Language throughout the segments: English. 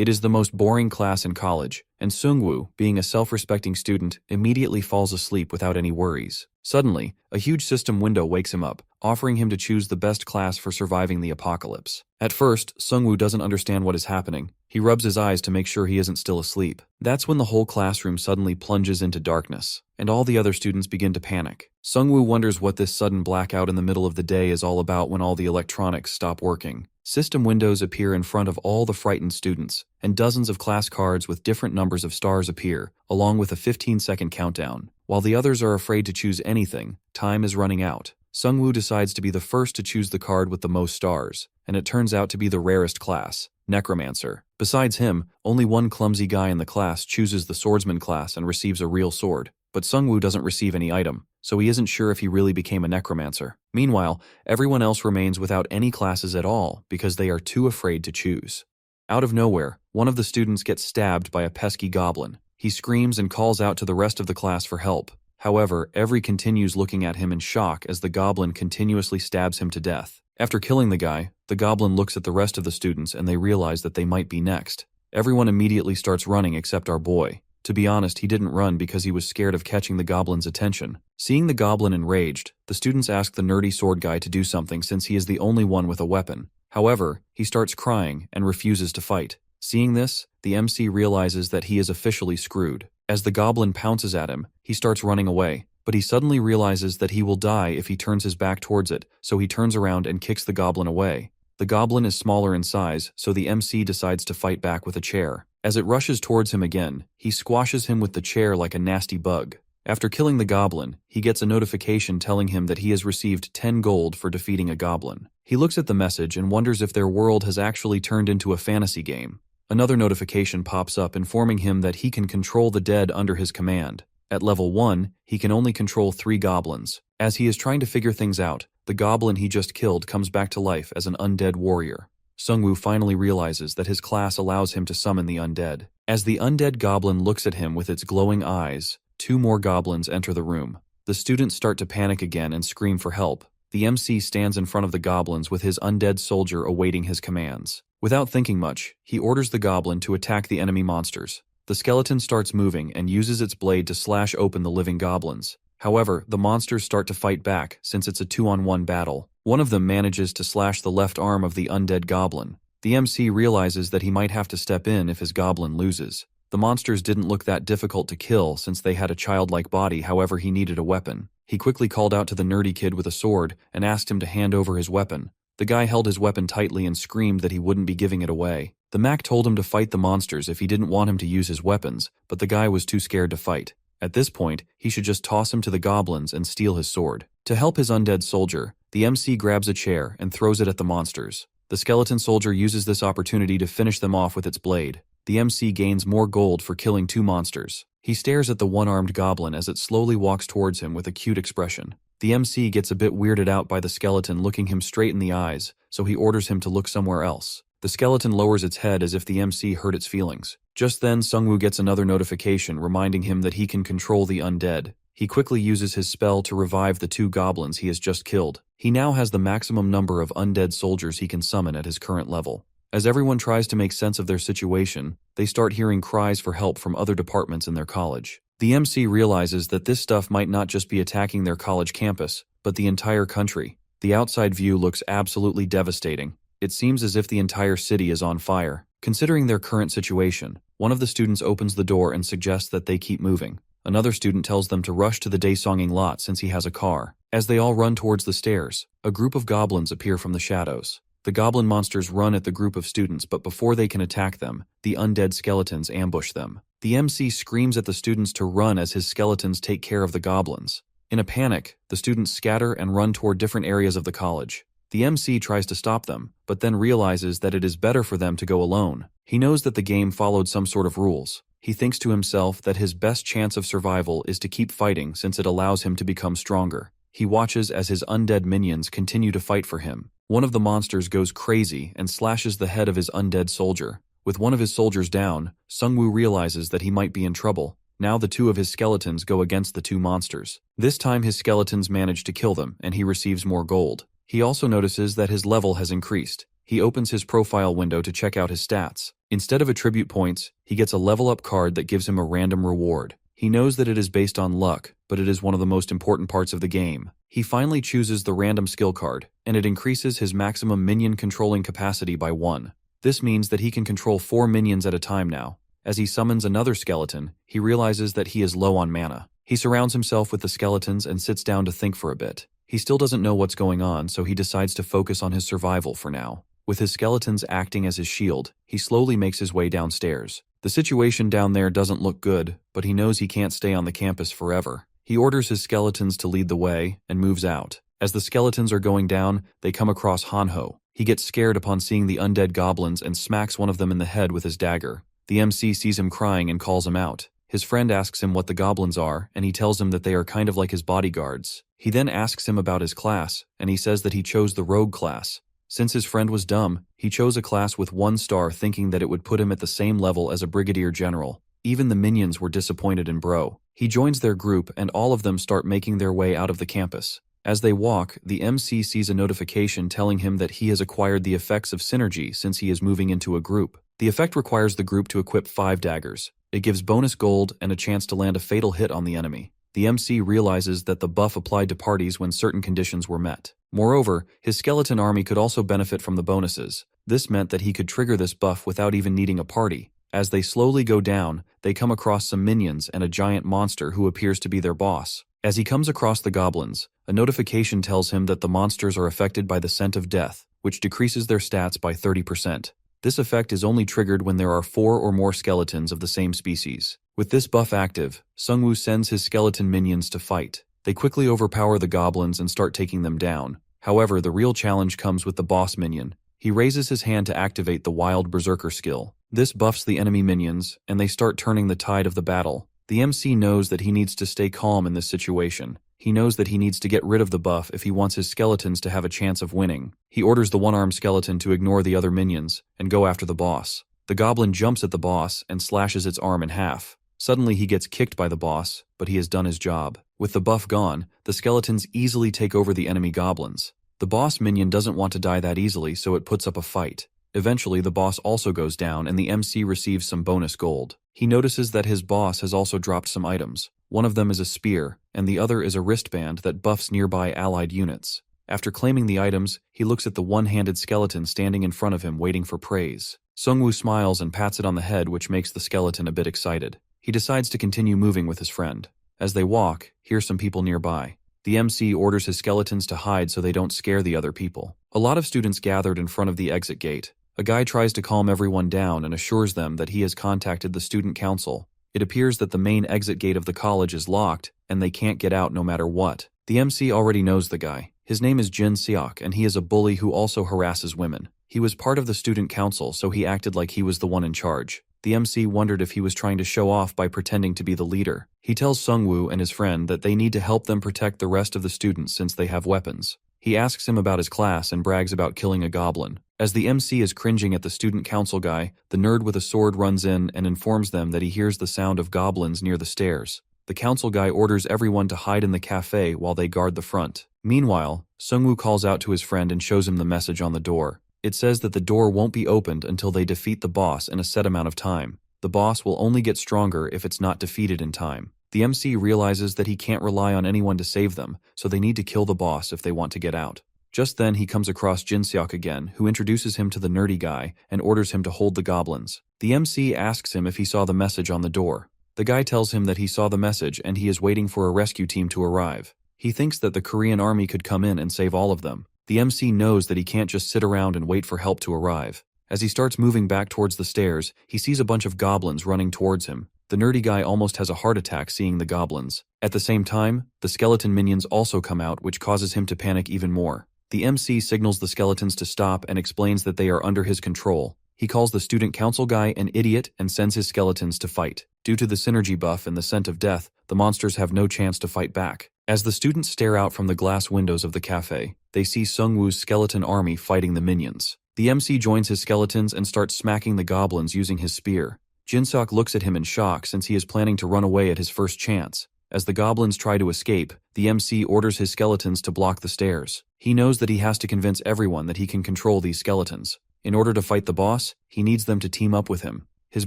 It is the most boring class in college, and Sungwoo, being a self-respecting student, immediately falls asleep without any worries. Suddenly, a huge system window wakes him up, offering him to choose the best class for surviving the apocalypse. At first, Sungwoo doesn't understand what is happening. He rubs his eyes to make sure he isn't still asleep. That's when the whole classroom suddenly plunges into darkness, and all the other students begin to panic. Sungwoo wonders what this sudden blackout in the middle of the day is all about when all the electronics stop working. System windows appear in front of all the frightened students, and dozens of class cards with different numbers of stars appear, along with a 15-second countdown. While the others are afraid to choose anything, time is running out. Sungwoo decides to be the first to choose the card with the most stars, and it turns out to be the rarest class, Necromancer. Besides him, only one clumsy guy in the class chooses the swordsman class and receives a real sword. But Sungwoo doesn't receive any item, so he isn't sure if he really became a necromancer. Meanwhile, everyone else remains without any classes at all because they are too afraid to choose. Out of nowhere, one of the students gets stabbed by a pesky goblin. He screams and calls out to the rest of the class for help. However, everyone continues looking at him in shock as the goblin continuously stabs him to death. After killing the guy, the goblin looks at the rest of the students and they realize that they might be next. Everyone immediately starts running except our boy. To be honest, he didn't run because he was scared of catching the goblin's attention. Seeing the goblin enraged, the students ask the nerdy sword guy to do something since he is the only one with a weapon. However, he starts crying and refuses to fight. Seeing this, the MC realizes that he is officially screwed. As the goblin pounces at him, he starts running away, but he suddenly realizes that he will die if he turns his back towards it, so he turns around and kicks the goblin away. The goblin is smaller in size, so the MC decides to fight back with a chair. As it rushes towards him again, he squashes him with the chair like a nasty bug. After killing the goblin, he gets a notification telling him that he has received 10 gold for defeating a goblin. He looks at the message and wonders if their world has actually turned into a fantasy game. Another notification pops up informing him that he can control the dead under his command. At level 1, he can only control 3 goblins. As he is trying to figure things out, the goblin he just killed comes back to life as an undead warrior. Sungwoo finally realizes that his class allows him to summon the undead. As the undead goblin looks at him with its glowing eyes, 2 more goblins enter the room. The students start to panic again and scream for help. The MC stands in front of the goblins with his undead soldier awaiting his commands. Without thinking much, he orders the goblin to attack the enemy monsters. The skeleton starts moving and uses its blade to slash open the living goblins. However, the monsters start to fight back since it's a 2-on-1 battle. One of them manages to slash the left arm of the undead goblin. The MC realizes that he might have to step in if his goblin loses. The monsters didn't look that difficult to kill since they had a childlike body, however he needed a weapon. He quickly called out to the nerdy kid with a sword and asked him to hand over his weapon. The guy held his weapon tightly and screamed that he wouldn't be giving it away. The Mac told him to fight the monsters if he didn't want him to use his weapons, but the guy was too scared to fight. At this point, he should just toss him to the goblins and steal his sword. To help his undead soldier, the MC grabs a chair and throws it at the monsters. The skeleton soldier uses this opportunity to finish them off with its blade. The MC gains more gold for killing 2 monsters. He stares at the one-armed goblin as it slowly walks towards him with a cute expression. The MC gets a bit weirded out by the skeleton looking him straight in the eyes, so he orders him to look somewhere else. The skeleton lowers its head as if the MC hurt its feelings. Just then, Sungwoo gets another notification reminding him that he can control the undead. He quickly uses his spell to revive the 2 goblins he has just killed. He now has the maximum number of undead soldiers he can summon at his current level. As everyone tries to make sense of their situation, they start hearing cries for help from other departments in their college. The MC realizes that this stuff might not just be attacking their college campus, but the entire country. The outside view looks absolutely devastating. It seems as if the entire city is on fire. Considering their current situation, one of the students opens the door and suggests that they keep moving. Another student tells them to rush to the daysonging lot since he has a car. As they all run towards the stairs, a group of goblins appear from the shadows. The goblin monsters run at the group of students, but before they can attack them, the undead skeletons ambush them. The MC screams at the students to run as his skeletons take care of the goblins. In a panic, the students scatter and run toward different areas of the college. The MC tries to stop them, but then realizes that it is better for them to go alone. He knows that the game followed some sort of rules. He thinks to himself that his best chance of survival is to keep fighting since it allows him to become stronger. He watches as his undead minions continue to fight for him. One of the monsters goes crazy and slashes the head of his undead soldier. With one of his soldiers down, Sungwoo realizes that he might be in trouble. Now the 2 of his skeletons go against the 2 monsters. This time his skeletons manage to kill them and he receives more gold. He also notices that his level has increased. He opens his profile window to check out his stats. Instead of attribute points, he gets a level-up card that gives him a random reward. He knows that it is based on luck, but it is one of the most important parts of the game. He finally chooses the random skill card, and it increases his maximum minion controlling capacity by 1. This means that he can control 4 minions at a time now. As he summons another skeleton, he realizes that he is low on mana. He surrounds himself with the skeletons and sits down to think for a bit. He still doesn't know what's going on, so he decides to focus on his survival for now. With his skeletons acting as his shield, he slowly makes his way downstairs. The situation down there doesn't look good, but he knows he can't stay on the campus forever. He orders his skeletons to lead the way and moves out. As the skeletons are going down, they come across Hanho. He gets scared upon seeing the undead goblins and smacks one of them in the head with his dagger. The MC sees him crying and calls him out. His friend asks him what the goblins are, and he tells him that they are kind of like his bodyguards. He then asks him about his class, and he says that he chose the rogue class. Since his friend was dumb, he chose a class with 1 star thinking that it would put him at the same level as a brigadier general. Even the minions were disappointed in Bro. He joins their group and all of them start making their way out of the campus. As they walk, the MC sees a notification telling him that he has acquired the effects of synergy since he is moving into a group. The effect requires the group to equip 5 daggers. It gives bonus gold and a chance to land a fatal hit on the enemy. The MC realizes that the buff applied to parties when certain conditions were met. Moreover, his skeleton army could also benefit from the bonuses. This meant that he could trigger this buff without even needing a party. As they slowly go down, they come across some minions and a giant monster who appears to be their boss. As he comes across the goblins, a notification tells him that the monsters are affected by the scent of death, which decreases their stats by 30%. This effect is only triggered when there are 4 or more skeletons of the same species. With this buff active, Sungwoo sends his skeleton minions to fight. They quickly overpower the goblins and start taking them down. However, the real challenge comes with the boss minion. He raises his hand to activate the Wild Berserker skill. This buffs the enemy minions, and they start turning the tide of the battle. The MC knows that he needs to stay calm in this situation. He knows that he needs to get rid of the buff if he wants his skeletons to have a chance of winning. He orders the one-armed skeleton to ignore the other minions and go after the boss. The goblin jumps at the boss and slashes its arm in half. Suddenly he gets kicked by the boss, but he has done his job. With the buff gone, the skeletons easily take over the enemy goblins. The boss minion doesn't want to die that easily, so it puts up a fight. Eventually, the boss also goes down and the MC receives some bonus gold. He notices that his boss has also dropped some items. One of them is a spear, and the other is a wristband that buffs nearby allied units. After claiming the items, he looks at the one-handed skeleton standing in front of him waiting for praise. Sungwoo smiles and pats it on the head, which makes the skeleton a bit excited. He decides to continue moving with his friend. As they walk, here's some people nearby. The MC orders his skeletons to hide so they don't scare the other people. A lot of students gathered in front of the exit gate. A guy tries to calm everyone down and assures them that he has contacted the student council. It appears that the main exit gate of the college is locked, and they can't get out no matter what. The MC already knows the guy. His name is Jin Seok, and he is a bully who also harasses women. He was part of the student council, so he acted like he was the one in charge. The MC wondered if he was trying to show off by pretending to be the leader. He tells Sungwoo and his friend that they need to help them protect the rest of the students since they have weapons. He asks him about his class and brags about killing a goblin. As the MC is cringing at the student council guy, the nerd with a sword runs in and informs them that he hears the sound of goblins near the stairs. The council guy orders everyone to hide in the cafe while they guard the front. Meanwhile, Sungwoo calls out to his friend and shows him the message on the door. It says that the door won't be opened until they defeat the boss in a set amount of time. The boss will only get stronger if it's not defeated in time. The MC realizes that he can't rely on anyone to save them, so they need to kill the boss if they want to get out. Just then he comes across Jin Seok again, who introduces him to the nerdy guy and orders him to hold the goblins. The MC asks him if he saw the message on the door. The guy tells him that he saw the message and he is waiting for a rescue team to arrive. He thinks that the Korean army could come in and save all of them. The MC knows that he can't just sit around and wait for help to arrive. As he starts moving back towards the stairs, he sees a bunch of goblins running towards him. The nerdy guy almost has a heart attack seeing the goblins. At the same time, the skeleton minions also come out, which causes him to panic even more. The MC signals the skeletons to stop and explains that they are under his control. He calls the student council guy an idiot and sends his skeletons to fight. Due to the synergy buff and the scent of death, the monsters have no chance to fight back. As the students stare out from the glass windows of the cafe, they see Sungwoo's skeleton army fighting the minions. The MC joins his skeletons and starts smacking the goblins using his spear. Jinseok looks at him in shock since he is planning to run away at his first chance. As the goblins try to escape, the MC orders his skeletons to block the stairs. He knows that he has to convince everyone that he can control these skeletons. In order to fight the boss, he needs them to team up with him. His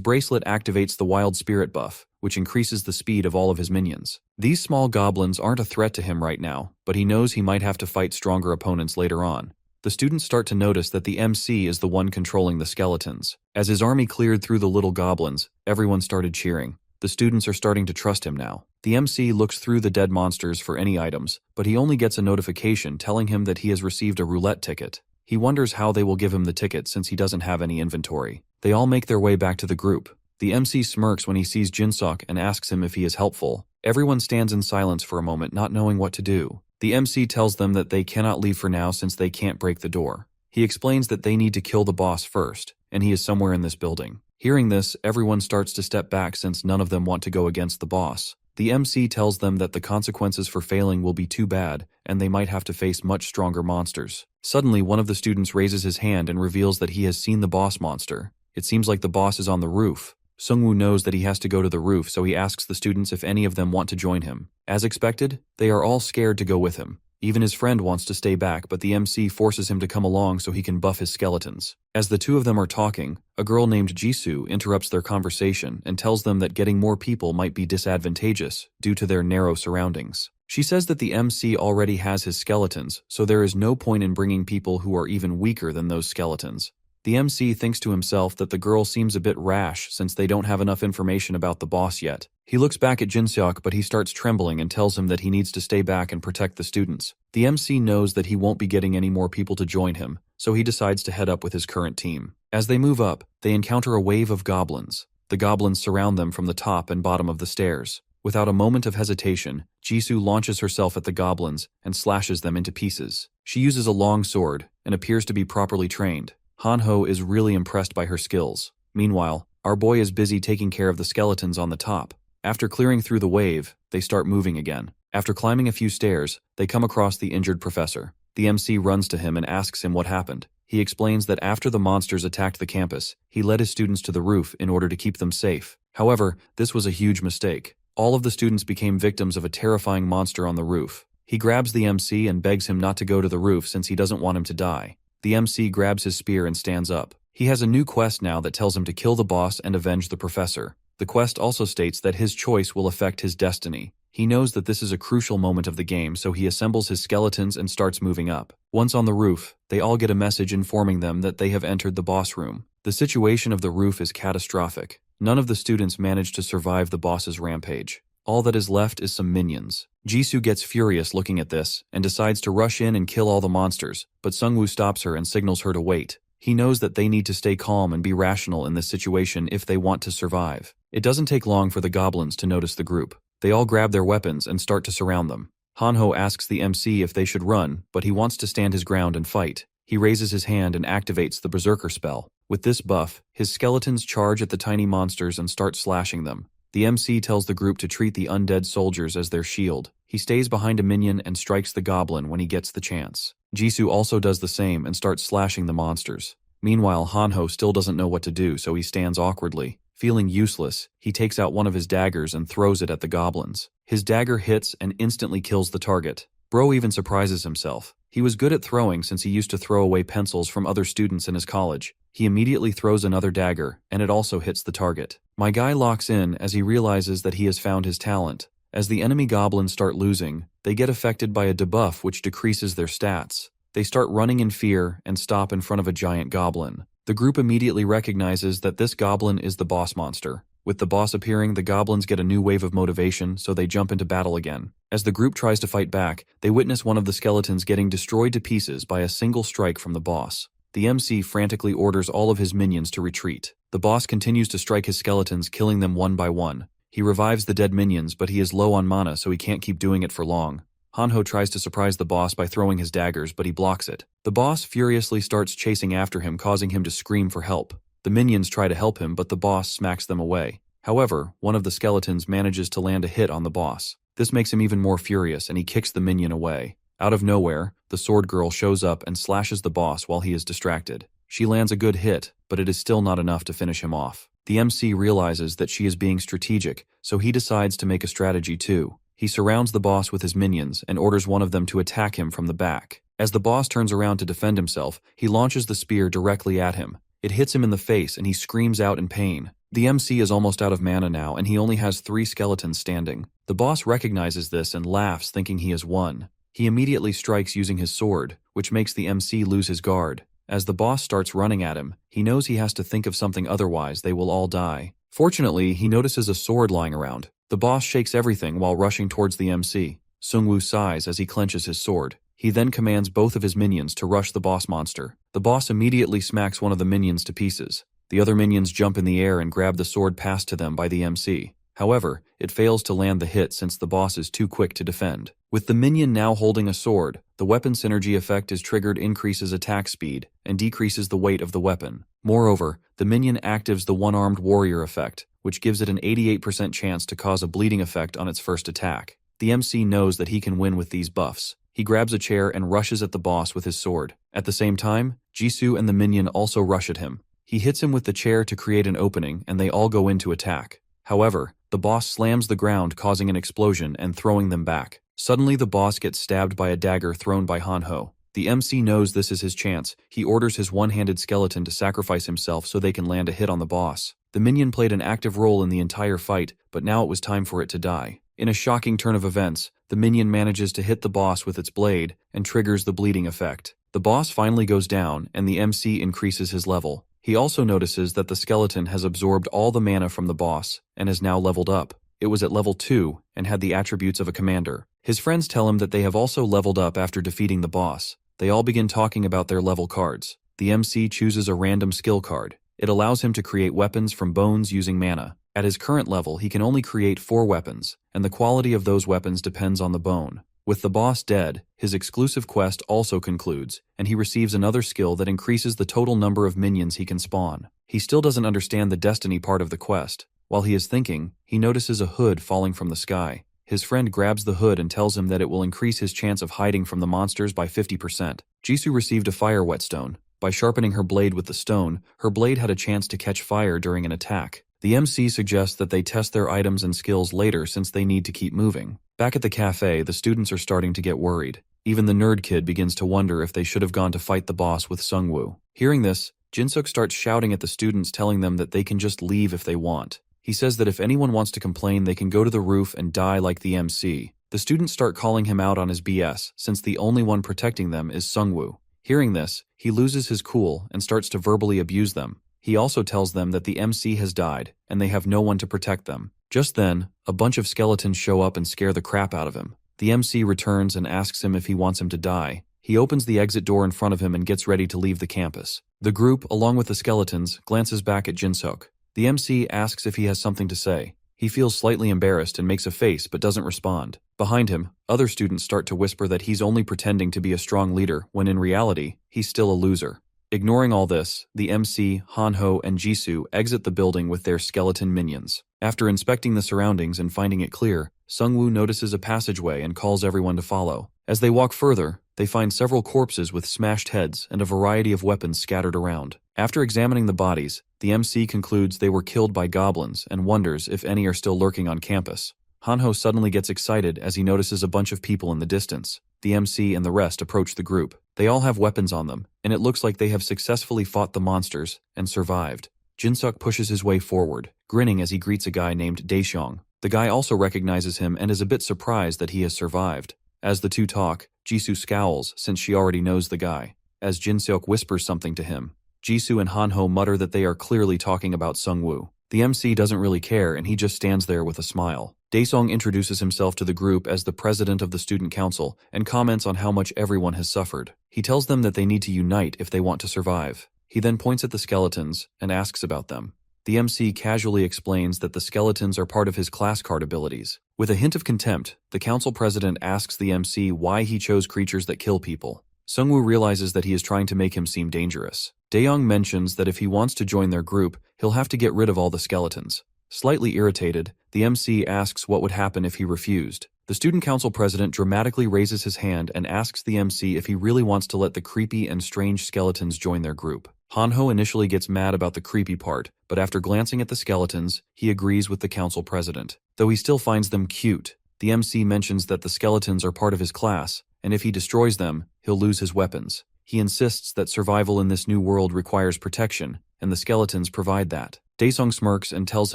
bracelet activates the Wild Spirit buff, which increases the speed of all of his minions. These small goblins aren't a threat to him right now, but he knows he might have to fight stronger opponents later on. The students start to notice that the MC is the one controlling the skeletons. As his army cleared through the little goblins, everyone started cheering. The students are starting to trust him now. The MC looks through the dead monsters for any items, but he only gets a notification telling him that he has received a roulette ticket. He wonders how they will give him the ticket since he doesn't have any inventory. They all make their way back to the group. The MC smirks when he sees Jinsok and asks him if he is helpful. Everyone stands in silence for a moment, not knowing what to do. The MC tells them that they cannot leave for now since they can't break the door. He explains that they need to kill the boss first, and he is somewhere in this building. Hearing this, everyone starts to step back since none of them want to go against the boss. The MC tells them that the consequences for failing will be too bad, and they might have to face much stronger monsters. Suddenly, one of the students raises his hand and reveals that he has seen the boss monster. It seems like the boss is on the roof. Sungwoo knows that he has to go to the roof, so he asks the students if any of them want to join him. As expected, they are all scared to go with him. Even his friend wants to stay back, but the MC forces him to come along so he can buff his skeletons. As the two of them are talking, a girl named Jisoo interrupts their conversation and tells them that getting more people might be disadvantageous due to their narrow surroundings. She says that the MC already has his skeletons, so there is no point in bringing people who are even weaker than those skeletons. The MC thinks to himself that the girl seems a bit rash since they don't have enough information about the boss yet. He looks back at Jinseok, but he starts trembling and tells him that he needs to stay back and protect the students. The MC knows that he won't be getting any more people to join him, so he decides to head up with his current team. As they move up, they encounter a wave of goblins. The goblins surround them from the top and bottom of the stairs. Without a moment of hesitation, Jisoo launches herself at the goblins and slashes them into pieces. She uses a long sword and appears to be properly trained. Hanho is really impressed by her skills. Meanwhile, our boy is busy taking care of the skeletons on the top. After clearing through the wave, they start moving again. After climbing a few stairs, they come across the injured professor. The MC runs to him and asks him what happened. He explains that after the monsters attacked the campus, he led his students to the roof in order to keep them safe. However, this was a huge mistake. All of the students became victims of a terrifying monster on the roof. He grabs the MC and begs him not to go to the roof since he doesn't want him to die. The MC grabs his spear and stands up. He has a new quest now that tells him to kill the boss and avenge the professor. The quest also states that his choice will affect his destiny. He knows that this is a crucial moment of the game, so he assembles his skeletons and starts moving up. Once on the roof, they all get a message informing them that they have entered the boss room. The situation of the roof is catastrophic. None of the students manage to survive the boss's rampage. All that is left is some minions. Jisoo gets furious looking at this and decides to rush in and kill all the monsters, but Sungwoo stops her and signals her to wait. He knows that they need to stay calm and be rational in this situation if they want to survive. It doesn't take long for the goblins to notice the group. They all grab their weapons and start to surround them. Hanho asks the MC if they should run, but he wants to stand his ground and fight. He raises his hand and activates the Berserker spell. With this buff, his skeletons charge at the tiny monsters and start slashing them. The MC tells the group to treat the undead soldiers as their shield. He stays behind a minion and strikes the goblin when he gets the chance. Jisoo also does the same and starts slashing the monsters. Meanwhile, Hanho still doesn't know what to do, so he stands awkwardly. Feeling useless, he takes out one of his daggers and throws it at the goblins. His dagger hits and instantly kills the target. Bro even surprises himself. He was good at throwing since he used to throw away pencils from other students in his college. He immediately throws another dagger, and it also hits the target. My guy locks in as he realizes that he has found his talent. As the enemy goblins start losing, they get affected by a debuff which decreases their stats. They start running in fear and stop in front of a giant goblin. The group immediately recognizes that this goblin is the boss monster. With the boss appearing, the goblins get a new wave of motivation, so they jump into battle again. As the group tries to fight back, they witness one of the skeletons getting destroyed to pieces by a single strike from the boss. The MC frantically orders all of his minions to retreat. The boss continues to strike his skeletons, killing them one by one. He revives the dead minions, but he is low on mana, so he can't keep doing it for long. Hanho tries to surprise the boss by throwing his daggers, but he blocks it. The boss furiously starts chasing after him, causing him to scream for help. The minions try to help him, but the boss smacks them away. However, one of the skeletons manages to land a hit on the boss. This makes him even more furious, and he kicks the minion away. Out of nowhere, the sword girl shows up and slashes the boss while he is distracted. She lands a good hit, but it is still not enough to finish him off. The MC realizes that she is being strategic, so he decides to make a strategy too. He surrounds the boss with his minions and orders one of them to attack him from the back. As the boss turns around to defend himself, he launches the spear directly at him. It hits him in the face and he screams out in pain. The MC is almost out of mana now and he only has 3 skeletons standing. The boss recognizes this and laughs, thinking he has won. He immediately strikes using his sword, which makes the MC lose his guard. As the boss starts running at him, he knows he has to think of something, otherwise they will all die. Fortunately, he notices a sword lying around. The boss shakes everything while rushing towards the MC. Seungwoo sighs as he clenches his sword. He then commands both of his minions to rush the boss monster. The boss immediately smacks one of the minions to pieces. The other minions jump in the air and grab the sword passed to them by the MC. However, it fails to land the hit since the boss is too quick to defend. With the minion now holding a sword, the weapon synergy effect is triggered, increases attack speed, and decreases the weight of the weapon. Moreover, the minion actives the one-armed warrior effect, which gives it an 88% chance to cause a bleeding effect on its first attack. The MC knows that he can win with these buffs. He grabs a chair and rushes at the boss with his sword. At the same time, Jisoo and the minion also rush at him. He hits him with the chair to create an opening and they all go into attack. However, the boss slams the ground, causing an explosion and throwing them back. Suddenly the boss gets stabbed by a dagger thrown by Hanho. The MC knows this is his chance. He orders his one-handed skeleton to sacrifice himself so they can land a hit on the boss. The minion played an active role in the entire fight, but now it was time for it to die. In a shocking turn of events, the minion manages to hit the boss with its blade and triggers the bleeding effect. The boss finally goes down and the MC increases his level. He also notices that the skeleton has absorbed all the mana from the boss and is now leveled up. It was at level 2 and had the attributes of a commander. His friends tell him that they have also leveled up after defeating the boss. They all begin talking about their level cards. The MC chooses a random skill card. It allows him to create weapons from bones using mana. At his current level, he can only create 4 weapons, and the quality of those weapons depends on the bone. With the boss dead, his exclusive quest also concludes, and he receives another skill that increases the total number of minions he can spawn. He still doesn't understand the destiny part of the quest. While he is thinking, he notices a hood falling from the sky. His friend grabs the hood and tells him that it will increase his chance of hiding from the monsters by 50%. Jisoo received a fire whetstone. By sharpening her blade with the stone, her blade had a chance to catch fire during an attack. The MC suggests that they test their items and skills later since they need to keep moving. Back at the cafe, the students are starting to get worried. Even the nerd kid begins to wonder if they should have gone to fight the boss with Seungwoo. Hearing this, Jinsuk starts shouting at the students, telling them that they can just leave if they want. He says that if anyone wants to complain, they can go to the roof and die like the MC. The students start calling him out on his BS, since the only one protecting them is Seungwoo. Hearing this, he loses his cool and starts to verbally abuse them. He also tells them that the MC has died, and they have no one to protect them. Just then, a bunch of skeletons show up and scare the crap out of him. The MC returns and asks him if he wants him to die. He opens the exit door in front of him and gets ready to leave the campus. The group, along with the skeletons, glances back at Jinsuk. The MC asks if he has something to say. He feels slightly embarrassed and makes a face but doesn't respond. Behind him, other students start to whisper that he's only pretending to be a strong leader, when in reality, he's still a loser. Ignoring all this, the MC, Hanho, and Jisoo exit the building with their skeleton minions. After inspecting the surroundings and finding it clear, Seungwoo notices a passageway and calls everyone to follow. As they walk further, they find several corpses with smashed heads and a variety of weapons scattered around. After examining the bodies, the MC concludes they were killed by goblins and wonders if any are still lurking on campus. Hanho suddenly gets excited as he notices a bunch of people in the distance. The MC and the rest approach the group. They all have weapons on them, and it looks like they have successfully fought the monsters and survived. Jinsuk pushes his way forward, grinning as he greets a guy named Daeshong. The guy also recognizes him and is a bit surprised that he has survived. As the two talk, Jisoo scowls since she already knows the guy. As Jinsuk whispers something to him, Jisoo and Hanho mutter that they are clearly talking about Seungwoo. The MC doesn't really care and he just stands there with a smile. Daesong introduces himself to the group as the president of the student council and comments on how much everyone has suffered. He tells them that they need to unite if they want to survive. He then points at the skeletons and asks about them. The MC casually explains that the skeletons are part of his class card abilities. With a hint of contempt, the council president asks the MC why he chose creatures that kill people. Seungwoo realizes that he is trying to make him seem dangerous. Daeyoung mentions that if he wants to join their group, he'll have to get rid of all the skeletons. Slightly irritated, the MC asks what would happen if he refused. The student council president dramatically raises his hand and asks the MC if he really wants to let the creepy and strange skeletons join their group. Hanho initially gets mad about the creepy part, but after glancing at the skeletons, he agrees with the council president. Though he still finds them cute, the MC mentions that the skeletons are part of his class, and if he destroys them, he'll lose his weapons. He insists that survival in this new world requires protection, and the skeletons provide that. Daesung smirks and tells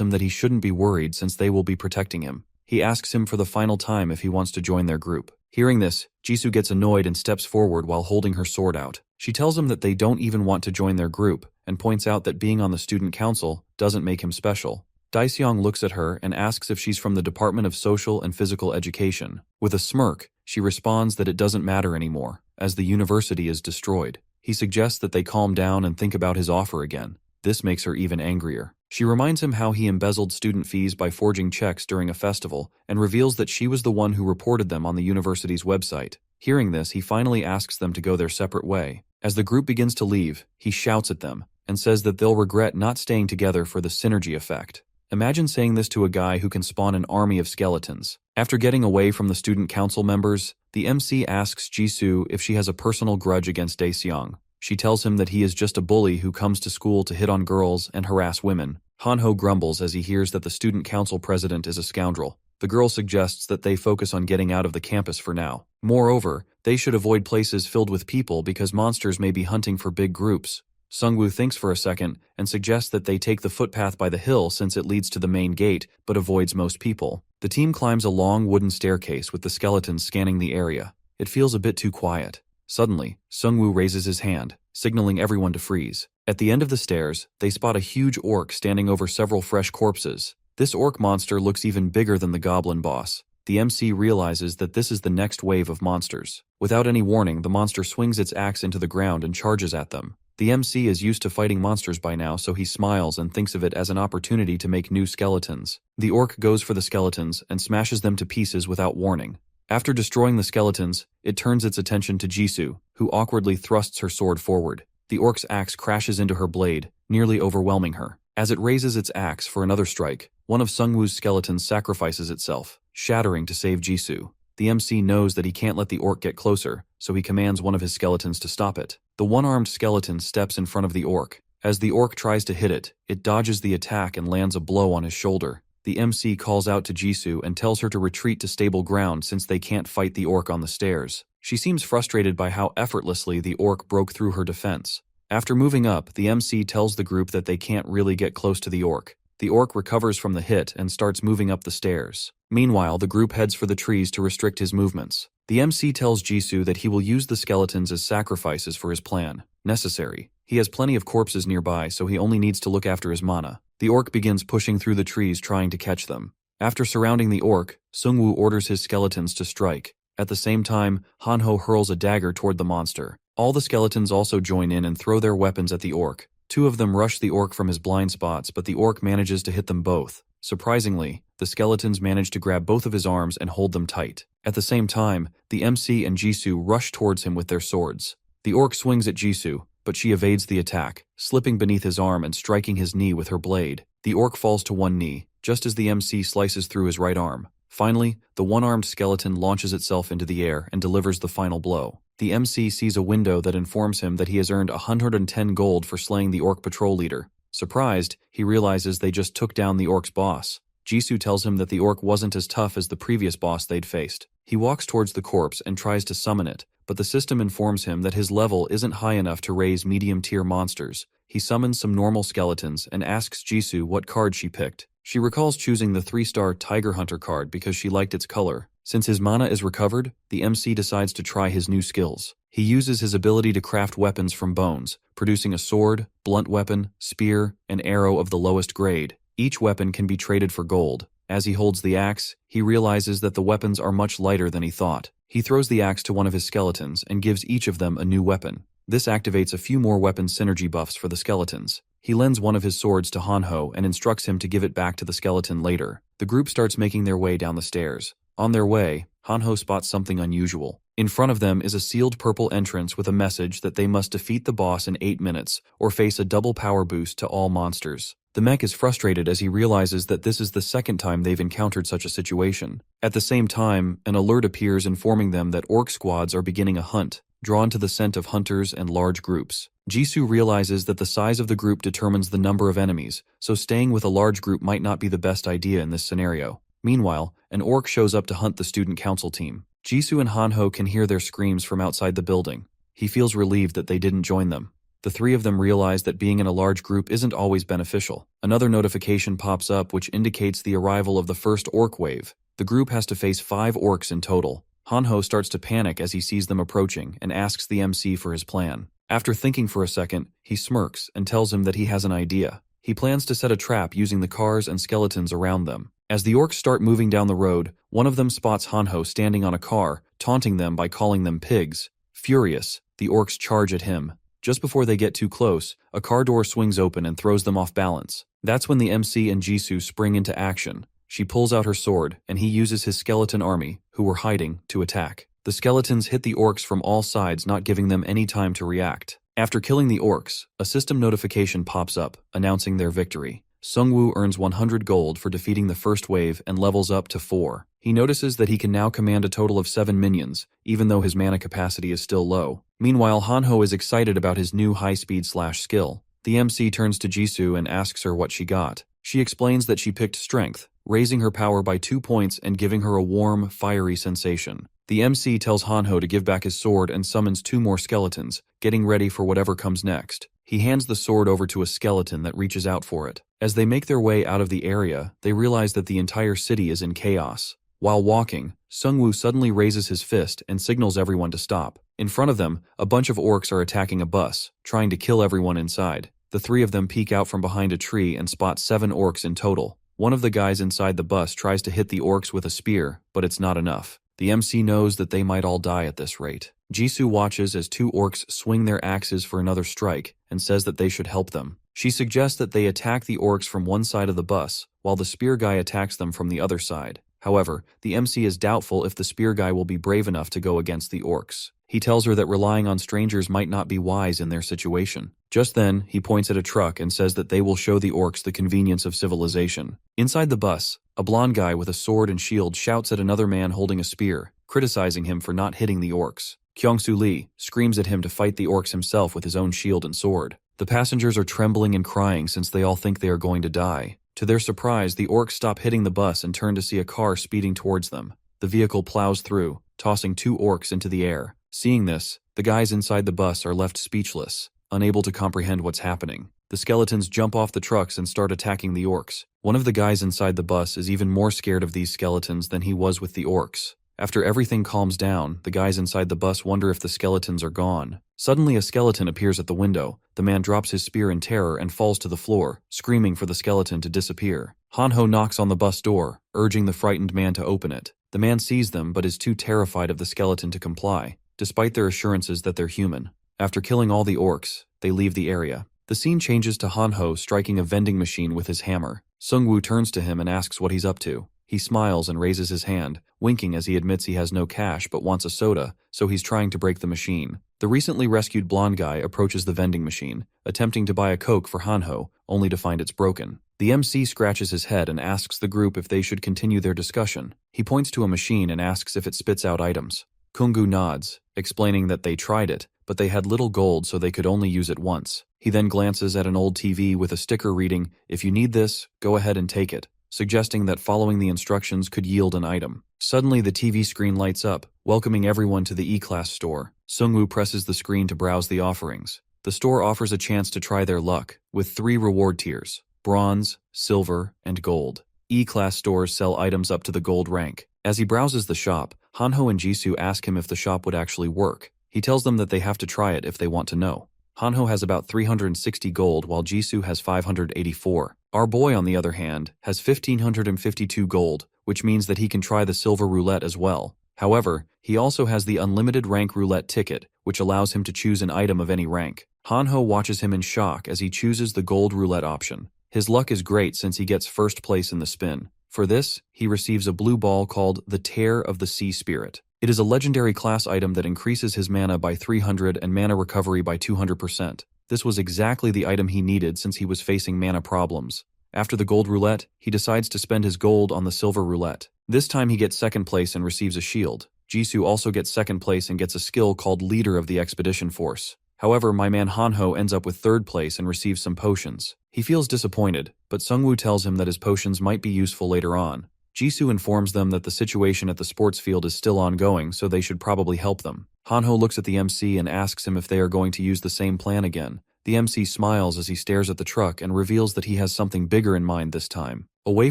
him that he shouldn't be worried since they will be protecting him. He asks him for the final time if he wants to join their group. Hearing this, Jisoo gets annoyed and steps forward while holding her sword out. She tells him that they don't even want to join their group, and points out that being on the student council doesn't make him special. Daeseong looks at her and asks if she's from the Department of Social and Physical Education. With a smirk, she responds that it doesn't matter anymore, as the university is destroyed. He suggests that they calm down and think about his offer again. This makes her even angrier. She reminds him how he embezzled student fees by forging checks during a festival, and reveals that she was the one who reported them on the university's website. Hearing this, he finally asks them to go their separate way. As the group begins to leave, he shouts at them, and says that they'll regret not staying together for the synergy effect. Imagine saying this to a guy who can spawn an army of skeletons. After getting away from the student council members, the MC asks Jisoo if she has a personal grudge against Daeseong. She tells him that he is just a bully who comes to school to hit on girls and harass women. Hanho grumbles as he hears that the student council president is a scoundrel. The girl suggests that they focus on getting out of the campus for now. Moreover, they should avoid places filled with people because monsters may be hunting for big groups. Sungwoo thinks for a second and suggests that they take the footpath by the hill since it leads to the main gate but avoids most people. The team climbs a long wooden staircase with the skeletons scanning the area. It feels a bit too quiet. Suddenly, Sungwoo raises his hand, signaling everyone to freeze. At the end of the stairs, they spot a huge orc standing over several fresh corpses. This orc monster looks even bigger than the goblin boss. The MC realizes that this is the next wave of monsters. Without any warning, the monster swings its axe into the ground and charges at them. The MC is used to fighting monsters by now, so he smiles and thinks of it as an opportunity to make new skeletons. The orc goes for the skeletons and smashes them to pieces without warning. After destroying the skeletons, it turns its attention to Jisoo, who awkwardly thrusts her sword forward. The orc's axe crashes into her blade, nearly overwhelming her. As it raises its axe for another strike, one of Sungwoo's skeletons sacrifices itself, shattering to save Jisoo. The MC knows that he can't let the orc get closer, so he commands one of his skeletons to stop it. The one-armed skeleton steps in front of the orc. As the orc tries to hit it, it dodges the attack and lands a blow on his shoulder. The MC calls out to Jisoo and tells her to retreat to stable ground since they can't fight the orc on the stairs. She seems frustrated by how effortlessly the orc broke through her defense. After moving up, the MC tells the group that they can't really get close to the orc. The orc recovers from the hit and starts moving up the stairs. Meanwhile, the group heads for the trees to restrict his movements. The MC tells Jisoo that he will use the skeletons as sacrifices for his plan. Necessary. He has plenty of corpses nearby, so he only needs to look after his mana. The orc begins pushing through the trees trying to catch them. After surrounding the orc, Sungwoo orders his skeletons to strike. At the same time, Hanho hurls a dagger toward the monster. All the skeletons also join in and throw their weapons at the orc. Two of them rush the orc from his blind spots, but the orc manages to hit them both. Surprisingly, the skeletons manage to grab both of his arms and hold them tight. At the same time, the MC and Jisoo rush towards him with their swords. The orc swings at Jisoo, but she evades the attack, slipping beneath his arm and striking his knee with her blade. The orc falls to one knee, just as the MC slices through his right arm. Finally, the one-armed skeleton launches itself into the air and delivers the final blow. The MC sees a window that informs him that he has earned 110 gold for slaying the orc patrol leader. Surprised, he realizes they just took down the orc's boss. Jisoo tells him that the orc wasn't as tough as the previous boss they'd faced. He walks towards the corpse and tries to summon it, but the system informs him that his level isn't high enough to raise medium-tier monsters. He summons some normal skeletons and asks Jisoo what card she picked. She recalls choosing the 3-star Tiger Hunter card because she liked its color. Since his mana is recovered, the MC decides to try his new skills. He uses his ability to craft weapons from bones, producing a sword, blunt weapon, spear, and arrow of the lowest grade. Each weapon can be traded for gold. As he holds the axe, he realizes that the weapons are much lighter than he thought. He throws the axe to one of his skeletons and gives each of them a new weapon. This activates a few more weapon synergy buffs for the skeletons. He lends one of his swords to Hanho and instructs him to give it back to the skeleton later. The group starts making their way down the stairs. On their way, Hanho spots something unusual. In front of them is a sealed purple entrance with a message that they must defeat the boss in 8 minutes or face a double power boost to all monsters. The mech is frustrated as he realizes that this is the second time they've encountered such a situation. At the same time, an alert appears informing them that orc squads are beginning a hunt, drawn to the scent of hunters and large groups. Jisoo realizes that the size of the group determines the number of enemies, so staying with a large group might not be the best idea in this scenario. Meanwhile, an orc shows up to hunt the student council team. Jisoo and Hanho can hear their screams from outside the building. He feels relieved that they didn't join them. The three of them realize that being in a large group isn't always beneficial. Another notification pops up which indicates the arrival of the first orc wave. The group has to face 5 orcs in total. Hanho starts to panic as he sees them approaching and asks the MC for his plan. After thinking for a second, he smirks and tells him that he has an idea. He plans to set a trap using the cars and skeletons around them. As the orcs start moving down the road, one of them spots Hanho standing on a car, taunting them by calling them pigs. Furious, the orcs charge at him. Just before they get too close, a car door swings open and throws them off balance. That's when the MC and Jisoo spring into action. She pulls out her sword, and he uses his skeleton army, who were hiding, to attack. The skeletons hit the orcs from all sides, not giving them any time to react. After killing the orcs, a system notification pops up, announcing their victory. Sungwoo earns 100 gold for defeating the first wave and levels up to 4. He notices that he can now command a total of 7 minions, even though his mana capacity is still low. Meanwhile, Hanho is excited about his new high-speed slash skill. The MC turns to Jisoo and asks her what she got. She explains that she picked strength, raising her power by 2 points and giving her a warm, fiery sensation. The MC tells Hanho to give back his sword and summons 2 more skeletons, getting ready for whatever comes next. He hands the sword over to a skeleton that reaches out for it. As they make their way out of the area, they realize that the entire city is in chaos. While walking, Sungwoo suddenly raises his fist and signals everyone to stop. In front of them, a bunch of orcs are attacking a bus, trying to kill everyone inside. The 3 of them peek out from behind a tree and spot 7 orcs in total. One of the guys inside the bus tries to hit the orcs with a spear, but it's not enough. The MC knows that they might all die at this rate. Jisoo watches as 2 orcs swing their axes for another strike and says that they should help them. She suggests that they attack the orcs from one side of the bus, while the spear guy attacks them from the other side. However, the MC is doubtful if the spear guy will be brave enough to go against the orcs. He tells her that relying on strangers might not be wise in their situation. Just then, he points at a truck and says that they will show the orcs the convenience of civilization. Inside the bus, a blonde guy with a sword and shield shouts at another man holding a spear, criticizing him for not hitting the orcs. Kyung-soo Lee screams at him to fight the orcs himself with his own shield and sword. The passengers are trembling and crying since they all think they are going to die. To their surprise, the orcs stop hitting the bus and turn to see a car speeding towards them. The vehicle plows through, tossing 2 orcs into the air. Seeing this, the guys inside the bus are left speechless, unable to comprehend what's happening. The skeletons jump off the trucks and start attacking the orcs. One of the guys inside the bus is even more scared of these skeletons than he was with the orcs. After everything calms down, the guys inside the bus wonder if the skeletons are gone. Suddenly, a skeleton appears at the window. The man drops his spear in terror and falls to the floor, screaming for the skeleton to disappear. Hanho knocks on the bus door, urging the frightened man to open it. The man sees them but is too terrified of the skeleton to comply, despite their assurances that they're human. After killing all the orcs, they leave the area. The scene changes to Hanho striking a vending machine with his hammer. Sungwoo turns to him and asks what he's up to. He smiles and raises his hand, winking as he admits he has no cash but wants a soda, so he's trying to break the machine. The recently rescued blonde guy approaches the vending machine, attempting to buy a Coke for Hanho, only to find it's broken. The MC scratches his head and asks the group if they should continue their discussion. He points to a machine and asks if it spits out items. Kungu nods, explaining that they tried it, but they had little gold so they could only use it once. He then glances at an old TV with a sticker reading, "If you need this, go ahead and take it," suggesting that following the instructions could yield an item. Suddenly, the TV screen lights up, welcoming everyone to the E-Class store. Sungwoo presses the screen to browse the offerings. The store offers a chance to try their luck, with 3 reward tiers: bronze, silver, and gold. E-Class stores sell items up to the gold rank. As he browses the shop, Hanho and Jisoo ask him if the shop would actually work. He tells them that they have to try it if they want to know. Hanho has about 360 gold while Jisoo has 584. Our boy, on the other hand, has 1,552 gold, which means that he can try the silver roulette as well. However, he also has the unlimited rank roulette ticket, which allows him to choose an item of any rank. Hanho watches him in shock as he chooses the gold roulette option. His luck is great since he gets first place in the spin. For this, he receives a blue ball called the Tear of the Sea Spirit. It is a legendary class item that increases his mana by 300 and mana recovery by 200%. This was exactly the item he needed since he was facing mana problems. After the gold roulette, he decides to spend his gold on the silver roulette. This time he gets second place and receives a shield. Jisoo also gets second place and gets a skill called Leader of the Expedition Force. However, my man Hanho ends up with third place and receives some potions. He feels disappointed, but Sungwoo tells him that his potions might be useful later on. Jisoo informs them that the situation at the sports field is still ongoing, so they should probably help them. Hanho looks at the MC and asks him if they are going to use the same plan again. The MC smiles as he stares at the truck and reveals that he has something bigger in mind this time. Away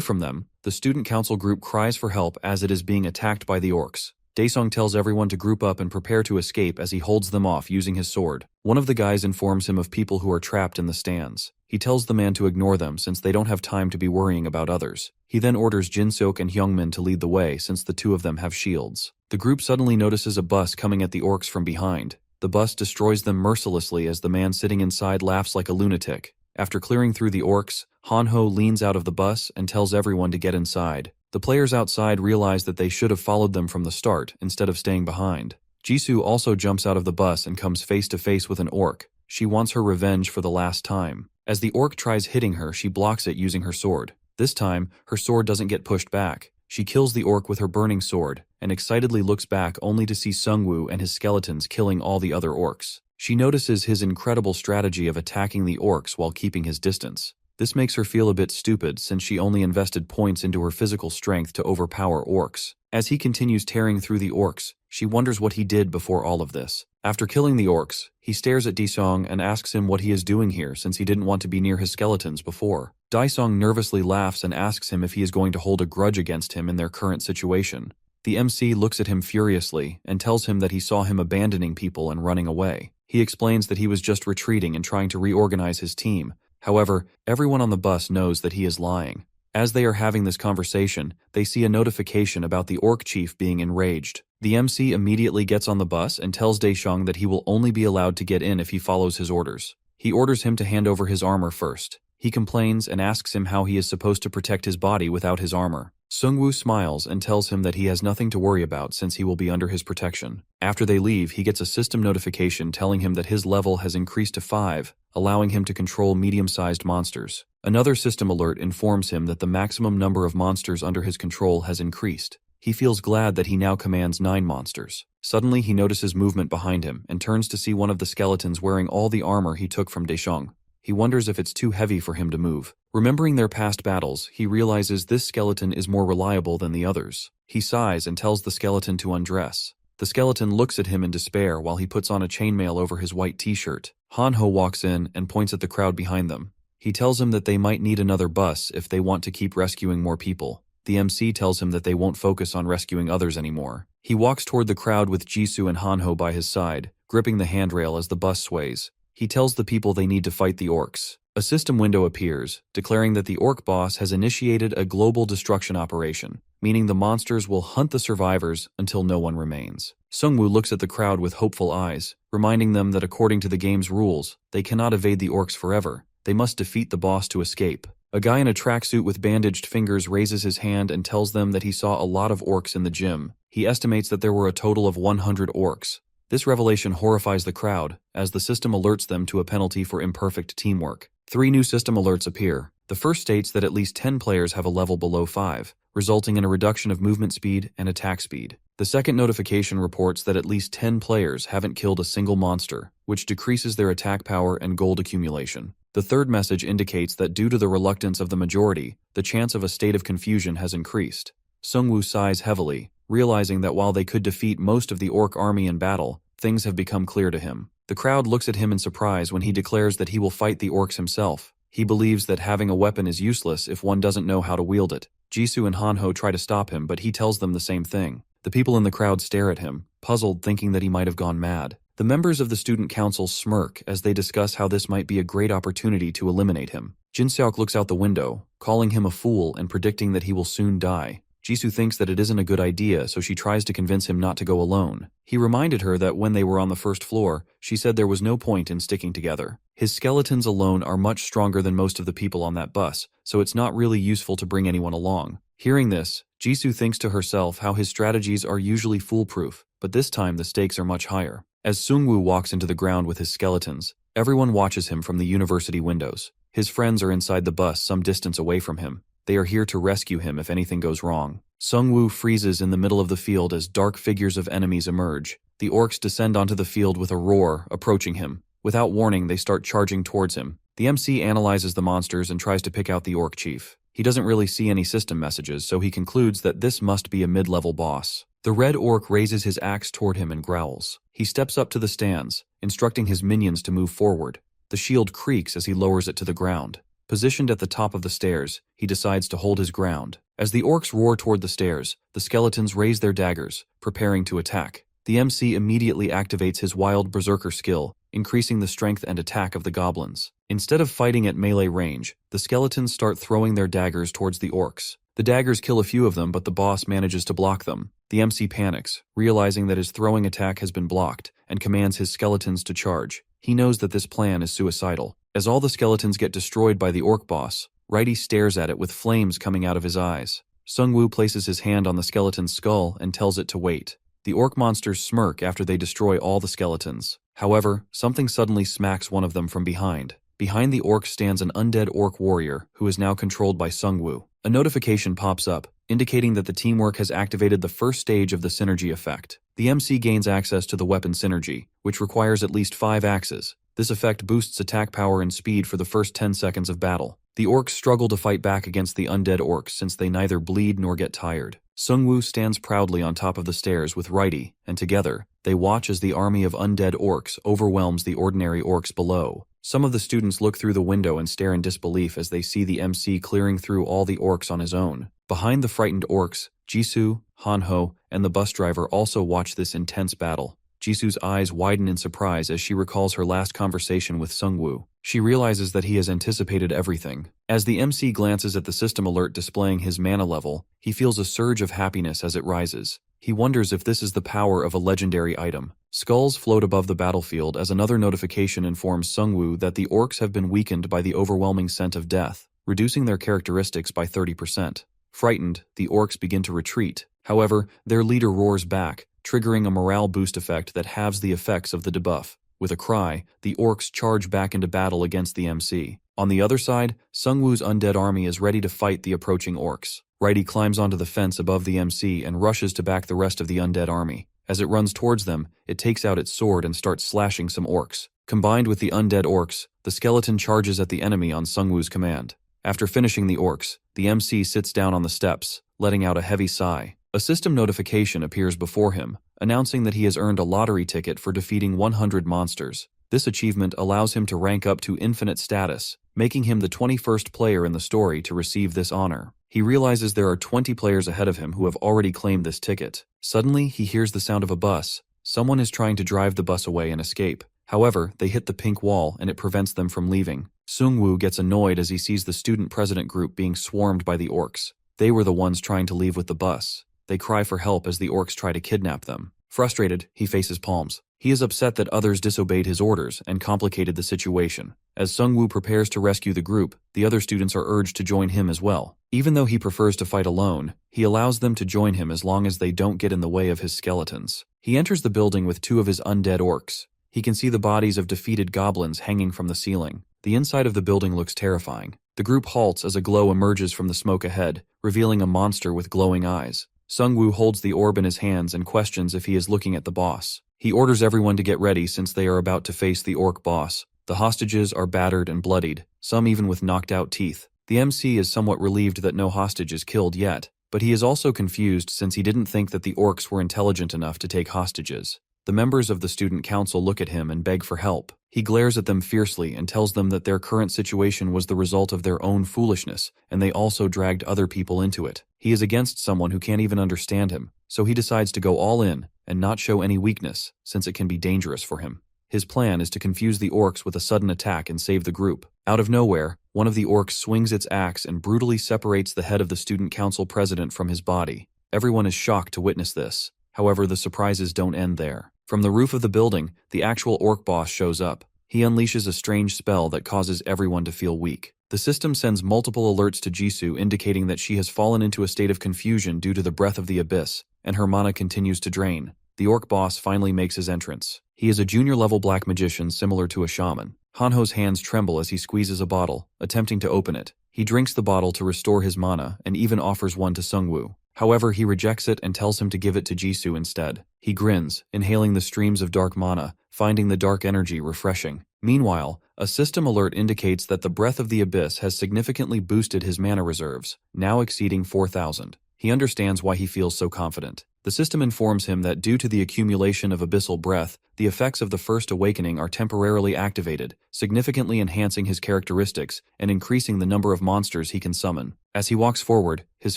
from them, the student council group cries for help as it is being attacked by the orcs. Daesung tells everyone to group up and prepare to escape as he holds them off using his sword. One of the guys informs him of people who are trapped in the stands. He tells the man to ignore them since they don't have time to be worrying about others. He then orders Jinseok and Hyungmin to lead the way since the two of them have shields. The group suddenly notices a bus coming at the orcs from behind. The bus destroys them mercilessly as the man sitting inside laughs like a lunatic. After clearing through the orcs, Hanho leans out of the bus and tells everyone to get inside. The players outside realize that they should have followed them from the start instead of staying behind. Jisoo also jumps out of the bus and comes face to face with an orc. She wants her revenge for the last time. As the orc tries hitting her, she blocks it using her sword. This time, her sword doesn't get pushed back. She kills the orc with her burning sword, and excitedly looks back only to see Sungwoo and his skeletons killing all the other orcs. She notices his incredible strategy of attacking the orcs while keeping his distance. This makes her feel a bit stupid since she only invested points into her physical strength to overpower orcs. As he continues tearing through the orcs, she wonders what he did before all of this. After killing the orcs, he stares at Daesung and asks him what he is doing here since he didn't want to be near his skeletons before. Daesung nervously laughs and asks him if he is going to hold a grudge against him in their current situation. The MC looks at him furiously and tells him that he saw him abandoning people and running away. He explains that he was just retreating and trying to reorganize his team. However, everyone on the bus knows that he is lying. As they are having this conversation, they see a notification about the orc chief being enraged. The MC immediately gets on the bus and tells Daesung that he will only be allowed to get in if he follows his orders. He orders him to hand over his armor first. He complains and asks him how he is supposed to protect his body without his armor. Sungwoo smiles and tells him that he has nothing to worry about since he will be under his protection. After they leave, he gets a system notification telling him that his level has increased to 5, allowing him to control medium-sized monsters. Another system alert informs him that the maximum number of monsters under his control has increased. He feels glad that he now commands 9 monsters. Suddenly, he notices movement behind him and turns to see one of the skeletons wearing all the armor he took from Daesung. He wonders if it's too heavy for him to move. Remembering their past battles, he realizes this skeleton is more reliable than the others. He sighs and tells the skeleton to undress. The skeleton looks at him in despair while he puts on a chainmail over his white t-shirt. Hanho walks in and points at the crowd behind them. He tells him that they might need another bus if they want to keep rescuing more people. The MC tells him that they won't focus on rescuing others anymore. He walks toward the crowd with Jisoo and Hanho by his side, gripping the handrail as the bus sways. He tells the people they need to fight the orcs. A system window appears, declaring that the orc boss has initiated a global destruction operation, meaning the monsters will hunt the survivors until no one remains. Sungwoo looks at the crowd with hopeful eyes, reminding them that according to the game's rules, they cannot evade the orcs forever. They must defeat the boss to escape. A guy in a tracksuit with bandaged fingers raises his hand and tells them that he saw a lot of orcs in the gym. He estimates that there were a total of 100 orcs. This revelation horrifies the crowd, as the system alerts them to a penalty for imperfect teamwork. 3 new system alerts appear. The first states that at least 10 players have a level below 5, resulting in a reduction of movement speed and attack speed. The second notification reports that at least 10 players haven't killed a single monster, which decreases their attack power and gold accumulation. The third message indicates that due to the reluctance of the majority, the chance of a state of confusion has increased. Sungwoo sighs heavily, realizing that while they could defeat most of the orc army in battle, things have become clear to him. The crowd looks at him in surprise when he declares that he will fight the orcs himself. He believes that having a weapon is useless if one doesn't know how to wield it. Jisoo and Hanho try to stop him, but he tells them the same thing. The people in the crowd stare at him, puzzled, thinking that he might have gone mad. The members of the student council smirk as they discuss how this might be a great opportunity to eliminate him. Jinseok looks out the window, calling him a fool and predicting that he will soon die. Jisoo thinks that it isn't a good idea, so she tries to convince him not to go alone. He reminded her that when they were on the first floor, she said there was no point in sticking together. His skeletons alone are much stronger than most of the people on that bus, so it's not really useful to bring anyone along. Hearing this, Jisoo thinks to herself how his strategies are usually foolproof, but this time the stakes are much higher. As Sungwoo walks into the ground with his skeletons, everyone watches him from the university windows. His friends are inside the bus some distance away from him. They are here to rescue him if anything goes wrong. Sungwoo freezes in the middle of the field as dark figures of enemies emerge. The orcs descend onto the field with a roar, approaching him. Without warning, they start charging towards him. The MC analyzes the monsters and tries to pick out the orc chief. He doesn't really see any system messages, so he concludes that this must be a mid-level boss. The red orc raises his axe toward him and growls. He steps up to the stands, instructing his minions to move forward. The shield creaks as he lowers it to the ground. Positioned at the top of the stairs, he decides to hold his ground. As the orcs roar toward the stairs, the skeletons raise their daggers, preparing to attack. The MC immediately activates his wild berserker skill, increasing the strength and attack of the goblins. Instead of fighting at melee range, the skeletons start throwing their daggers towards the orcs. The daggers kill a few of them, but the boss manages to block them. The MC panics, realizing that his throwing attack has been blocked, and commands his skeletons to charge. He knows that this plan is suicidal. As all the skeletons get destroyed by the orc boss, Righty stares at it with flames coming out of his eyes. Sungwoo places his hand on the skeleton's skull and tells it to wait. The orc monsters smirk after they destroy all the skeletons. However, something suddenly smacks one of them from behind. Behind the orc stands an undead orc warrior who is now controlled by Sungwoo. A notification pops up, indicating that the teamwork has activated the first stage of the synergy effect. The MC gains access to the weapon synergy, which requires at least 5 axes. This effect boosts attack power and speed for the first 10 seconds of battle. The orcs struggle to fight back against the undead orcs since they neither bleed nor get tired. Sungwoo stands proudly on top of the stairs with Righty, and together, they watch as the army of undead orcs overwhelms the ordinary orcs below. Some of the students look through the window and stare in disbelief as they see the MC clearing through all the orcs on his own. Behind the frightened orcs, Jisoo, Hanho, and the bus driver also watch this intense battle. Jisoo's eyes widen in surprise as she recalls her last conversation with Sungwoo. She realizes that he has anticipated everything. As the MC glances at the system alert displaying his mana level, he feels a surge of happiness as it rises. He wonders if this is the power of a legendary item. Skulls float above the battlefield as another notification informs Sungwoo that the orcs have been weakened by the overwhelming scent of death, reducing their characteristics by 30%. Frightened, the orcs begin to retreat. However, their leader roars back, triggering a morale boost effect that halves the effects of the debuff. With a cry, the orcs charge back into battle against the MC. On the other side, Sungwoo's undead army is ready to fight the approaching orcs. Righty climbs onto the fence above the MC and rushes to back the rest of the undead army. As it runs towards them, it takes out its sword and starts slashing some orcs. Combined with the undead orcs, the skeleton charges at the enemy on Sungwoo's command. After finishing the orcs, the MC sits down on the steps, letting out a heavy sigh. A system notification appears before him, announcing that he has earned a lottery ticket for defeating 100 monsters. This achievement allows him to rank up to infinite status, making him the 21st player in the story to receive this honor. He realizes there are 20 players ahead of him who have already claimed this ticket. Suddenly, he hears the sound of a bus. Someone is trying to drive the bus away and escape. However, they hit the pink wall and it prevents them from leaving. Sungwoo gets annoyed as he sees the student president group being swarmed by the orcs. They were the ones trying to leave with the bus. They cry for help as the orcs try to kidnap them. Frustrated, he faces palms. He is upset that others disobeyed his orders and complicated the situation. As Sungwoo prepares to rescue the group, the other students are urged to join him as well. Even though he prefers to fight alone, he allows them to join him as long as they don't get in the way of his skeletons. He enters the building with 2 of his undead orcs. He can see the bodies of defeated goblins hanging from the ceiling. The inside of the building looks terrifying. The group halts as a glow emerges from the smoke ahead, revealing a monster with glowing eyes. Sungwoo holds the orb in his hands and questions if he is looking at the boss. He orders everyone to get ready since they are about to face the orc boss. The hostages are battered and bloodied, some even with knocked out teeth. The MC is somewhat relieved that no hostage is killed yet, but he is also confused since he didn't think that the orcs were intelligent enough to take hostages. The members of the student council look at him and beg for help. He glares at them fiercely and tells them that their current situation was the result of their own foolishness, and they also dragged other people into it. He is against someone who can't even understand him, so he decides to go all in and not show any weakness, since it can be dangerous for him. His plan is to confuse the orcs with a sudden attack and save the group. Out of nowhere, one of the orcs swings its axe and brutally separates the head of the student council president from his body. Everyone is shocked to witness this. However, the surprises don't end there. From the roof of the building, the actual orc boss shows up. He unleashes a strange spell that causes everyone to feel weak. The system sends multiple alerts to Jisoo indicating that she has fallen into a state of confusion due to the breath of the abyss, and her mana continues to drain. The orc boss finally makes his entrance. He is a junior-level black magician similar to a shaman. Hanho's hands tremble as he squeezes a bottle, attempting to open it. He drinks the bottle to restore his mana and even offers one to Sungwoo. However, he rejects it and tells him to give it to Jisoo instead. He grins, inhaling the streams of dark mana, finding the dark energy refreshing. Meanwhile, a system alert indicates that the Breath of the Abyss has significantly boosted his mana reserves, now exceeding 4,000. He understands why he feels so confident. The system informs him that due to the accumulation of abyssal breath, the effects of the First Awakening are temporarily activated, significantly enhancing his characteristics and increasing the number of monsters he can summon. As he walks forward, his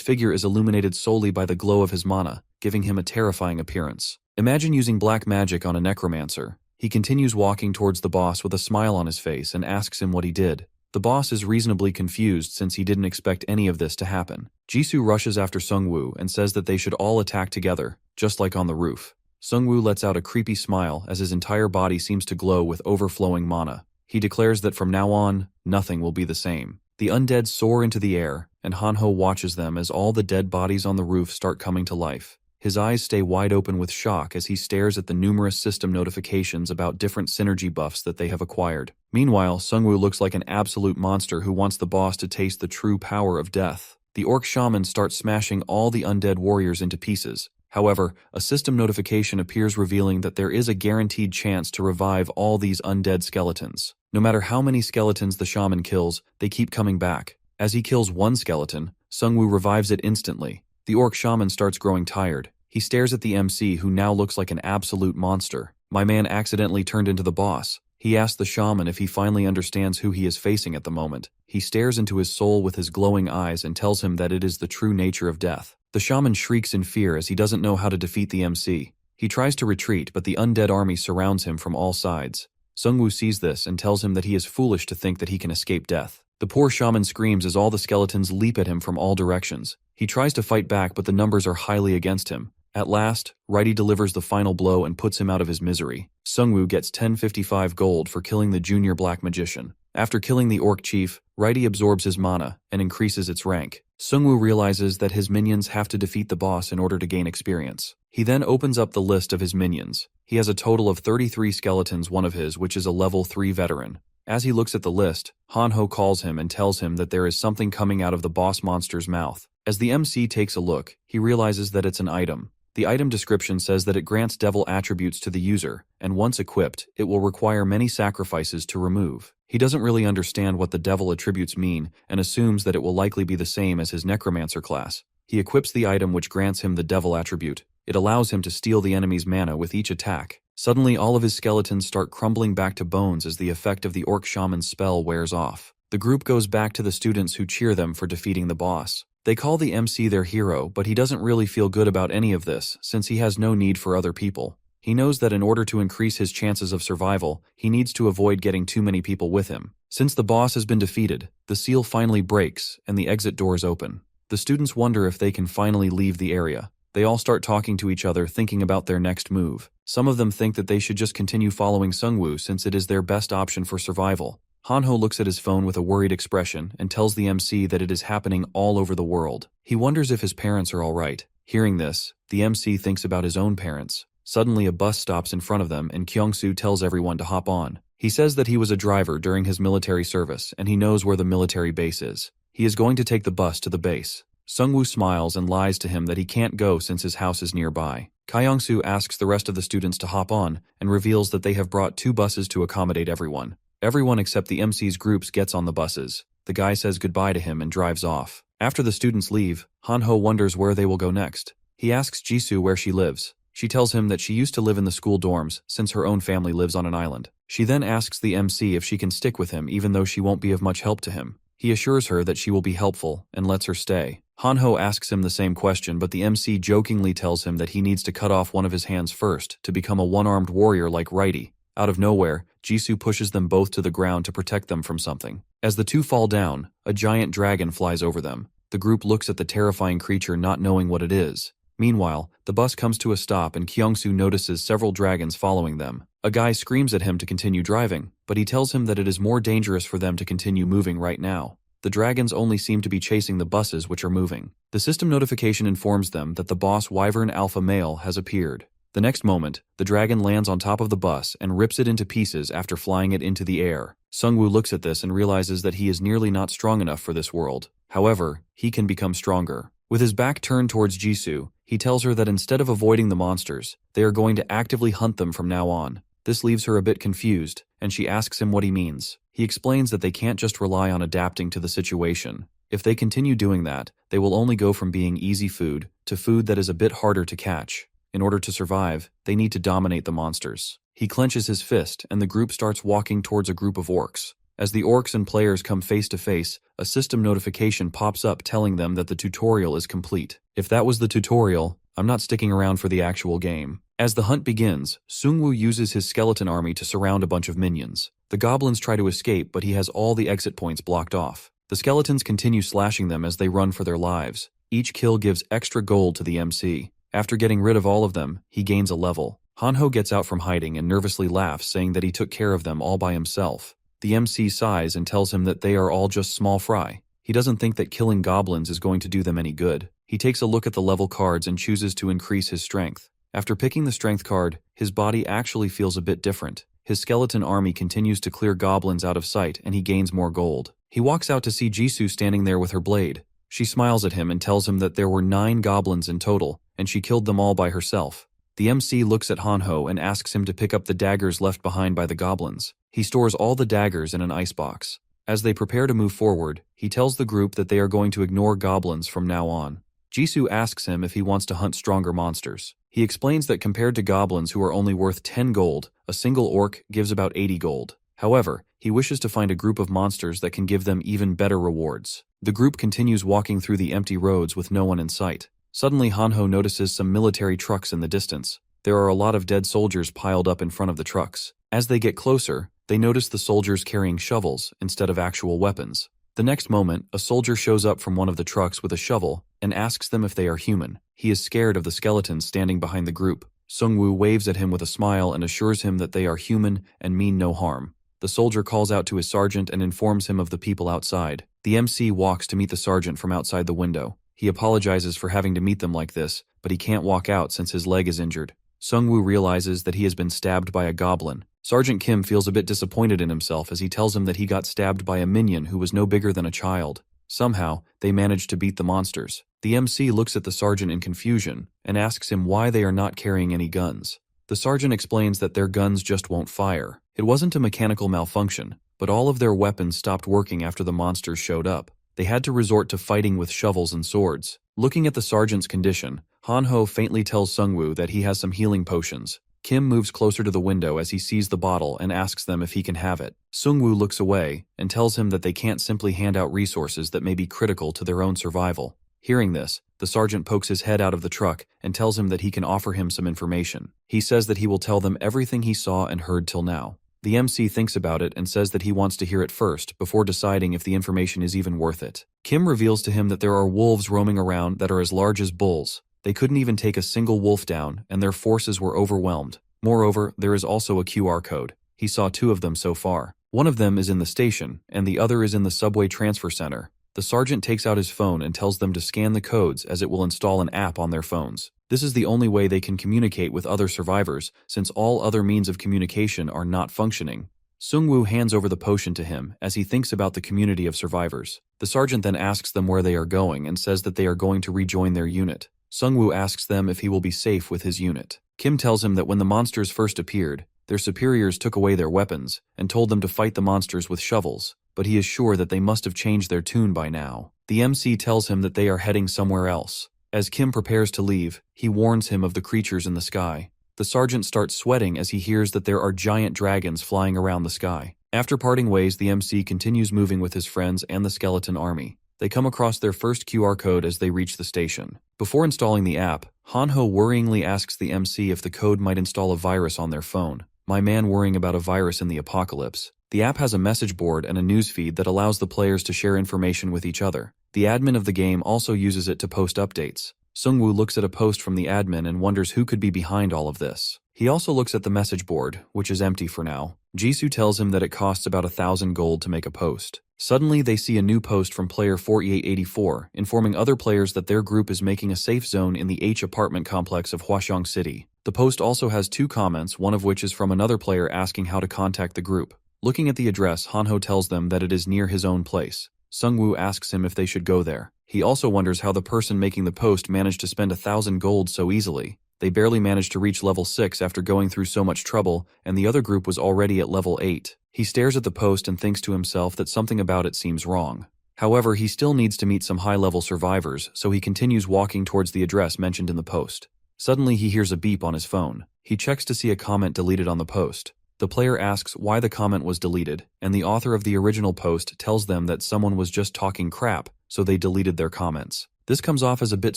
figure is illuminated solely by the glow of his mana, giving him a terrifying appearance. Imagine using black magic on a necromancer. He continues walking towards the boss with a smile on his face and asks him what he did. The boss is reasonably confused since he didn't expect any of this to happen. Jisoo rushes after Sungwoo and says that they should all attack together, just like on the roof. Sungwoo lets out a creepy smile as his entire body seems to glow with overflowing mana. He declares that from now on, nothing will be the same. The undead soar into the air, and Hanho watches them as all the dead bodies on the roof start coming to life. His eyes stay wide open with shock as he stares at the numerous system notifications about different synergy buffs that they have acquired. Meanwhile, Sungwoo looks like an absolute monster who wants the boss to taste the true power of death. The orc shaman starts smashing all the undead warriors into pieces. However, a system notification appears revealing that there is a guaranteed chance to revive all these undead skeletons. No matter how many skeletons the shaman kills, they keep coming back. As he kills one skeleton, Sungwoo revives it instantly. The orc shaman starts growing tired. He stares at the MC who now looks like an absolute monster. My man accidentally turned into the boss. He asks the shaman if he finally understands who he is facing at the moment. He stares into his soul with his glowing eyes and tells him that it is the true nature of death. The shaman shrieks in fear as he doesn't know how to defeat the MC. He tries to retreat, but the undead army surrounds him from all sides. Sungwoo sees this and tells him that he is foolish to think that he can escape death. The poor shaman screams as all the skeletons leap at him from all directions. He tries to fight back, but the numbers are highly against him. At last, Righty delivers the final blow and puts him out of his misery. Sungwoo gets 1055 gold for killing the junior black magician. After killing the orc chief, Righty absorbs his mana and increases its rank. Sungwoo realizes that his minions have to defeat the boss in order to gain experience. He then opens up the list of his minions. He has a total of 33 skeletons, one of his which is a level 3 veteran. As he looks at the list, Hanho calls him and tells him that there is something coming out of the boss monster's mouth. As the MC takes a look, he realizes that it's an item. The item description says that it grants devil attributes to the user, and once equipped, it will require many sacrifices to remove. He doesn't really understand what the devil attributes mean, and assumes that it will likely be the same as his Necromancer class. He equips the item which grants him the devil attribute. It allows him to steal the enemy's mana with each attack. Suddenly, all of his skeletons start crumbling back to bones as the effect of the orc shaman's spell wears off. The group goes back to the students who cheer them for defeating the boss. They call the MC their hero, but he doesn't really feel good about any of this, since he has no need for other people. He knows that in order to increase his chances of survival, he needs to avoid getting too many people with him. Since the boss has been defeated, the seal finally breaks and the exit doors open. The students wonder if they can finally leave the area. They all start talking to each other, thinking about their next move. Some of them think that they should just continue following Sungwoo since it is their best option for survival. Hanho looks at his phone with a worried expression and tells the MC that it is happening all over the world. He wonders if his parents are alright. Hearing this, the MC thinks about his own parents. Suddenly a bus stops in front of them and Kyungsoo tells everyone to hop on. He says that he was a driver during his military service and he knows where the military base is. He is going to take the bus to the base. Sungwoo smiles and lies to him that he can't go since his house is nearby. Kyungsoo asks the rest of the students to hop on and reveals that they have brought 2 buses to accommodate everyone. Everyone except the MC's groups gets on the buses. The guy says goodbye to him and drives off. After the students leave, Hanho wonders where they will go next. He asks Jisoo where she lives. She tells him that she used to live in the school dorms since her own family lives on an island. She then asks the MC if she can stick with him even though she won't be of much help to him. He assures her that she will be helpful and lets her stay. Hanho asks him the same question, but the MC jokingly tells him that he needs to cut off one of his hands first to become a one-armed warrior like Righty. Out of nowhere, Jisoo pushes them both to the ground to protect them from something. As the 2 fall down, a giant dragon flies over them. The group looks at the terrifying creature not knowing what it is. Meanwhile, the bus comes to a stop and Kyungsoo notices several dragons following them. A guy screams at him to continue driving, but he tells him that it is more dangerous for them to continue moving right now. The dragons only seem to be chasing the buses which are moving. The system notification informs them that the boss Wyvern Alpha Male has appeared. The next moment, the dragon lands on top of the bus and rips it into pieces after flying it into the air. Sungwoo looks at this and realizes that he is nearly not strong enough for this world. However, he can become stronger. With his back turned towards Jisoo, he tells her that instead of avoiding the monsters, they are going to actively hunt them from now on. This leaves her a bit confused, and she asks him what he means. He explains that they can't just rely on adapting to the situation. If they continue doing that, they will only go from being easy food to food that is a bit harder to catch. In order to survive, they need to dominate the monsters. He clenches his fist, and the group starts walking towards a group of orcs. As the orcs and players come face to face, a system notification pops up telling them that the tutorial is complete. If that was the tutorial, I'm not sticking around for the actual game. As the hunt begins, Seungwoo uses his skeleton army to surround a bunch of minions. The goblins try to escape, but he has all the exit points blocked off. The skeletons continue slashing them as they run for their lives. Each kill gives extra gold to the MC. After getting rid of all of them, he gains a level. Hanho gets out from hiding and nervously laughs, saying that he took care of them all by himself. The MC sighs and tells him that they are all just small fry. He doesn't think that killing goblins is going to do them any good. He takes a look at the level cards and chooses to increase his strength. After picking the strength card, his body actually feels a bit different. His skeleton army continues to clear goblins out of sight, and he gains more gold. He walks out to see Jisoo standing there with her blade. She smiles at him and tells him that there were 9 goblins in total, and she killed them all by herself. The MC looks at Hanho and asks him to pick up the daggers left behind by the goblins. He stores all the daggers in an icebox. As they prepare to move forward, he tells the group that they are going to ignore goblins from now on. Jisoo asks him if he wants to hunt stronger monsters. He explains that compared to goblins who are only worth 10 gold, a single orc gives about 80 gold. However, he wishes to find a group of monsters that can give them even better rewards. The group continues walking through the empty roads with no one in sight. Suddenly, Hanho notices some military trucks in the distance. There are a lot of dead soldiers piled up in front of the trucks. As they get closer, they notice the soldiers carrying shovels instead of actual weapons. The next moment, a soldier shows up from one of the trucks with a shovel and asks them if they are human. He is scared of the skeletons standing behind the group. Seungwoo waves at him with a smile and assures him that they are human and mean no harm. The soldier calls out to his sergeant and informs him of the people outside. The MC walks to meet the sergeant from outside the window. He apologizes for having to meet them like this, but he can't walk out since his leg is injured. Seungwoo realizes that he has been stabbed by a goblin. Sergeant Kim feels a bit disappointed in himself as he tells him that he got stabbed by a minion who was no bigger than a child. Somehow, they managed to beat the monsters. The MC looks at the sergeant in confusion and asks him why they are not carrying any guns. The sergeant explains that their guns just won't fire. It wasn't a mechanical malfunction, but all of their weapons stopped working after the monsters showed up. They had to resort to fighting with shovels and swords. Looking at the sergeant's condition, Hanho faintly tells Seungwoo that he has some healing potions. Kim moves closer to the window as he sees the bottle and asks them if he can have it. Seungwoo looks away and tells him that they can't simply hand out resources that may be critical to their own survival. Hearing this, the sergeant pokes his head out of the truck and tells him that he can offer him some information. He says that he will tell them everything he saw and heard till now. The MC thinks about it and says that he wants to hear it first before deciding if the information is even worth it. Kim reveals to him that there are wolves roaming around that are as large as bulls. They couldn't even take a single wolf down, and their forces were overwhelmed. Moreover, there is also a QR code. He saw 2 of them so far. One of them is in the station, and the other is in the subway transfer center. The sergeant takes out his phone and tells them to scan the codes as it will install an app on their phones. This is the only way they can communicate with other survivors, since all other means of communication are not functioning. Seungwoo hands over the potion to him as he thinks about the community of survivors. The sergeant then asks them where they are going and says that they are going to rejoin their unit. Seungwoo asks them if he will be safe with his unit. Kim tells him that when the monsters first appeared, their superiors took away their weapons and told them to fight the monsters with shovels, but he is sure that they must have changed their tune by now. The MC tells him that they are heading somewhere else. As Kim prepares to leave, he warns him of the creatures in the sky. The sergeant starts sweating as he hears that there are giant dragons flying around the sky. After parting ways, the MC continues moving with his friends and the skeleton army. They come across their first QR code as they reach the station. Before installing the app, Hanho worryingly asks the MC if the code might install a virus on their phone. My man worrying about a virus in the apocalypse. The app has a message board and a newsfeed that allows the players to share information with each other. The admin of the game also uses it to post updates. Seungwoo looks at a post from the admin and wonders who could be behind all of this. He also looks at the message board, which is empty for now. Jisoo tells him that it costs about 1,000 gold to make a post. Suddenly, they see a new post from player 4884, informing other players that their group is making a safe zone in the H apartment complex of Hwaseong City. The post also has 2 comments, one of which is from another player asking how to contact the group. Looking at the address, Hanho tells them that it is near his own place. Seungwoo asks him if they should go there. He also wonders how the person making the post managed to spend 1,000 gold so easily. They barely managed to reach level 6 after going through so much trouble, and the other group was already at level 8. He stares at the post and thinks to himself that something about it seems wrong. However, he still needs to meet some high-level survivors, so he continues walking towards the address mentioned in the post. Suddenly, he hears a beep on his phone. He checks to see a comment deleted on the post. The player asks why the comment was deleted, and the author of the original post tells them that someone was just talking crap, so they deleted their comments. This comes off as a bit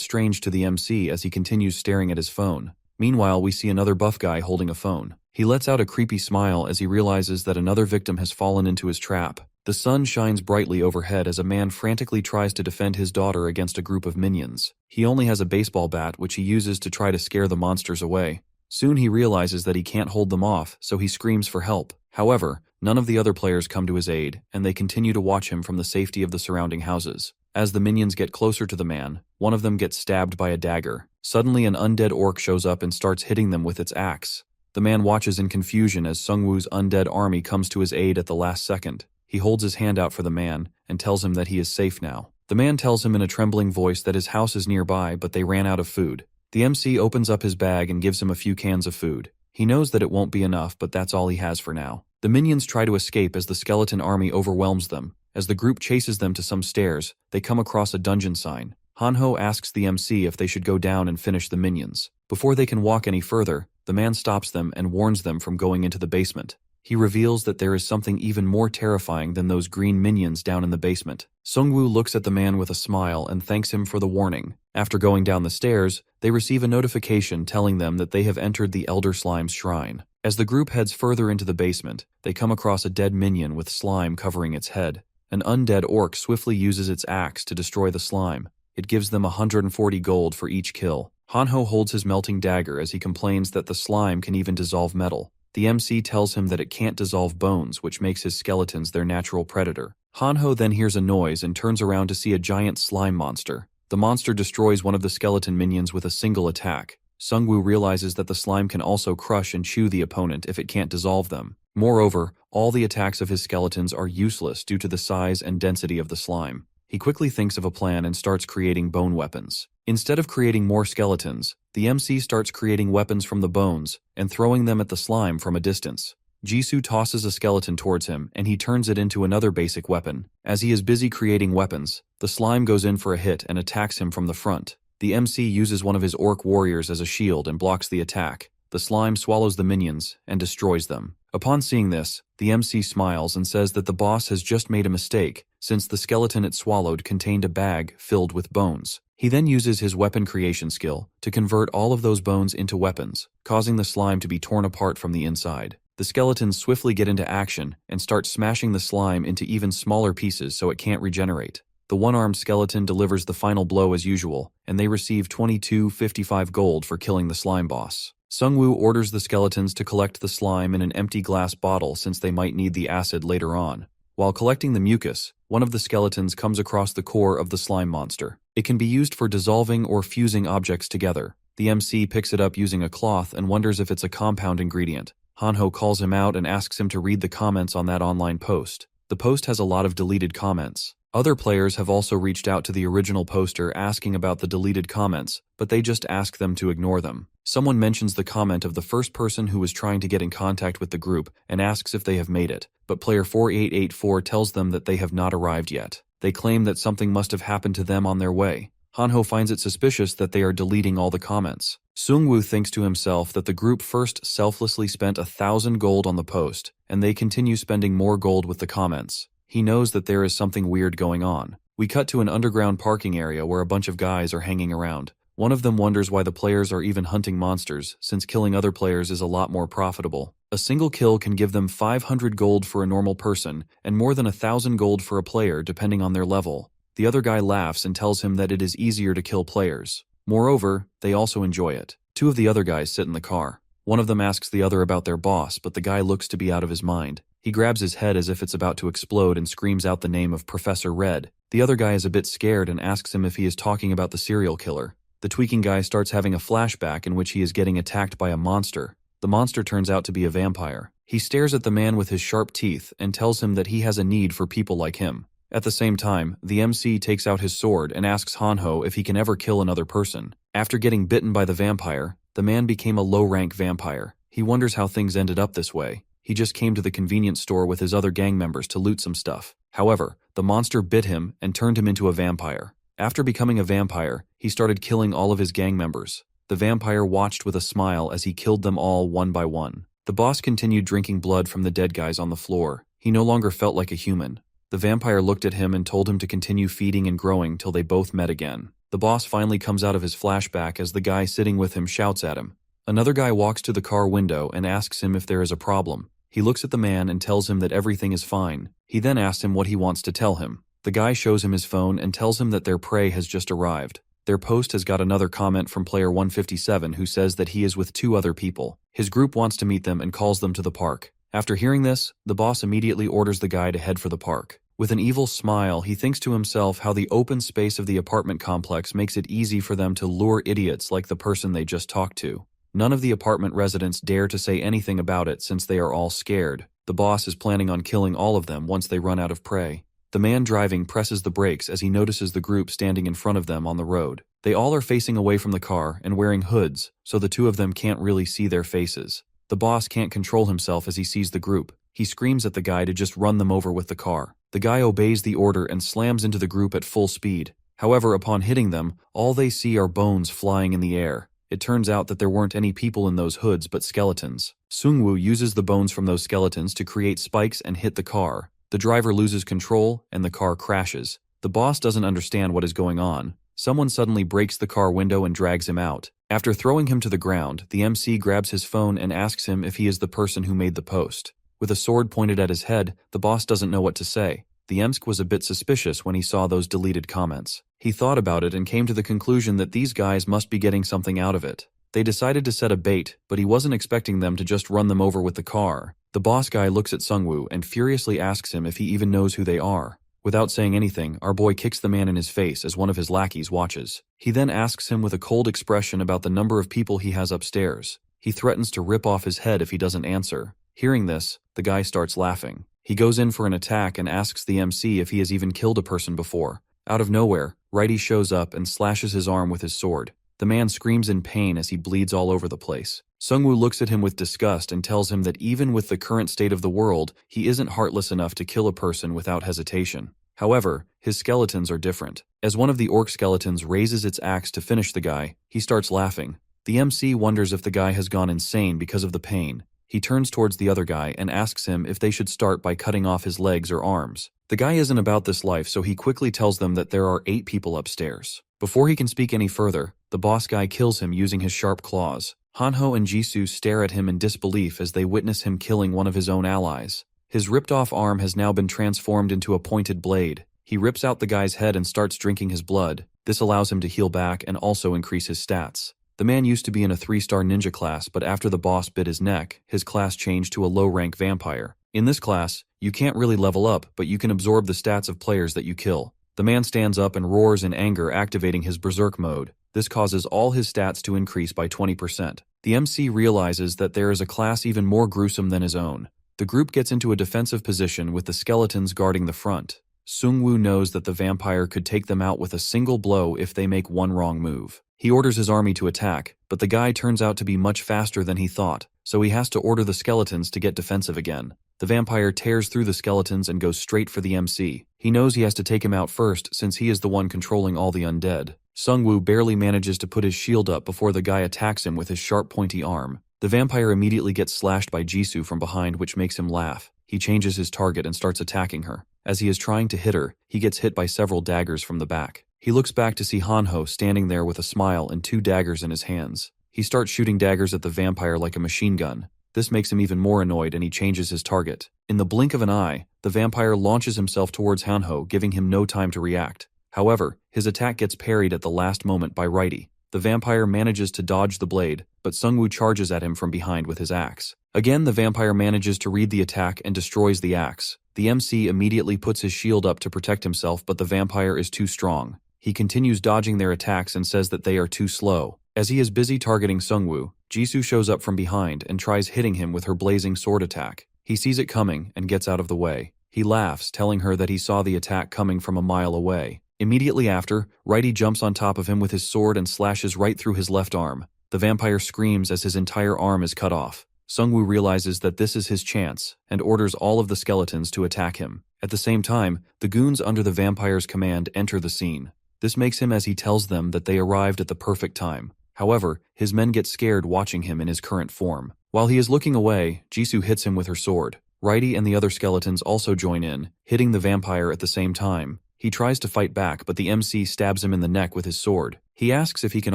strange to the MC as he continues staring at his phone. Meanwhile, we see another buff guy holding a phone. He lets out a creepy smile as he realizes that another victim has fallen into his trap. The sun shines brightly overhead as a man frantically tries to defend his daughter against a group of minions. He only has a baseball bat which he uses to try to scare the monsters away. Soon he realizes that he can't hold them off, so he screams for help. However, none of the other players come to his aid, and they continue to watch him from the safety of the surrounding houses. As the minions get closer to the man, one of them gets stabbed by a dagger. Suddenly an undead orc shows up and starts hitting them with its axe. The man watches in confusion as Sungwoo's undead army comes to his aid at the last second. He holds his hand out for the man and tells him that he is safe now. The man tells him in a trembling voice that his house is nearby, but they ran out of food. The MC opens up his bag and gives him a few cans of food. He knows that it won't be enough, but that's all he has for now. The minions try to escape as the skeleton army overwhelms them. As the group chases them to some stairs, they come across a dungeon sign. Hanho asks the MC if they should go down and finish the minions. Before they can walk any further, the man stops them and warns them from going into the basement. He reveals that there is something even more terrifying than those green minions down in the basement. Sungwoo looks at the man with a smile and thanks him for the warning. After going down the stairs, they receive a notification telling them that they have entered the Elder Slime's shrine. As the group heads further into the basement, they come across a dead minion with slime covering its head. An undead orc swiftly uses its axe to destroy the slime. It gives them 140 gold for each kill. Hanho holds his melting dagger as he complains that the slime can even dissolve metal. The MC tells him that it can't dissolve bones, which makes his skeletons their natural predator. Hanho then hears a noise and turns around to see a giant slime monster. The monster destroys one of the skeleton minions with a single attack. Sungwoo realizes that the slime can also crush and chew the opponent if it can't dissolve them. Moreover, all the attacks of his skeletons are useless due to the size and density of the slime. He quickly thinks of a plan and starts creating bone weapons. Instead of creating more skeletons, the MC starts creating weapons from the bones and throwing them at the slime from a distance. Jisoo tosses a skeleton towards him and he turns it into another basic weapon. As he is busy creating weapons, the slime goes in for a hit and attacks him from the front. The MC uses one of his orc warriors as a shield and blocks the attack. The slime swallows the minions and destroys them. Upon seeing this, the MC smiles and says that the boss has just made a mistake, since the skeleton it swallowed contained a bag filled with bones. He then uses his weapon creation skill to convert all of those bones into weapons, causing the slime to be torn apart from the inside. The skeletons swiftly get into action and start smashing the slime into even smaller pieces so it can't regenerate. The one-armed skeleton delivers the final blow as usual, and they receive 22.55 gold for killing the slime boss. Sungwoo orders the skeletons to collect the slime in an empty glass bottle since they might need the acid later on. While collecting the mucus, one of the skeletons comes across the core of the slime monster. It can be used for dissolving or fusing objects together. The MC picks it up using a cloth and wonders if it's a compound ingredient. Hanho calls him out and asks him to read the comments on that online post. The post has a lot of deleted comments. Other players have also reached out to the original poster asking about the deleted comments, but they just ask them to ignore them. Someone mentions the comment of the first person who was trying to get in contact with the group and asks if they have made it, but player 4884 tells them that they have not arrived yet. They claim that something must have happened to them on their way. Hanho finds it suspicious that they are deleting all the comments. Sungwoo thinks to himself that the group first selflessly spent 1,000 gold on the post, and they continue spending more gold with the comments. He knows that there is something weird going on. We cut to an underground parking area where a bunch of guys are hanging around. One of them wonders why the players are even hunting monsters, since killing other players is a lot more profitable. A single kill can give them 500 gold for a normal person, and more than 1,000 gold for a player depending on their level. The other guy laughs and tells him that it is easier to kill players. Moreover, they also enjoy it. Two of the other guys sit in the car. One of them asks the other about their boss, but the guy looks to be out of his mind. He grabs his head as if it's about to explode and screams out the name of Professor Red. The other guy is a bit scared and asks him if he is talking about the serial killer. The tweaking guy starts having a flashback in which he is getting attacked by a monster. The monster turns out to be a vampire. He stares at the man with his sharp teeth and tells him that he has a need for people like him. At the same time, the MC takes out his sword and asks Hanho if he can ever kill another person. After getting bitten by the vampire, the man became a low-rank vampire. He wonders how things ended up this way. He just came to the convenience store with his other gang members to loot some stuff. However, the monster bit him and turned him into a vampire. After becoming a vampire, he started killing all of his gang members. The vampire watched with a smile as he killed them all one by one. The boss continued drinking blood from the dead guys on the floor. He no longer felt like a human. The vampire looked at him and told him to continue feeding and growing till they both met again. The boss finally comes out of his flashback as the guy sitting with him shouts at him. Another guy walks to the car window and asks him if there is a problem. He looks at the man and tells him that everything is fine. He then asks him what he wants to tell him. The guy shows him his phone and tells him that their prey has just arrived. Their post has got another comment from player 157 who says that he is with 2 other people. His group wants to meet them and calls them to the park. After hearing this, the boss immediately orders the guy to head for the park. With an evil smile, he thinks to himself how the open space of the apartment complex makes it easy for them to lure idiots like the person they just talked to. None of the apartment residents dare to say anything about it since they are all scared. The boss is planning on killing all of them once they run out of prey. The man driving presses the brakes as he notices the group standing in front of them on the road. They all are facing away from the car and wearing hoods, so the 2 of them can't really see their faces. The boss can't control himself as he sees the group. He screams at the guy to just run them over with the car. The guy obeys the order and slams into the group at full speed. However, upon hitting them, all they see are bones flying in the air. It turns out that there weren't any people in those hoods but skeletons. Sungwoo uses the bones from those skeletons to create spikes and hit the car. The driver loses control and the car crashes. The boss doesn't understand what is going on. Someone suddenly breaks the car window and drags him out. After throwing him to the ground, the MC grabs his phone and asks him if he is the person who made the post. With a sword pointed at his head, the boss doesn't know what to say. The EMC was a bit suspicious when he saw those deleted comments. He thought about it and came to the conclusion that these guys must be getting something out of it. They decided to set a bait, but he wasn't expecting them to just run them over with the car. The boss guy looks at Sungwoo and furiously asks him if he even knows who they are. Without saying anything, our boy kicks the man in his face as one of his lackeys watches. He then asks him with a cold expression about the number of people he has upstairs. He threatens to rip off his head if he doesn't answer. Hearing this, the guy starts laughing. He goes in for an attack and asks the MC if he has even killed a person before. Out of nowhere, Righty shows up and slashes his arm with his sword. The man screams in pain as he bleeds all over the place. Sungwoo looks at him with disgust and tells him that even with the current state of the world, he isn't heartless enough to kill a person without hesitation. However, his skeletons are different. As one of the orc skeletons raises its axe to finish the guy, he starts laughing. The MC wonders if the guy has gone insane because of the pain. He turns towards the other guy and asks him if they should start by cutting off his legs or arms. The guy isn't about this life, so he quickly tells them that there are 8 people upstairs. Before he can speak any further, the boss guy kills him using his sharp claws. Hanho and Jisoo stare at him in disbelief as they witness him killing one of his own allies. His ripped-off arm has now been transformed into a pointed blade. He rips out the guy's head and starts drinking his blood. This allows him to heal back and also increase his stats. The man used to be in a 3-star ninja class, but after the boss bit his neck, his class changed to a low-rank vampire. In this class, you can't really level up, but you can absorb the stats of players that you kill. The man stands up and roars in anger, activating his berserk mode. This causes all his stats to increase by 20%. The MC realizes that there is a class even more gruesome than his own. The group gets into a defensive position with the skeletons guarding the front. Sungwoo knows that the vampire could take them out with a single blow if they make one wrong move. He orders his army to attack, but the guy turns out to be much faster than he thought, so he has to order the skeletons to get defensive again. The vampire tears through the skeletons and goes straight for the MC. He knows he has to take him out first since he is the one controlling all the undead. Sungwoo barely manages to put his shield up before the guy attacks him with his sharp pointy arm. The vampire immediately gets slashed by Jisoo from behind, which makes him laugh. He changes his target and starts attacking her. As he is trying to hit her, he gets hit by several daggers from the back. He looks back to see Hanho standing there with a smile and 2 daggers in his hands. He starts shooting daggers at the vampire like a machine gun. This makes him even more annoyed and he changes his target. In the blink of an eye, the vampire launches himself towards Hanho, giving him no time to react. However, his attack gets parried at the last moment by Righty. The vampire manages to dodge the blade, but Sungwoo charges at him from behind with his axe. Again, the vampire manages to read the attack and destroys the axe. The MC immediately puts his shield up to protect himself, but the vampire is too strong. He continues dodging their attacks and says that they are too slow. As he is busy targeting Sungwoo, Jisoo shows up from behind and tries hitting him with her blazing sword attack. He sees it coming and gets out of the way. He laughs, telling her that he saw the attack coming from a mile away. Immediately after, Righty jumps on top of him with his sword and slashes right through his left arm. The vampire screams as his entire arm is cut off. Sungwoo realizes that this is his chance and orders all of the skeletons to attack him. At the same time, the goons under the vampire's command enter the scene. This makes him as he tells them that they arrived at the perfect time. However, his men get scared watching him in his current form. While he is looking away, Jisoo hits him with her sword. Righty and the other skeletons also join in, hitting the vampire at the same time. He tries to fight back, but the MC stabs him in the neck with his sword. He asks if he can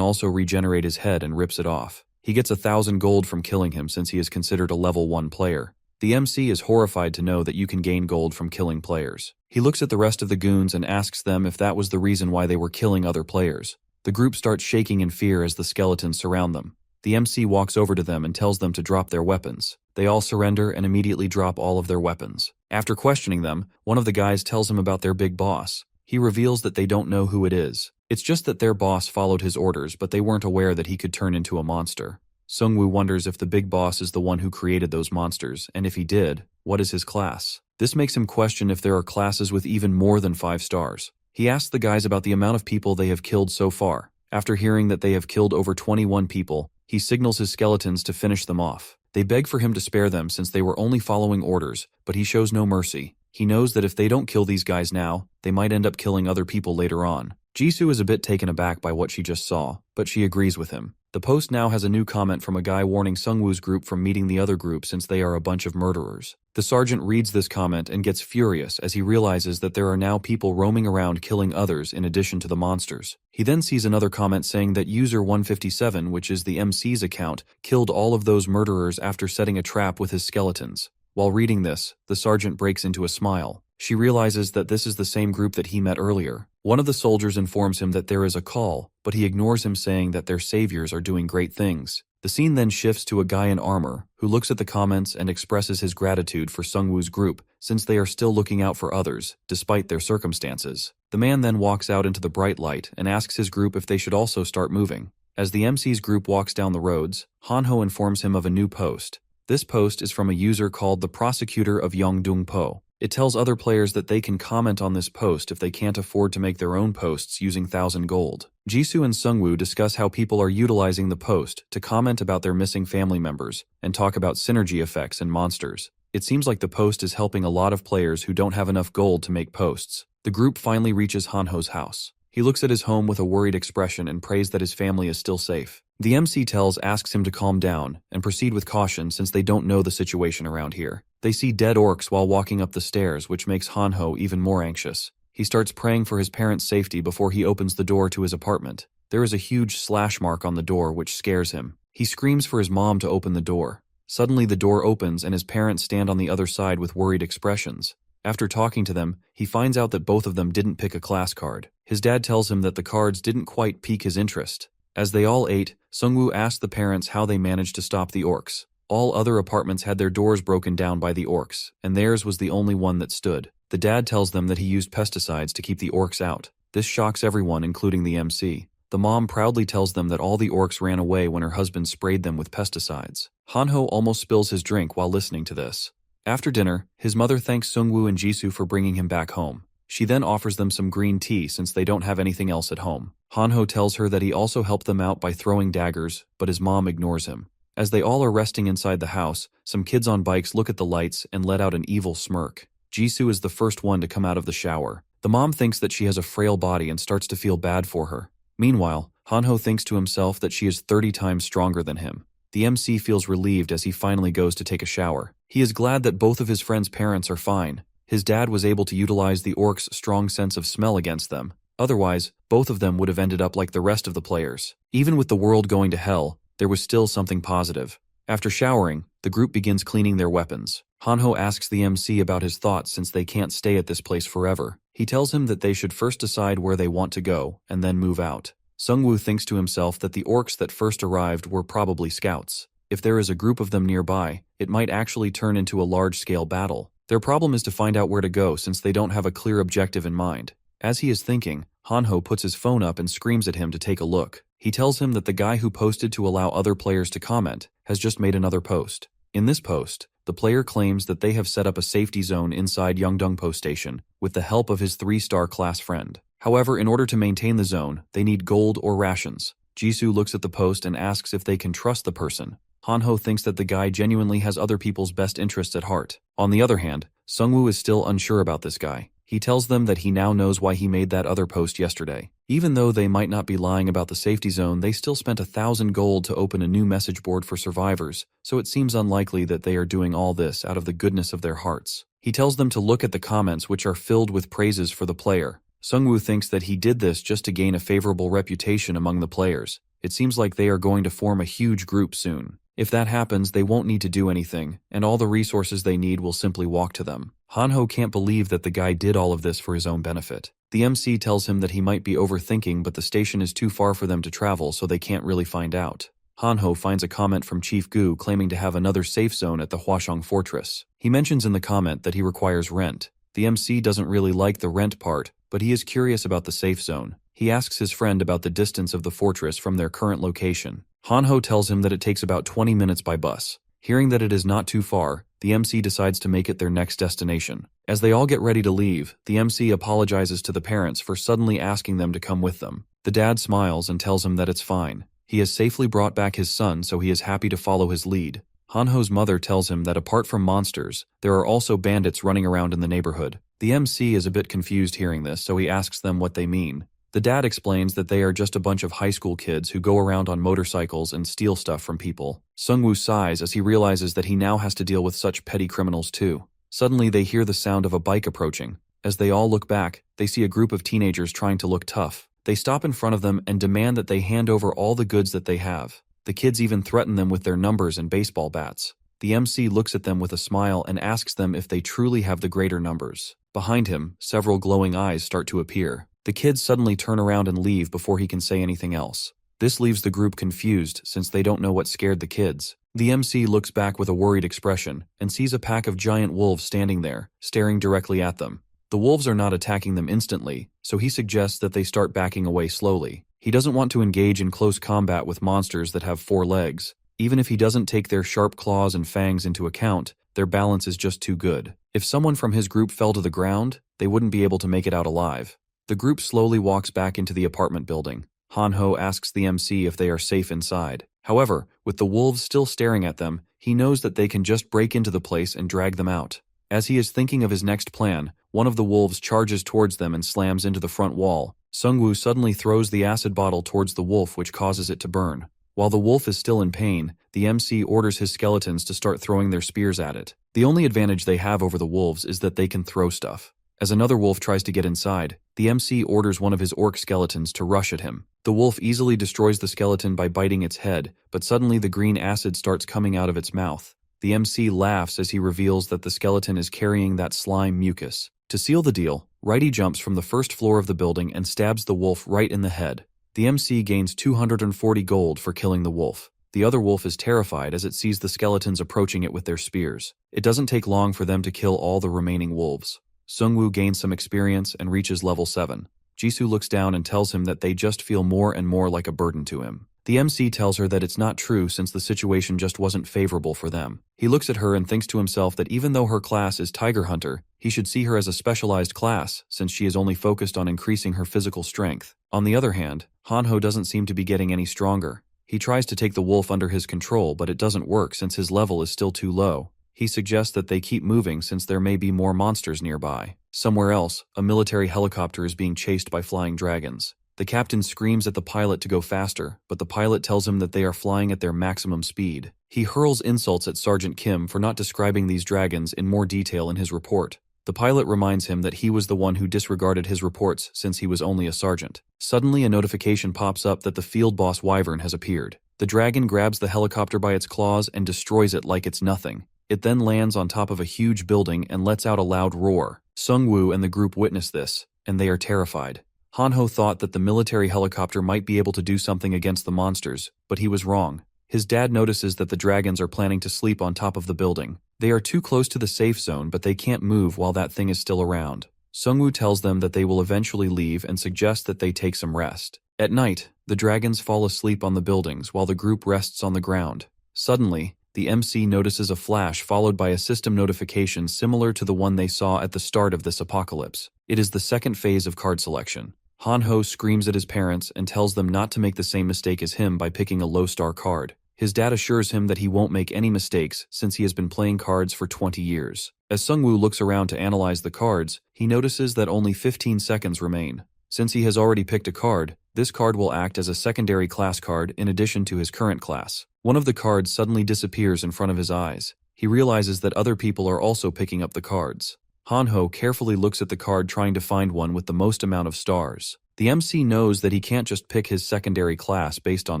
also regenerate his head and rips it off. He gets 1,000 gold from killing him since he is considered a level 1 player. The MC is horrified to know that you can gain gold from killing players. He looks at the rest of the goons and asks them if that was the reason why they were killing other players. The group starts shaking in fear as the skeletons surround them. The MC walks over to them and tells them to drop their weapons. They all surrender and immediately drop all of their weapons. After questioning them, one of the guys tells him about their big boss. He reveals that they don't know who it is. It's just that their boss followed his orders, but they weren't aware that he could turn into a monster. Sungwoo wonders if the big boss is the one who created those monsters, and if he did, what is his class? This makes him question if there are classes with even more than 5 stars. He asks the guys about the amount of people they have killed so far. After hearing that they have killed over 21 people, he signals his skeletons to finish them off. They beg for him to spare them since they were only following orders, but he shows no mercy. He knows that if they don't kill these guys now, they might end up killing other people later on. Jisoo is a bit taken aback by what she just saw, but she agrees with him. The post now has a new comment from a guy warning Sungwoo's group from meeting the other group since they are a bunch of murderers. The sergeant reads this comment and gets furious as he realizes that there are now people roaming around killing others in addition to the monsters. He then sees another comment saying that user 157, which is the MC's account, killed all of those murderers after setting a trap with his skeletons. While reading this, the sergeant breaks into a smile. She realizes that this is the same group that he met earlier. One of the soldiers informs him that there is a call, but he ignores him saying that their saviors are doing great things. The scene then shifts to a guy in armor, who looks at the comments and expresses his gratitude for Sungwoo's group, since they are still looking out for others, despite their circumstances. The man then walks out into the bright light and asks his group if they should also start moving. As the MC's group walks down the roads, Hanho informs him of a new post. This post is from a user called the Prosecutor of Yongdong-po. It tells other players that they can comment on this post if they can't afford to make their own posts using 1,000 gold. Jisoo and Sungwoo discuss how people are utilizing the post to comment about their missing family members and talk about synergy effects and monsters. It seems like the post is helping a lot of players who don't have enough gold to make posts. The group finally reaches Hanho's house. He looks at his home with a worried expression and prays that his family is still safe. The MC asks him to calm down and proceed with caution since they don't know the situation around here. They see dead orcs while walking up the stairs, which makes Hanho even more anxious. He starts praying for his parents' safety before he opens the door to his apartment. There is a huge slash mark on the door which scares him. He screams for his mom to open the door. Suddenly the door opens and his parents stand on the other side with worried expressions. After talking to them, he finds out that both of them didn't pick a class card. His dad tells him that the cards didn't quite pique his interest. As they all ate, Sungwoo asked the parents how they managed to stop the orcs. All other apartments had their doors broken down by the orcs, and theirs was the only one that stood. The dad tells them that he used pesticides to keep the orcs out. This shocks everyone, including the MC. The mom proudly tells them that all the orcs ran away when her husband sprayed them with pesticides. Hanho almost spills his drink while listening to this. After dinner, his mother thanks Sungwoo and Jisoo for bringing him back home. She then offers them some green tea since they don't have anything else at home. Hanho tells her that he also helped them out by throwing daggers, but his mom ignores him. As they all are resting inside the house, some kids on bikes look at the lights and let out an evil smirk. Jisoo is the first one to come out of the shower. The mom thinks that she has a frail body and starts to feel bad for her. Meanwhile, Hanho thinks to himself that she is 30 times stronger than him. The MC feels relieved as he finally goes to take a shower. He is glad that both of his friends' parents are fine. His dad was able to utilize the orcs' strong sense of smell against them. Otherwise, both of them would have ended up like the rest of the players. Even with the world going to hell, there was still something positive. After showering, the group begins cleaning their weapons. Hanho asks the MC about his thoughts since they can't stay at this place forever. He tells him that they should first decide where they want to go and then move out. Sungwoo thinks to himself that the orcs that first arrived were probably scouts. If there is a group of them nearby, it might actually turn into a large-scale battle. Their problem is to find out where to go since they don't have a clear objective in mind. As he is thinking, Hanho puts his phone up and screams at him to take a look. He tells him that the guy who posted to allow other players to comment has just made another post. In this post, the player claims that they have set up a safety zone inside Yongdongpo Station with the help of his 3-star class friend. However, in order to maintain the zone, they need gold or rations. Jisoo looks at the post and asks if they can trust the person. Hanho thinks that the guy genuinely has other people's best interests at heart. On the other hand, Sungwoo is still unsure about this guy. He tells them that he now knows why he made that other post yesterday. Even though they might not be lying about the safety zone, they still spent 1,000 gold to open a new message board for survivors, so it seems unlikely that they are doing all this out of the goodness of their hearts. He tells them to look at the comments, which are filled with praises for the player. Sungwoo thinks that he did this just to gain a favorable reputation among the players. It seems like they are going to form a huge group soon. If that happens, they won't need to do anything, and all the resources they need will simply walk to them. Hanho can't believe that the guy did all of this for his own benefit. The MC tells him that he might be overthinking, but the station is too far for them to travel, so they can't really find out. Hanho finds a comment from Chief Gu claiming to have another safe zone at the Hwashong Fortress. He mentions in the comment that he requires rent. The MC doesn't really like the rent part, but he is curious about the safe zone. He asks his friend about the distance of the fortress from their current location. Hanho tells him that it takes about 20 minutes by bus. Hearing that it is not too far, the MC decides to make it their next destination. As they all get ready to leave, the MC apologizes to the parents for suddenly asking them to come with them. The dad smiles and tells him that it's fine. He has safely brought back his son, so he is happy to follow his lead. Hanho's mother tells him that apart from monsters, there are also bandits running around in the neighborhood. The MC is a bit confused hearing this, so he asks them what they mean. The dad explains that they are just a bunch of high school kids who go around on motorcycles and steal stuff from people. Sungwoo sighs as he realizes that he now has to deal with such petty criminals too. Suddenly they hear the sound of a bike approaching. As they all look back, they see a group of teenagers trying to look tough. They stop in front of them and demand that they hand over all the goods that they have. The kids even threaten them with their numbers and baseball bats. The MC looks at them with a smile and asks them if they truly have the greater numbers. Behind him, several glowing eyes start to appear. The kids suddenly turn around and leave before he can say anything else. This leaves the group confused since they don't know what scared the kids. The MC looks back with a worried expression and sees a pack of giant wolves standing there, staring directly at them. The wolves are not attacking them instantly, so he suggests that they start backing away slowly. He doesn't want to engage in close combat with monsters that have 4 legs. Even if he doesn't take their sharp claws and fangs into account, their balance is just too good. If someone from his group fell to the ground, they wouldn't be able to make it out alive. The group slowly walks back into the apartment building. Hanho asks the MC if they are safe inside. However, with the wolves still staring at them, he knows that they can just break into the place and drag them out. As he is thinking of his next plan, one of the wolves charges towards them and slams into the front wall. Sungwoo suddenly throws the acid bottle towards the wolf, which causes it to burn. While the wolf is still in pain, the MC orders his skeletons to start throwing their spears at it. The only advantage they have over the wolves is that they can throw stuff. As another wolf tries to get inside, the MC orders one of his orc skeletons to rush at him. The wolf easily destroys the skeleton by biting its head, but suddenly the green acid starts coming out of its mouth. The MC laughs as he reveals that the skeleton is carrying that slime mucus. To seal the deal, Righty jumps from the first floor of the building and stabs the wolf right in the head. The MC gains 240 gold for killing the wolf. The other wolf is terrified as it sees the skeletons approaching it with their spears. It doesn't take long for them to kill all the remaining wolves. Sungwoo gains some experience and reaches level 7. Jisoo looks down and tells him that they just feel more and more like a burden to him. The MC tells her that it's not true since the situation just wasn't favorable for them. He looks at her and thinks to himself that even though her class is Tiger Hunter, he should see her as a specialized class since she is only focused on increasing her physical strength. On the other hand, Hanho doesn't seem to be getting any stronger. He tries to take the wolf under his control, but it doesn't work since his level is still too low. He suggests that they keep moving since there may be more monsters nearby. Somewhere else, a military helicopter is being chased by flying dragons. The captain screams at the pilot to go faster, but the pilot tells him that they are flying at their maximum speed. He hurls insults at Sergeant Kim for not describing these dragons in more detail in his report. The pilot reminds him that he was the one who disregarded his reports since he was only a sergeant. Suddenly, a notification pops up that the field boss Wyvern has appeared. The dragon grabs the helicopter by its claws and destroys it like it's nothing. It then lands on top of a huge building and lets out a loud roar. Sungwoo and the group witness this, and they are terrified. Hanho thought that the military helicopter might be able to do something against the monsters, but he was wrong. His dad notices that the dragons are planning to sleep on top of the building. They are too close to the safe zone, but they can't move while that thing is still around. Sungwoo tells them that they will eventually leave and suggests that they take some rest. At night, the dragons fall asleep on the buildings while the group rests on the ground. Suddenly, the MC notices a flash followed by a system notification similar to the one they saw at the start of this apocalypse. It is the second phase of card selection. Hanho screams at his parents and tells them not to make the same mistake as him by picking a low-star card. His dad assures him that he won't make any mistakes since he has been playing cards for 20 years. As Sungwoo looks around to analyze the cards, he notices that only 15 seconds remain. Since he has already picked a card, this card will act as a secondary class card in addition to his current class. One of the cards suddenly disappears in front of his eyes. He realizes that other people are also picking up the cards. Hanho carefully looks at the card trying to find one with the most amount of stars. The MC knows that he can't just pick his secondary class based on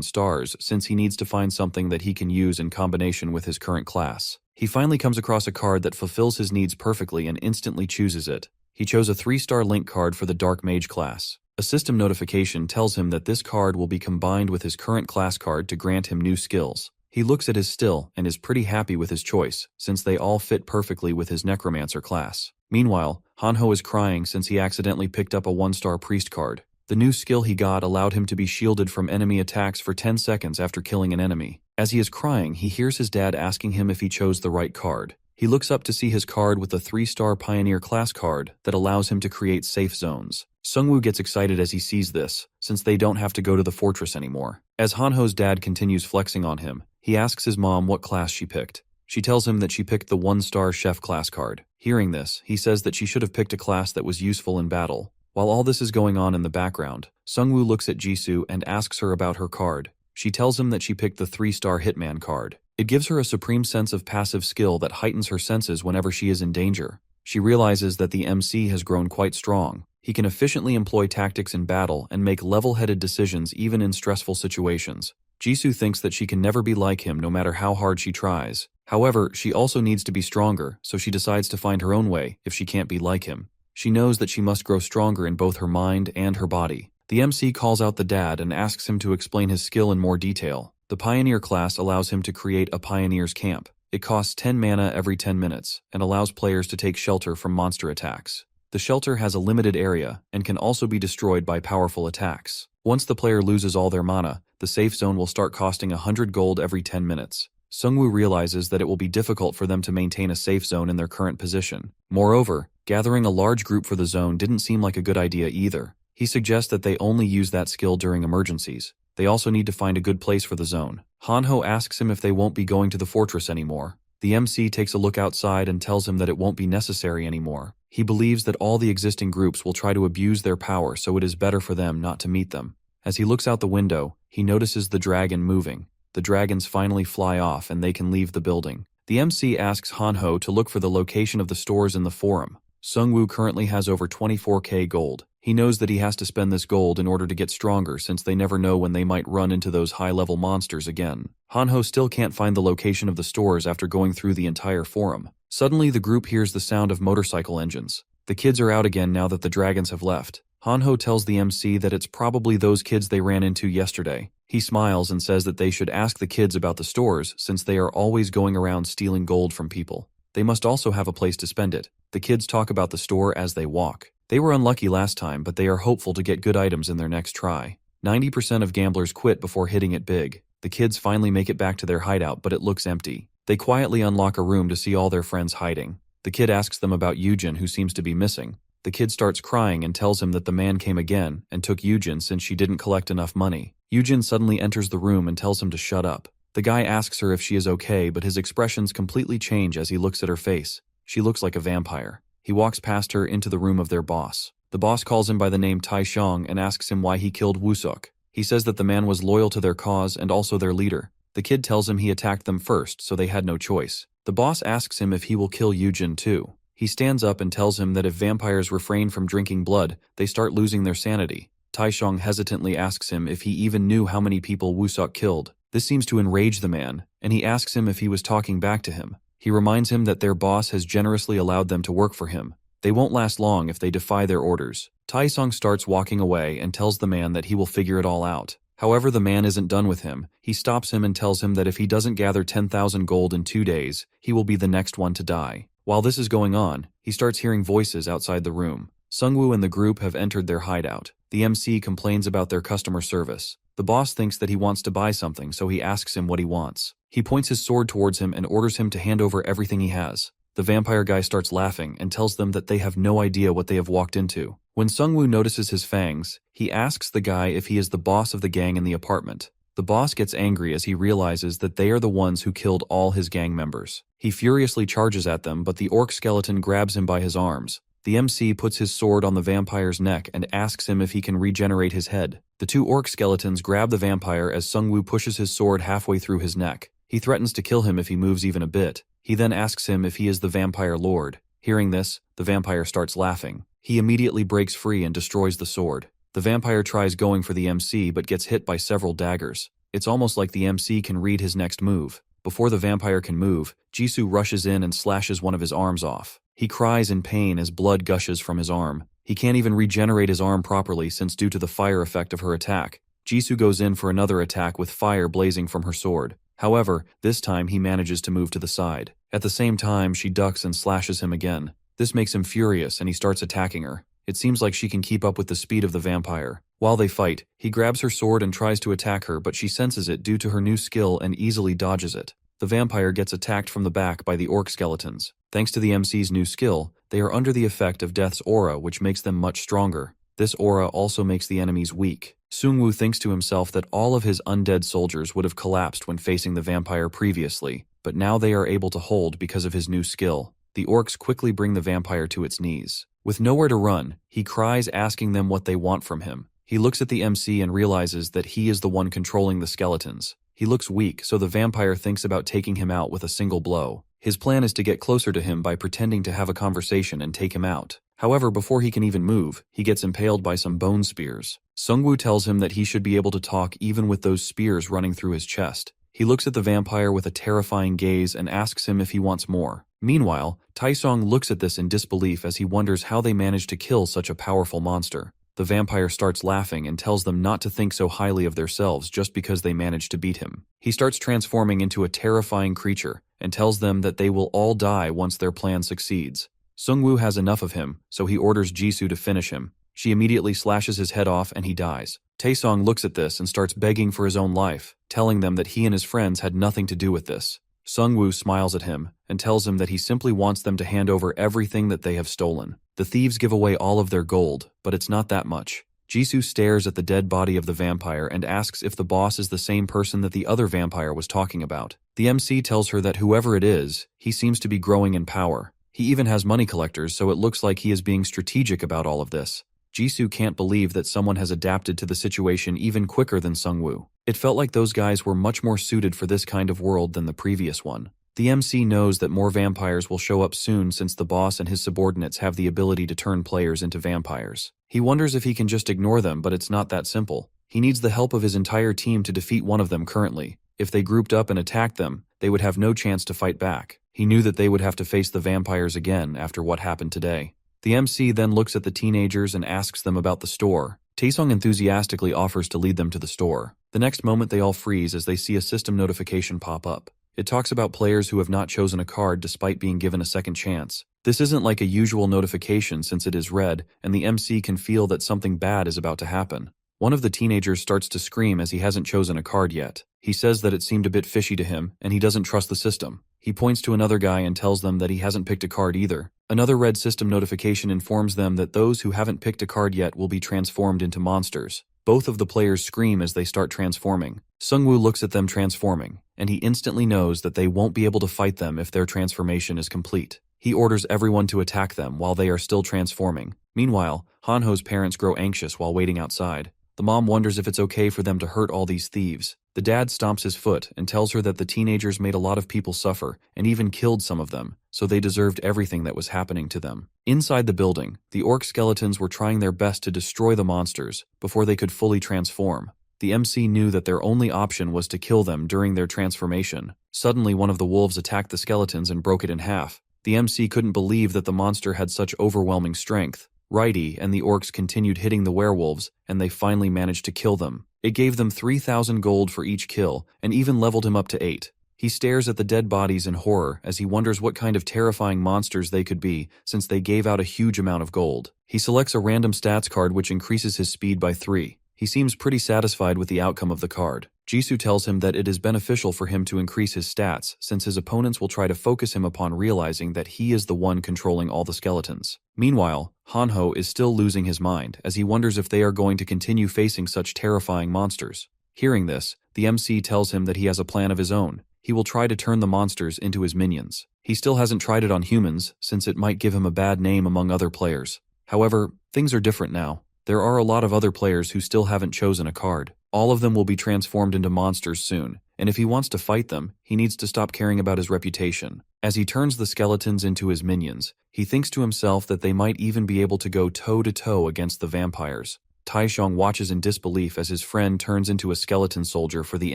stars since he needs to find something that he can use in combination with his current class. He finally comes across a card that fulfills his needs perfectly and instantly chooses it. He chose a 3-star link card for the Dark Mage class. A system notification tells him that this card will be combined with his current class card to grant him new skills. He looks at his still and is pretty happy with his choice, since they all fit perfectly with his Necromancer class. Meanwhile, Hanho is crying since he accidentally picked up a 1-star priest card. The new skill he got allowed him to be shielded from enemy attacks for 10 seconds after killing an enemy. As he is crying, he hears his dad asking him if he chose the right card. He looks up to see his card with a 3-star Pioneer class card that allows him to create safe zones. Sungwoo gets excited as he sees this, since they don't have to go to the fortress anymore. As Hanho's dad continues flexing on him, he asks his mom what class she picked. She tells him that she picked the 1-star chef class card. Hearing this, he says that she should have picked a class that was useful in battle. While all this is going on in the background, Sungwoo looks at Jisoo and asks her about her card. She tells him that she picked the 3-star Hitman card. It gives her a supreme sense of passive skill that heightens her senses whenever she is in danger. She realizes that the MC has grown quite strong. He can efficiently employ tactics in battle and make level-headed decisions even in stressful situations. Jisoo thinks that she can never be like him no matter how hard she tries. However, she also needs to be stronger, so she decides to find her own way if she can't be like him. She knows that she must grow stronger in both her mind and her body. The MC calls out the dad and asks him to explain his skill in more detail. The Pioneer class allows him to create a Pioneer's camp. It costs 10 mana every 10 minutes and allows players to take shelter from monster attacks. The shelter has a limited area and can also be destroyed by powerful attacks. Once the player loses all their mana, the safe zone will start costing 100 gold every 10 minutes. Sungwoo realizes that it will be difficult for them to maintain a safe zone in their current position. Moreover, gathering a large group for the zone didn't seem like a good idea either. He suggests that they only use that skill during emergencies. They also need to find a good place for the zone. Hanho asks him if they won't be going to the fortress anymore. The MC takes a look outside and tells him that it won't be necessary anymore. He believes that all the existing groups will try to abuse their power, so it is better for them not to meet them. As he looks out the window, he notices the dragon moving. The dragons finally fly off and they can leave the building. The MC asks Hanho to look for the location of the stores in the forum. Sungwoo currently has over 24k gold. He knows that he has to spend this gold in order to get stronger since they never know when they might run into those high-level monsters again. Hanho still can't find the location of the stores after going through the entire forum. Suddenly the group hears the sound of motorcycle engines. The kids are out again now that the dragons have left. Hanho tells the MC that it's probably those kids they ran into yesterday. He smiles and says that they should ask the kids about the stores since they are always going around stealing gold from people. They must also have a place to spend it. The kids talk about the store as they walk. They were unlucky last time, but they are hopeful to get good items in their next try. 90% of gamblers quit before hitting it big. The kids finally make it back to their hideout, but it looks empty. They quietly unlock a room to see all their friends hiding. The kid asks them about Yujin, who seems to be missing. The kid starts crying and tells him that the man came again and took Yujin since she didn't collect enough money. Yujin suddenly enters the room and tells him to shut up. The guy asks her if she is okay, but his expressions completely change as he looks at her face. She looks like a vampire. He walks past her into the room of their boss. The boss calls him by the name Tai Xiong and asks him why he killed Wusuk. He says that the man was loyal to their cause and also their leader. The kid tells him he attacked them first, so they had no choice. The boss asks him if he will kill Yujin too. He stands up and tells him that if vampires refrain from drinking blood, they start losing their sanity. Tai Xiong hesitantly asks him if he even knew how many people Wusuk killed. This seems to enrage the man, and he asks him if he was talking back to him. He reminds him that their boss has generously allowed them to work for him. They won't last long if they defy their orders. Tai Xiong starts walking away and tells the man that he will figure it all out. However, the man isn't done with him. He stops him and tells him that if he doesn't gather 10,000 gold in 2 days, he will be the next one to die. While this is going on, he starts hearing voices outside the room. Sungwoo and the group have entered their hideout. The MC complains about their customer service. The boss thinks that he wants to buy something, so he asks him what he wants. He points his sword towards him and orders him to hand over everything he has. The vampire guy starts laughing and tells them that they have no idea what they have walked into. When Sungwoo notices his fangs, he asks the guy if he is the boss of the gang in the apartment. The boss gets angry as he realizes that they are the ones who killed all his gang members. He furiously charges at them, but the orc skeleton grabs him by his arms. The MC puts his sword on the vampire's neck and asks him if he can regenerate his head. The two orc skeletons grab the vampire as Sungwoo pushes his sword halfway through his neck. He threatens to kill him if he moves even a bit. He then asks him if he is the vampire lord. Hearing this, the vampire starts laughing. He immediately breaks free and destroys the sword. The vampire tries going for the MC but gets hit by several daggers. It's almost like the MC can read his next move. Before the vampire can move, Jisoo rushes in and slashes one of his arms off. He cries in pain as blood gushes from his arm. He can't even regenerate his arm properly since due to the fire effect of her attack. Jisoo goes in for another attack with fire blazing from her sword. However, this time he manages to move to the side. At the same time, she ducks and slashes him again. This makes him furious and he starts attacking her. It seems like she can keep up with the speed of the vampire. While they fight, he grabs her sword and tries to attack her, but she senses it due to her new skill and easily dodges it. The vampire gets attacked from the back by the orc skeletons. Thanks to the MC's new skill, they are under the effect of Death's aura, which makes them much stronger. This aura also makes the enemies weak. Sungwoo thinks to himself that all of his undead soldiers would have collapsed when facing the vampire previously, but now they are able to hold because of his new skill. The orcs quickly bring the vampire to its knees. With nowhere to run, he cries asking them what they want from him. He looks at the MC and realizes that he is the one controlling the skeletons. He looks weak, so the vampire thinks about taking him out with a single blow. His plan is to get closer to him by pretending to have a conversation and take him out. However, before he can even move, he gets impaled by some bone spears. Sungwoo tells him that he should be able to talk even with those spears running through his chest. He looks at the vampire with a terrifying gaze and asks him if he wants more. Meanwhile, Taesong looks at this in disbelief as he wonders how they managed to kill such a powerful monster. The vampire starts laughing and tells them not to think so highly of themselves just because they managed to beat him. He starts transforming into a terrifying creature and tells them that they will all die once their plan succeeds. Sungwoo has enough of him, so he orders Jisoo to finish him. She immediately slashes his head off and he dies. Taesong looks at this and starts begging for his own life, telling them that he and his friends had nothing to do with this. Sungwoo smiles at him and tells him that he simply wants them to hand over everything that they have stolen. The thieves give away all of their gold, but it's not that much. Jisoo stares at the dead body of the vampire and asks if the boss is the same person that the other vampire was talking about. The MC tells her that whoever it is, he seems to be growing in power. He even has money collectors, so it looks like he is being strategic about all of this. Jisoo can't believe that someone has adapted to the situation even quicker than Sungwoo. It felt like those guys were much more suited for this kind of world than the previous one. The MC knows that more vampires will show up soon since the boss and his subordinates have the ability to turn players into vampires. He wonders if he can just ignore them, but it's not that simple. He needs the help of his entire team to defeat one of them currently. If they grouped up and attacked them, they would have no chance to fight back. He knew that they would have to face the vampires again after what happened today. The MC then looks at the teenagers and asks them about the store. Taesong enthusiastically offers to lead them to the store. The next moment they all freeze as they see a system notification pop up. It talks about players who have not chosen a card despite being given a second chance. This isn't like a usual notification since it is red, and the MC can feel that something bad is about to happen. One of the teenagers starts to scream as he hasn't chosen a card yet. He says that it seemed a bit fishy to him, and he doesn't trust the system. He points to another guy and tells them that he hasn't picked a card either. Another red system notification informs them that those who haven't picked a card yet will be transformed into monsters. Both of the players scream as they start transforming. Sungwoo looks at them transforming, and he instantly knows that they won't be able to fight them if their transformation is complete. He orders everyone to attack them while they are still transforming. Meanwhile, Hanho's parents grow anxious while waiting outside. The mom wonders if it's okay for them to hurt all these thieves. The dad stomps his foot and tells her that the teenagers made a lot of people suffer and even killed some of them, so they deserved everything that was happening to them. Inside the building, the orc skeletons were trying their best to destroy the monsters before they could fully transform. The MC knew that their only option was to kill them during their transformation. Suddenly, one of the wolves attacked the skeletons and broke it in half. The MC couldn't believe that the monster had such overwhelming strength. Righty and the orcs continued hitting the werewolves, and they finally managed to kill them. It gave them 3,000 gold for each kill, and even leveled him up to 8. He stares at the dead bodies in horror as he wonders what kind of terrifying monsters they could be since they gave out a huge amount of gold. He selects a random stats card which increases his speed by 3. He seems pretty satisfied with the outcome of the card. Jisoo tells him that it is beneficial for him to increase his stats since his opponents will try to focus him upon realizing that he is the one controlling all the skeletons. Meanwhile, Hanho is still losing his mind as he wonders if they are going to continue facing such terrifying monsters. Hearing this, the MC tells him that he has a plan of his own. He will try to turn the monsters into his minions. He still hasn't tried it on humans since it might give him a bad name among other players. However, things are different now. There are a lot of other players who still haven't chosen a card. All of them will be transformed into monsters soon, and if he wants to fight them, he needs to stop caring about his reputation. As he turns the skeletons into his minions, he thinks to himself that they might even be able to go toe-to-toe against the vampires. Taishong watches in disbelief as his friend turns into a skeleton soldier for the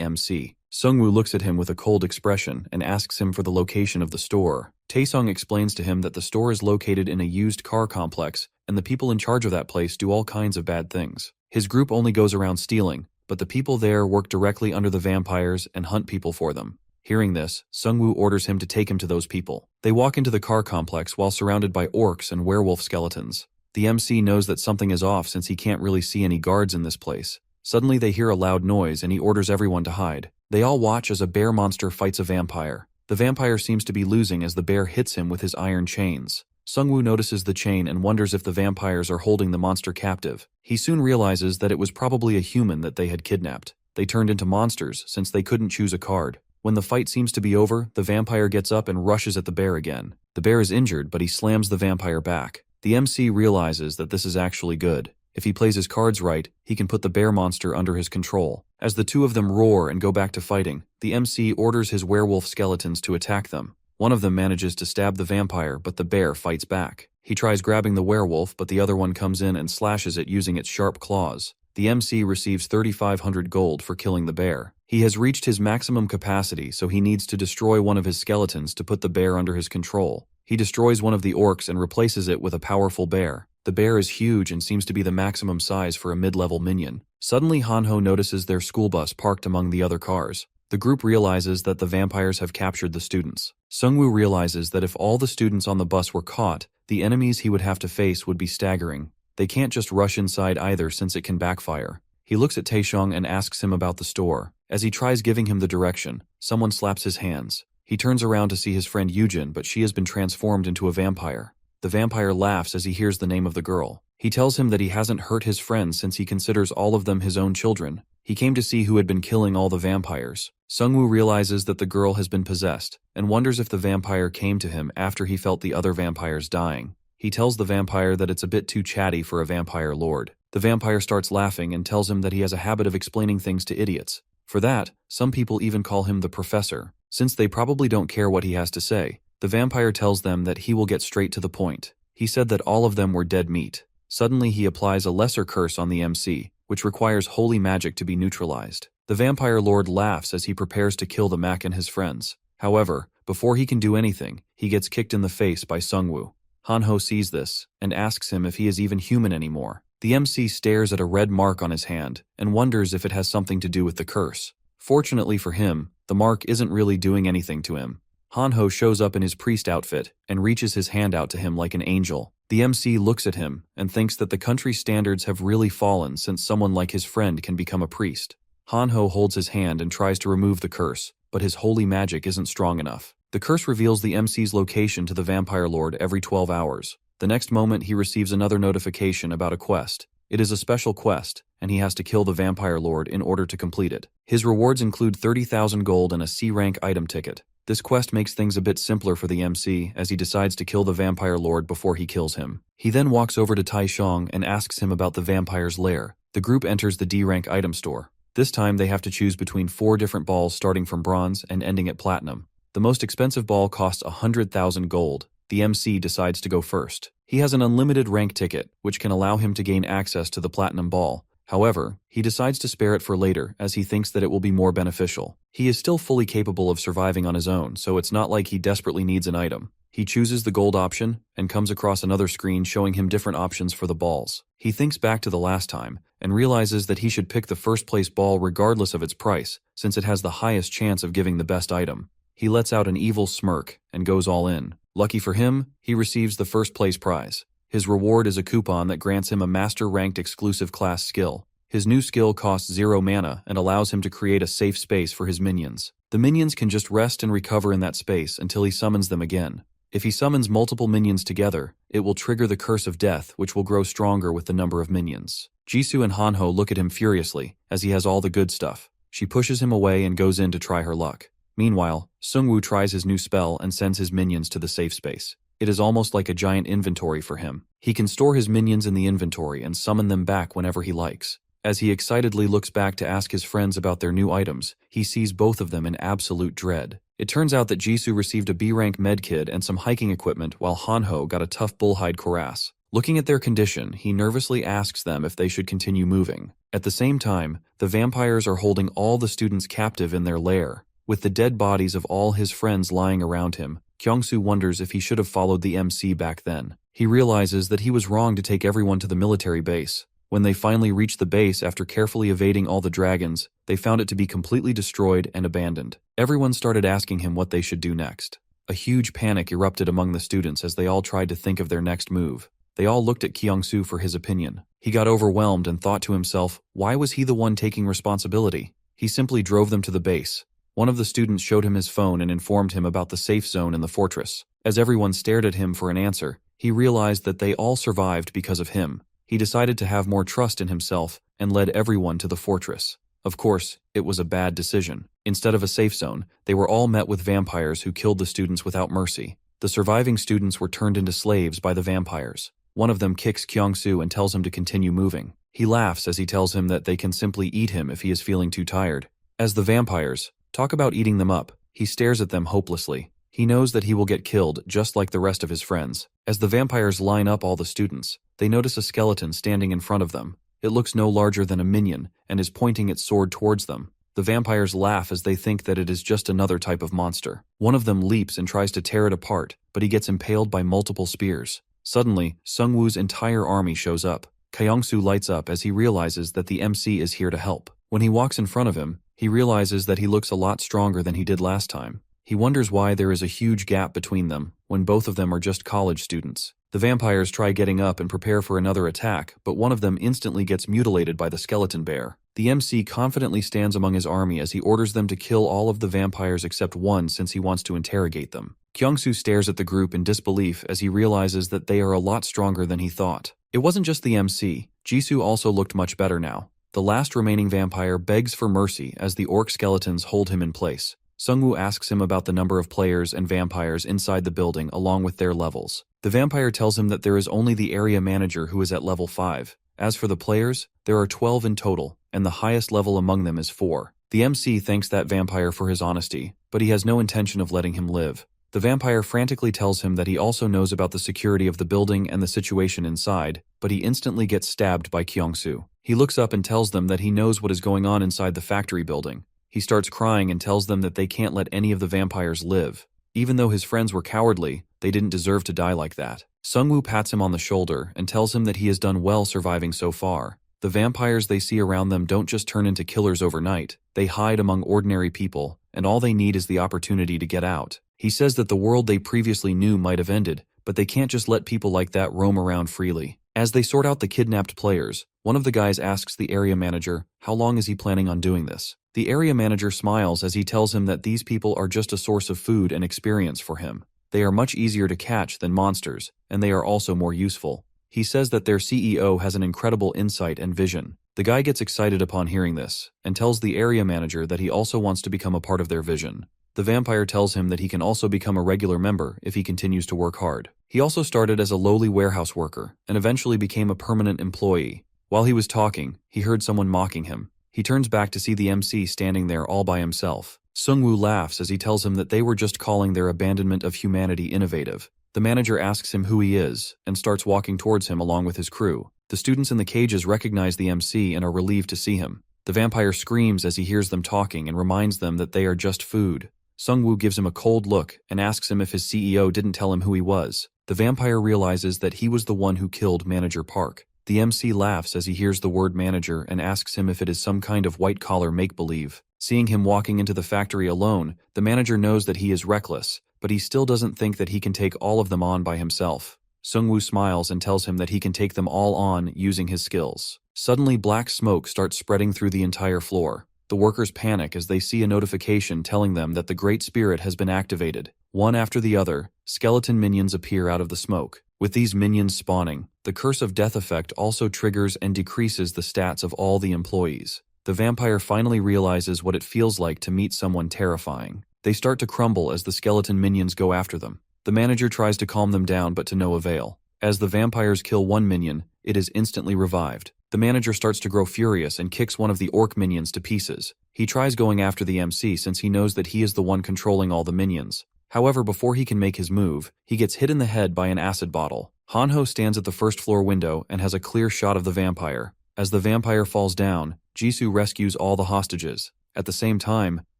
MC. Sungwoo looks at him with a cold expression and asks him for the location of the store. Taesung explains to him that the store is located in a used car complex, and the people in charge of that place do all kinds of bad things. His group only goes around stealing, but the people there work directly under the vampires and hunt people for them. Hearing this, Sungwoo orders him to take him to those people. They walk into the car complex while surrounded by orcs and werewolf skeletons. The MC knows that something is off since he can't really see any guards in this place. Suddenly they hear a loud noise and he orders everyone to hide. They all watch as a bear monster fights a vampire. The vampire seems to be losing as the bear hits him with his iron chains. Sungwoo notices the chain and wonders if the vampires are holding the monster captive. He soon realizes that it was probably a human that they had kidnapped. They turned into monsters since they couldn't choose a card. When the fight seems to be over, the vampire gets up and rushes at the bear again. The bear is injured, but he slams the vampire back. The MC realizes that this is actually good. If he plays his cards right, he can put the bear monster under his control. As the two of them roar and go back to fighting, the MC orders his werewolf skeletons to attack them. One of them manages to stab the vampire, but the bear fights back. He tries grabbing the werewolf, but the other one comes in and slashes it using its sharp claws. The MC receives 3,500 gold for killing the bear. He has reached his maximum capacity, so he needs to destroy one of his skeletons to put the bear under his control. He destroys one of the orcs and replaces it with a powerful bear. The bear is huge and seems to be the maximum size for a mid-level minion. Suddenly Hanho notices their school bus parked among the other cars. The group realizes that the vampires have captured the students. Sungwoo realizes that if all the students on the bus were caught, the enemies he would have to face would be staggering. They can't just rush inside either since it can backfire. He looks at Taeshong and asks him about the store. As he tries giving him the direction, someone slaps his hands. He turns around to see his friend Yujin, but she has been transformed into a vampire. The vampire laughs as he hears the name of the girl. He tells him that he hasn't hurt his friends since he considers all of them his own children. He came to see who had been killing all the vampires. Sungwoo realizes that the girl has been possessed, and wonders if the vampire came to him after he felt the other vampires dying. He tells the vampire that it's a bit too chatty for a vampire lord. The vampire starts laughing and tells him that he has a habit of explaining things to idiots. For that, some people even call him the professor. Since they probably don't care what he has to say, the vampire tells them that he will get straight to the point. He said that all of them were dead meat. Suddenly he applies a lesser curse on the MC, which requires holy magic to be neutralized. The vampire lord laughs as he prepares to kill the Mac and his friends. However, before he can do anything, he gets kicked in the face by Sungwoo. Hanho sees this, and asks him if he is even human anymore. The MC stares at a red mark on his hand, and wonders if it has something to do with the curse. Fortunately for him, the mark isn't really doing anything to him. Hanho shows up in his priest outfit, and reaches his hand out to him like an angel. The MC looks at him, and thinks that the country's standards have really fallen since someone like his friend can become a priest. Hanho holds his hand and tries to remove the curse, but his holy magic isn't strong enough. The curse reveals the MC's location to the vampire lord every 12 hours. The next moment he receives another notification about a quest. It is a special quest, and he has to kill the vampire lord in order to complete it. His rewards include 30,000 gold and a C-rank item ticket. This quest makes things a bit simpler for the MC as he decides to kill the vampire lord before he kills him. He then walks over to Taishong and asks him about the vampire's lair. The group enters the D-rank item store. This time they have to choose between 4 different balls starting from bronze and ending at platinum. The most expensive ball costs 100,000 gold. The MC decides to go first. He has an unlimited rank ticket, which can allow him to gain access to the platinum ball. However, he decides to spare it for later as he thinks that it will be more beneficial. He is still fully capable of surviving on his own, so it's not like he desperately needs an item. He chooses the gold option and comes across another screen showing him different options for the balls. He thinks back to the last time and realizes that he should pick the first place ball regardless of its price, since it has the highest chance of giving the best item. He lets out an evil smirk and goes all in. Lucky for him, he receives the first place prize. His reward is a coupon that grants him a master-ranked exclusive class skill. His new skill costs 0 mana and allows him to create a safe space for his minions. The minions can just rest and recover in that space until he summons them again. If he summons multiple minions together, it will trigger the Curse of Death, which will grow stronger with the number of minions. Jisoo and Hanho look at him furiously, as he has all the good stuff. She pushes him away and goes in to try her luck. Meanwhile, Seungwoo tries his new spell and sends his minions to the safe space. It is almost like a giant inventory for him. He can store his minions in the inventory and summon them back whenever he likes. As he excitedly looks back to ask his friends about their new items, he sees both of them in absolute dread. It turns out that Jisoo received a B-rank medkit and some hiking equipment, while Hanho got a tough bullhide cuirass. Looking at their condition, he nervously asks them if they should continue moving. At the same time, the vampires are holding all the students captive in their lair. With the dead bodies of all his friends lying around him, Kyungsoo wonders if he should have followed the MC back then. He realizes that he was wrong to take everyone to the military base. When they finally reached the base after carefully evading all the dragons, they found it to be completely destroyed and abandoned. Everyone started asking him what they should do next. A huge panic erupted among the students as they all tried to think of their next move. They all looked at Kyungsoo for his opinion. He got overwhelmed and thought to himself, why was he the one taking responsibility? He simply drove them to the base. One of the students showed him his phone and informed him about the safe zone in the fortress. As everyone stared at him for an answer, he realized that they all survived because of him. He decided to have more trust in himself and led everyone to the fortress. Of course, it was a bad decision. Instead of a safe zone, they were all met with vampires who killed the students without mercy. The surviving students were turned into slaves by the vampires. One of them kicks Kyungsoo and tells him to continue moving. He laughs as he tells him that they can simply eat him if he is feeling too tired. As the vampires talk about eating them up, he stares at them hopelessly. He knows that he will get killed just like the rest of his friends. As the vampires line up all the students, they notice a skeleton standing in front of them. It looks no larger than a minion and is pointing its sword towards them. The vampires laugh as they think that it is just another type of monster. One of them leaps and tries to tear it apart, but he gets impaled by multiple spears. Suddenly, Seungwoo's entire army shows up. Kyungsoo lights up as he realizes that the MC is here to help. When he walks in front of him, he realizes that he looks a lot stronger than he did last time. He wonders why there is a huge gap between them, when both of them are just college students. The vampires try getting up and prepare for another attack, but one of them instantly gets mutilated by the skeleton bear. The MC confidently stands among his army as he orders them to kill all of the vampires except one since he wants to interrogate them. Kyungsoo stares at the group in disbelief as he realizes that they are a lot stronger than he thought. It wasn't just the MC, Jisoo also looked much better now. The last remaining vampire begs for mercy as the orc skeletons hold him in place. Seungwoo asks him about the number of players and vampires inside the building along with their levels. The vampire tells him that there is only the area manager who is at level 5. As for the players, there are 12 in total, and the highest level among them is 4. The MC thanks that vampire for his honesty, but he has no intention of letting him live. The vampire frantically tells him that he also knows about the security of the building and the situation inside, but he instantly gets stabbed by Kyungsoo. He looks up and tells them that he knows what is going on inside the factory building. He starts crying and tells them that they can't let any of the vampires live. Even though his friends were cowardly, they didn't deserve to die like that. Seungwoo pats him on the shoulder and tells him that he has done well surviving so far. The vampires they see around them don't just turn into killers overnight. They hide among ordinary people, and all they need is the opportunity to get out. He says that the world they previously knew might have ended, but they can't just let people like that roam around freely. As they sort out the kidnapped players, one of the guys asks the area manager, how long is he planning on doing this? The area manager smiles as he tells him that these people are just a source of food and experience for him. They are much easier to catch than monsters, and they are also more useful. He says that their CEO has an incredible insight and vision. The guy gets excited upon hearing this, and tells the area manager that he also wants to become a part of their vision. The vampire tells him that he can also become a regular member if he continues to work hard. He also started as a lowly warehouse worker, and eventually became a permanent employee. While he was talking, he heard someone mocking him. He turns back to see the MC standing there all by himself. Seungwoo laughs as he tells him that they were just calling their abandonment of humanity innovative. The manager asks him who he is, and starts walking towards him along with his crew. The students in the cages recognize the MC and are relieved to see him. The vampire screams as he hears them talking and reminds them that they are just food. Seungwoo gives him a cold look and asks him if his CEO didn't tell him who he was. The vampire realizes that he was the one who killed Manager Park. The MC laughs as he hears the word manager and asks him if it is some kind of white-collar make-believe. Seeing him walking into the factory alone, the manager knows that he is reckless, but he still doesn't think that he can take all of them on by himself. Sungwoo smiles and tells him that he can take them all on using his skills. Suddenly, black smoke starts spreading through the entire floor. The workers panic as they see a notification telling them that the Great Spirit has been activated. One after the other, skeleton minions appear out of the smoke. With these minions spawning, the Curse of Death effect also triggers and decreases the stats of all the employees. The vampire finally realizes what it feels like to meet someone terrifying. They start to crumble as the skeleton minions go after them. The manager tries to calm them down, but to no avail. As the vampires kill one minion, it is instantly revived. The manager starts to grow furious and kicks one of the orc minions to pieces. He tries going after the MC since he knows that he is the one controlling all the minions. However, before he can make his move, he gets hit in the head by an acid bottle. Hanho stands at the first floor window and has a clear shot of the vampire. As the vampire falls down, Jisoo rescues all the hostages. At the same time,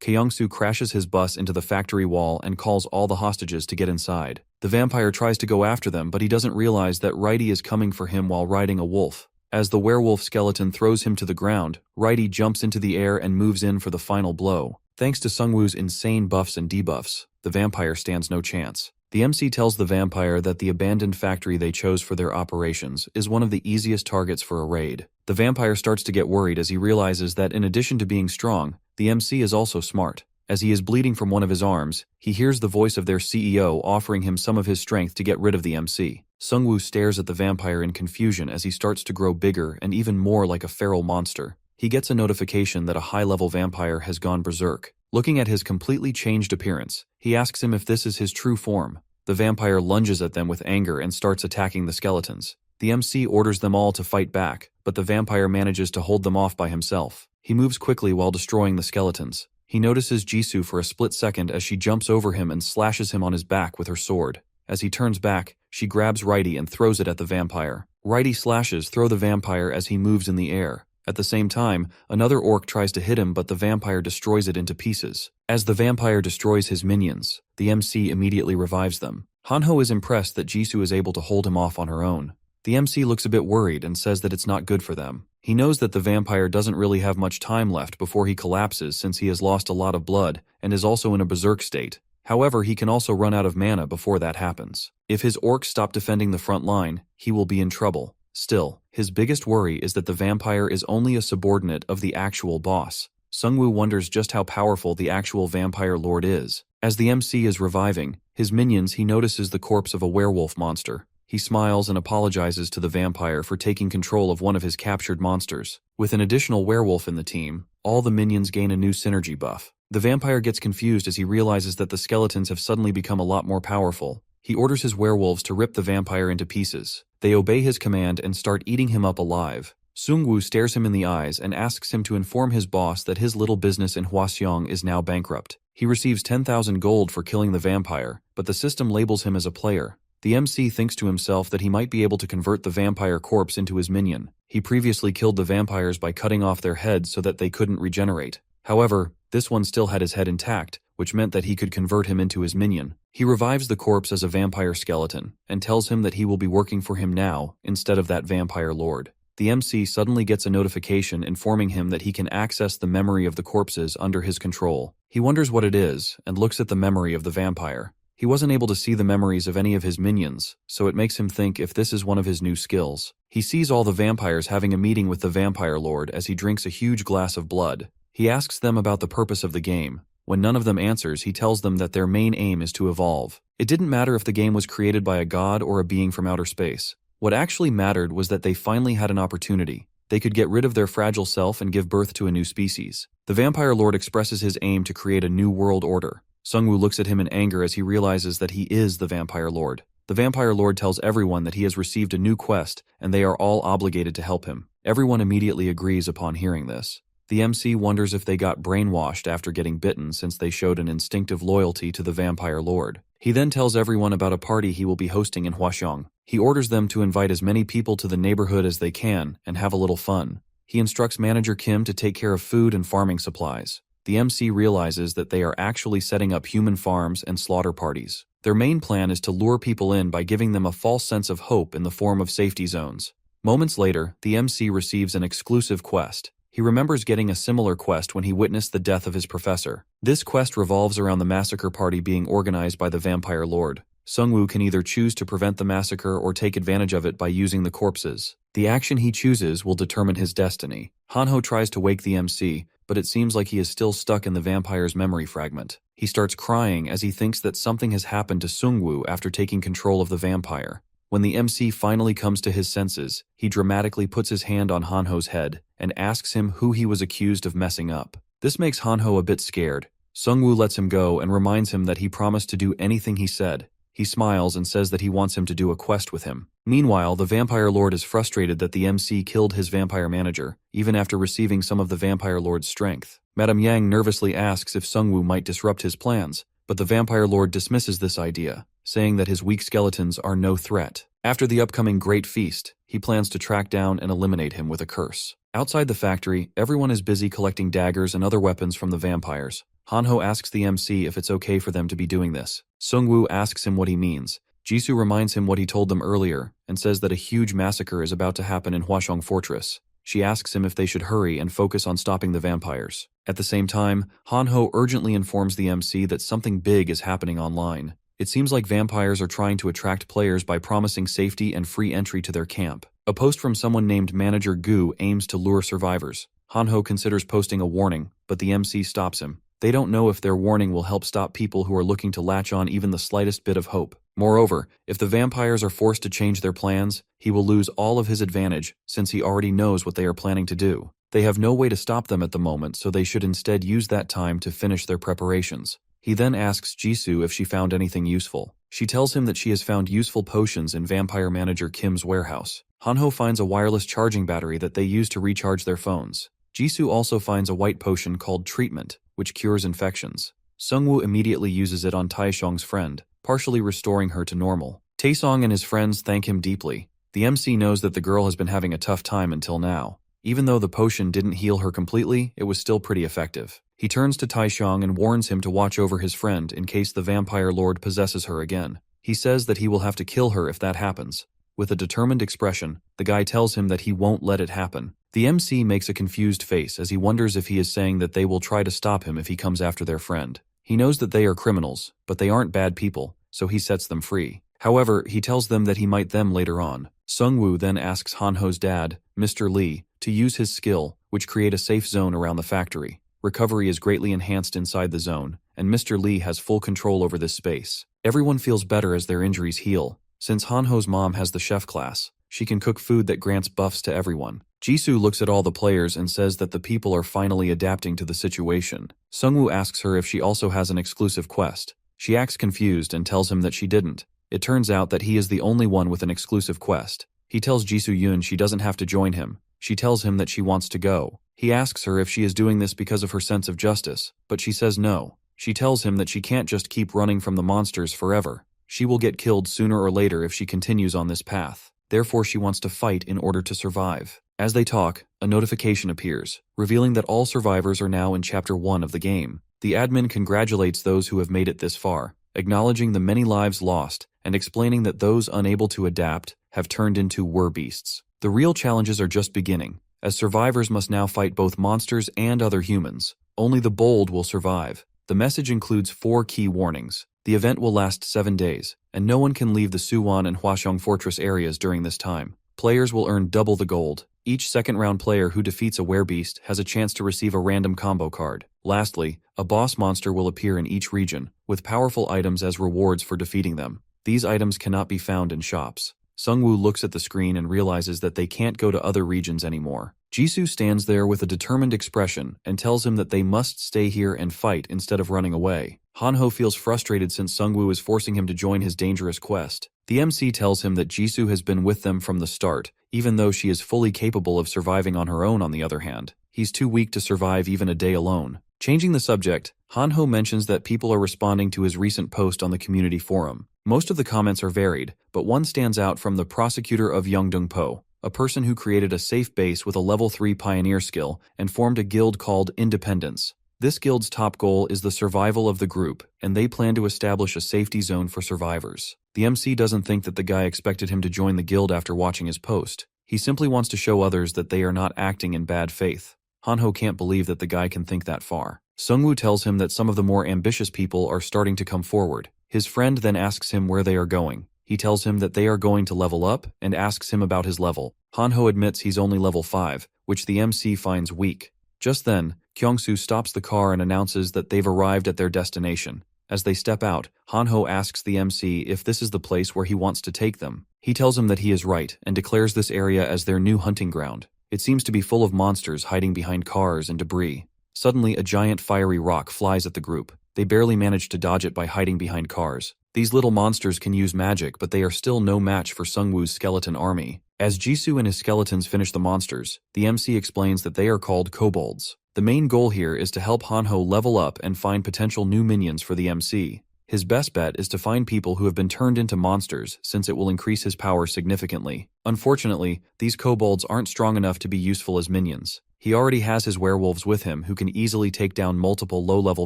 Kyungsu crashes his bus into the factory wall and calls all the hostages to get inside. The vampire tries to go after them, but he doesn't realize that Righty is coming for him while riding a wolf. As the werewolf skeleton throws him to the ground, Righty jumps into the air and moves in for the final blow. Thanks to Sungwoo's insane buffs and debuffs, the vampire stands no chance. The MC tells the vampire that the abandoned factory they chose for their operations is one of the easiest targets for a raid. The vampire starts to get worried as he realizes that in addition to being strong, the MC is also smart. As he is bleeding from one of his arms, he hears the voice of their CEO offering him some of his strength to get rid of the MC. Sungwoo stares at the vampire in confusion as he starts to grow bigger and even more like a feral monster. He gets a notification that a high-level vampire has gone berserk. Looking at his completely changed appearance, he asks him if this is his true form. The vampire lunges at them with anger and starts attacking the skeletons. The MC orders them all to fight back, but the vampire manages to hold them off by himself. He moves quickly while destroying the skeletons. He notices Jisoo for a split second as she jumps over him and slashes him on his back with her sword. As he turns back, she grabs Righty and throws it at the vampire. Righty slashes through the vampire as he moves in the air. At the same time, another orc tries to hit him, but the vampire destroys it into pieces. As the vampire destroys his minions, the MC immediately revives them. Hanho is impressed that Jisoo is able to hold him off on her own. The MC looks a bit worried and says that it's not good for them. He knows that the vampire doesn't really have much time left before he collapses since he has lost a lot of blood and is also in a berserk state. However, he can also run out of mana before that happens. If his orcs stop defending the front line, he will be in trouble. Still, his biggest worry is that the vampire is only a subordinate of the actual boss. Sungwoo wonders just how powerful the actual vampire lord is. As the MC is reviving his minions, he notices the corpse of a werewolf monster. He smiles and apologizes to the vampire for taking control of one of his captured monsters. With an additional werewolf in the team, all the minions gain a new synergy buff. The vampire gets confused as he realizes that the skeletons have suddenly become a lot more powerful. He orders his werewolves to rip the vampire into pieces. They obey his command and start eating him up alive. Sungwoo stares him in the eyes and asks him to inform his boss that his little business in Hwaseong is now bankrupt. He receives 10,000 gold for killing the vampire, but the system labels him as a player. The MC thinks to himself that he might be able to convert the vampire corpse into his minion. He previously killed the vampires by cutting off their heads so that they couldn't regenerate. However, this one still had his head intact, which meant that he could convert him into his minion. He revives the corpse as a vampire skeleton, and tells him that he will be working for him now, instead of that vampire lord. The MC suddenly gets a notification informing him that he can access the memory of the corpses under his control. He wonders what it is, and looks at the memory of the vampire. He wasn't able to see the memories of any of his minions, so it makes him think if this is one of his new skills. He sees all the vampires having a meeting with the vampire lord as he drinks a huge glass of blood. He asks them about the purpose of the game. When none of them answers, he tells them that their main aim is to evolve. It didn't matter if the game was created by a god or a being from outer space. What actually mattered was that they finally had an opportunity. They could get rid of their fragile self and give birth to a new species. The vampire lord expresses his aim to create a new world order. Sungwoo looks at him in anger as he realizes that he is the vampire lord. The vampire lord tells everyone that he has received a new quest and they are all obligated to help him. Everyone immediately agrees upon hearing this. The MC wonders if they got brainwashed after getting bitten since they showed an instinctive loyalty to the vampire lord. He then tells everyone about a party he will be hosting in Hwaseong. He orders them to invite as many people to the neighborhood as they can and have a little fun. He instructs manager Kim to take care of food and farming supplies. The MC realizes that they are actually setting up human farms and slaughter parties. Their main plan is to lure people in by giving them a false sense of hope in the form of safety zones. Moments later, the MC receives an exclusive quest. He remembers getting a similar quest when he witnessed the death of his professor. This quest revolves around the massacre party being organized by the vampire lord. Sungwoo can either choose to prevent the massacre or take advantage of it by using the corpses. The action he chooses will determine his destiny. Hanho tries to wake the MC, but it seems like he is still stuck in the vampire's memory fragment. He starts crying as he thinks that something has happened to Sungwoo after taking control of the vampire. When the MC finally comes to his senses, he dramatically puts his hand on Hanho's head and asks him who he was accused of messing up. This makes Hanho a bit scared. Sungwoo lets him go and reminds him that he promised to do anything he said. He smiles and says that he wants him to do a quest with him. Meanwhile, the vampire lord is frustrated that the MC killed his vampire manager, even after receiving some of the vampire lord's strength. Madame Yang nervously asks if Sungwoo might disrupt his plans, but the vampire lord dismisses this idea, saying that his weak skeletons are no threat. After the upcoming Great Feast, he plans to track down and eliminate him with a curse. Outside the factory, everyone is busy collecting daggers and other weapons from the vampires. Hanho asks the MC if it's okay for them to be doing this. Sungwoo asks him what he means. Jisoo reminds him what he told them earlier and says that a huge massacre is about to happen in Hwashong Fortress. She asks him if they should hurry and focus on stopping the vampires. At the same time, Hanho urgently informs the MC that something big is happening online. It seems like vampires are trying to attract players by promising safety and free entry to their camp. A post from someone named Manager Gu aims to lure survivors. Hanho considers posting a warning, but the MC stops him. They don't know if their warning will help stop people who are looking to latch on even the slightest bit of hope. Moreover, if the vampires are forced to change their plans, he will lose all of his advantage since he already knows what they are planning to do. They have no way to stop them at the moment, so they should instead use that time to finish their preparations. He then asks Jisoo if she found anything useful. She tells him that she has found useful potions in vampire manager Kim's warehouse. Hanho finds a wireless charging battery that they use to recharge their phones. Jisoo also finds a white potion called Treatment, which cures infections. Sungwoo immediately uses it on Taishong's friend, partially restoring her to normal. Taesong and his friends thank him deeply. The MC knows that the girl has been having a tough time until now. Even though the potion didn't heal her completely, it was still pretty effective. He turns to Taishong and warns him to watch over his friend in case the vampire lord possesses her again. He says that he will have to kill her if that happens. With a determined expression, the guy tells him that he won't let it happen. The MC makes a confused face as he wonders if he is saying that they will try to stop him if he comes after their friend. He knows that they are criminals, but they aren't bad people, so he sets them free. However, he tells them that he might them later on. Sungwoo then asks Hanho's dad, Mr. Lee, to use his skill, which create a safe zone around the factory. Recovery is greatly enhanced inside the zone, and Mr. Lee has full control over this space. Everyone feels better as their injuries heal. Since Hanho's mom has the chef class, she can cook food that grants buffs to everyone. Jisoo looks at all the players and says that the people are finally adapting to the situation. Sungwoo asks her if she also has an exclusive quest. She acts confused and tells him that she didn't. It turns out that he is the only one with an exclusive quest. He tells Jisoo Yoon she doesn't have to join him. She tells him that she wants to go. He asks her if she is doing this because of her sense of justice, but she says no. She tells him that she can't just keep running from the monsters forever. She will get killed sooner or later if she continues on this path. Therefore, she wants to fight in order to survive. As they talk, a notification appears, revealing that all survivors are now in Chapter 1 of the game. The admin congratulates those who have made it this far, acknowledging the many lives lost, and explaining that those unable to adapt have turned into werebeasts. The real challenges are just beginning, as survivors must now fight both monsters and other humans. Only the bold will survive. The message includes 4 key warnings. The event will last 7 days, and no one can leave the Suwon and Hwashong Fortress areas during this time. Players will earn double the gold. Each second-round player who defeats a werebeast has a chance to receive a random combo card. Lastly, a boss monster will appear in each region, with powerful items as rewards for defeating them. These items cannot be found in shops. Sungwoo looks at the screen and realizes that they can't go to other regions anymore. Jisoo stands there with a determined expression and tells him that they must stay here and fight instead of running away. Hanho feels frustrated since Sungwoo is forcing him to join his dangerous quest. The MC tells him that Jisoo has been with them from the start, even though she is fully capable of surviving on her own. On the other hand, he's too weak to survive even a day alone. Changing the subject, Hanho mentions that people are responding to his recent post on the community forum. Most of the comments are varied, but one stands out from the prosecutor of Yeongdeung-po, a person who created a safe base with a level 3 pioneer skill and formed a guild called Independence. This guild's top goal is the survival of the group, and they plan to establish a safety zone for survivors. The MC doesn't think that the guy expected him to join the guild after watching his post. He simply wants to show others that they are not acting in bad faith. Hanho can't believe that the guy can think that far. Sungwoo tells him that some of the more ambitious people are starting to come forward. His friend then asks him where they are going. He tells him that they are going to level up and asks him about his level. Hanho admits he's only level 5, which the MC finds weak. Just then, Kyungsoo stops the car and announces that they've arrived at their destination. As they step out, Hanho asks the MC if this is the place where he wants to take them. He tells him that he is right and declares this area as their new hunting ground. It seems to be full of monsters hiding behind cars and debris. Suddenly, a giant fiery rock flies at the group. They barely manage to dodge it by hiding behind cars. These little monsters can use magic, but they are still no match for Sungwoo's skeleton army. As Jisoo and his skeletons finish the monsters, the MC explains that they are called kobolds. The main goal here is to help Hanho level up and find potential new minions for the MC. His best bet is to find people who have been turned into monsters, since it will increase his power significantly. Unfortunately, these kobolds aren't strong enough to be useful as minions. He already has his werewolves with him who can easily take down multiple low-level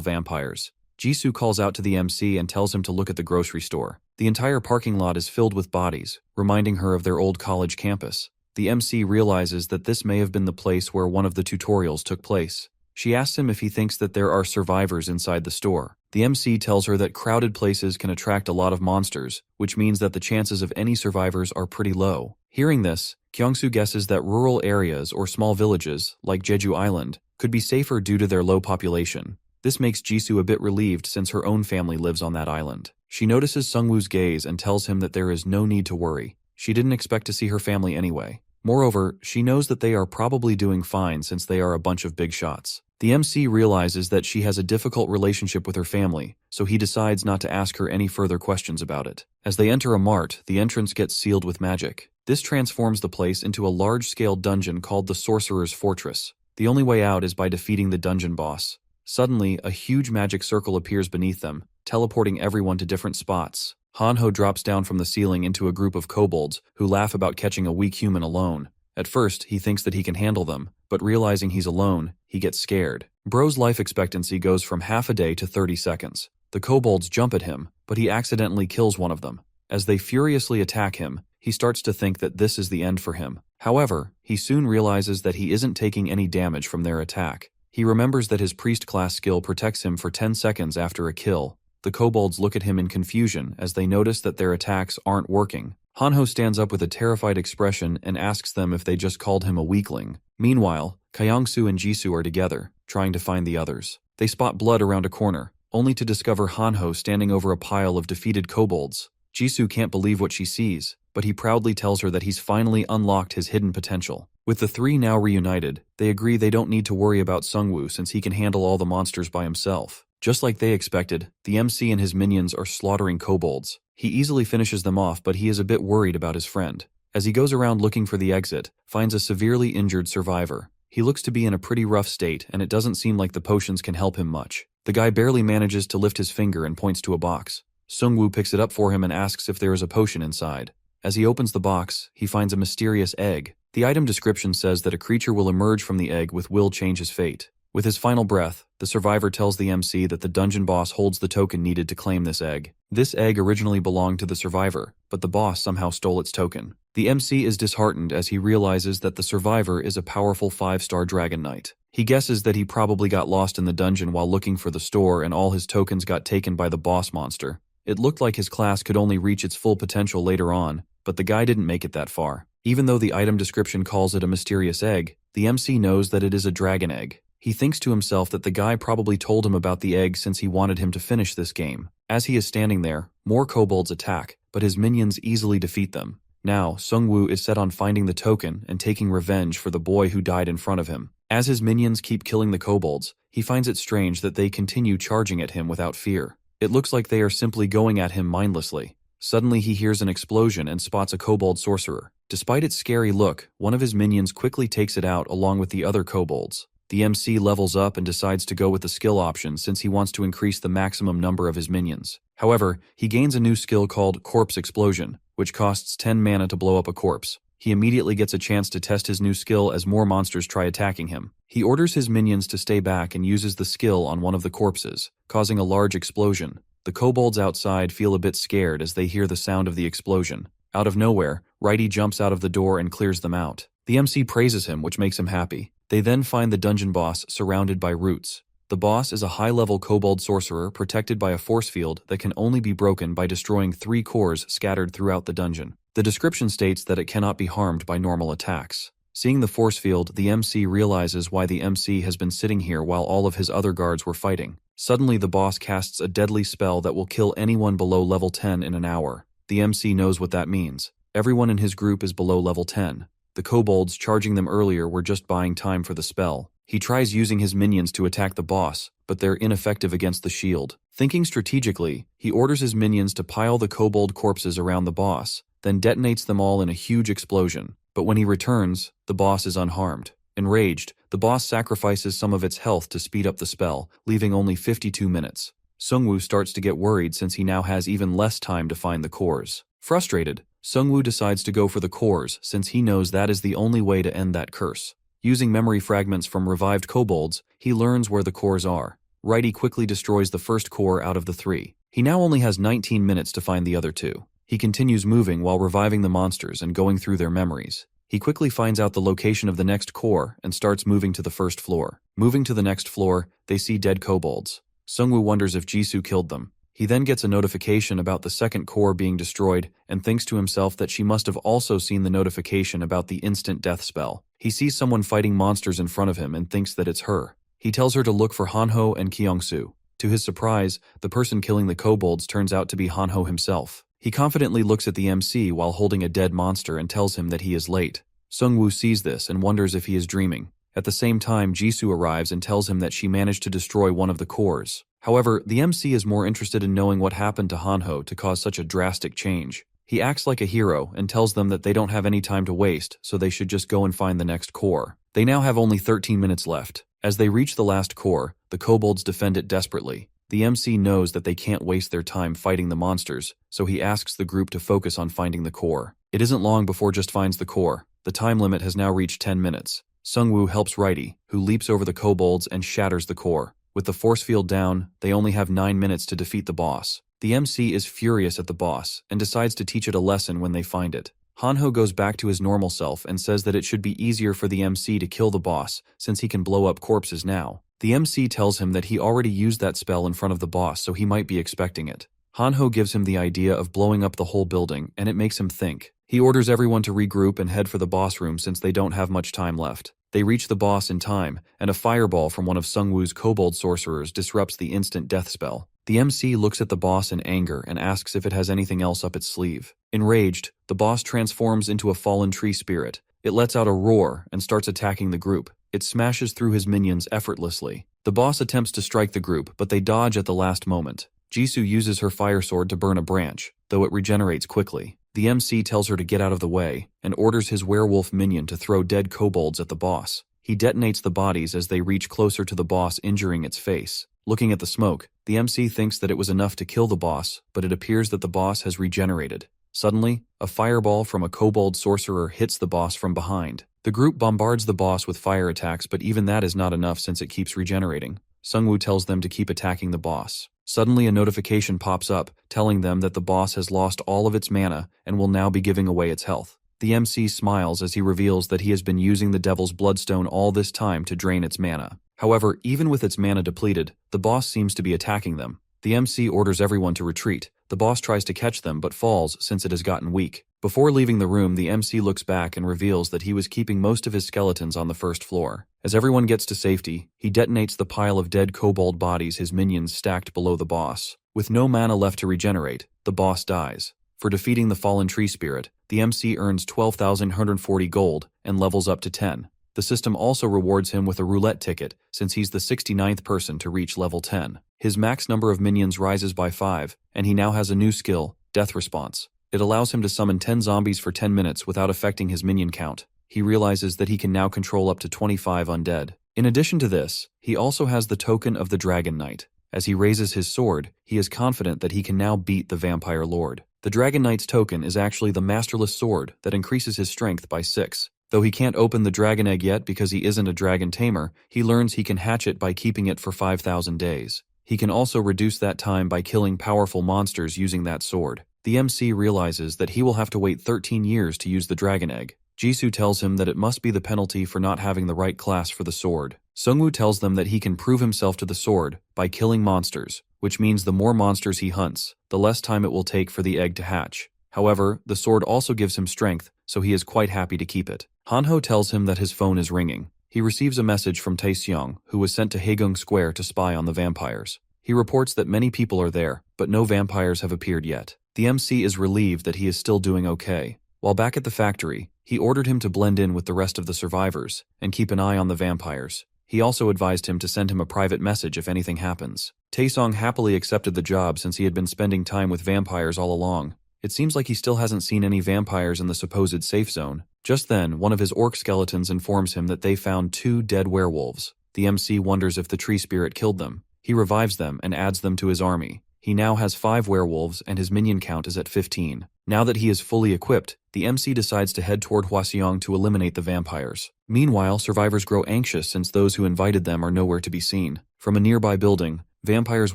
vampires. Jisoo calls out to the MC and tells him to look at the grocery store. The entire parking lot is filled with bodies, reminding her of their old college campus. The MC realizes that this may have been the place where one of the tutorials took place. She asks him if he thinks that there are survivors inside the store. The MC tells her that crowded places can attract a lot of monsters, which means that the chances of any survivors are pretty low. Hearing this, Kyungsoo guesses that rural areas or small villages, like Jeju Island, could be safer due to their low population. This makes Jisoo a bit relieved since her own family lives on that island. She notices Sungwoo's gaze and tells him that there is no need to worry. She didn't expect to see her family anyway. Moreover, she knows that they are probably doing fine since they are a bunch of big shots. The MC realizes that she has a difficult relationship with her family, so he decides not to ask her any further questions about it. As they enter a mart, the entrance gets sealed with magic. This transforms the place into a large-scale dungeon called the Sorcerer's Fortress. The only way out is by defeating the dungeon boss. Suddenly, a huge magic circle appears beneath them, teleporting everyone to different spots. Hanho drops down from the ceiling into a group of kobolds who laugh about catching a weak human alone. At first, he thinks that he can handle them, but realizing he's alone, he gets scared. Bro's life expectancy goes from half a day to 30 seconds. The kobolds jump at him, but he accidentally kills one of them. As they furiously attack him, he starts to think that this is the end for him. However, he soon realizes that he isn't taking any damage from their attack. He remembers that his priest class skill protects him for 10 seconds after a kill. The kobolds look at him in confusion as they notice that their attacks aren't working. Hanho stands up with a terrified expression and asks them if they just called him a weakling. Meanwhile, Kyungsoo and Jisoo are together, trying to find the others. They spot blood around a corner, only to discover Hanho standing over a pile of defeated kobolds. Jisoo can't believe what she sees, but he proudly tells her that he's finally unlocked his hidden potential. With the three now reunited, they agree they don't need to worry about Sungwoo since he can handle all the monsters by himself. Just like they expected, the MC and his minions are slaughtering kobolds. He easily finishes them off, but he is a bit worried about his friend. As he goes around looking for the exit, finds a severely injured survivor. He looks to be in a pretty rough state, and it doesn't seem like the potions can help him much. The guy barely manages to lift his finger and points to a box. Sungwoo picks it up for him and asks if there is a potion inside. As he opens the box, he finds a mysterious egg. The item description says that a creature will emerge from the egg with will change his fate. With his final breath, the survivor tells the MC that the dungeon boss holds the token needed to claim this egg. This egg originally belonged to the survivor, but the boss somehow stole its token. The MC is disheartened as he realizes that the survivor is a powerful 5-star dragon knight. He guesses that he probably got lost in the dungeon while looking for the store and all his tokens got taken by the boss monster. It looked like his class could only reach its full potential later on, but the guy didn't make it that far. Even though the item description calls it a mysterious egg, the MC knows that it is a dragon egg. He thinks to himself that the guy probably told him about the egg since he wanted him to finish this game. As he is standing there, more kobolds attack, but his minions easily defeat them. Now, Sungwoo is set on finding the token and taking revenge for the boy who died in front of him. As his minions keep killing the kobolds, he finds it strange that they continue charging at him without fear. It looks like they are simply going at him mindlessly. Suddenly he hears an explosion and spots a kobold sorcerer. Despite its scary look, one of his minions quickly takes it out along with the other kobolds. The MC levels up and decides to go with the skill option since he wants to increase the maximum number of his minions. However, he gains a new skill called Corpse Explosion, which costs 10 mana to blow up a corpse. He immediately gets a chance to test his new skill as more monsters try attacking him. He orders his minions to stay back and uses the skill on one of the corpses, causing a large explosion. The kobolds outside feel a bit scared as they hear the sound of the explosion. Out of nowhere, Righty jumps out of the door and clears them out. The MC praises him, which makes him happy. They then find the dungeon boss surrounded by roots. The boss is a high-level kobold sorcerer protected by a force field that can only be broken by destroying 3 cores scattered throughout the dungeon. The description states that it cannot be harmed by normal attacks. Seeing the force field, the MC realizes why the MC has been sitting here while all of his other guards were fighting. Suddenly, the boss casts a deadly spell that will kill anyone below level 10 in an hour. The MC knows what that means. Everyone in his group is below level 10. The kobolds charging them earlier were just buying time for the spell. He tries using his minions to attack the boss, but they're ineffective against the shield. Thinking strategically, he orders his minions to pile the kobold corpses around the boss, then detonates them all in a huge explosion. But when he returns, the boss is unharmed. Enraged, the boss sacrifices some of its health to speed up the spell, leaving only 52 minutes. Seungwoo starts to get worried since he now has even less time to find the cores. Frustrated, Seungwoo decides to go for the cores since he knows that is the only way to end that curse. Using memory fragments from revived kobolds, he learns where the cores are. Righty quickly destroys the first core out of the 3. He now only has 19 minutes to find the other 2. He continues moving while reviving the monsters and going through their memories. He quickly finds out the location of the next core and starts moving to the first floor. Moving to the next floor, they see dead kobolds. Seungwoo wonders if Jisoo killed them. He then gets a notification about the second core being destroyed and thinks to himself that she must have also seen the notification about the instant death spell. He sees someone fighting monsters in front of him and thinks that it's her. He tells her to look for Hanho and Kyungsoo. To his surprise, the person killing the kobolds turns out to be Hanho himself. He confidently looks at the MC while holding a dead monster and tells him that he is late. Seungwoo sees this and wonders if he is dreaming. At the same time, Jisoo arrives and tells him that she managed to destroy one of the cores. However, the MC is more interested in knowing what happened to Hanho to cause such a drastic change. He acts like a hero and tells them that they don't have any time to waste, so they should just go and find the next core. They now have only 13 minutes left. As they reach the last core, the kobolds defend it desperately. The MC knows that they can't waste their time fighting the monsters, so he asks the group to focus on finding the core. It isn't long before Just finds the core. The time limit has now reached 10 minutes. Seungwoo helps Righty, who leaps over the kobolds and shatters the core. With the force field down, they only have 9 minutes to defeat the boss. The MC is furious at the boss and decides to teach it a lesson when they find it. Hanho goes back to his normal self and says that it should be easier for the MC to kill the boss since he can blow up corpses now. The MC tells him that he already used that spell in front of the boss, so he might be expecting it. Hanho gives him the idea of blowing up the whole building, and it makes him think. He orders everyone to regroup and head for the boss room since they don't have much time left. They reach the boss in time, and a fireball from one of Seungwoo's kobold sorcerers disrupts the instant death spell. The MC looks at the boss in anger and asks if it has anything else up its sleeve. Enraged, the boss transforms into a fallen tree spirit. It lets out a roar and starts attacking the group. It smashes through his minions effortlessly. The boss attempts to strike the group, but they dodge at the last moment. Jisoo uses her fire sword to burn a branch, though it regenerates quickly. The MC tells her to get out of the way and orders his werewolf minion to throw dead kobolds at the boss. He detonates the bodies as they reach closer to the boss, injuring its face. Looking at the smoke, the MC thinks that it was enough to kill the boss, but it appears that the boss has regenerated. Suddenly, a fireball from a kobold sorcerer hits the boss from behind. The group bombards the boss with fire attacks, but even that is not enough since it keeps regenerating. Seungwoo tells them to keep attacking the boss. Suddenly, a notification pops up, telling them that the boss has lost all of its mana and will now be giving away its health. The MC smiles as he reveals that he has been using the Devil's Bloodstone all this time to drain its mana. However, even with its mana depleted, the boss seems to be attacking them. The MC orders everyone to retreat. The boss tries to catch them but falls since it has gotten weak. Before leaving the room, the MC looks back and reveals that he was keeping most of his skeletons on the first floor. As everyone gets to safety, he detonates the pile of dead kobold bodies his minions stacked below the boss. With no mana left to regenerate, the boss dies. For defeating the fallen tree spirit, the MC earns 12,140 gold and levels up to 10. The system also rewards him with a roulette ticket since he's the 69th person to reach level 10. His max number of minions rises by 5, and he now has a new skill, Death Response. It allows him to summon 10 zombies for 10 minutes without affecting his minion count. He realizes that he can now control up to 25 undead. In addition to this, he also has the token of the Dragon Knight. As he raises his sword, he is confident that he can now beat the Vampire Lord. The Dragon Knight's token is actually the Masterless Sword that increases his strength by 6. Though he can't open the dragon egg yet because he isn't a dragon tamer, he learns he can hatch it by keeping it for 5,000 days. He can also reduce that time by killing powerful monsters using that sword. The MC realizes that he will have to wait 13 years to use the dragon egg. Jisoo tells him that it must be the penalty for not having the right class for the sword. Sungwoo tells them that he can prove himself to the sword by killing monsters, which means the more monsters he hunts, the less time it will take for the egg to hatch. However, the sword also gives him strength, so he is quite happy to keep it. Hanho tells him that his phone is ringing. He receives a message from Taeseong, who was sent to Haegung Square to spy on the vampires. He reports that many people are there, but no vampires have appeared yet. The MC is relieved that he is still doing okay. While back at the factory, he ordered him to blend in with the rest of the survivors and keep an eye on the vampires. He also advised him to send him a private message if anything happens. Taesong happily accepted the job since he had been spending time with vampires all along. It seems like he still hasn't seen any vampires in the supposed safe zone. Just then, one of his orc skeletons informs him that they found 2 dead werewolves. The MC wonders if the tree spirit killed them. He revives them and adds them to his army. He now has 5 werewolves and his minion count is at 15. Now that he is fully equipped, the MC decides to head toward Hwaseong to eliminate the vampires. Meanwhile, survivors grow anxious since those who invited them are nowhere to be seen. From a nearby building, vampires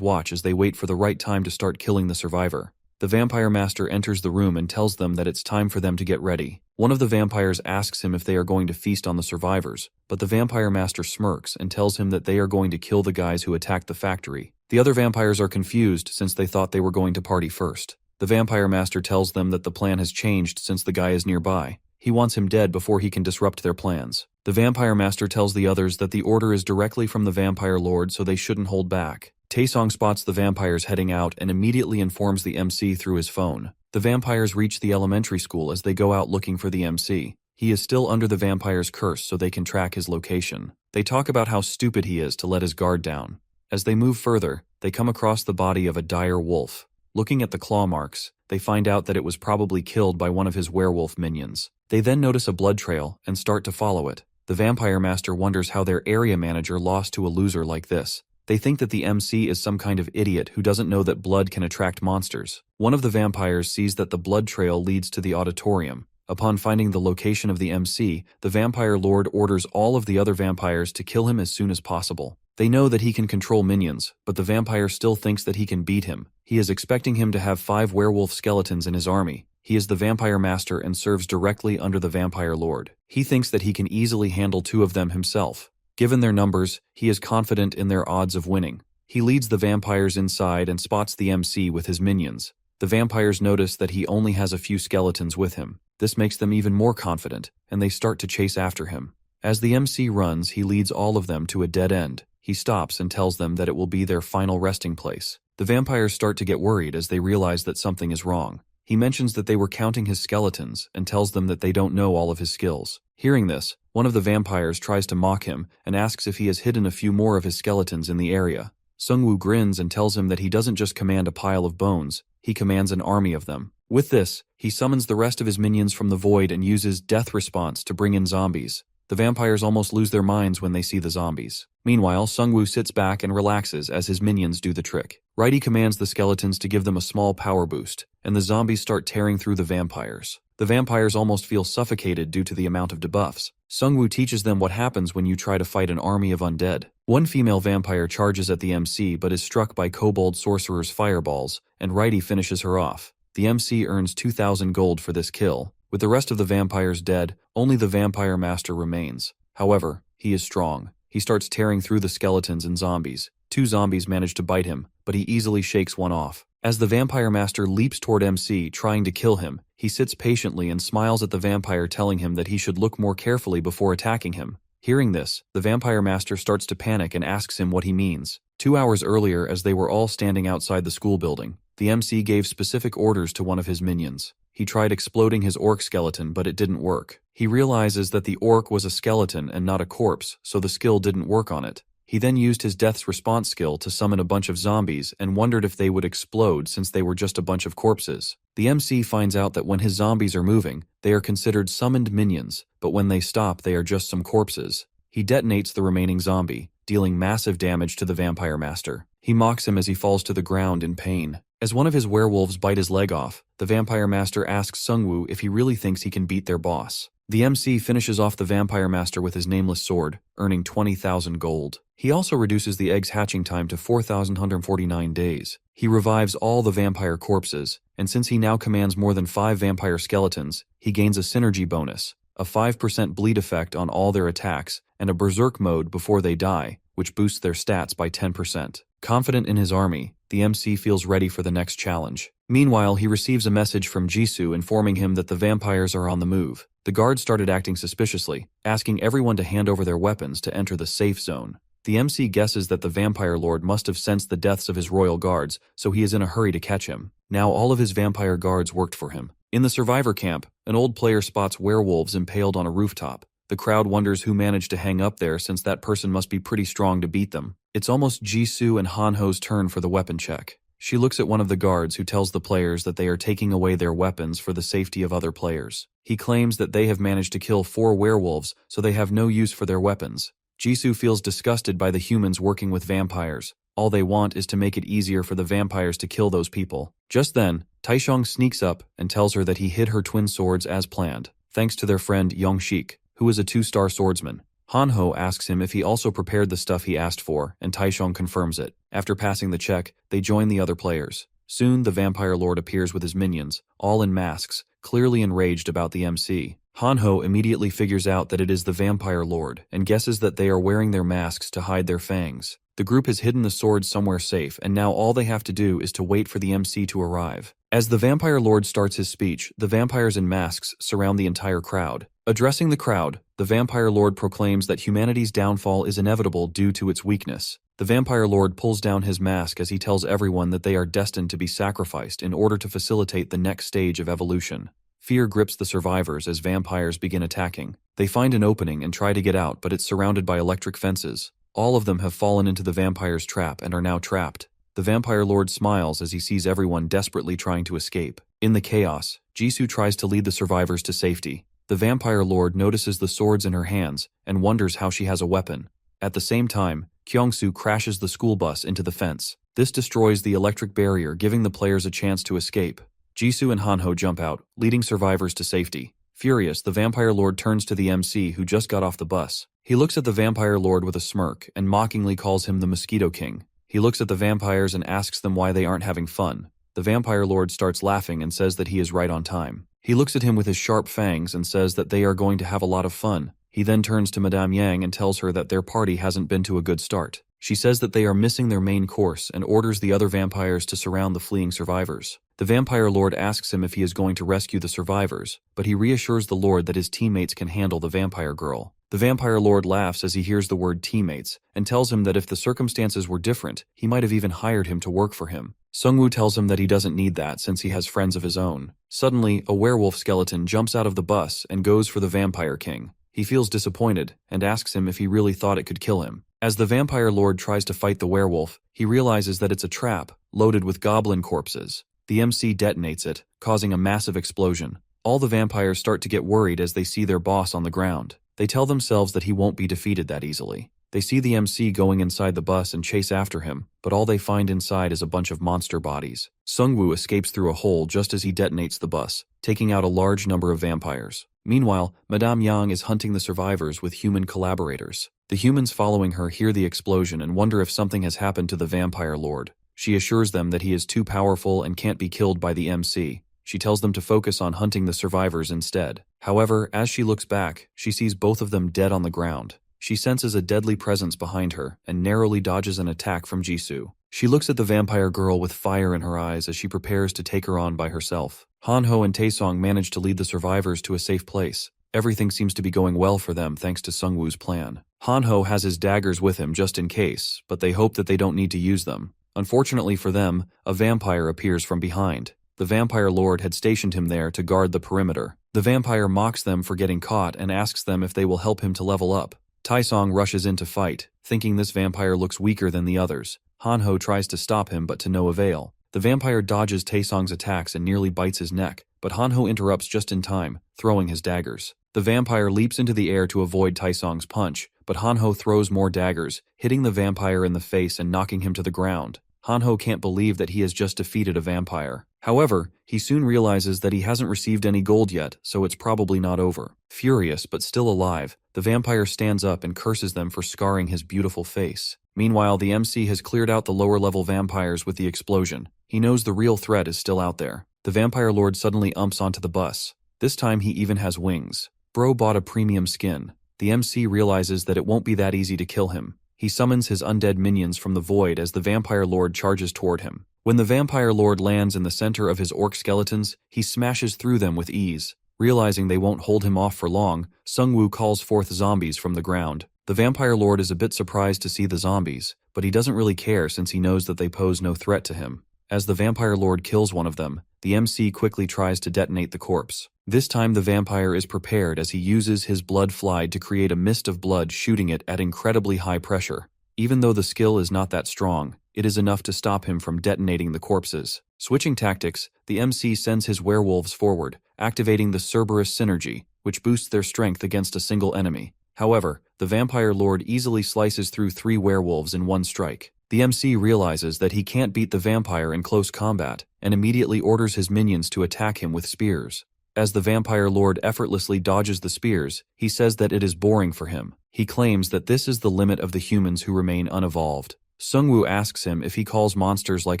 watch as they wait for the right time to start killing the survivor. The vampire master enters the room and tells them that it's time for them to get ready. One of the vampires asks him if they are going to feast on the survivors, but the vampire master smirks and tells him that they are going to kill the guys who attacked the factory. The other vampires are confused since they thought they were going to party first. The vampire master tells them that the plan has changed since the guy is nearby. He wants him dead before he can disrupt their plans. The vampire master tells the others that the order is directly from the vampire lord, so they shouldn't hold back. Taesong spots the vampires heading out and immediately informs the MC through his phone. The vampires reach the elementary school as they go out looking for the MC. He is still under the vampire's curse, so they can track his location. They talk about how stupid he is to let his guard down. As they move further, they come across the body of a dire wolf. Looking at the claw marks, they find out that it was probably killed by one of his werewolf minions. They then notice a blood trail and start to follow it. The vampire master wonders how their area manager lost to a loser like this. They think that the MC is some kind of idiot who doesn't know that blood can attract monsters. One of the vampires sees that the blood trail leads to the auditorium. Upon finding the location of the MC, the vampire lord orders all of the other vampires to kill him as soon as possible. They know that he can control minions, but the vampire still thinks that he can beat him. He is expecting him to have 5 werewolf skeletons in his army. He is the vampire master and serves directly under the vampire lord. He thinks that he can easily handle 2 of them himself. Given their numbers, he is confident in their odds of winning. He leads the vampires inside and spots the MC with his minions. The vampires notice that he only has a few skeletons with him. This makes them even more confident, and they start to chase after him. As the MC runs, he leads all of them to a dead end. He stops and tells them that it will be their final resting place. The vampires start to get worried as they realize that something is wrong. He mentions that they were counting his skeletons and tells them that they don't know all of his skills. Hearing this, one of the vampires tries to mock him and asks if he has hidden a few more of his skeletons in the area. Sungwoo grins and tells him that he doesn't just command a pile of bones, he commands an army of them. With this, he summons the rest of his minions from the void and uses death response to bring in zombies. The vampires almost lose their minds when they see the zombies. Meanwhile, Sungwoo sits back and relaxes as his minions do the trick. Righty commands the skeletons to give them a small power boost, and the zombies start tearing through the vampires. The vampires almost feel suffocated due to the amount of debuffs. Sungwoo teaches them what happens when you try to fight an army of undead. One female vampire charges at the MC but is struck by kobold sorcerer's fireballs, and Righty finishes her off. The MC earns 2,000 gold for this kill. With the rest of the vampires dead, only the vampire master remains. However, he is strong. He starts tearing through the skeletons and zombies. 2 zombies manage to bite him, but he easily shakes one off. As the vampire master leaps toward MC, trying to kill him, he sits patiently and smiles at the vampire, telling him that he should look more carefully before attacking him. Hearing this, the vampire master starts to panic and asks him what he means. 2 hours earlier, as they were all standing outside the school building, the MC gave specific orders to one of his minions. He tried exploding his orc skeleton, but it didn't work. He realizes that the orc was a skeleton and not a corpse, so the skill didn't work on it. He then used his death's response skill to summon a bunch of zombies and wondered if they would explode since they were just a bunch of corpses. The MC finds out that when his zombies are moving, they are considered summoned minions, but when they stop, they are just some corpses. He detonates the remaining zombie, dealing massive damage to the vampire master. He mocks him as he falls to the ground in pain. As one of his werewolves bite his leg off, the vampire master asks Sungwoo if he really thinks he can beat their boss. The MC finishes off the vampire master with his nameless sword, earning 20,000 gold. He also reduces the egg's hatching time to 4,149 days. He revives all the vampire corpses, and since he now commands more than 5 vampire skeletons, he gains a synergy bonus. a 5% bleed effect on all their attacks, and a berserk mode before they die, which boosts their stats by 10%. Confident in his army, the MC feels ready for the next challenge. Meanwhile, he receives a message from Jisoo informing him that the vampires are on the move. The guards started acting suspiciously, asking everyone to hand over their weapons to enter the safe zone. The MC guesses that the vampire lord must have sensed the deaths of his royal guards, so he is in a hurry to catch him. Now all of his vampire guards worked for him. In the survivor camp, an old player spots werewolves impaled on a rooftop. The crowd wonders who managed to hang up there since that person must be pretty strong to beat them. It's almost Jisoo and Hanho's turn for the weapon check. She looks at one of the guards who tells the players that they are taking away their weapons for the safety of other players. He claims that they have managed to kill 4 werewolves, so they have no use for their weapons. Jisoo feels disgusted by the humans working with vampires. All they want is to make it easier for the vampires to kill those people. Just then, Taishong sneaks up and tells her that he hid her twin swords as planned, thanks to their friend Yongshik, who is a 2-star swordsman. Hanho asks him if he also prepared the stuff he asked for, and Taishong confirms it. After passing the check, they join the other players. Soon, the vampire lord appears with his minions, all in masks, clearly enraged about the MC. Hanho immediately figures out that it is the vampire lord, and guesses that they are wearing their masks to hide their fangs. The group has hidden the swords somewhere safe, and now all they have to do is to wait for the MC to arrive. As the vampire lord starts his speech, the vampires in masks surround the entire crowd. Addressing the crowd, the vampire lord proclaims that humanity's downfall is inevitable due to its weakness. The vampire lord pulls down his mask as he tells everyone that they are destined to be sacrificed in order to facilitate the next stage of evolution. Fear grips the survivors as vampires begin attacking. They find an opening and try to get out, but it's surrounded by electric fences. All of them have fallen into the vampire's trap and are now trapped. The vampire lord smiles as he sees everyone desperately trying to escape. In the chaos, Jisoo tries to lead the survivors to safety. The vampire lord notices the swords in her hands and wonders how she has a weapon. At the same time, Kyungsoo crashes the school bus into the fence. This destroys the electric barrier, giving the players a chance to escape. Jisoo and Hanho jump out, leading survivors to safety. Furious, the vampire lord turns to the MC who just got off the bus. He looks at the vampire lord with a smirk and mockingly calls him the Mosquito King. He looks at the vampires and asks them why they aren't having fun. The vampire lord starts laughing and says that he is right on time. He looks at him with his sharp fangs and says that they are going to have a lot of fun. He then turns to Madame Yang and tells her that their party hasn't been to a good start. She says that they are missing their main course and orders the other vampires to surround the fleeing survivors. The vampire lord asks him if he is going to rescue the survivors, but he reassures the lord that his teammates can handle the vampire girl. The vampire lord laughs as he hears the word teammates and tells him that if the circumstances were different, he might have even hired him to work for him. Sungwoo tells him that he doesn't need that since he has friends of his own. Suddenly, a werewolf skeleton jumps out of the bus and goes for the vampire king. He feels disappointed and asks him if he really thought it could kill him. As the vampire lord tries to fight the werewolf, he realizes that it's a trap, loaded with goblin corpses. The MC detonates it, causing a massive explosion. All the vampires start to get worried as they see their boss on the ground. They tell themselves that he won't be defeated that easily. They see the MC going inside the bus and chase after him, but all they find inside is a bunch of monster bodies. Sungwoo escapes through a hole just as he detonates the bus, taking out a large number of vampires. Meanwhile, Madame Yang is hunting the survivors with human collaborators. The humans following her hear the explosion and wonder if something has happened to the vampire lord. She assures them that he is too powerful and can't be killed by the MC. She tells them to focus on hunting the survivors instead. However, as she looks back, she sees both of them dead on the ground. She senses a deadly presence behind her and narrowly dodges an attack from Jisoo. She looks at the vampire girl with fire in her eyes as she prepares to take her on by herself. Hanho and Taesong manage to lead the survivors to a safe place. Everything seems to be going well for them thanks to Sungwoo's plan. Hanho has his daggers with him just in case, but they hope that they don't need to use them. Unfortunately for them, a vampire appears from behind. The vampire lord had stationed him there to guard the perimeter. The vampire mocks them for getting caught and asks them if they will help him to level up. Taesong rushes in to fight, thinking this vampire looks weaker than the others. Hanho tries to stop him but to no avail. The vampire dodges Taesong's attacks and nearly bites his neck, but Hanho interrupts just in time, throwing his daggers. The vampire leaps into the air to avoid Taesong's punch, but Hanho throws more daggers, hitting the vampire in the face and knocking him to the ground. Hanho can't believe that he has just defeated a vampire. However, he soon realizes that he hasn't received any gold yet, so it's probably not over. Furious but still alive, the vampire stands up and curses them for scarring his beautiful face. Meanwhile, the MC has cleared out the lower-level vampires with the explosion. He knows the real threat is still out there. The vampire lord suddenly umps onto the bus. This time he even has wings. Bro bought a premium skin. The MC realizes that it won't be that easy to kill him. He summons his undead minions from the void as the vampire lord charges toward him. When the vampire lord lands in the center of his orc skeletons, he smashes through them with ease. Realizing they won't hold him off for long, Sungwoo calls forth zombies from the ground. The vampire lord is a bit surprised to see the zombies, but he doesn't really care since he knows that they pose no threat to him. As the vampire lord kills one of them, the MC quickly tries to detonate the corpse. This time the vampire is prepared as he uses his blood flied to create a mist of blood, shooting it at incredibly high pressure. Even though the skill is not that strong, it is enough to stop him from detonating the corpses. Switching tactics, the MC sends his werewolves forward, activating the Cerberus synergy, which boosts their strength against a single enemy. However, the vampire lord easily slices through 3 werewolves in one strike. The MC realizes that he can't beat the vampire in close combat, and immediately orders his minions to attack him with spears. As the vampire lord effortlessly dodges the spears, he says that it is boring for him. He claims that this is the limit of the humans who remain unevolved. Sungwoo asks him if he calls monsters like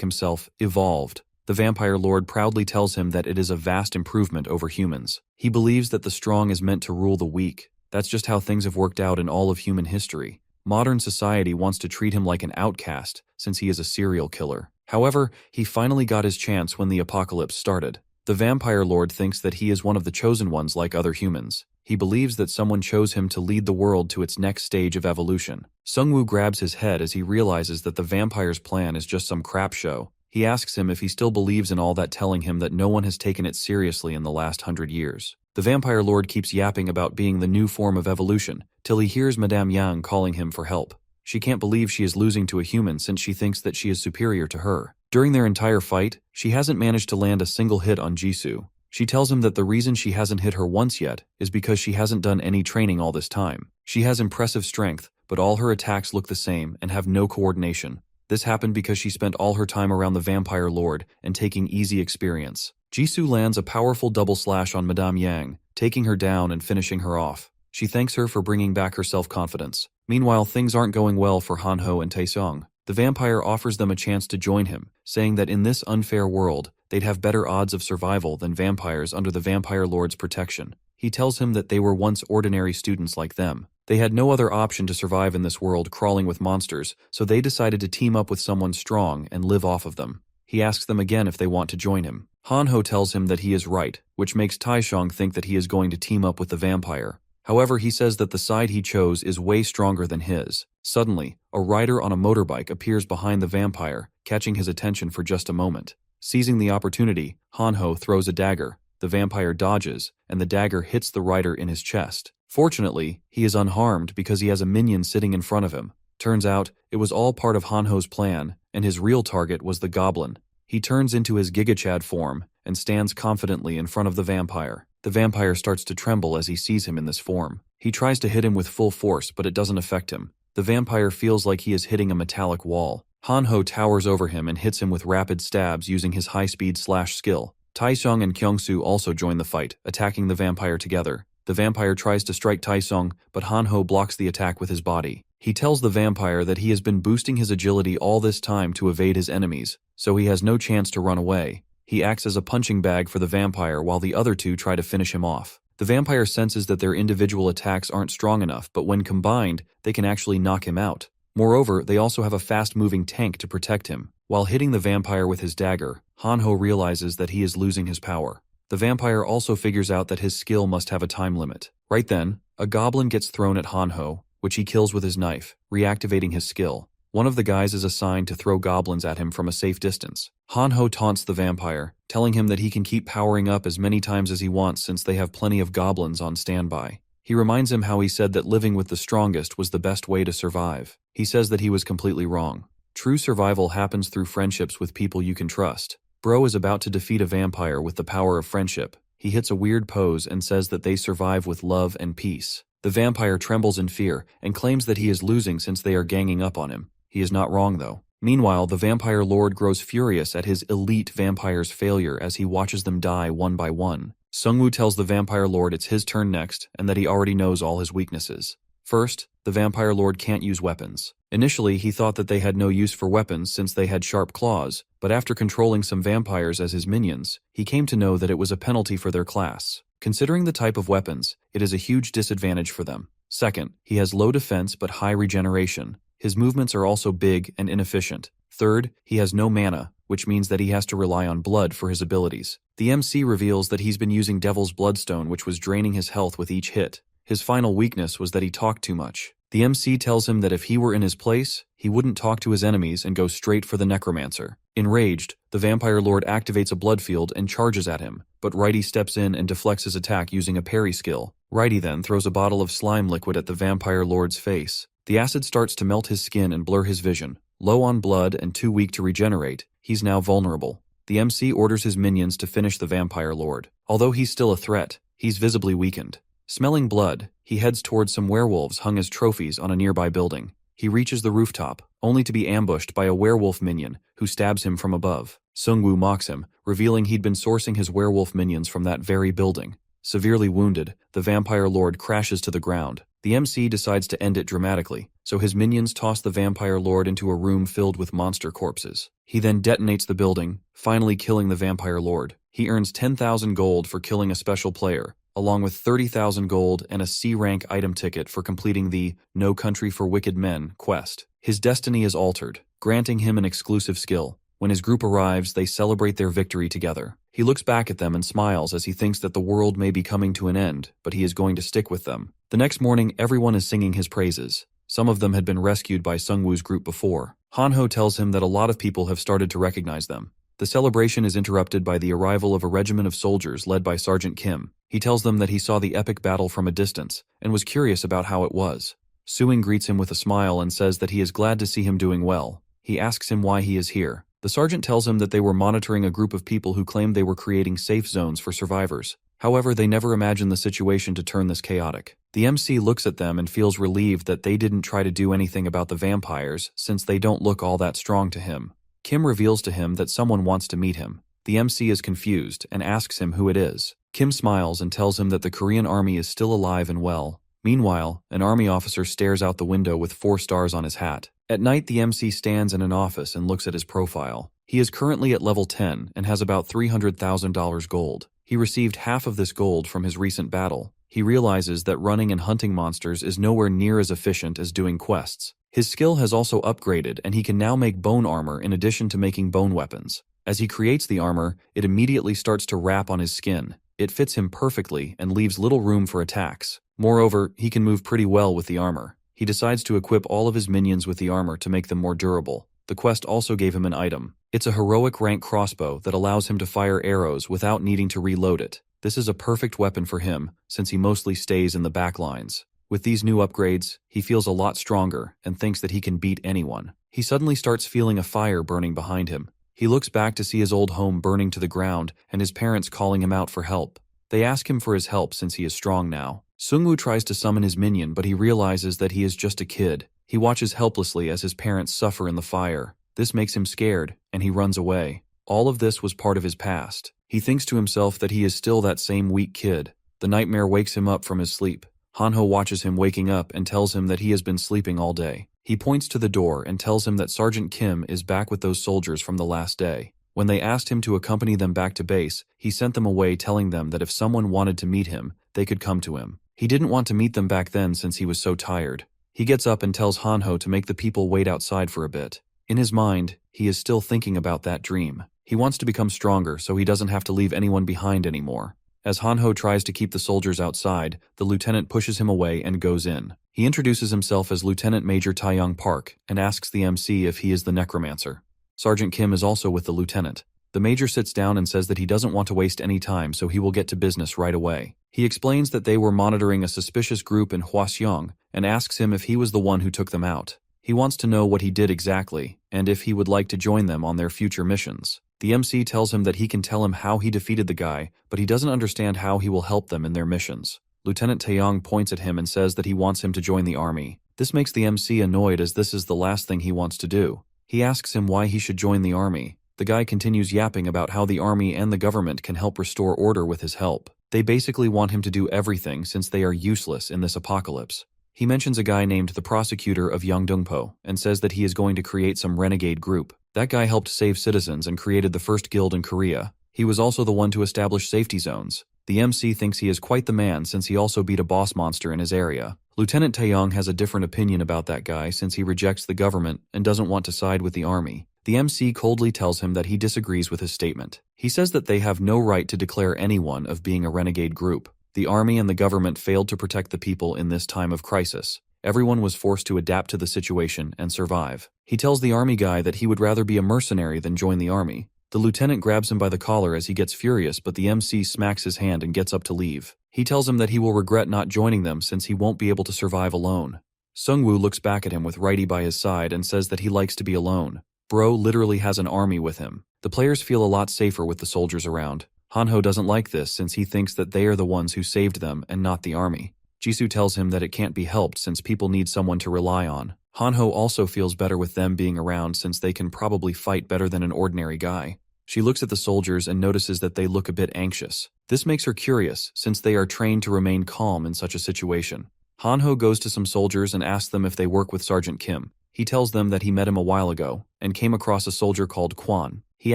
himself evolved. The vampire lord proudly tells him that it is a vast improvement over humans. He believes that the strong is meant to rule the weak. That's just how things have worked out in all of human history. Modern society wants to treat him like an outcast since he is a serial killer. However, he finally got his chance when the apocalypse started. The vampire lord thinks that he is one of the chosen ones like other humans. He believes that someone chose him to lead the world to its next stage of evolution. Sungwoo grabs his head as he realizes that the vampire's plan is just some crap show. He asks him if he still believes in all that, telling him that no one has taken it seriously in the last 100 years. The vampire lord keeps yapping about being the new form of evolution, till he hears Madame Yang calling him for help. She can't believe she is losing to a human since she thinks that she is superior to her. During their entire fight, she hasn't managed to land a single hit on Jisoo. She tells him that the reason she hasn't hit her once yet is because she hasn't done any training all this time. She has impressive strength, but all her attacks look the same and have no coordination. This happened because she spent all her time around the vampire lord and taking easy experience. Jisoo lands a powerful double slash on Madame Yang, taking her down and finishing her off. She thanks her for bringing back her self-confidence. Meanwhile, things aren't going well for Hanho and Taesung. The vampire offers them a chance to join him, saying that in this unfair world, they'd have better odds of survival than vampires under the vampire lord's protection. He tells him that they were once ordinary students like them. They had no other option to survive in this world crawling with monsters, so they decided to team up with someone strong and live off of them. He asks them again if they want to join him. Hanho tells him that he is right, which makes Taesung think that he is going to team up with the vampire. However, he says that the side he chose is way stronger than his. Suddenly, a rider on a motorbike appears behind the vampire, catching his attention for just a moment. Seizing the opportunity, Hanho throws a dagger. The vampire dodges, and the dagger hits the rider in his chest. Fortunately, he is unharmed because he has a minion sitting in front of him. Turns out, it was all part of Hanho's plan, and his real target was the goblin. He turns into his Gigachad form and stands confidently in front of the vampire. The vampire starts to tremble as he sees him in this form. He tries to hit him with full force, but it doesn't affect him. The vampire feels like he is hitting a metallic wall. Hanho towers over him and hits him with rapid stabs using his high-speed slash skill. Taesung and Kyungsu also join the fight, attacking the vampire together. The vampire tries to strike Taesung, but Hanho blocks the attack with his body. He tells the vampire that he has been boosting his agility all this time to evade his enemies, so he has no chance to run away. He acts as a punching bag for the vampire while the other two try to finish him off. The vampire senses that their individual attacks aren't strong enough, but when combined, they can actually knock him out. Moreover, they also have a fast-moving tank to protect him. While hitting the vampire with his dagger, Hanho realizes that he is losing his power. The vampire also figures out that his skill must have a time limit. Right then, a goblin gets thrown at Hanho, which he kills with his knife, reactivating his skill. One of the guys is assigned to throw goblins at him from a safe distance. Hanho taunts the vampire, telling him that he can keep powering up as many times as he wants since they have plenty of goblins on standby. He reminds him how he said that living with the strongest was the best way to survive. He says that he was completely wrong. True survival happens through friendships with people you can trust. Bro is about to defeat a vampire with the power of friendship. He hits a weird pose and says that they survive with love and peace. The vampire trembles in fear and claims that he is losing since they are ganging up on him. He is not wrong though. Meanwhile, the vampire lord grows furious at his elite vampire's failure as he watches them die one by one. Sungwoo tells the vampire lord it's his turn next and that he already knows all his weaknesses. First, the vampire lord can't use weapons. Initially, he thought that they had no use for weapons since they had sharp claws, but after controlling some vampires as his minions, he came to know that it was a penalty for their class. Considering the type of weapons, it is a huge disadvantage for them. Second, he has low defense but high regeneration. His movements are also big and inefficient. Third, he has no mana, which means that he has to rely on blood for his abilities. The MC reveals that he's been using Devil's Bloodstone, which was draining his health with each hit. His final weakness was that he talked too much. The MC tells him that if he were in his place, he wouldn't talk to his enemies and go straight for the Necromancer. Enraged, the Vampire Lord activates a blood field and charges at him, but Righty steps in and deflects his attack using a parry skill. Righty then throws a bottle of slime liquid at the Vampire Lord's face. The acid starts to melt his skin and blur his vision. Low on blood and too weak to regenerate, he's now vulnerable. The MC orders his minions to finish the Vampire Lord. Although he's still a threat, he's visibly weakened. Smelling blood, he heads towards some werewolves hung as trophies on a nearby building. He reaches the rooftop, only to be ambushed by a werewolf minion, who stabs him from above. Seungwoo mocks him, revealing he'd been sourcing his werewolf minions from that very building. Severely wounded, the Vampire Lord crashes to the ground. The MC decides to end it dramatically, so his minions toss the Vampire Lord into a room filled with monster corpses. He then detonates the building, finally killing the Vampire Lord. He earns 10,000 gold for killing a special player, along with 30,000 gold and a C-rank item ticket for completing the No Country for Wicked Men quest. His destiny is altered, granting him an exclusive skill. When his group arrives, they celebrate their victory together. He looks back at them and smiles as he thinks that the world may be coming to an end, but he is going to stick with them. The next morning, everyone is singing his praises. Some of them had been rescued by Seungwoo's group before. Hanho tells him that a lot of people have started to recognize them. The celebration is interrupted by the arrival of a regiment of soldiers led by Sergeant Kim. He tells them that he saw the epic battle from a distance and was curious about how it was. Suing greets him with a smile and says that he is glad to see him doing well. He asks him why he is here. The sergeant tells him that they were monitoring a group of people who claimed they were creating safe zones for survivors. However, they never imagined the situation to turn this chaotic. The MC looks at them and feels relieved that they didn't try to do anything about the vampires, since they don't look all that strong to him. Kim reveals to him that someone wants to meet him. The MC is confused and asks him who it is. Kim smiles and tells him that the Korean army is still alive and well. Meanwhile, an army officer stares out the window with 4 stars on his hat. At night, the MC stands in an office and looks at his profile. He is currently at level 10 and has about $300,000 gold. He received half of this gold from his recent battle. He realizes that running and hunting monsters is nowhere near as efficient as doing quests. His skill has also upgraded and he can now make bone armor in addition to making bone weapons. As he creates the armor, it immediately starts to wrap on his skin. It fits him perfectly and leaves little room for attacks. Moreover, he can move pretty well with the armor. He decides to equip all of his minions with the armor to make them more durable. The quest also gave him an item. It's a heroic rank crossbow that allows him to fire arrows without needing to reload it. This is a perfect weapon for him, since he mostly stays in the back lines. With these new upgrades, he feels a lot stronger and thinks that he can beat anyone. He suddenly starts feeling a fire burning behind him. He looks back to see his old home burning to the ground and his parents calling him out for help. They ask him for his help since he is strong now. Seungwoo tries to summon his minion, but he realizes that he is just a kid. He watches helplessly as his parents suffer in the fire. This makes him scared, and he runs away. All of this was part of his past. He thinks to himself that he is still that same weak kid. The nightmare wakes him up from his sleep. Hanho watches him waking up and tells him that he has been sleeping all day. He points to the door and tells him that Sergeant Kim is back with those soldiers from the last day. When they asked him to accompany them back to base, he sent them away telling them that if someone wanted to meet him, they could come to him. He didn't want to meet them back then since he was so tired. He gets up and tells Hanho to make the people wait outside for a bit. In his mind, he is still thinking about that dream. He wants to become stronger so he doesn't have to leave anyone behind anymore. As Hanho tries to keep the soldiers outside, the lieutenant pushes him away and goes in. He introduces himself as Lieutenant Major Taeyong Park and asks the MC if he is the Necromancer. Sergeant Kim is also with the lieutenant. The major sits down and says that he doesn't want to waste any time, so he will get to business right away. He explains that they were monitoring a suspicious group in Hwaseong and asks him if he was the one who took them out. He wants to know what he did exactly, and if he would like to join them on their future missions. The MC tells him that he can tell him how he defeated the guy, but he doesn't understand how he will help them in their missions. Lieutenant Taeyong points at him and says that he wants him to join the army. This makes the MC annoyed as this is the last thing he wants to do. He asks him why he should join the army. The guy continues yapping about how the army and the government can help restore order with his help. They basically want him to do everything since they are useless in this apocalypse. He mentions a guy named the prosecutor of Yangdongpo and says that he is going to create some renegade group. That guy helped save citizens and created the first guild in Korea. He was also the one to establish safety zones. The MC thinks he is quite the man since he also beat a boss monster in his area. Lieutenant Taeyong has a different opinion about that guy since he rejects the government and doesn't want to side with the army. The MC coldly tells him that he disagrees with his statement. He says that they have no right to declare anyone of being a renegade group. The army and the government failed to protect the people in this time of crisis. Everyone was forced to adapt to the situation and survive. He tells the army guy that he would rather be a mercenary than join the army. The lieutenant grabs him by the collar as he gets furious, but the MC smacks his hand and gets up to leave. He tells him that he will regret not joining them since he won't be able to survive alone. Sungwoo looks back at him with Righty by his side and says that he likes to be alone. Bro literally has an army with him. The players feel a lot safer with the soldiers around. Hanho doesn't like this since he thinks that they are the ones who saved them and not the army. Jisoo tells him that it can't be helped since people need someone to rely on. Hanho also feels better with them being around since they can probably fight better than an ordinary guy. She looks at the soldiers and notices that they look a bit anxious. This makes her curious since they are trained to remain calm in such a situation. Hanho goes to some soldiers and asks them if they work with Sergeant Kim. He tells them that he met him a while ago and came across a soldier called Kwan. He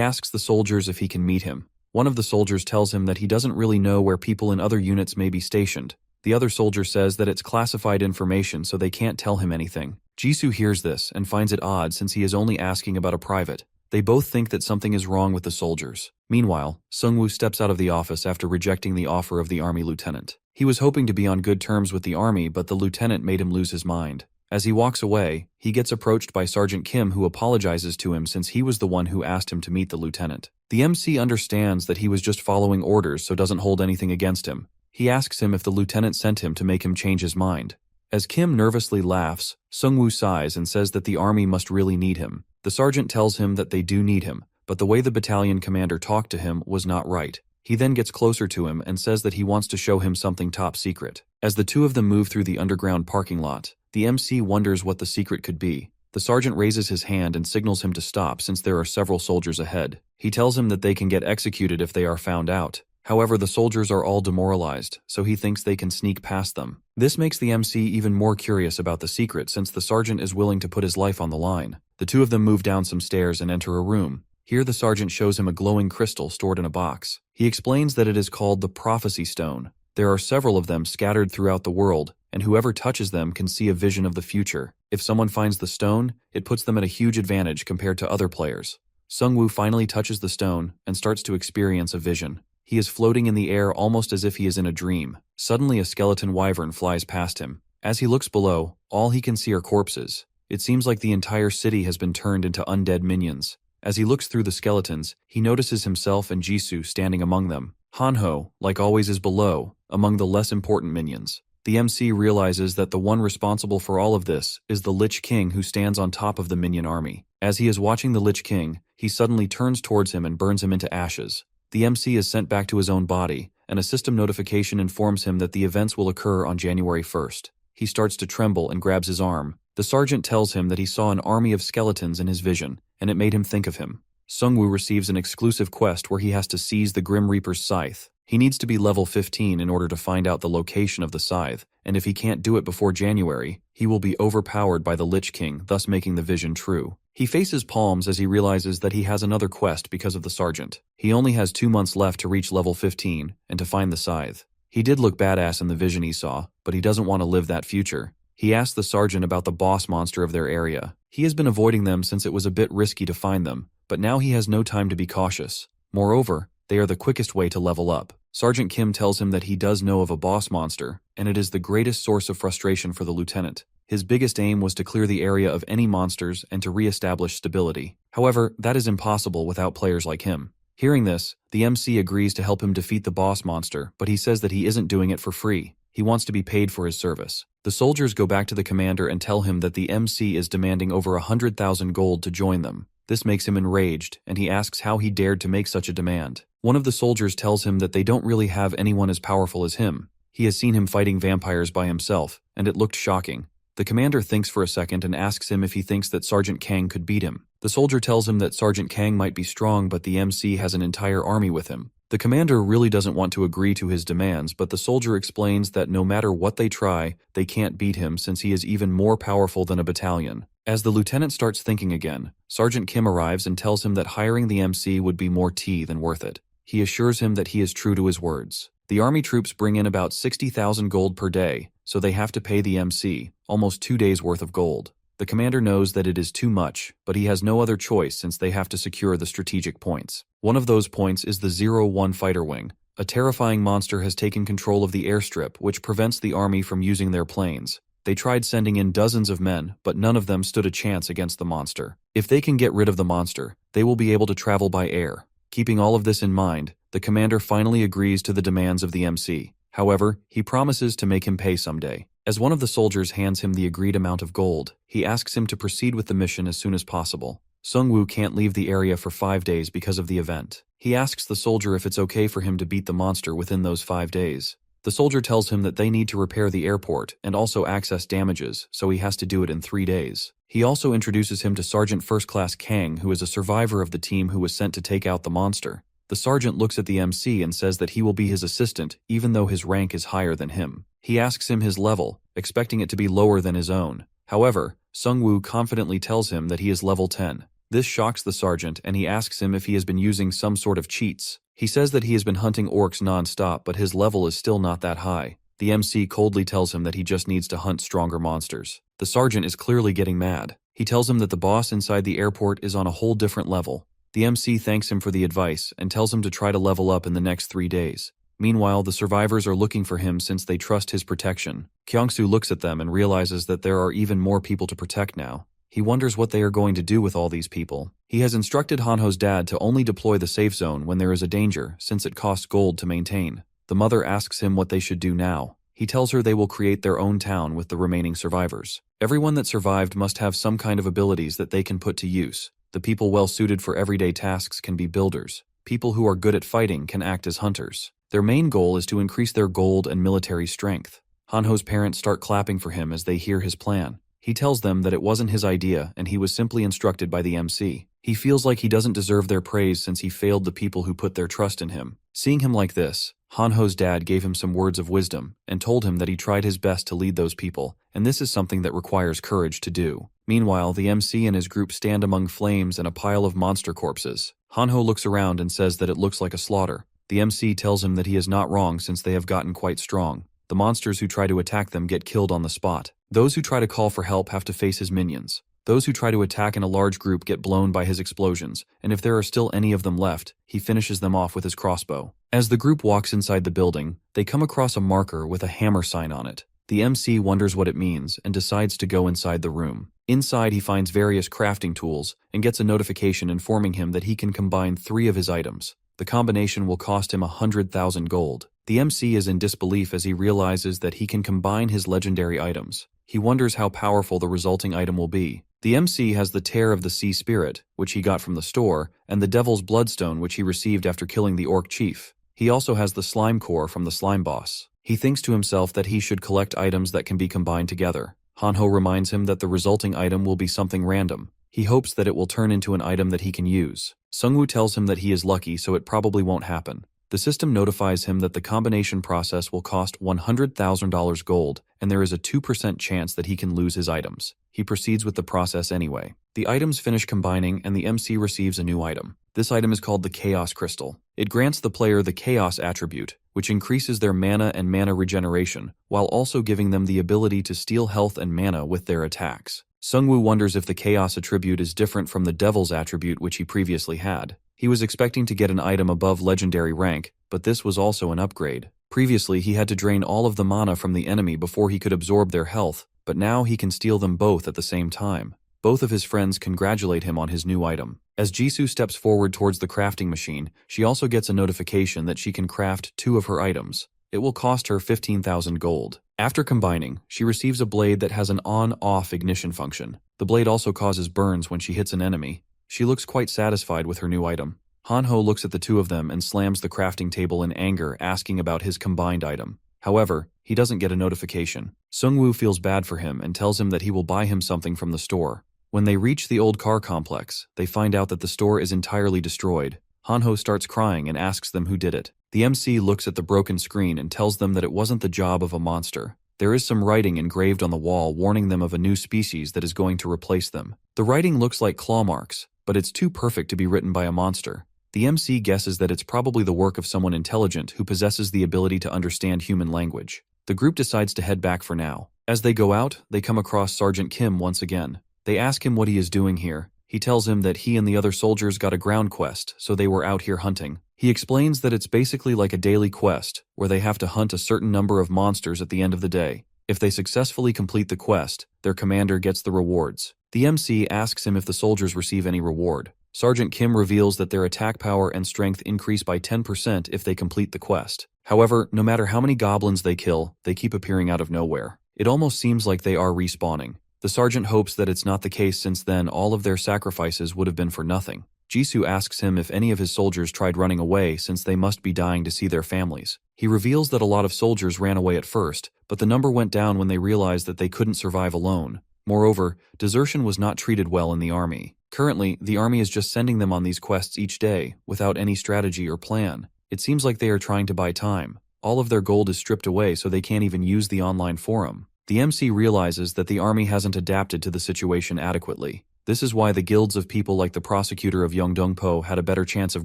asks the soldiers if he can meet him. One of the soldiers tells him that he doesn't really know where people in other units may be stationed. The other soldier says that it's classified information so they can't tell him anything. Jisoo hears this and finds it odd since he is only asking about a private. They both think that something is wrong with the soldiers. Meanwhile, Sungwoo steps out of the office after rejecting the offer of the army lieutenant. He was hoping to be on good terms with the army, but the lieutenant made him lose his mind. As he walks away, he gets approached by Sergeant Kim, who apologizes to him since he was the one who asked him to meet the lieutenant. The MC understands that he was just following orders so doesn't hold anything against him. He asks him if the lieutenant sent him to make him change his mind. As Kim nervously laughs, Sungwoo sighs and says that the army must really need him. The sergeant tells him that they do need him, but the way the battalion commander talked to him was not right. He then gets closer to him and says that he wants to show him something top secret. As the two of them move through the underground parking lot, the MC wonders what the secret could be. The sergeant raises his hand and signals him to stop since there are several soldiers ahead. He tells him that they can get executed if they are found out. However, the soldiers are all demoralized, so he thinks they can sneak past them. This makes the MC even more curious about the secret since the sergeant is willing to put his life on the line. The two of them move down some stairs and enter a room. Here the sergeant shows him a glowing crystal stored in a box. He explains that it is called the Prophecy Stone. There are several of them scattered throughout the world, and whoever touches them can see a vision of the future. If someone finds the stone, it puts them at a huge advantage compared to other players. Sungwoo finally touches the stone and starts to experience a vision. He is floating in the air almost as if he is in a dream. Suddenly a skeleton wyvern flies past him. As he looks below, all he can see are corpses. It seems like the entire city has been turned into undead minions. As he looks through the skeletons, he notices himself and Jisoo standing among them. Hanho, like always, is below, among the less important minions. The MC realizes that the one responsible for all of this is the Lich King, who stands on top of the minion army. As he is watching the Lich King, he suddenly turns towards him and burns him into ashes. The MC is sent back to his own body, and a system notification informs him that the events will occur on January 1st. He starts to tremble and grabs his arm. The sergeant tells him that he saw an army of skeletons in his vision, and it made him think of him. Sungwoo receives an exclusive quest where he has to seize the Grim Reaper's scythe. He needs to be level 15 in order to find out the location of the scythe, and if he can't do it before January, he will be overpowered by the Lich King, thus making the vision true. He faces palms as he realizes that he has another quest because of the sergeant. He only has 2 months left to reach level 15 and to find the scythe. He did look badass in the vision he saw, but he doesn't want to live that future. He asks the sergeant about the boss monster of their area. He has been avoiding them since it was a bit risky to find them, but now he has no time to be cautious. Moreover, they are the quickest way to level up. Sergeant Kim tells him that he does know of a boss monster, and it is the greatest source of frustration for the lieutenant. His biggest aim was to clear the area of any monsters and to re-establish stability. However, that is impossible without players like him. Hearing this, the MC agrees to help him defeat the boss monster, but he says that he isn't doing it for free. He wants to be paid for his service. The soldiers go back to the commander and tell him that the MC is demanding over 100,000 gold to join them. This makes him enraged, and he asks how he dared to make such a demand. One of the soldiers tells him that they don't really have anyone as powerful as him. He has seen him fighting vampires by himself, and it looked shocking. The commander thinks for a second and asks him if he thinks that Sergeant Kang could beat him. The soldier tells him that Sergeant Kang might be strong, but the MC has an entire army with him. The commander really doesn't want to agree to his demands, but the soldier explains that no matter what they try, they can't beat him since he is even more powerful than a battalion. As the lieutenant starts thinking again, Sergeant Kim arrives and tells him that hiring the MC would be more tea than worth it. He assures him that he is true to his words. The army troops bring in about 60,000 gold per day, so they have to pay the MC almost 2 days' worth of gold. The commander knows that it is too much, but he has no other choice since they have to secure the strategic points. One of those points is the 0-1 fighter wing. A terrifying monster has taken control of the airstrip, which prevents the army from using their planes. They tried sending in dozens of men, but none of them stood a chance against the monster. If they can get rid of the monster, they will be able to travel by air. Keeping all of this in mind, the commander finally agrees to the demands of the MC. However, he promises to make him pay someday. As one of the soldiers hands him the agreed amount of gold, he asks him to proceed with the mission as soon as possible. Sungwoo can't leave the area for 5 days because of the event. He asks the soldier if it's okay for him to beat the monster within those 5 days. The soldier tells him that they need to repair the airport and also access damages, so he has to do it in 3 days. He also introduces him to Sergeant First Class Kang, who is a survivor of the team who was sent to take out the monster. The sergeant looks at the MC and says that he will be his assistant even though his rank is higher than him. He asks him his level, expecting it to be lower than his own. However, Sungwoo confidently tells him that he is level 10. This shocks the sergeant and he asks him if he has been using some sort of cheats. He says that he has been hunting orcs non-stop, but his level is still not that high. The MC coldly tells him that he just needs to hunt stronger monsters. The sergeant is clearly getting mad. He tells him that the boss inside the airport is on a whole different level. The MC thanks him for the advice and tells him to try to level up in the next 3 days. Meanwhile, the survivors are looking for him since they trust his protection. Kyungsoo looks at them and realizes that there are even more people to protect now. He wonders what they are going to do with all these people. He has instructed Hanho's dad to only deploy the safe zone when there is a danger, since it costs gold to maintain. The mother asks him what they should do now. He tells her they will create their own town with the remaining survivors. Everyone that survived must have some kind of abilities that they can put to use. The people well suited for everyday tasks can be builders. People who are good at fighting can act as hunters. Their main goal is to increase their gold and military strength. Hanho's parents start clapping for him as they hear his plan. He tells them that it wasn't his idea and he was simply instructed by the MC. He feels like he doesn't deserve their praise since he failed the people who put their trust in him. Seeing him like this, Hanho's dad gave him some words of wisdom and told him that he tried his best to lead those people, and this is something that requires courage to do. Meanwhile, the MC and his group stand among flames and a pile of monster corpses. Hanho looks around and says that it looks like a slaughter. The MC tells him that he is not wrong since they have gotten quite strong. The monsters who try to attack them get killed on the spot. Those who try to call for help have to face his minions. Those who try to attack in a large group get blown by his explosions, and if there are still any of them left, he finishes them off with his crossbow. As the group walks inside the building, they come across a marker with a hammer sign on it. The MC wonders what it means and decides to go inside the room. Inside, he finds various crafting tools and gets a notification informing him that he can combine 3 of his items. The combination will cost him 100,000 gold. The MC is in disbelief as he realizes that he can combine his legendary items. He wonders how powerful the resulting item will be. The MC has the Tear of the Sea Spirit, which he got from the store, and the Devil's Bloodstone, which he received after killing the Orc Chief. He also has the Slime Core from the Slime Boss. He thinks to himself that he should collect items that can be combined together. Hanho reminds him that the resulting item will be something random. He hopes that it will turn into an item that he can use. Sungwoo tells him that he is lucky, so it probably won't happen. The system notifies him that the combination process will cost $100,000 gold, and there is a 2% chance that he can lose his items. He proceeds with the process anyway. The items finish combining, and the MC receives a new item. This item is called the Chaos Crystal. It grants the player the Chaos attribute, which increases their mana and mana regeneration, while also giving them the ability to steal health and mana with their attacks. Sungwoo wonders if the Chaos attribute is different from the Devil's attribute which he previously had. He was expecting to get an item above legendary rank, but this was also an upgrade. Previously, he had to drain all of the mana from the enemy before he could absorb their health, but now he can steal them both at the same time. Both of his friends congratulate him on his new item. As Jisoo steps forward towards the crafting machine, she also gets a notification that she can craft 2 of her items. It will cost her 15,000 gold. After combining, she receives a blade that has an on-off ignition function. The blade also causes burns when she hits an enemy. She looks quite satisfied with her new item. Hanho looks at the 2 of them and slams the crafting table in anger, asking about his combined item. However, he doesn't get a notification. Sungwoo feels bad for him and tells him that he will buy him something from the store. When they reach the old car complex, they find out that the store is entirely destroyed. Hanho starts crying and asks them who did it. The MC looks at the broken screen and tells them that it wasn't the job of a monster. There is some writing engraved on the wall warning them of a new species that is going to replace them. The writing looks like claw marks, but it's too perfect to be written by a monster. The MC guesses that it's probably the work of someone intelligent who possesses the ability to understand human language. The group decides to head back for now. As they go out, they come across Sergeant Kim once again. They ask him what he is doing here. He tells him that he and the other soldiers got a ground quest, so they were out here hunting. He explains that it's basically like a daily quest, where they have to hunt a certain number of monsters at the end of the day. If they successfully complete the quest, their commander gets the rewards. The MC asks him if the soldiers receive any reward. Sergeant Kim reveals that their attack power and strength increase by 10% if they complete the quest. However, no matter how many goblins they kill, they keep appearing out of nowhere. It almost seems like they are respawning. The sergeant hopes that it's not the case, since then all of their sacrifices would have been for nothing. Jisoo asks him if any of his soldiers tried running away, since they must be dying to see their families. He reveals that a lot of soldiers ran away at first, but the number went down when they realized that they couldn't survive alone. Moreover, desertion was not treated well in the army. Currently, the army is just sending them on these quests each day, without any strategy or plan. It seems like they are trying to buy time. All of their gold is stripped away, so they can't even use the online forum. The MC realizes that the army hasn't adapted to the situation adequately. This is why the guilds of people like the prosecutor of Yeongdongpo had a better chance of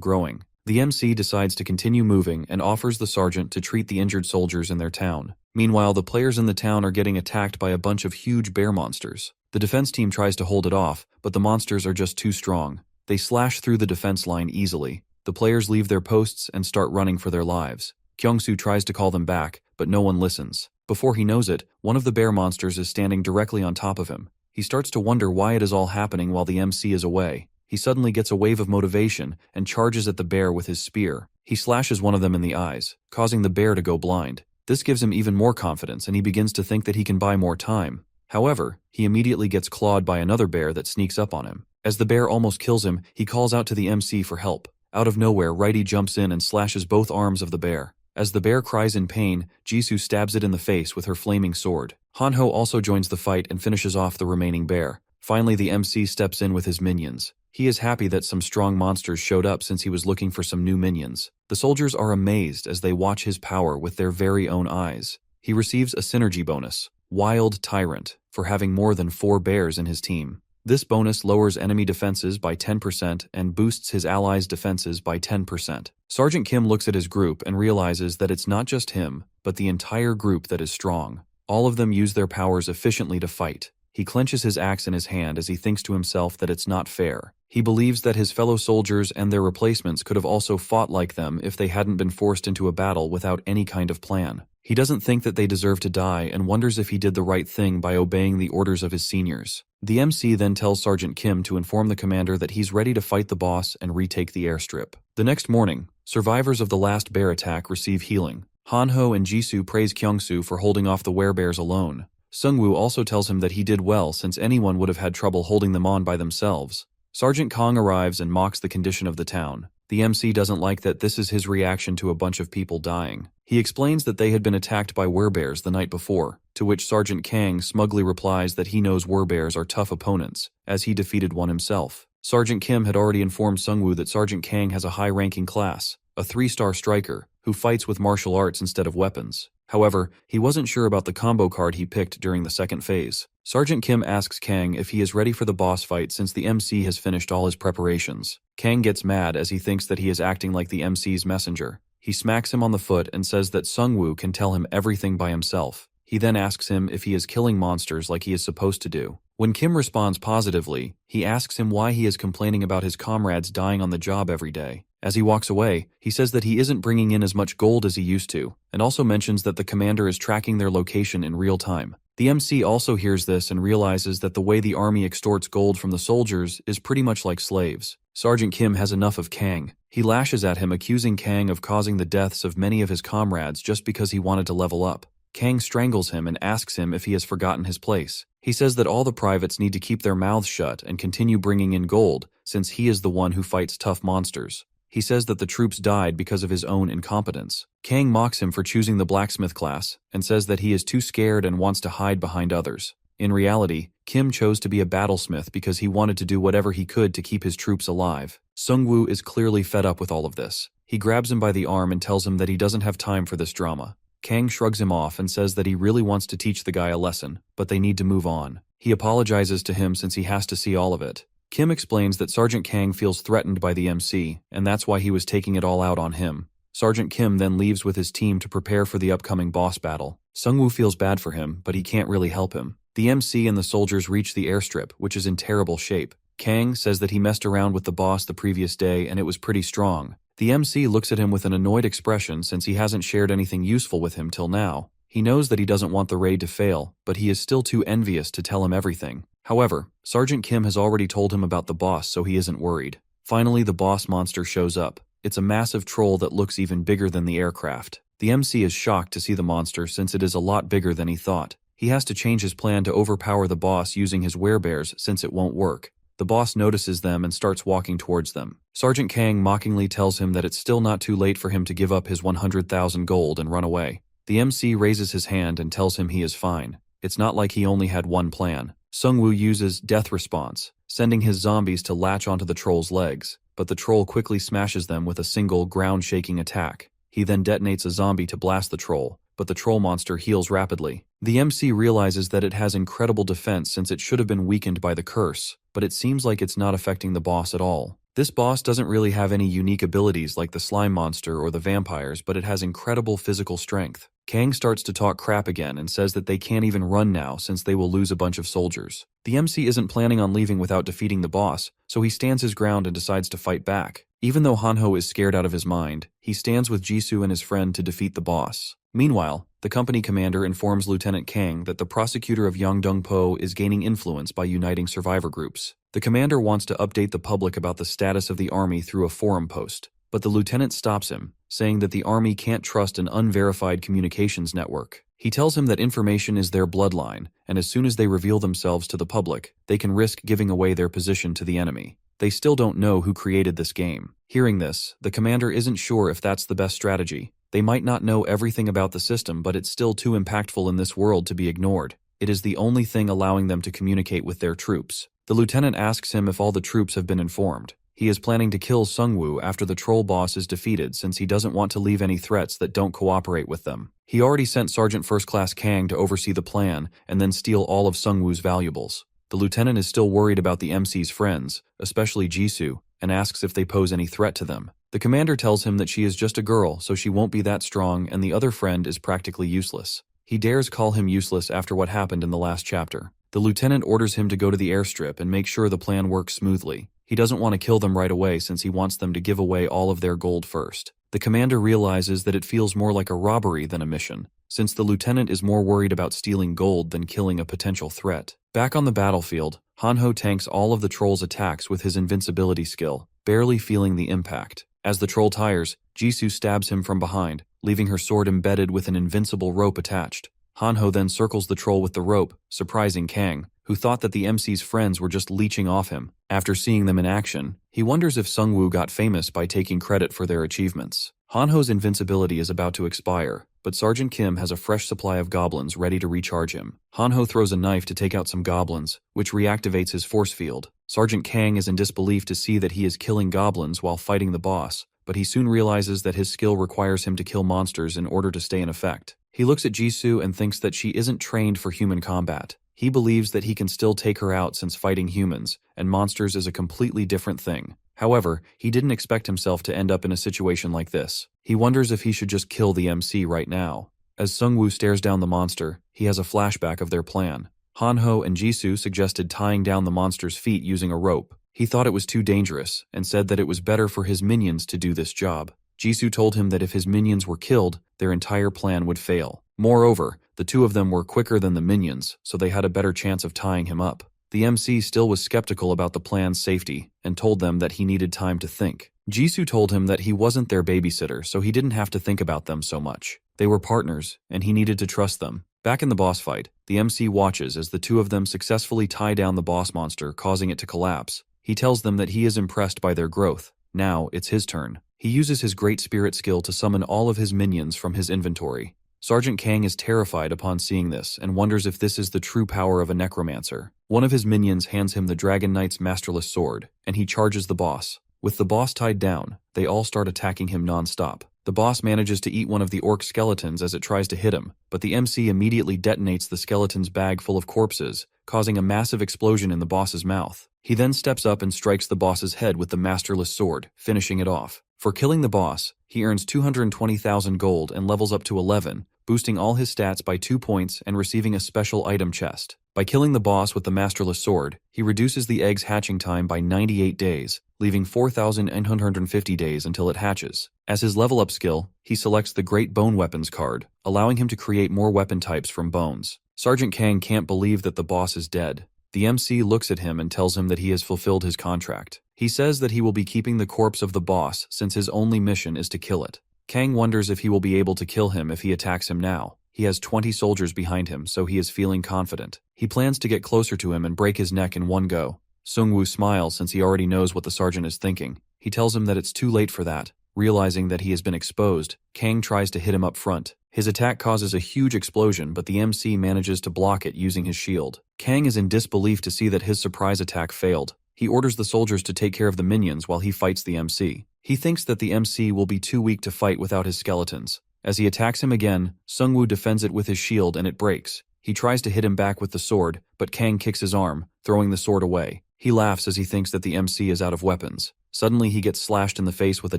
growing. The MC decides to continue moving and offers the sergeant to treat the injured soldiers in their town. Meanwhile, the players in the town are getting attacked by a bunch of huge bear monsters. The defense team tries to hold it off, but the monsters are just too strong. They slash through the defense line easily. The players leave their posts and start running for their lives. Kyungsoo tries to call them back, but no one listens. Before he knows it, one of the bear monsters is standing directly on top of him. He starts to wonder why it is all happening while the MC is away. He suddenly gets a wave of motivation and charges at the bear with his spear. He slashes one of them in the eyes, causing the bear to go blind. This gives him even more confidence, and he begins to think that he can buy more time. However, he immediately gets clawed by another bear that sneaks up on him. As the bear almost kills him, he calls out to the MC for help. Out of nowhere, Righty jumps in and slashes both arms of the bear. As the bear cries in pain, Jisoo stabs it in the face with her flaming sword. Hanho also joins the fight and finishes off the remaining bear. Finally, the MC steps in with his minions. He is happy that some strong monsters showed up, since he was looking for some new minions. The soldiers are amazed as they watch his power with their very own eyes. He receives a synergy bonus, Wild Tyrant, for having more than 4 bears in his team. This bonus lowers enemy defenses by 10% and boosts his allies' defenses by 10%. Sergeant Kim looks at his group and realizes that it's not just him, but the entire group that is strong. All of them use their powers efficiently to fight. He clenches his axe in his hand as he thinks to himself that it's not fair. He believes that his fellow soldiers and their replacements could have also fought like them if they hadn't been forced into a battle without any kind of plan. He doesn't think that they deserve to die and wonders if he did the right thing by obeying the orders of his seniors. The MC then tells Sergeant Kim to inform the commander that he's ready to fight the boss and retake the airstrip. The next morning, survivors of the last bear attack receive healing. Hanho and Jisoo praise Kyungsoo for holding off the werebears alone. Sungwoo also tells him that he did well, since anyone would have had trouble holding them on by themselves. Sergeant Kong arrives and mocks the condition of the town. The MC doesn't like that this is his reaction to a bunch of people dying. He explains that they had been attacked by werebears the night before, to which Sergeant Kang smugly replies that he knows werebears are tough opponents, as he defeated one himself. Sergeant Kim had already informed Sungwoo that Sergeant Kang has a high-ranking class, a 3-star striker, who fights with martial arts instead of weapons. However, he wasn't sure about the combo card he picked during the second phase. Sergeant Kim asks Kang if he is ready for the boss fight since the MC has finished all his preparations. Kang gets mad as he thinks that he is acting like the MC's messenger. He smacks him on the foot and says that Sungwoo can tell him everything by himself. He then asks him if he is killing monsters like he is supposed to do. When Kim responds positively, he asks him why he is complaining about his comrades dying on the job every day. As he walks away, he says that he isn't bringing in as much gold as he used to, and also mentions that the commander is tracking their location in real time. The MC also hears this and realizes that the way the army extorts gold from the soldiers is pretty much like slaves. Sergeant Kim has enough of Kang. He lashes at him, accusing Kang of causing the deaths of many of his comrades just because he wanted to level up. Kang strangles him and asks him if he has forgotten his place. He says that all the privates need to keep their mouths shut and continue bringing in gold, since he is the one who fights tough monsters. He says that the troops died because of his own incompetence. Kang mocks him for choosing the blacksmith class and says that he is too scared and wants to hide behind others. In reality, Kim chose to be a battlesmith because he wanted to do whatever he could to keep his troops alive. Sungwoo is clearly fed up with all of this. He grabs him by the arm and tells him that he doesn't have time for this drama. Kang shrugs him off and says that he really wants to teach the guy a lesson, but they need to move on. He apologizes to him since he has to see all of it. Kim explains that Sergeant Kang feels threatened by the MC, and that's why he was taking it all out on him. Sergeant Kim then leaves with his team to prepare for the upcoming boss battle. Sungwoo feels bad for him, but he can't really help him. The MC and the soldiers reach the airstrip, which is in terrible shape. Kang says that he messed around with the boss the previous day and it was pretty strong. The MC looks at him with an annoyed expression since he hasn't shared anything useful with him till now. He knows that he doesn't want the raid to fail, but he is still too envious to tell him everything. However, Sergeant Kim has already told him about the boss, so he isn't worried. Finally, the boss monster shows up. It's a massive troll that looks even bigger than the aircraft. The MC is shocked to see the monster since it is a lot bigger than he thought. He has to change his plan to overpower the boss using his werebeasts since it won't work. The boss notices them and starts walking towards them. Sergeant Kang mockingly tells him that it's still not too late for him to give up his 100,000 gold and run away. The MC raises his hand and tells him he is fine. It's not like he only had one plan. Sungwoo uses Death Response, sending his zombies to latch onto the troll's legs, but the troll quickly smashes them with a single ground-shaking attack. He then detonates a zombie to blast the troll, but the troll monster heals rapidly. The MC realizes that it has incredible defense since it should have been weakened by the curse, but it seems like it's not affecting the boss at all. This boss doesn't really have any unique abilities like the slime monster or the vampires, but it has incredible physical strength. Kang starts to talk crap again and says that they can't even run now since they will lose a bunch of soldiers. The MC isn't planning on leaving without defeating the boss, so he stands his ground and decides to fight back. Even though Hanho is scared out of his mind, he stands with Jisoo and his friend to defeat the boss. Meanwhile, the company commander informs Lieutenant Kang that the prosecutor of Yangdong-po is gaining influence by uniting survivor groups. The commander wants to update the public about the status of the army through a forum post, but the lieutenant stops him, saying that the army can't trust an unverified communications network. He tells him that information is their bloodline, and as soon as they reveal themselves to the public, they can risk giving away their position to the enemy. They still don't know who created this game. Hearing this, the commander isn't sure if that's the best strategy. They might not know everything about the system, but it's still too impactful in this world to be ignored. It is the only thing allowing them to communicate with their troops. The lieutenant asks him if all the troops have been informed. He is planning to kill Sungwoo after the troll boss is defeated since he doesn't want to leave any threats that don't cooperate with them. He already sent Sergeant First Class Kang to oversee the plan and then steal all of Sungwoo's valuables. The lieutenant is still worried about the MC's friends, especially Jisoo, and asks if they pose any threat to them. The commander tells him that she is just a girl, so she won't be that strong, and the other friend is practically useless. He dares call him useless after what happened in the last chapter. The lieutenant orders him to go to the airstrip and make sure the plan works smoothly. He doesn't want to kill them right away since he wants them to give away all of their gold first. The commander realizes that it feels more like a robbery than a mission, since the lieutenant is more worried about stealing gold than killing a potential threat. Back on the battlefield, Hanho tanks all of the troll's attacks with his invincibility skill, barely feeling the impact. As the troll tires, Jisoo stabs him from behind, leaving her sword embedded with an invincible rope attached. Hanho then circles the troll with the rope, surprising Kang, who thought that the MC's friends were just leeching off him. After seeing them in action, he wonders if Sungwoo got famous by taking credit for their achievements. Hanho's invincibility is about to expire, but Sergeant Kim has a fresh supply of goblins ready to recharge him. Hanho throws a knife to take out some goblins, which reactivates his force field. Sergeant Kang is in disbelief to see that he is killing goblins while fighting the boss, but he soon realizes that his skill requires him to kill monsters in order to stay in effect. He looks at Jisoo and thinks that she isn't trained for human combat. He believes that he can still take her out since fighting humans, and monsters is a completely different thing. However, he didn't expect himself to end up in a situation like this. He wonders if he should just kill the MC right now. As Sungwoo stares down the monster, he has a flashback of their plan. Hanho and Jisoo suggested tying down the monster's feet using a rope. He thought it was too dangerous, and said that it was better for his minions to do this job. Jisoo told him that if his minions were killed, their entire plan would fail. Moreover, the two of them were quicker than the minions, so they had a better chance of tying him up. The MC still was skeptical about the plan's safety, and told them that he needed time to think. Jisoo told him that he wasn't their babysitter, so he didn't have to think about them so much. They were partners, and he needed to trust them. Back in the boss fight, the MC watches as the two of them successfully tie down the boss monster, causing it to collapse. He tells them that he is impressed by their growth. Now, it's his turn. He uses his Great Spirit skill to summon all of his minions from his inventory. Sergeant Kang is terrified upon seeing this and wonders if this is the true power of a necromancer. One of his minions hands him the Dragon Knight's masterless sword, and he charges the boss. With the boss tied down, they all start attacking him non-stop. The boss manages to eat one of the orc skeletons as it tries to hit him, but the MC immediately detonates the skeleton's bag full of corpses, causing a massive explosion in the boss's mouth. He then steps up and strikes the boss's head with the masterless sword, finishing it off. For killing the boss, he earns 220,000 gold and levels up to 11, boosting all his stats by 2 points and receiving a special item chest. By killing the boss with the masterless sword, he reduces the egg's hatching time by 98 days, leaving 4,950 days until it hatches. As his level-up skill, he selects the Great Bone Weapons card, allowing him to create more weapon types from bones. Sergeant Kang can't believe that the boss is dead. The MC looks at him and tells him that he has fulfilled his contract. He says that he will be keeping the corpse of the boss since his only mission is to kill it. Kang wonders if he will be able to kill him if he attacks him now. He has 20 soldiers behind him, so he is feeling confident. He plans to get closer to him and break his neck in one go. Sungwoo smiles since he already knows what the sergeant is thinking. He tells him that it's too late for that. Realizing that he has been exposed, Kang tries to hit him up front. His attack causes a huge explosion, but the MC manages to block it using his shield. Kang is in disbelief to see that his surprise attack failed. He orders the soldiers to take care of the minions while he fights the MC. He thinks that the MC will be too weak to fight without his skeletons. As he attacks him again, Sungwoo defends it with his shield and it breaks. He tries to hit him back with the sword, but Kang kicks his arm, throwing the sword away. He laughs as he thinks that the MC is out of weapons. Suddenly he gets slashed in the face with a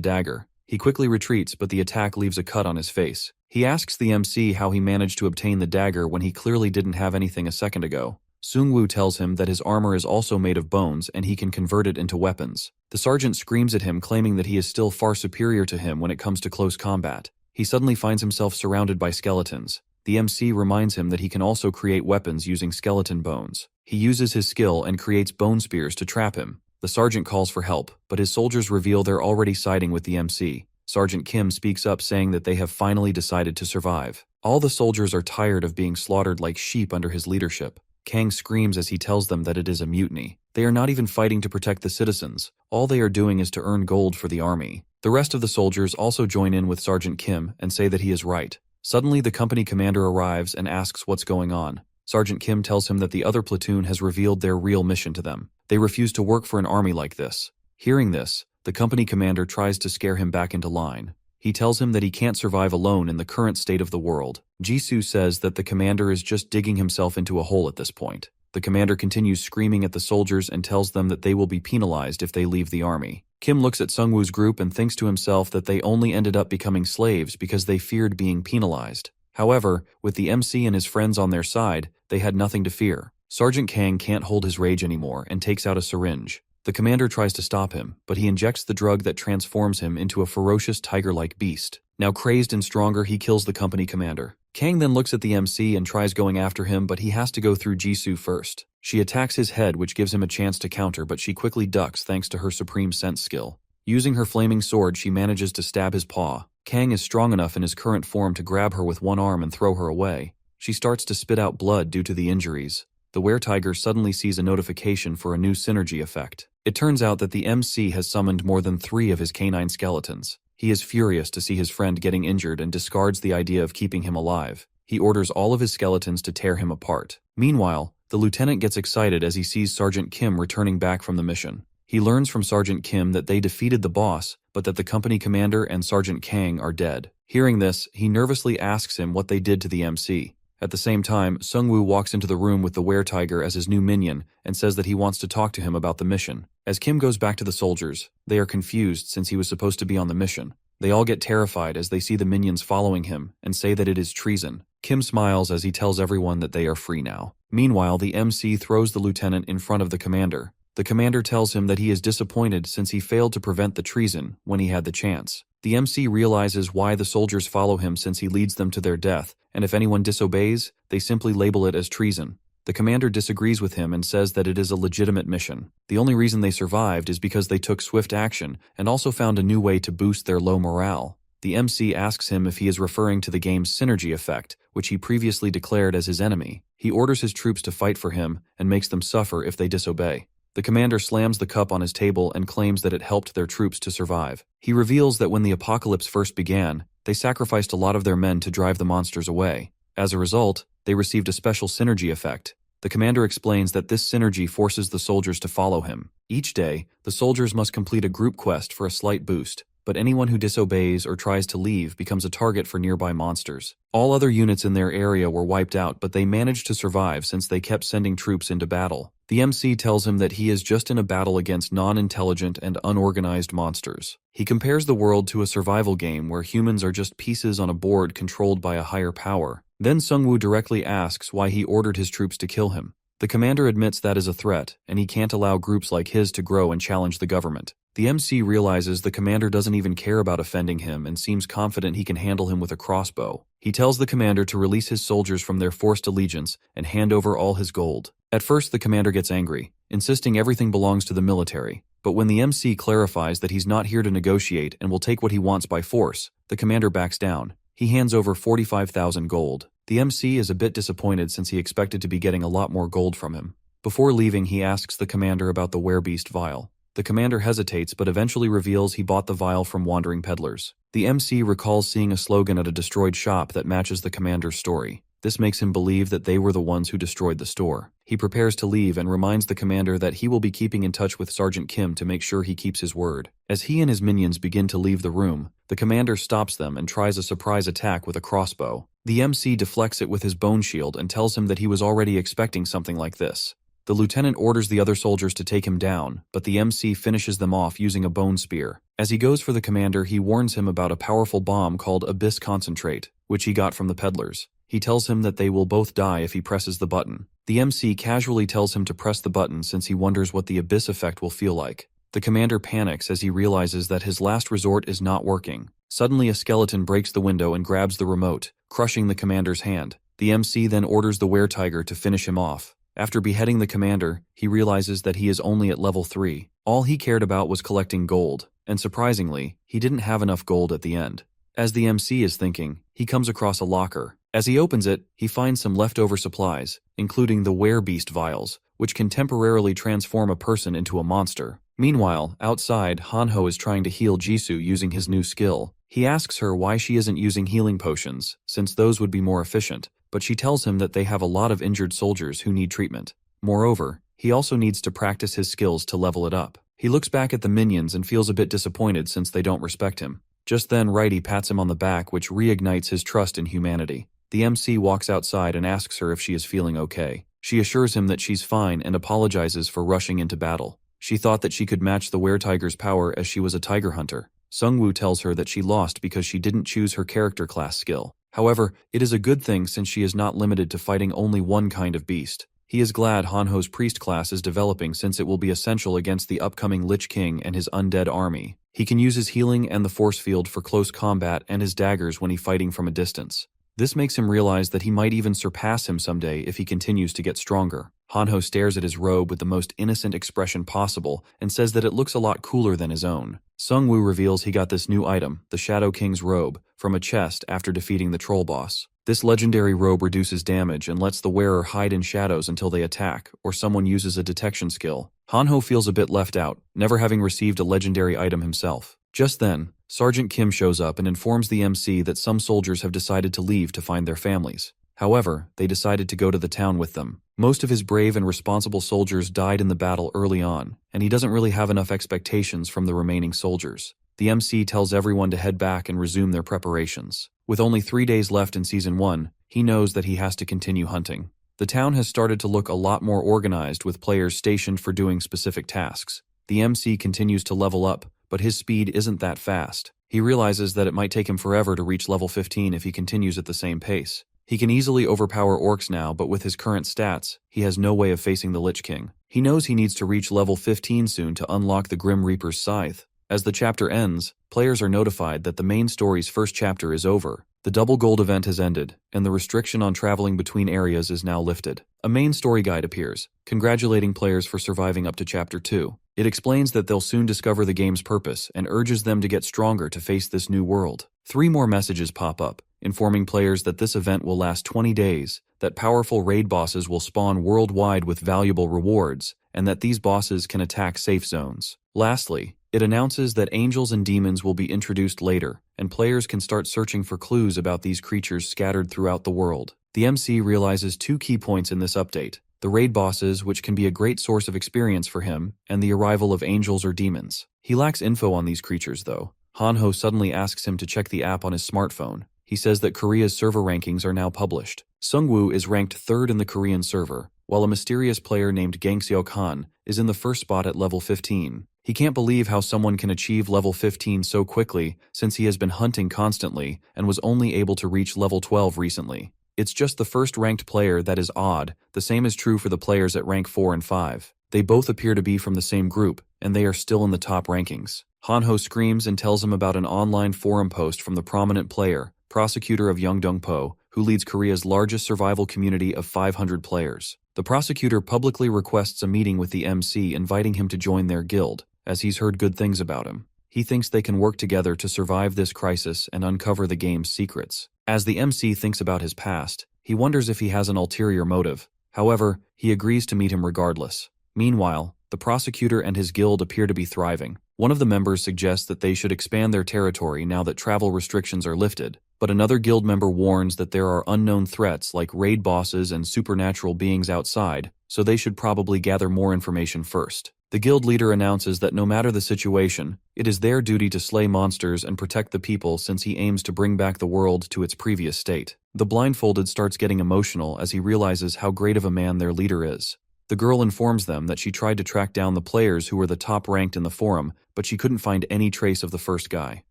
dagger. He quickly retreats, but the attack leaves a cut on his face. He asks the MC how he managed to obtain the dagger when he clearly didn't have anything a second ago. Sungwoo tells him that his armor is also made of bones and he can convert it into weapons. The sergeant screams at him, claiming that he is still far superior to him when it comes to close combat. He suddenly finds himself surrounded by skeletons. The MC reminds him that he can also create weapons using skeleton bones. He uses his skill and creates bone spears to trap him. The sergeant calls for help, but his soldiers reveal they're already siding with the MC. Sergeant Kim speaks up, saying that they have finally decided to survive. All the soldiers are tired of being slaughtered like sheep under his leadership. Kang screams as he tells them that it is a mutiny. They are not even fighting to protect the citizens. All they are doing is to earn gold for the army. The rest of the soldiers also join in with Sergeant Kim and say that he is right. Suddenly, the company commander arrives and asks what's going on. Sergeant Kim tells him that the other platoon has revealed their real mission to them. They refuse to work for an army like this. Hearing this, the company commander tries to scare him back into line. He tells him that he can't survive alone in the current state of the world. Jisoo says that the commander is just digging himself into a hole at this point. The commander continues screaming at the soldiers and tells them that they will be penalized if they leave the army. Kim looks at Sungwoo's group and thinks to himself that they only ended up becoming slaves because they feared being penalized. However, with the MC and his friends on their side, they had nothing to fear. Sergeant Kang can't hold his rage anymore and takes out a syringe. The commander tries to stop him, but he injects the drug that transforms him into a ferocious tiger-like beast. Now crazed and stronger, he kills the company commander. Kang then looks at the MC and tries going after him, but he has to go through Jisoo first. She attacks his head, which gives him a chance to counter, but she quickly ducks thanks to her supreme sense skill. Using her flaming sword, she manages to stab his paw. Kang is strong enough in his current form to grab her with one arm and throw her away. She starts to spit out blood due to the injuries. The were-tiger suddenly sees a notification for a new synergy effect. It turns out that the MC has summoned more than 3 of his canine skeletons. He is furious to see his friend getting injured and discards the idea of keeping him alive. He orders all of his skeletons to tear him apart. Meanwhile, the lieutenant gets excited as he sees Sergeant Kim returning back from the mission. He learns from Sergeant Kim that they defeated the boss, but that the company commander and Sergeant Kang are dead. Hearing this, he nervously asks him what they did to the MC. At the same time, Sungwoo walks into the room with the were-tiger as his new minion and says that he wants to talk to him about the mission. As Kim goes back to the soldiers, they are confused since he was supposed to be on the mission. They all get terrified as they see the minions following him and say that it is treason. Kim smiles as he tells everyone that they are free now. Meanwhile, the MC throws the lieutenant in front of the commander. The commander tells him that he is disappointed since he failed to prevent the treason when he had the chance. The MC realizes why the soldiers follow him since he leads them to their death, and if anyone disobeys, they simply label it as treason. The commander disagrees with him and says that it is a legitimate mission. The only reason they survived is because they took swift action and also found a new way to boost their low morale. The MC asks him if he is referring to the game's synergy effect, which he previously declared as his enemy. He orders his troops to fight for him and makes them suffer if they disobey. The commander slams the cup on his table and claims that it helped their troops to survive. He reveals that when the apocalypse first began, they sacrificed a lot of their men to drive the monsters away. As a result, they received a special synergy effect. The commander explains that this synergy forces the soldiers to follow him. Each day, the soldiers must complete a group quest for a slight boost. but anyone who disobeys or tries to leave becomes a target for nearby monsters. All other units in their area were wiped out, but they managed to survive since they kept sending troops into battle. The MC tells him that he is just in a battle against non-intelligent and unorganized monsters. He compares the world to a survival game where humans are just pieces on a board controlled by a higher power. Then Sungwoo directly asks why he ordered his troops to kill him. The commander admits that is a threat, and he can't allow groups like his to grow and challenge the government. The MC realizes the commander doesn't even care about offending him and seems confident he can handle him with a crossbow. He tells the commander to release his soldiers from their forced allegiance and hand over all his gold. At first, the commander gets angry, insisting everything belongs to the military. But when the MC clarifies that he's not here to negotiate and will take what he wants by force, the commander backs down. He hands over 45,000 gold. The MC is a bit disappointed since he expected to be getting a lot more gold from him. Before leaving, he asks the commander about the werebeast vial. The commander hesitates but eventually reveals he bought the vial from wandering peddlers. The MC recalls seeing a slogan at a destroyed shop that matches the commander's story. This makes him believe that they were the ones who destroyed the store. He prepares to leave and reminds the commander that he will be keeping in touch with Sergeant Kim to make sure he keeps his word. As he and his minions begin to leave the room, the commander stops them and tries a surprise attack with a crossbow. The MC deflects it with his bone shield and tells him that he was already expecting something like this. The lieutenant orders the other soldiers to take him down, but the MC finishes them off using a bone spear. As he goes for the commander, he warns him about a powerful bomb called Abyss Concentrate, which he got from the peddlers. He tells him that they will both die if he presses the button. The MC casually tells him to press the button since he wonders what the Abyss effect will feel like. The commander panics as he realizes that his last resort is not working. Suddenly, a skeleton breaks the window and grabs the remote, crushing the commander's hand. The MC then orders the were-tiger to finish him off. After beheading the commander, he realizes that he is only at level 3. All he cared about was collecting gold, and surprisingly, he didn't have enough gold at the end. As the MC is thinking, he comes across a locker. As he opens it, he finds some leftover supplies, including the werebeast vials, which can temporarily transform a person into a monster. Meanwhile, outside, Hanho is trying to heal Jisoo using his new skill. He asks her why she isn't using healing potions, since those would be more efficient, but she tells him that they have a lot of injured soldiers who need treatment. Moreover, he also needs to practice his skills to level it up. He looks back at the minions and feels a bit disappointed since they don't respect him. Just then, Righty pats him on the back, which reignites his trust in humanity. The MC walks outside and asks her if she is feeling okay. She assures him that she's fine and apologizes for rushing into battle. She thought that she could match the were-tiger's power as she was a tiger hunter. Sungwoo tells her that she lost because she didn't choose her character class skill. However, it is a good thing since she is not limited to fighting only one kind of beast. He is glad Hanho's priest class is developing since it will be essential against the upcoming Lich King and his undead army. He can use his healing and the force field for close combat and his daggers when he's fighting from a distance. This makes him realize that he might even surpass him someday if he continues to get stronger. Hanho stares at his robe with the most innocent expression possible and says that it looks a lot cooler than his own. Sungwoo reveals he got this new item, the Shadow King's robe, from a chest after defeating the troll boss. This legendary robe reduces damage and lets the wearer hide in shadows until they attack, or someone uses a detection skill. Hanho feels a bit left out, never having received a legendary item himself. Just then, Sergeant Kim shows up and informs the MC that some soldiers have decided to leave to find their families. However, they decided to go to the town with them. Most of his brave and responsible soldiers died in the battle early on, and he doesn't really have enough expectations from the remaining soldiers. The MC tells everyone to head back and resume their preparations. With only 3 days left in Season 1, he knows that he has to continue hunting. The town has started to look a lot more organized with players stationed for doing specific tasks. The MC continues to level up, but his speed isn't that fast. He realizes that it might take him forever to reach level 15 if he continues at the same pace. He can easily overpower orcs now, but with his current stats, he has no way of facing the Lich King. He knows he needs to reach level 15 soon to unlock the Grim Reaper's scythe. As the chapter ends, players are notified that the main story's first chapter is over. The double gold event has ended, and the restriction on traveling between areas is now lifted. A main story guide appears, congratulating players for surviving up to Chapter 2. It explains that they'll soon discover the game's purpose and urges them to get stronger to face this new world. 3 more messages pop up, informing players that this event will last 20 days, that powerful raid bosses will spawn worldwide with valuable rewards, and that these bosses can attack safe zones. Lastly, it announces that angels and demons will be introduced later, and players can start searching for clues about these creatures scattered throughout the world. The MC realizes 2 key points in this update: the raid bosses, which can be a great source of experience for him, and the arrival of angels or demons. He lacks info on these creatures though. Hanho suddenly asks him to check the app on his smartphone. He says that Korea's server rankings are now published. Sungwoo is ranked 3rd in the Korean server, while a mysterious player named Gangseok Han is in the first spot at level 15. He can't believe how someone can achieve level 15 so quickly since he has been hunting constantly and was only able to reach level 12 recently. It's just the first ranked player that is odd. The same is true for the players at rank 4 and 5. They both appear to be from the same group, and they are still in the top rankings. Hanho screams and tells him about an online forum post from the prominent player, prosecutor of Yeongdongpo, who leads Korea's largest survival community of 500 players. The prosecutor publicly requests a meeting with the MC, inviting him to join their guild, as he's heard good things about him. He thinks they can work together to survive this crisis and uncover the game's secrets. As the MC thinks about his past, he wonders if he has an ulterior motive. However, he agrees to meet him regardless. Meanwhile, the prosecutor and his guild appear to be thriving. One of the members suggests that they should expand their territory now that travel restrictions are lifted, but another guild member warns that there are unknown threats like raid bosses and supernatural beings outside, so they should probably gather more information first. The guild leader announces that no matter the situation, it is their duty to slay monsters and protect the people since he aims to bring back the world to its previous state. The blindfolded starts getting emotional as he realizes how great of a man their leader is. The girl informs them that she tried to track down the players who were the top ranked in the forum, but she couldn't find any trace of the first guy.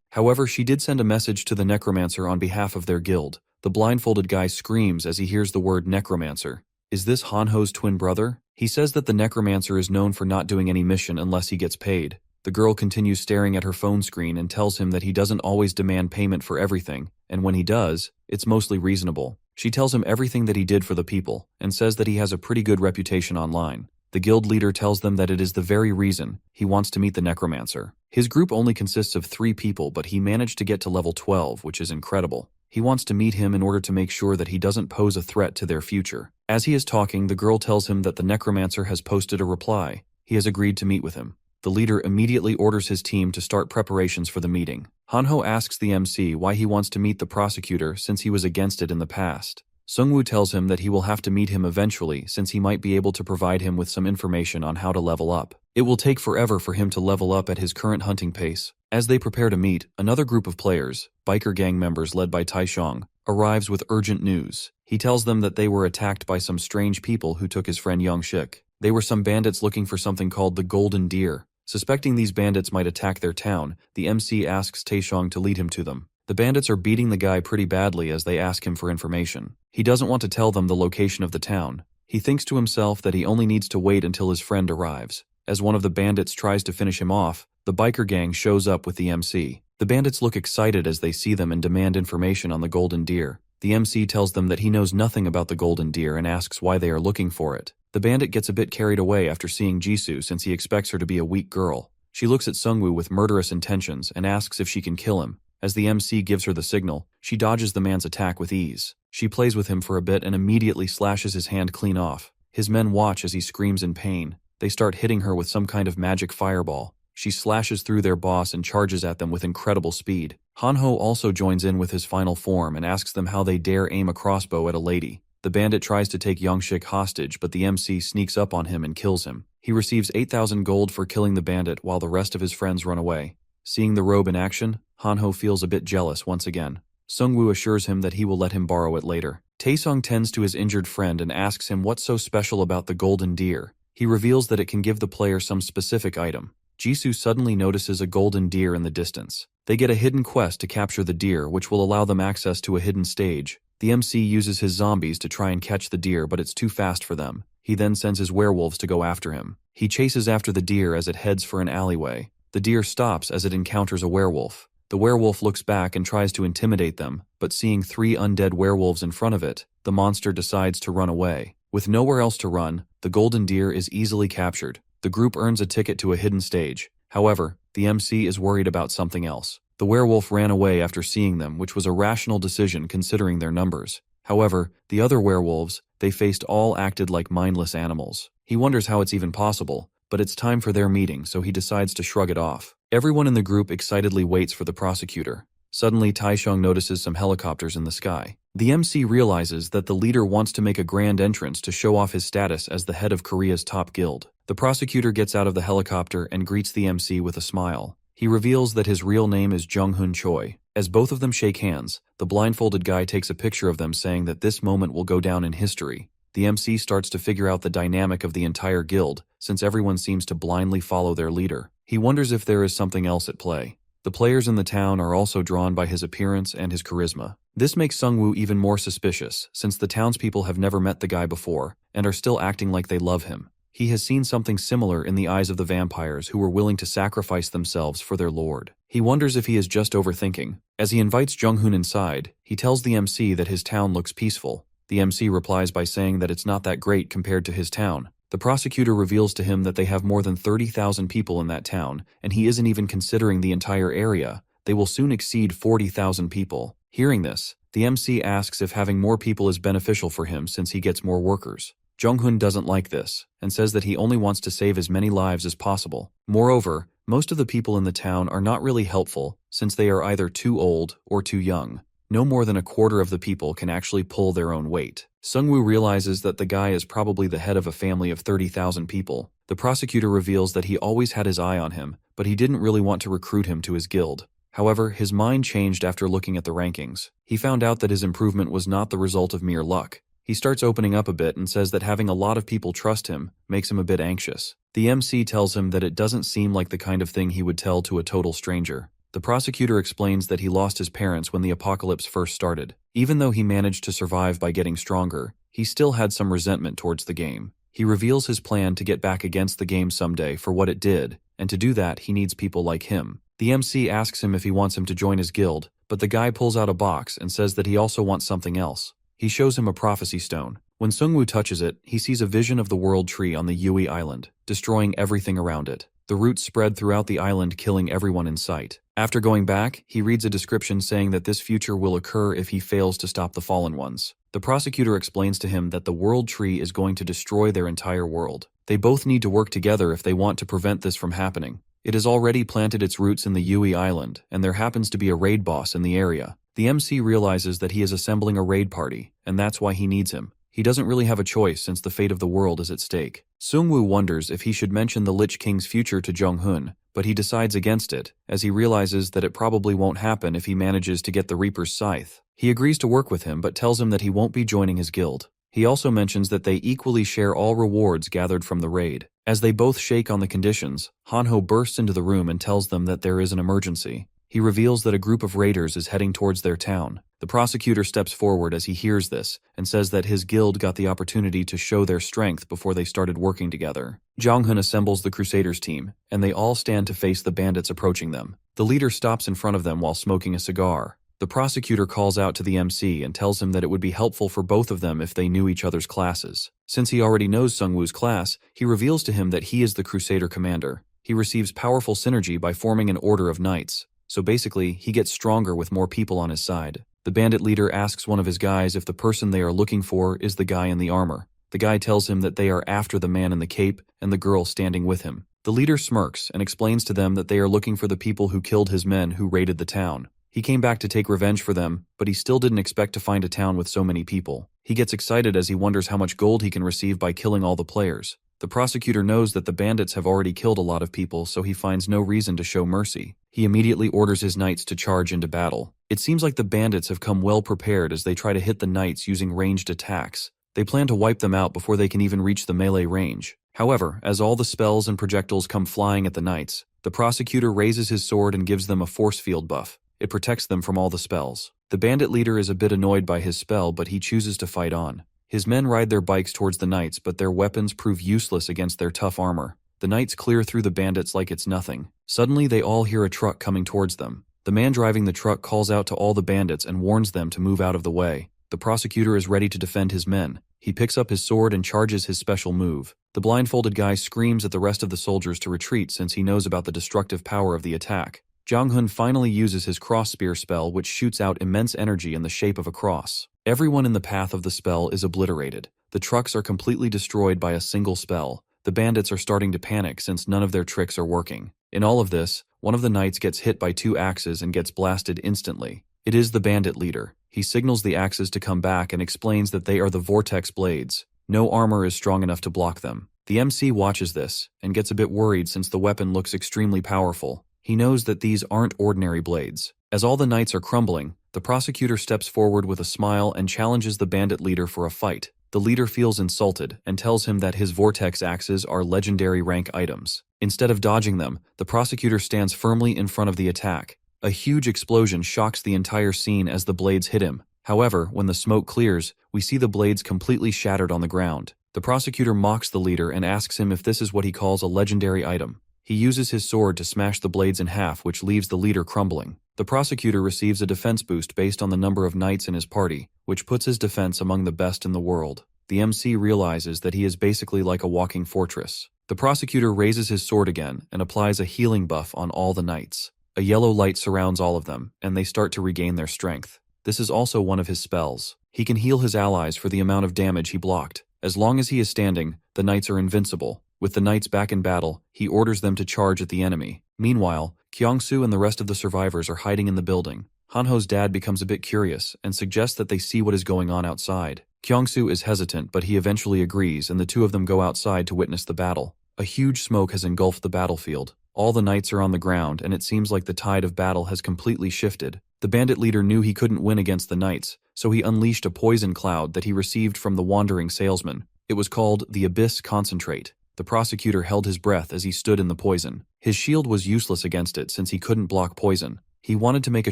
However, she did send a message to the Necromancer on behalf of their guild. The blindfolded guy screams as he hears the word Necromancer. Is this Hanho's twin brother? He says that the Necromancer is known for not doing any mission unless he gets paid. The girl continues staring at her phone screen and tells him that he doesn't always demand payment for everything, and when he does, it's mostly reasonable. She tells him everything that he did for the people, and says that he has a pretty good reputation online. The guild leader tells them that it is the very reason he wants to meet the Necromancer. His group only consists of 3 people, but he managed to get to level 12, which is incredible. He wants to meet him in order to make sure that he doesn't pose a threat to their future. As he is talking, the girl tells him that the Necromancer has posted a reply. He has agreed to meet with him. The leader immediately orders his team to start preparations for the meeting. Hanho asks the MC why he wants to meet the prosecutor since he was against it in the past. Sungwoo tells him that he will have to meet him eventually since he might be able to provide him with some information on how to level up. It will take forever for him to level up at his current hunting pace. As they prepare to meet, another group of players, biker gang members led by Taishong, arrives with urgent news. He tells them that they were attacked by some strange people who took his friend Youngshik. They were some bandits looking for something called the Golden Deer. Suspecting these bandits might attack their town, the MC asks Taishong to lead him to them. The bandits are beating the guy pretty badly as they ask him for information. He doesn't want to tell them the location of the town. He thinks to himself that he only needs to wait until his friend arrives. As one of the bandits tries to finish him off, the biker gang shows up with the MC. The bandits look excited as they see them and demand information on the Golden Deer. The MC tells them that he knows nothing about the Golden Deer and asks why they are looking for it. The bandit gets a bit carried away after seeing Jisoo since he expects her to be a weak girl. She looks at Sungwoo with murderous intentions and asks if she can kill him. As the MC gives her the signal, she dodges the man's attack with ease. She plays with him for a bit and immediately slashes his hand clean off. His men watch as he screams in pain. They start hitting her with some kind of magic fireball. She slashes through their boss and charges at them with incredible speed. Hanho also joins in with his final form and asks them how they dare aim a crossbow at a lady. The bandit tries to take Youngshik hostage, but the MC sneaks up on him and kills him. He receives 8,000 gold for killing the bandit while the rest of his friends run away. Seeing the robe in action, Hanho feels a bit jealous once again. Sungwoo assures him that he will let him borrow it later. Taesung tends to his injured friend and asks him what's so special about the Golden Deer. He reveals that it can give the player some specific item. Jisoo suddenly notices a golden deer in the distance. They get a hidden quest to capture the deer, which will allow them access to a hidden stage. The MC uses his zombies to try and catch the deer, but it's too fast for them. He then sends his werewolves to go after him. He chases after the deer as it heads for an alleyway. The deer stops as it encounters a werewolf. The werewolf looks back and tries to intimidate them, but seeing 3 undead werewolves in front of it, the monster decides to run away. With nowhere else to run, the golden deer is easily captured. The group earns a ticket to a hidden stage. However, the MC is worried about something else. The werewolf ran away after seeing them, which was a rational decision considering their numbers. However, the other werewolves they faced all acted like mindless animals. He wonders how it's even possible, but it's time for their meeting, so he decides to shrug it off. Everyone in the group excitedly waits for the prosecutor. Suddenly, Taishong notices some helicopters in the sky. The MC realizes that the leader wants to make a grand entrance to show off his status as the head of Korea's top guild. The prosecutor gets out of the helicopter and greets the MC with a smile. He He reveals that his real name is Jung-hoon Choi. As both of them shake hands, the blindfolded guy takes a picture of them saying that this moment will go down in history. The MC starts to figure out the dynamic of the entire guild, since everyone seems to blindly follow their leader. He wonders if there is something else at play. The players in the town are also drawn by his appearance and his charisma. This makes Sungwoo even more suspicious, since the townspeople have never met the guy before, and are still acting like they love him. He has seen something similar in the eyes of the vampires who were willing to sacrifice themselves for their lord. He wonders if he is just overthinking. As he invites Jung-hoon inside, he tells the MC that his town looks peaceful. The MC replies by saying that it's not that great compared to his town. The prosecutor reveals to him that they have more than 30,000 people in that town, and he isn't even considering the entire area. They will soon exceed 40,000 people. Hearing this, the MC asks if having more people is beneficial for him since he gets more workers. Jung-hoon doesn't like this, and says that he only wants to save as many lives as possible. Moreover, most of the people in the town are not really helpful, since they are either too old or too young. No more than a quarter of the people can actually pull their own weight. Sungwoo realizes that the guy is probably the head of a family of 30,000 people. The prosecutor reveals that he always had his eye on him, but he didn't really want to recruit him to his guild. However, his mind changed after looking at the rankings. He found out that his improvement was not the result of mere luck. He starts opening up a bit and says that having a lot of people trust him makes him a bit anxious. The MC tells him that it doesn't seem like the kind of thing he would tell to a total stranger. The prosecutor explains that he lost his parents when the apocalypse first started. Even though he managed to survive by getting stronger, he still had some resentment towards the game. He reveals his plan to get back against the game someday for what it did, and to do that he needs people like him. The MC asks him if he wants him to join his guild, but the guy pulls out a box and says that he also wants something else. He shows him a prophecy stone. When Sungwoo touches it, he sees a vision of the world tree on the Yui Island, destroying everything around it. The roots spread throughout the island, killing everyone in sight. After going back, he reads a description saying that this future will occur if he fails to stop the fallen ones. The prosecutor explains to him that the world tree is going to destroy their entire world. They both need to work together if they want to prevent this from happening. It has already planted its roots in the Yui Island, and there happens to be a raid boss in the area. The MC realizes that he is assembling a raid party, and that's why he needs him. He doesn't really have a choice since the fate of the world is at stake. Sungwoo wonders if he should mention the Lich King's future to Jung-hoon, but he decides against it, as he realizes that it probably won't happen if he manages to get the Reaper's scythe. He agrees to work with him but tells him that he won't be joining his guild. He also mentions that they equally share all rewards gathered from the raid. As they both shake on the conditions, Hanho bursts into the room and tells them that there is an emergency. He reveals that a group of raiders is heading towards their town. The prosecutor steps forward as he hears this and says that his guild got the opportunity to show their strength before they started working together. Jung-hoon assembles the Crusaders team, and they all stand to face the bandits approaching them. The leader stops in front of them while smoking a cigar. The prosecutor calls out to the MC and tells him that it would be helpful for both of them if they knew each other's classes. Since he already knows Sungwoo's class, he reveals to him that he is the Crusader commander. He receives powerful synergy by forming an order of knights. So basically, he gets stronger with more people on his side. The bandit leader asks one of his guys if the person they are looking for is the guy in the armor. The guy tells him that they are after the man in the cape and the girl standing with him. The leader smirks and explains to them that they are looking for the people who killed his men who raided the town. He came back to take revenge for them, but he still didn't expect to find a town with so many people. He gets excited as he wonders how much gold he can receive by killing all the players. The prosecutor knows that the bandits have already killed a lot of people, so he finds no reason to show mercy. He immediately orders his knights to charge into battle. It seems like the bandits have come well prepared as they try to hit the knights using ranged attacks. They plan to wipe them out before they can even reach the melee range. However, as all the spells and projectiles come flying at the knights, the prosecutor raises his sword and gives them a force field buff. It protects them from all the spells. The bandit leader is a bit annoyed by his spell, but he chooses to fight on. His men ride their bikes towards the knights, but their weapons prove useless against their tough armor. The knights clear through the bandits like it's nothing. Suddenly, they all hear a truck coming towards them. The man driving the truck calls out to all the bandits and warns them to move out of the way. The prosecutor is ready to defend his men. He picks up his sword and charges his special move. The blindfolded guy screams at the rest of the soldiers to retreat since he knows about the destructive power of the attack. Jung-hoon finally uses his cross spear spell, which shoots out immense energy in the shape of a cross. Everyone in the path of the spell is obliterated. The trucks are completely destroyed by a single spell. The bandits are starting to panic since none of their tricks are working. In all of this, one of the knights gets hit by 2 axes and gets blasted instantly. It is the bandit leader. He signals the axes to come back and explains that they are the vortex blades. No armor is strong enough to block them. The MC watches this and gets a bit worried since the weapon looks extremely powerful. He knows that these aren't ordinary blades. As all the knights are crumbling, the prosecutor steps forward with a smile and challenges the bandit leader for a fight. The leader feels insulted and tells him that his vortex axes are legendary rank items. Instead of dodging them, the prosecutor stands firmly in front of the attack. A huge explosion shocks the entire scene as the blades hit him. However, when the smoke clears, we see the blades completely shattered on the ground. The prosecutor mocks the leader and asks him if this is what he calls a legendary item. He uses his sword to smash the blades in half, which leaves the leader crumbling. The prosecutor receives a defense boost based on the number of knights in his party, which puts his defense among the best in the world. The MC realizes that he is basically like a walking fortress. The prosecutor raises his sword again and applies a healing buff on all the knights. A yellow light surrounds all of them, and they start to regain their strength. This is also one of his spells. He can heal his allies for the amount of damage he blocked. As long as he is standing, the knights are invincible. With the knights back in battle, he orders them to charge at the enemy. Meanwhile, Kyungsoo and the rest of the survivors are hiding in the building. Hanho's dad becomes a bit curious and suggests that they see what is going on outside. Kyungsoo is hesitant, but he eventually agrees, and the two of them go outside to witness the battle. A huge smoke has engulfed the battlefield. All the knights are on the ground, and it seems like the tide of battle has completely shifted. The bandit leader knew he couldn't win against the knights, so he unleashed a poison cloud that he received from the wandering salesman. It was called the Abyss Concentrate. The prosecutor held his breath as he stood in the poison. His shield was useless against it since he couldn't block poison. He wanted to make a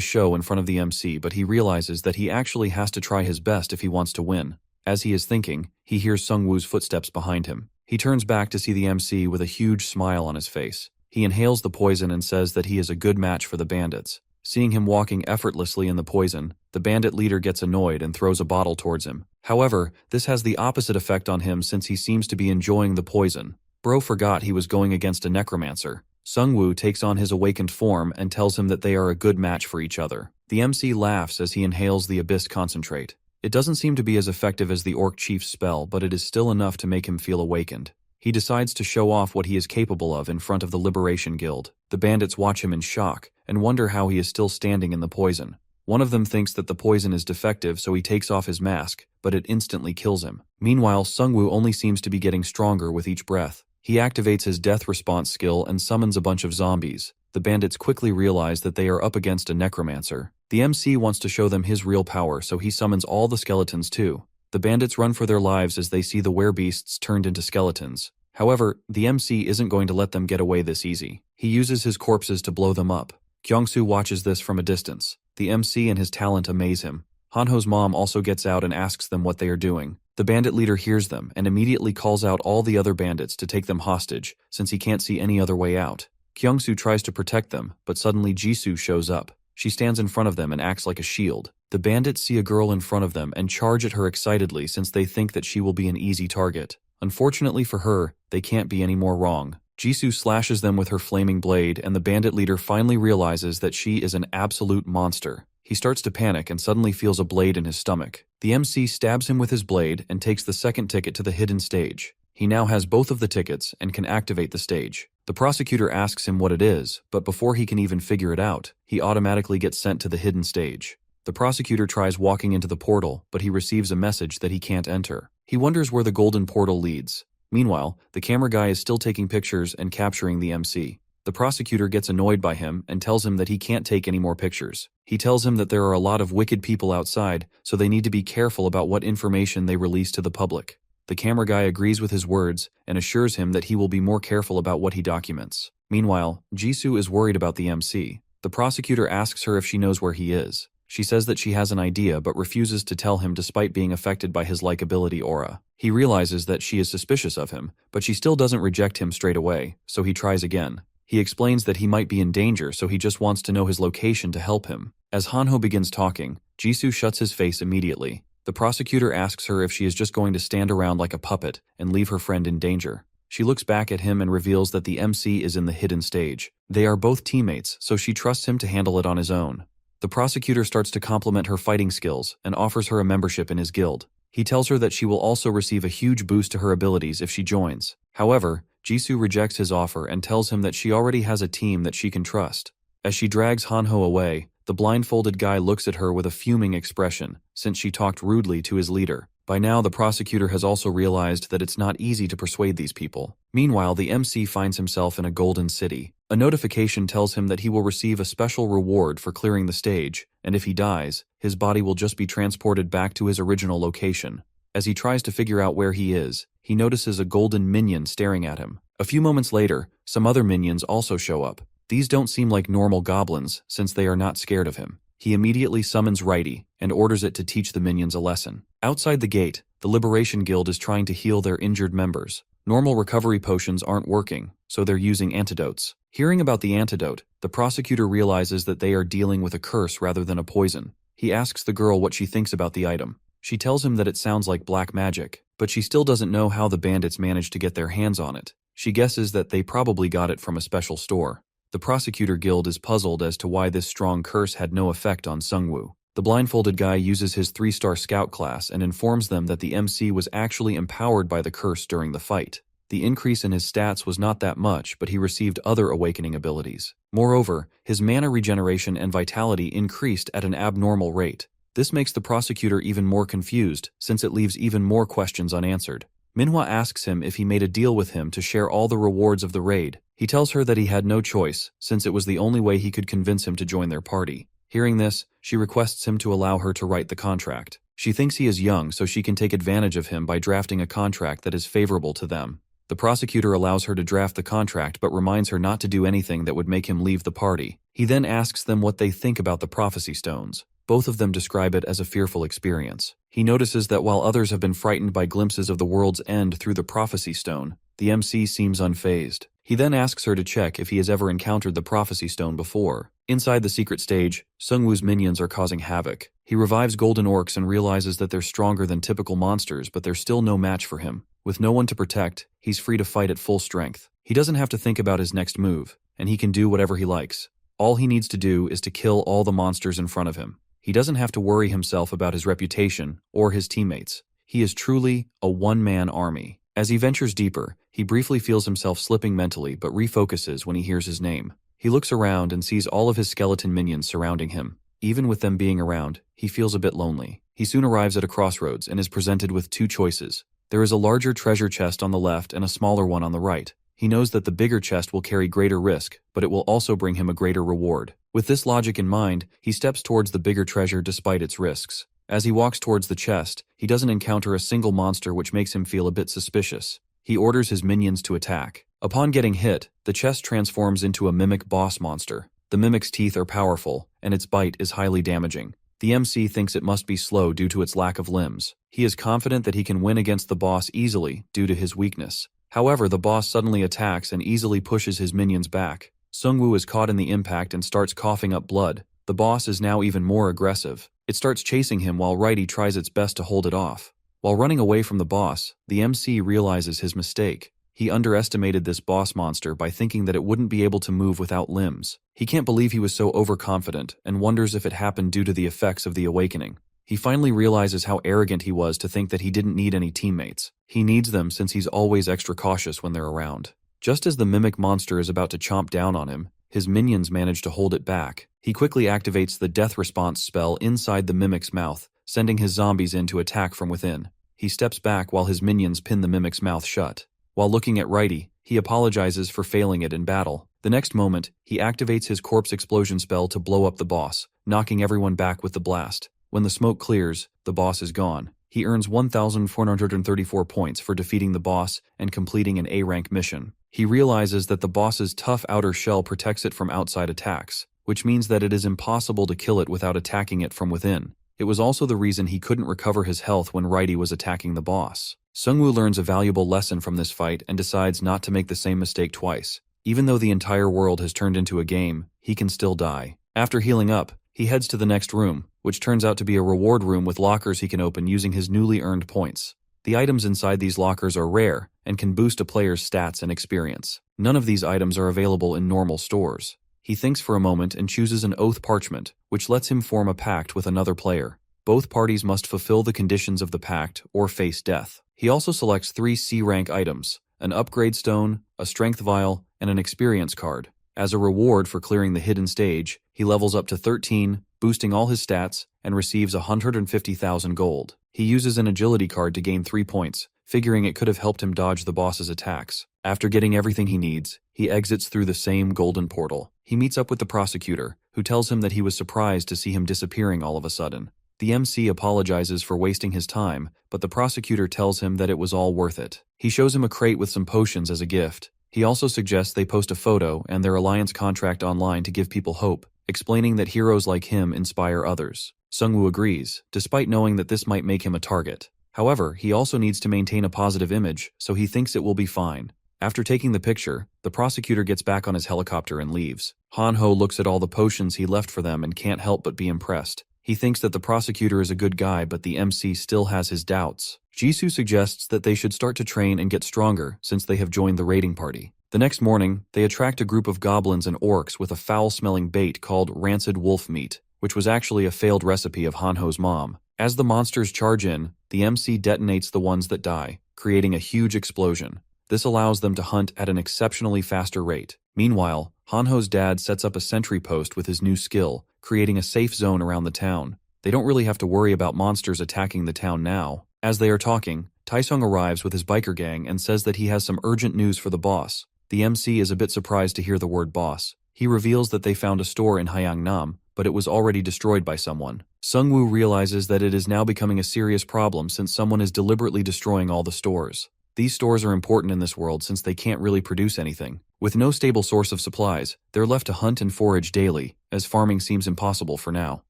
show in front of the MC, but he realizes that he actually has to try his best if he wants to win. As he is thinking, he hears Sungwoo's footsteps behind him. He turns back to see the MC with a huge smile on his face. He inhales the poison and says that he is a good match for the bandits. Seeing him walking effortlessly in the poison, the bandit leader gets annoyed and throws a bottle towards him. However, this has the opposite effect on him since he seems to be enjoying the poison. Bro forgot he was going against a necromancer. Sungwoo takes on his awakened form and tells him that they are a good match for each other. The MC laughs as he inhales the Abyss Concentrate. It doesn't seem to be as effective as the Orc Chief's spell, but it is still enough to make him feel awakened. He decides to show off what he is capable of in front of the Liberation Guild. The bandits watch him in shock and wonder how he is still standing in the poison. One of them thinks that the poison is defective, so he takes off his mask, but it instantly kills him. Meanwhile, Sungwoo only seems to be getting stronger with each breath. He activates his death response skill and summons a bunch of zombies. The bandits quickly realize that they are up against a necromancer. The MC wants to show them his real power, so he summons all the skeletons too. The bandits run for their lives as they see the werebeasts turned into skeletons. However, the MC isn't going to let them get away this easy. He uses his corpses to blow them up. Kyungsoo watches this from a distance. The MC and his talent amaze him. Hanho's mom also gets out and asks them what they are doing. The bandit leader hears them and immediately calls out all the other bandits to take them hostage, since he can't see any other way out. Kyungsoo tries to protect them, but suddenly Jisoo shows up. She stands in front of them and acts like a shield. The bandits see a girl in front of them and charge at her excitedly since they think that she will be an easy target. Unfortunately for her, they can't be any more wrong. Jisoo slashes them with her flaming blade, and the bandit leader finally realizes that she is an absolute monster. He starts to panic and suddenly feels a blade in his stomach. The MC stabs him with his blade and takes the second ticket to the hidden stage. He now has both of the tickets and can activate the stage. The prosecutor asks him what it is, but before he can even figure it out, he automatically gets sent to the hidden stage. The prosecutor tries walking into the portal, but he receives a message that he can't enter. He wonders where the golden portal leads. Meanwhile, the camera guy is still taking pictures and capturing the MC. The prosecutor gets annoyed by him and tells him that he can't take any more pictures. He tells him that there are a lot of wicked people outside, so they need to be careful about what information they release to the public. The camera guy agrees with his words and assures him that he will be more careful about what he documents. Meanwhile, Jisoo is worried about the MC. The prosecutor asks her if she knows where he is. She says that she has an idea but refuses to tell him despite being affected by his likability aura. He realizes that she is suspicious of him, but she still doesn't reject him straight away, so he tries again. He explains that he might be in danger, so he just wants to know his location to help him. As Hanho begins talking, Jisoo shuts his face immediately. The prosecutor asks her if she is just going to stand around like a puppet and leave her friend in danger. She looks back at him and reveals that the MC is in the hidden stage. They are both teammates, so she trusts him to handle it on his own. The prosecutor starts to compliment her fighting skills and offers her a membership in his guild. He tells her that she will also receive a huge boost to her abilities if she joins. However, Jisoo rejects his offer and tells him that she already has a team that she can trust. As she drags Hanho away, the blindfolded guy looks at her with a fuming expression, since she talked rudely to his leader. By now, the prosecutor has also realized that it's not easy to persuade these people. Meanwhile, the MC finds himself in a golden city. A notification tells him that he will receive a special reward for clearing the stage, and if he dies, his body will just be transported back to his original location. As he tries to figure out where he is, he notices a golden minion staring at him. A few moments later, some other minions also show up. These don't seem like normal goblins, since they are not scared of him. He immediately summons Righty and orders it to teach the minions a lesson. Outside the gate, the Liberation Guild is trying to heal their injured members. Normal recovery potions aren't working, so they're using antidotes. Hearing about the antidote, the prosecutor realizes that they are dealing with a curse rather than a poison. He asks the girl what she thinks about the item. She tells him that it sounds like black magic, but she still doesn't know how the bandits managed to get their hands on it. She guesses that they probably got it from a special store. The prosecutor guild is puzzled as to why this strong curse had no effect on Sungwoo. The blindfolded guy uses his 3-star scout class and informs them that the MC was actually empowered by the curse during the fight. The increase in his stats was not that much, but he received other awakening abilities. Moreover, his mana regeneration and vitality increased at an abnormal rate. This makes the prosecutor even more confused, since it leaves even more questions unanswered. Manhwa asks him if he made a deal with him to share all the rewards of the raid. He tells her that he had no choice, since it was the only way he could convince him to join their party. Hearing this, she requests him to allow her to write the contract. She thinks he is young, so she can take advantage of him by drafting a contract that is favorable to them. The prosecutor allows her to draft the contract but reminds her not to do anything that would make him leave the party. He then asks them what they think about the prophecy stones. Both of them describe it as a fearful experience. He notices that while others have been frightened by glimpses of the world's end through the prophecy stone, the MC seems unfazed. He then asks her to check if he has ever encountered the prophecy stone before. Inside the secret stage, Sungwoo's minions are causing havoc. He revives golden orcs and realizes that they're stronger than typical monsters, but they're still no match for him. With no one to protect, he's free to fight at full strength. He doesn't have to think about his next move, and he can do whatever he likes. All he needs to do is to kill all the monsters in front of him. He doesn't have to worry himself about his reputation or his teammates. He is truly a one-man army. As he ventures deeper, he briefly feels himself slipping mentally but refocuses when he hears his name. He looks around and sees all of his skeleton minions surrounding him. Even with them being around, he feels a bit lonely. He soon arrives at a crossroads and is presented with two choices. There is a larger treasure chest on the left and a smaller one on the right. He knows that the bigger chest will carry greater risk, but it will also bring him a greater reward. With this logic in mind, he steps towards the bigger treasure despite its risks. As he walks towards the chest, he doesn't encounter a single monster, which makes him feel a bit suspicious. He orders his minions to attack. Upon getting hit, the chest transforms into a mimic boss monster. The mimic's teeth are powerful, and its bite is highly damaging. The MC thinks it must be slow due to its lack of limbs. He is confident that he can win against the boss easily due to his weakness. However, the boss suddenly attacks and easily pushes his minions back. Sungwoo is caught in the impact and starts coughing up blood. The boss is now even more aggressive. It starts chasing him while Righty tries its best to hold it off. While running away from the boss, the MC realizes his mistake. He underestimated this boss monster by thinking that it wouldn't be able to move without limbs. He can't believe he was so overconfident and wonders if it happened due to the effects of the awakening. He finally realizes how arrogant he was to think that he didn't need any teammates. He needs them since he's always extra cautious when they're around. Just as the mimic monster is about to chomp down on him, his minions manage to hold it back. He quickly activates the death response spell inside the mimic's mouth, sending his zombies in to attack from within. He steps back while his minions pin the mimic's mouth shut. While looking at Righty, he apologizes for failing it in battle. The next moment, he activates his corpse explosion spell to blow up the boss, knocking everyone back with the blast. When the smoke clears, the boss is gone. He earns 1,434 points for defeating the boss and completing an A-rank mission. He realizes that the boss's tough outer shell protects it from outside attacks, which means that it is impossible to kill it without attacking it from within. It was also the reason he couldn't recover his health when Righty was attacking the boss. Sungwoo learns a valuable lesson from this fight and decides not to make the same mistake twice. Even though the entire world has turned into a game, he can still die. After healing up, he heads to the next room, which turns out to be a reward room with lockers he can open using his newly earned points. The items inside these lockers are rare and can boost a player's stats and experience. None of these items are available in normal stores. He thinks for a moment and chooses an oath parchment, which lets him form a pact with another player. Both parties must fulfill the conditions of the pact or face death. He also selects 3 C-rank items, an upgrade stone, a strength vial, and an experience card. As a reward for clearing the hidden stage, he levels up to 13, boosting all his stats, and receives 150,000 gold. He uses an agility card to gain 3 points, figuring it could have helped him dodge the boss's attacks. After getting everything he needs, he exits through the same golden portal. He meets up with the prosecutor, who tells him that he was surprised to see him disappearing all of a sudden. The MC apologizes for wasting his time, but the prosecutor tells him that it was all worth it. He shows him a crate with some potions as a gift. He also suggests they post a photo and their alliance contract online to give people hope, explaining that heroes like him inspire others. Sungwoo agrees, despite knowing that this might make him a target. However, he also needs to maintain a positive image, so he thinks it will be fine. After taking the picture, the prosecutor gets back on his helicopter and leaves. Han-ho looks at all the potions he left for them and can't help but be impressed. He thinks that the prosecutor is a good guy, but the MC still has his doubts. Jisoo suggests that they should start to train and get stronger since they have joined the raiding party. The next morning, they attract a group of goblins and orcs with a foul-smelling bait called rancid wolf meat, which was actually a failed recipe of Han-ho's mom. As the monsters charge in, the MC detonates the ones that die, creating a huge explosion. This allows them to hunt at an exceptionally faster rate. Meanwhile, Han-ho's dad sets up a sentry post with his new skill, creating a safe zone around the town. They don't really have to worry about monsters attacking the town now. As they are talking, Taesung arrives with his biker gang and says that he has some urgent news for the boss. The MC is a bit surprised to hear the word boss. He reveals that they found a store in Hayangnam, but it was already destroyed by someone. Sungwoo realizes that it is now becoming a serious problem since someone is deliberately destroying all the stores. These stores are important in this world since they can't really produce anything. With no stable source of supplies, they're left to hunt and forage daily, as farming seems impossible for now.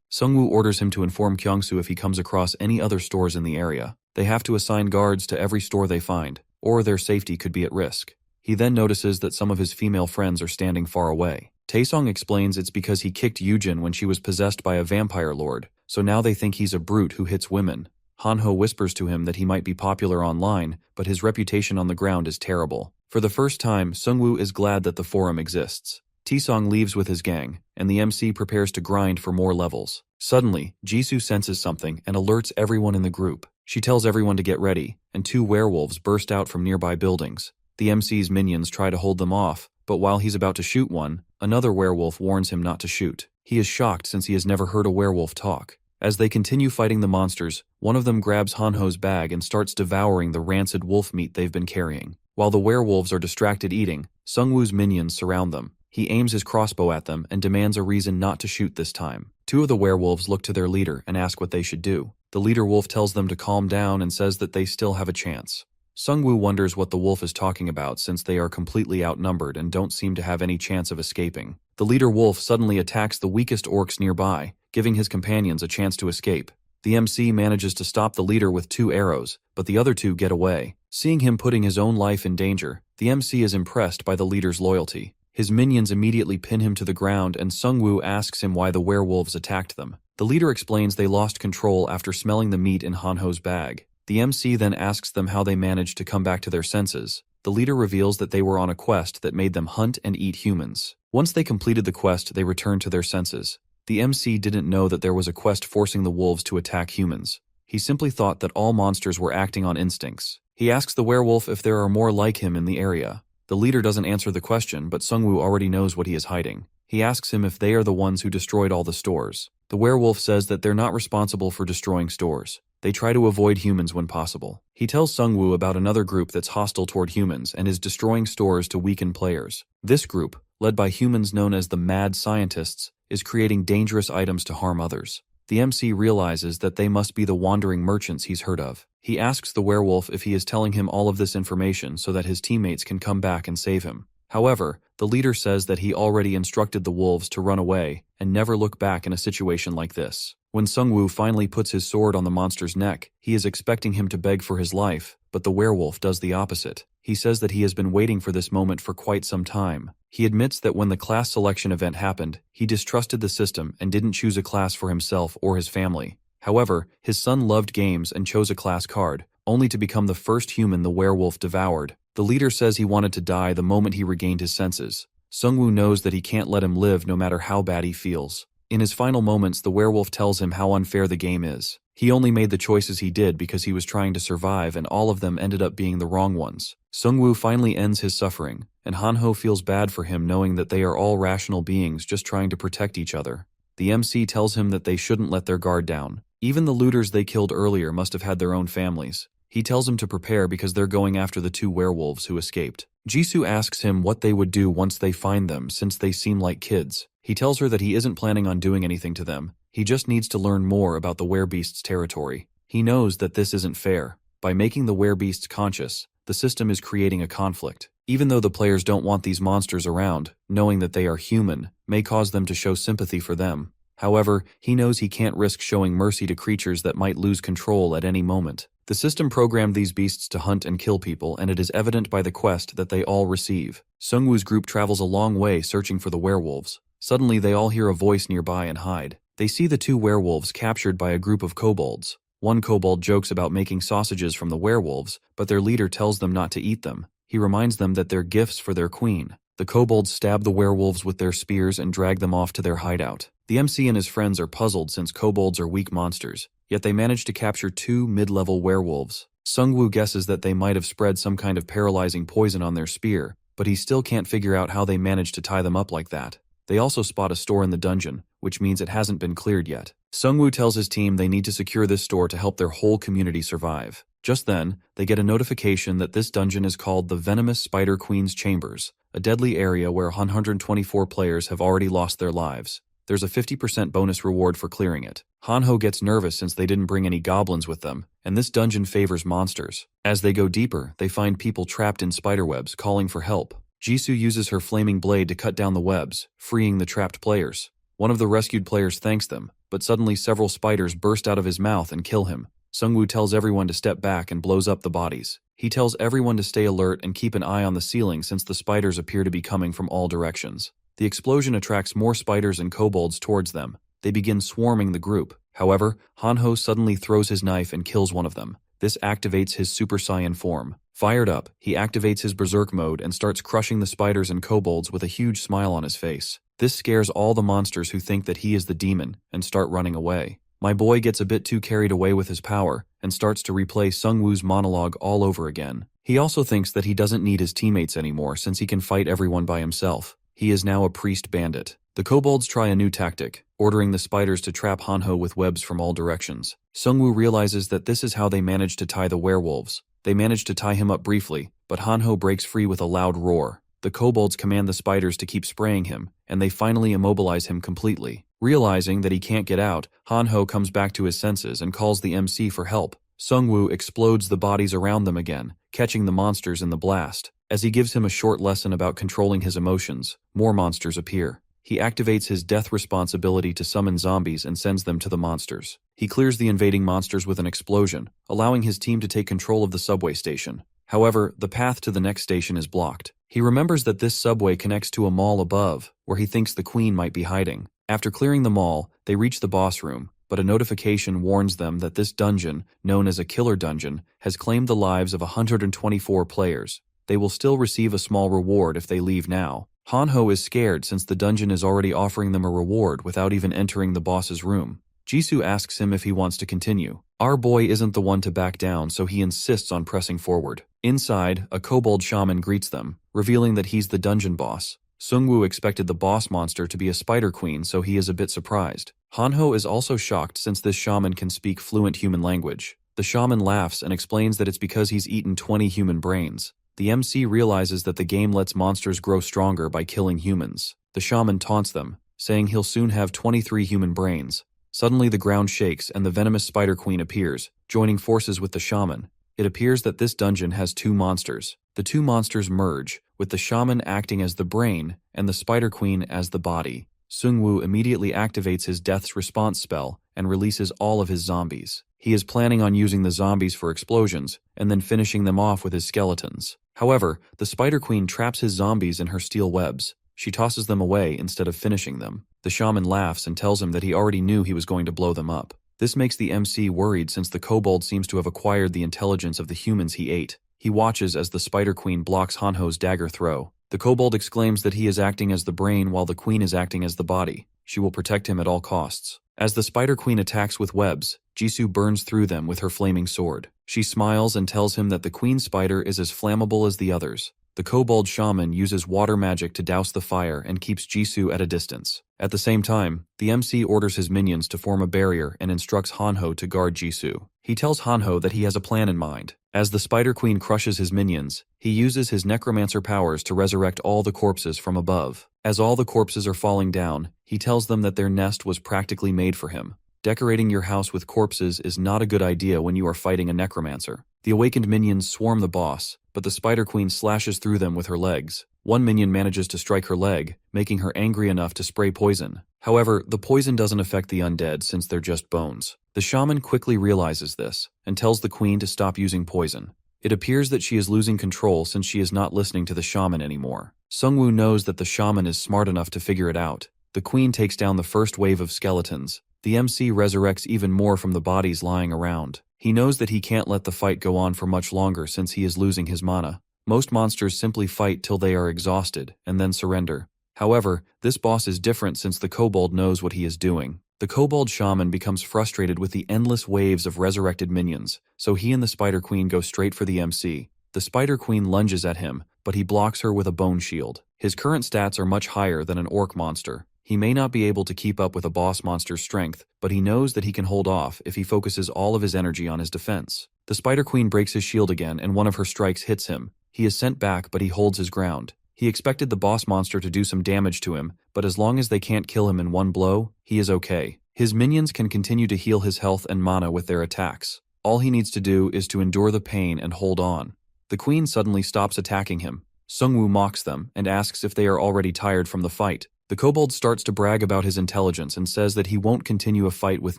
Sungwoo orders him to inform Kyungsoo if he comes across any other stores in the area. They have to assign guards to every store they find, or their safety could be at risk. He then notices that some of his female friends are standing far away. Taesung explains it's because he kicked Yujin when she was possessed by a vampire lord, so now they think he's a brute who hits women. Han-ho whispers to him that he might be popular online, but his reputation on the ground is terrible. For the first time, Sungwoo is glad that the forum exists. Taesung leaves with his gang, and the MC prepares to grind for more levels. Suddenly, Jisoo senses something and alerts everyone in the group. She tells everyone to get ready, and 2 werewolves burst out from nearby buildings. The MC's minions try to hold them off, but while he's about to shoot one, another werewolf warns him not to shoot. He is shocked since he has never heard a werewolf talk. As they continue fighting the monsters, one of them grabs Han-ho's bag and starts devouring the rancid wolf meat they've been carrying. While the werewolves are distracted eating, Sungwoo's minions surround them. He aims his crossbow at them and demands a reason not to shoot this time. 2 of the werewolves look to their leader and ask what they should do. The leader wolf tells them to calm down and says that they still have a chance. Sungwoo wonders what the wolf is talking about since they are completely outnumbered and don't seem to have any chance of escaping. The leader wolf suddenly attacks the weakest orcs nearby, giving his companions a chance to escape. The MC manages to stop the leader with 2 arrows, but the other 2 get away. Seeing him putting his own life in danger, the MC is impressed by the leader's loyalty. His minions immediately pin him to the ground and Sungwoo asks him why the werewolves attacked them. The leader explains they lost control after smelling the meat in Han-ho's bag. The MC then asks them how they managed to come back to their senses. The leader reveals that they were on a quest that made them hunt and eat humans. Once they completed the quest, they returned to their senses. The MC didn't know that there was a quest forcing the wolves to attack humans. He simply thought that all monsters were acting on instincts. He asks the werewolf if there are more like him in the area. The leader doesn't answer the question, but Sungwoo already knows what he is hiding. He asks him if they are the ones who destroyed all the stores. The werewolf says that they're not responsible for destroying stores. They try to avoid humans when possible. He tells Sungwoo about another group that's hostile toward humans and is destroying stores to weaken players. This group, led by humans known as the Mad Scientists, is creating dangerous items to harm others. The MC realizes that they must be the wandering merchants he's heard of. He asks the werewolf if he is telling him all of this information so that his teammates can come back and save him. However, the leader says that he already instructed the wolves to run away and never look back in a situation like this. When Sungwoo finally puts his sword on the monster's neck, he is expecting him to beg for his life, but the werewolf does the opposite. He says that he has been waiting for this moment for quite some time. He admits that when the class selection event happened, he distrusted the system and didn't choose a class for himself or his family. However, his son loved games and chose a class card, only to become the first human the werewolf devoured. The leader says he wanted to die the moment he regained his senses. Sungwoo knows that he can't let him live no matter how bad he feels. In his final moments, the werewolf tells him how unfair the game is. He only made the choices he did because he was trying to survive, and all of them ended up being the wrong ones. Sungwoo finally ends his suffering, and Han-ho feels bad for him knowing that they are all rational beings just trying to protect each other. The MC tells him that they shouldn't let their guard down. Even the looters they killed earlier must have had their own families. He tells him to prepare because they're going after the 2 werewolves who escaped. Jisoo asks him what they would do once they find them since they seem like kids. He tells her that he isn't planning on doing anything to them, he just needs to learn more about the werebeasts' territory. He knows that this isn't fair. By making the werebeasts conscious, the system is creating a conflict. Even though the players don't want these monsters around, knowing that they are human may cause them to show sympathy for them. However, he knows he can't risk showing mercy to creatures that might lose control at any moment. The system programmed these beasts to hunt and kill people, and it is evident by the quest that they all receive. Sungwoo's group travels a long way searching for the werewolves. Suddenly they all hear a voice nearby and hide. They see the two werewolves captured by a group of kobolds. One kobold jokes about making sausages from the werewolves, but their leader tells them not to eat them. He reminds them that they're gifts for their queen. The kobolds stab the werewolves with their spears and drag them off to their hideout. The MC and his friends are puzzled since kobolds are weak monsters, yet they manage to capture two mid-level werewolves. Sungwoo guesses that they might have spread some kind of paralyzing poison on their spear, but he still can't figure out how they managed to tie them up like that. They also spot a store in the dungeon, which means it hasn't been cleared yet. Sungwoo tells his team they need to secure this store to help their whole community survive. Just then, they get a notification that this dungeon is called the Venomous Spider Queen's Chambers, a deadly area where 124 players have already lost their lives. There's a 50% bonus reward for clearing it. Hanho gets nervous since they didn't bring any goblins with them, and this dungeon favors monsters. As they go deeper, they find people trapped in spiderwebs calling for help. Jisoo uses her flaming blade to cut down the webs, freeing the trapped players. One of the rescued players thanks them, but suddenly several spiders burst out of his mouth and kill him. Sungwoo tells everyone to step back and blows up the bodies. He tells everyone to stay alert and keep an eye on the ceiling since the spiders appear to be coming from all directions. The explosion attracts more spiders and kobolds towards them. They begin swarming the group. However, Hanho suddenly throws his knife and kills one of them. This activates his Super Saiyan form. Fired up, he activates his Berserk mode and starts crushing the spiders and kobolds with a huge smile on his face. This scares all the monsters who think that he is the demon and start running away. My boy gets a bit too carried away with his power and starts to replay Sungwoo's monologue all over again. He also thinks that he doesn't need his teammates anymore since he can fight everyone by himself. He is now a priest bandit. The kobolds try a new tactic, ordering the spiders to trap Hanho with webs from all directions. Sungwoo realizes that this is how they manage to tie the werewolves. They manage to tie him up briefly, but Hanho breaks free with a loud roar. The kobolds command the spiders to keep spraying him, and they finally immobilize him completely. Realizing that he can't get out, Hanho comes back to his senses and calls the MC for help. Sungwoo explodes the bodies around them again, catching the monsters in the blast. As he gives him a short lesson about controlling his emotions, more monsters appear. He activates his death responsibility to summon zombies and sends them to the monsters. He clears the invading monsters with an explosion, allowing his team to take control of the subway station. However, the path to the next station is blocked. He remembers that this subway connects to a mall above, where he thinks the queen might be hiding. After clearing the mall, they reach the boss room, but a notification warns them that this dungeon, known as a killer dungeon, has claimed the lives of 124 players. They will still receive a small reward if they leave now. Hanho is scared since the dungeon is already offering them a reward without even entering the boss's room. Jisoo asks him if he wants to continue. Our boy isn't the one to back down, so he insists on pressing forward. Inside, a kobold shaman greets them, revealing that he's the dungeon boss. Sungwoo expected the boss monster to be a spider queen, so he is a bit surprised. Hanho is also shocked since this shaman can speak fluent human language. The shaman laughs and explains that it's because he's eaten 20 human brains. The MC realizes that the game lets monsters grow stronger by killing humans. The shaman taunts them, saying he'll soon have 23 human brains. Suddenly the ground shakes and the venomous spider queen appears, joining forces with the shaman. It appears that this dungeon has two monsters. The two monsters merge, with the shaman acting as the brain and the spider queen as the body. Sungwoo immediately activates his death's response spell and releases all of his zombies. He is planning on using the zombies for explosions and then finishing them off with his skeletons. However, the Spider Queen traps his zombies in her steel webs. She tosses them away instead of finishing them. The shaman laughs and tells him that he already knew he was going to blow them up. This makes the MC worried since the kobold seems to have acquired the intelligence of the humans he ate. He watches as the Spider Queen blocks Hanho's dagger throw. The kobold exclaims that he is acting as the brain while the queen is acting as the body. She will protect him at all costs. As the Spider Queen attacks with webs, Jisoo burns through them with her flaming sword. She smiles and tells him that the queen spider is as flammable as the others. The kobold shaman uses water magic to douse the fire and keeps Jisoo at a distance. At the same time, the MC orders his minions to form a barrier and instructs Hanho to guard Jisoo. He tells Hanho that he has a plan in mind. As the Spider Queen crushes his minions, he uses his Necromancer powers to resurrect all the corpses from above. As all the corpses are falling down, he tells them that their nest was practically made for him. Decorating your house with corpses is not a good idea when you are fighting a Necromancer. The awakened minions swarm the boss, but the Spider Queen slashes through them with her legs. One minion manages to strike her leg, making her angry enough to spray poison. However, the poison doesn't affect the undead since they're just bones. The shaman quickly realizes this, and tells the queen to stop using poison. It appears that she is losing control since she is not listening to the shaman anymore. Sungwoo knows that the shaman is smart enough to figure it out. The queen takes down the first wave of skeletons. The MC resurrects even more from the bodies lying around. He knows that he can't let the fight go on for much longer since he is losing his mana. Most monsters simply fight till they are exhausted, and then surrender. However, this boss is different since the kobold knows what he is doing. The kobold shaman becomes frustrated with the endless waves of resurrected minions, so he and the Spider Queen go straight for the MC. The Spider Queen lunges at him, but he blocks her with a bone shield. His current stats are much higher than an orc monster. He may not be able to keep up with a boss monster's strength, but he knows that he can hold off if he focuses all of his energy on his defense. The Spider Queen breaks his shield again and one of her strikes hits him. He is sent back, but he holds his ground. He expected the boss monster to do some damage to him, but as long as they can't kill him in one blow, he is okay. His minions can continue to heal his health and mana with their attacks. All he needs to do is to endure the pain and hold on. The queen suddenly stops attacking him. Sungwoo mocks them and asks if they are already tired from the fight. The kobold starts to brag about his intelligence and says that he won't continue a fight with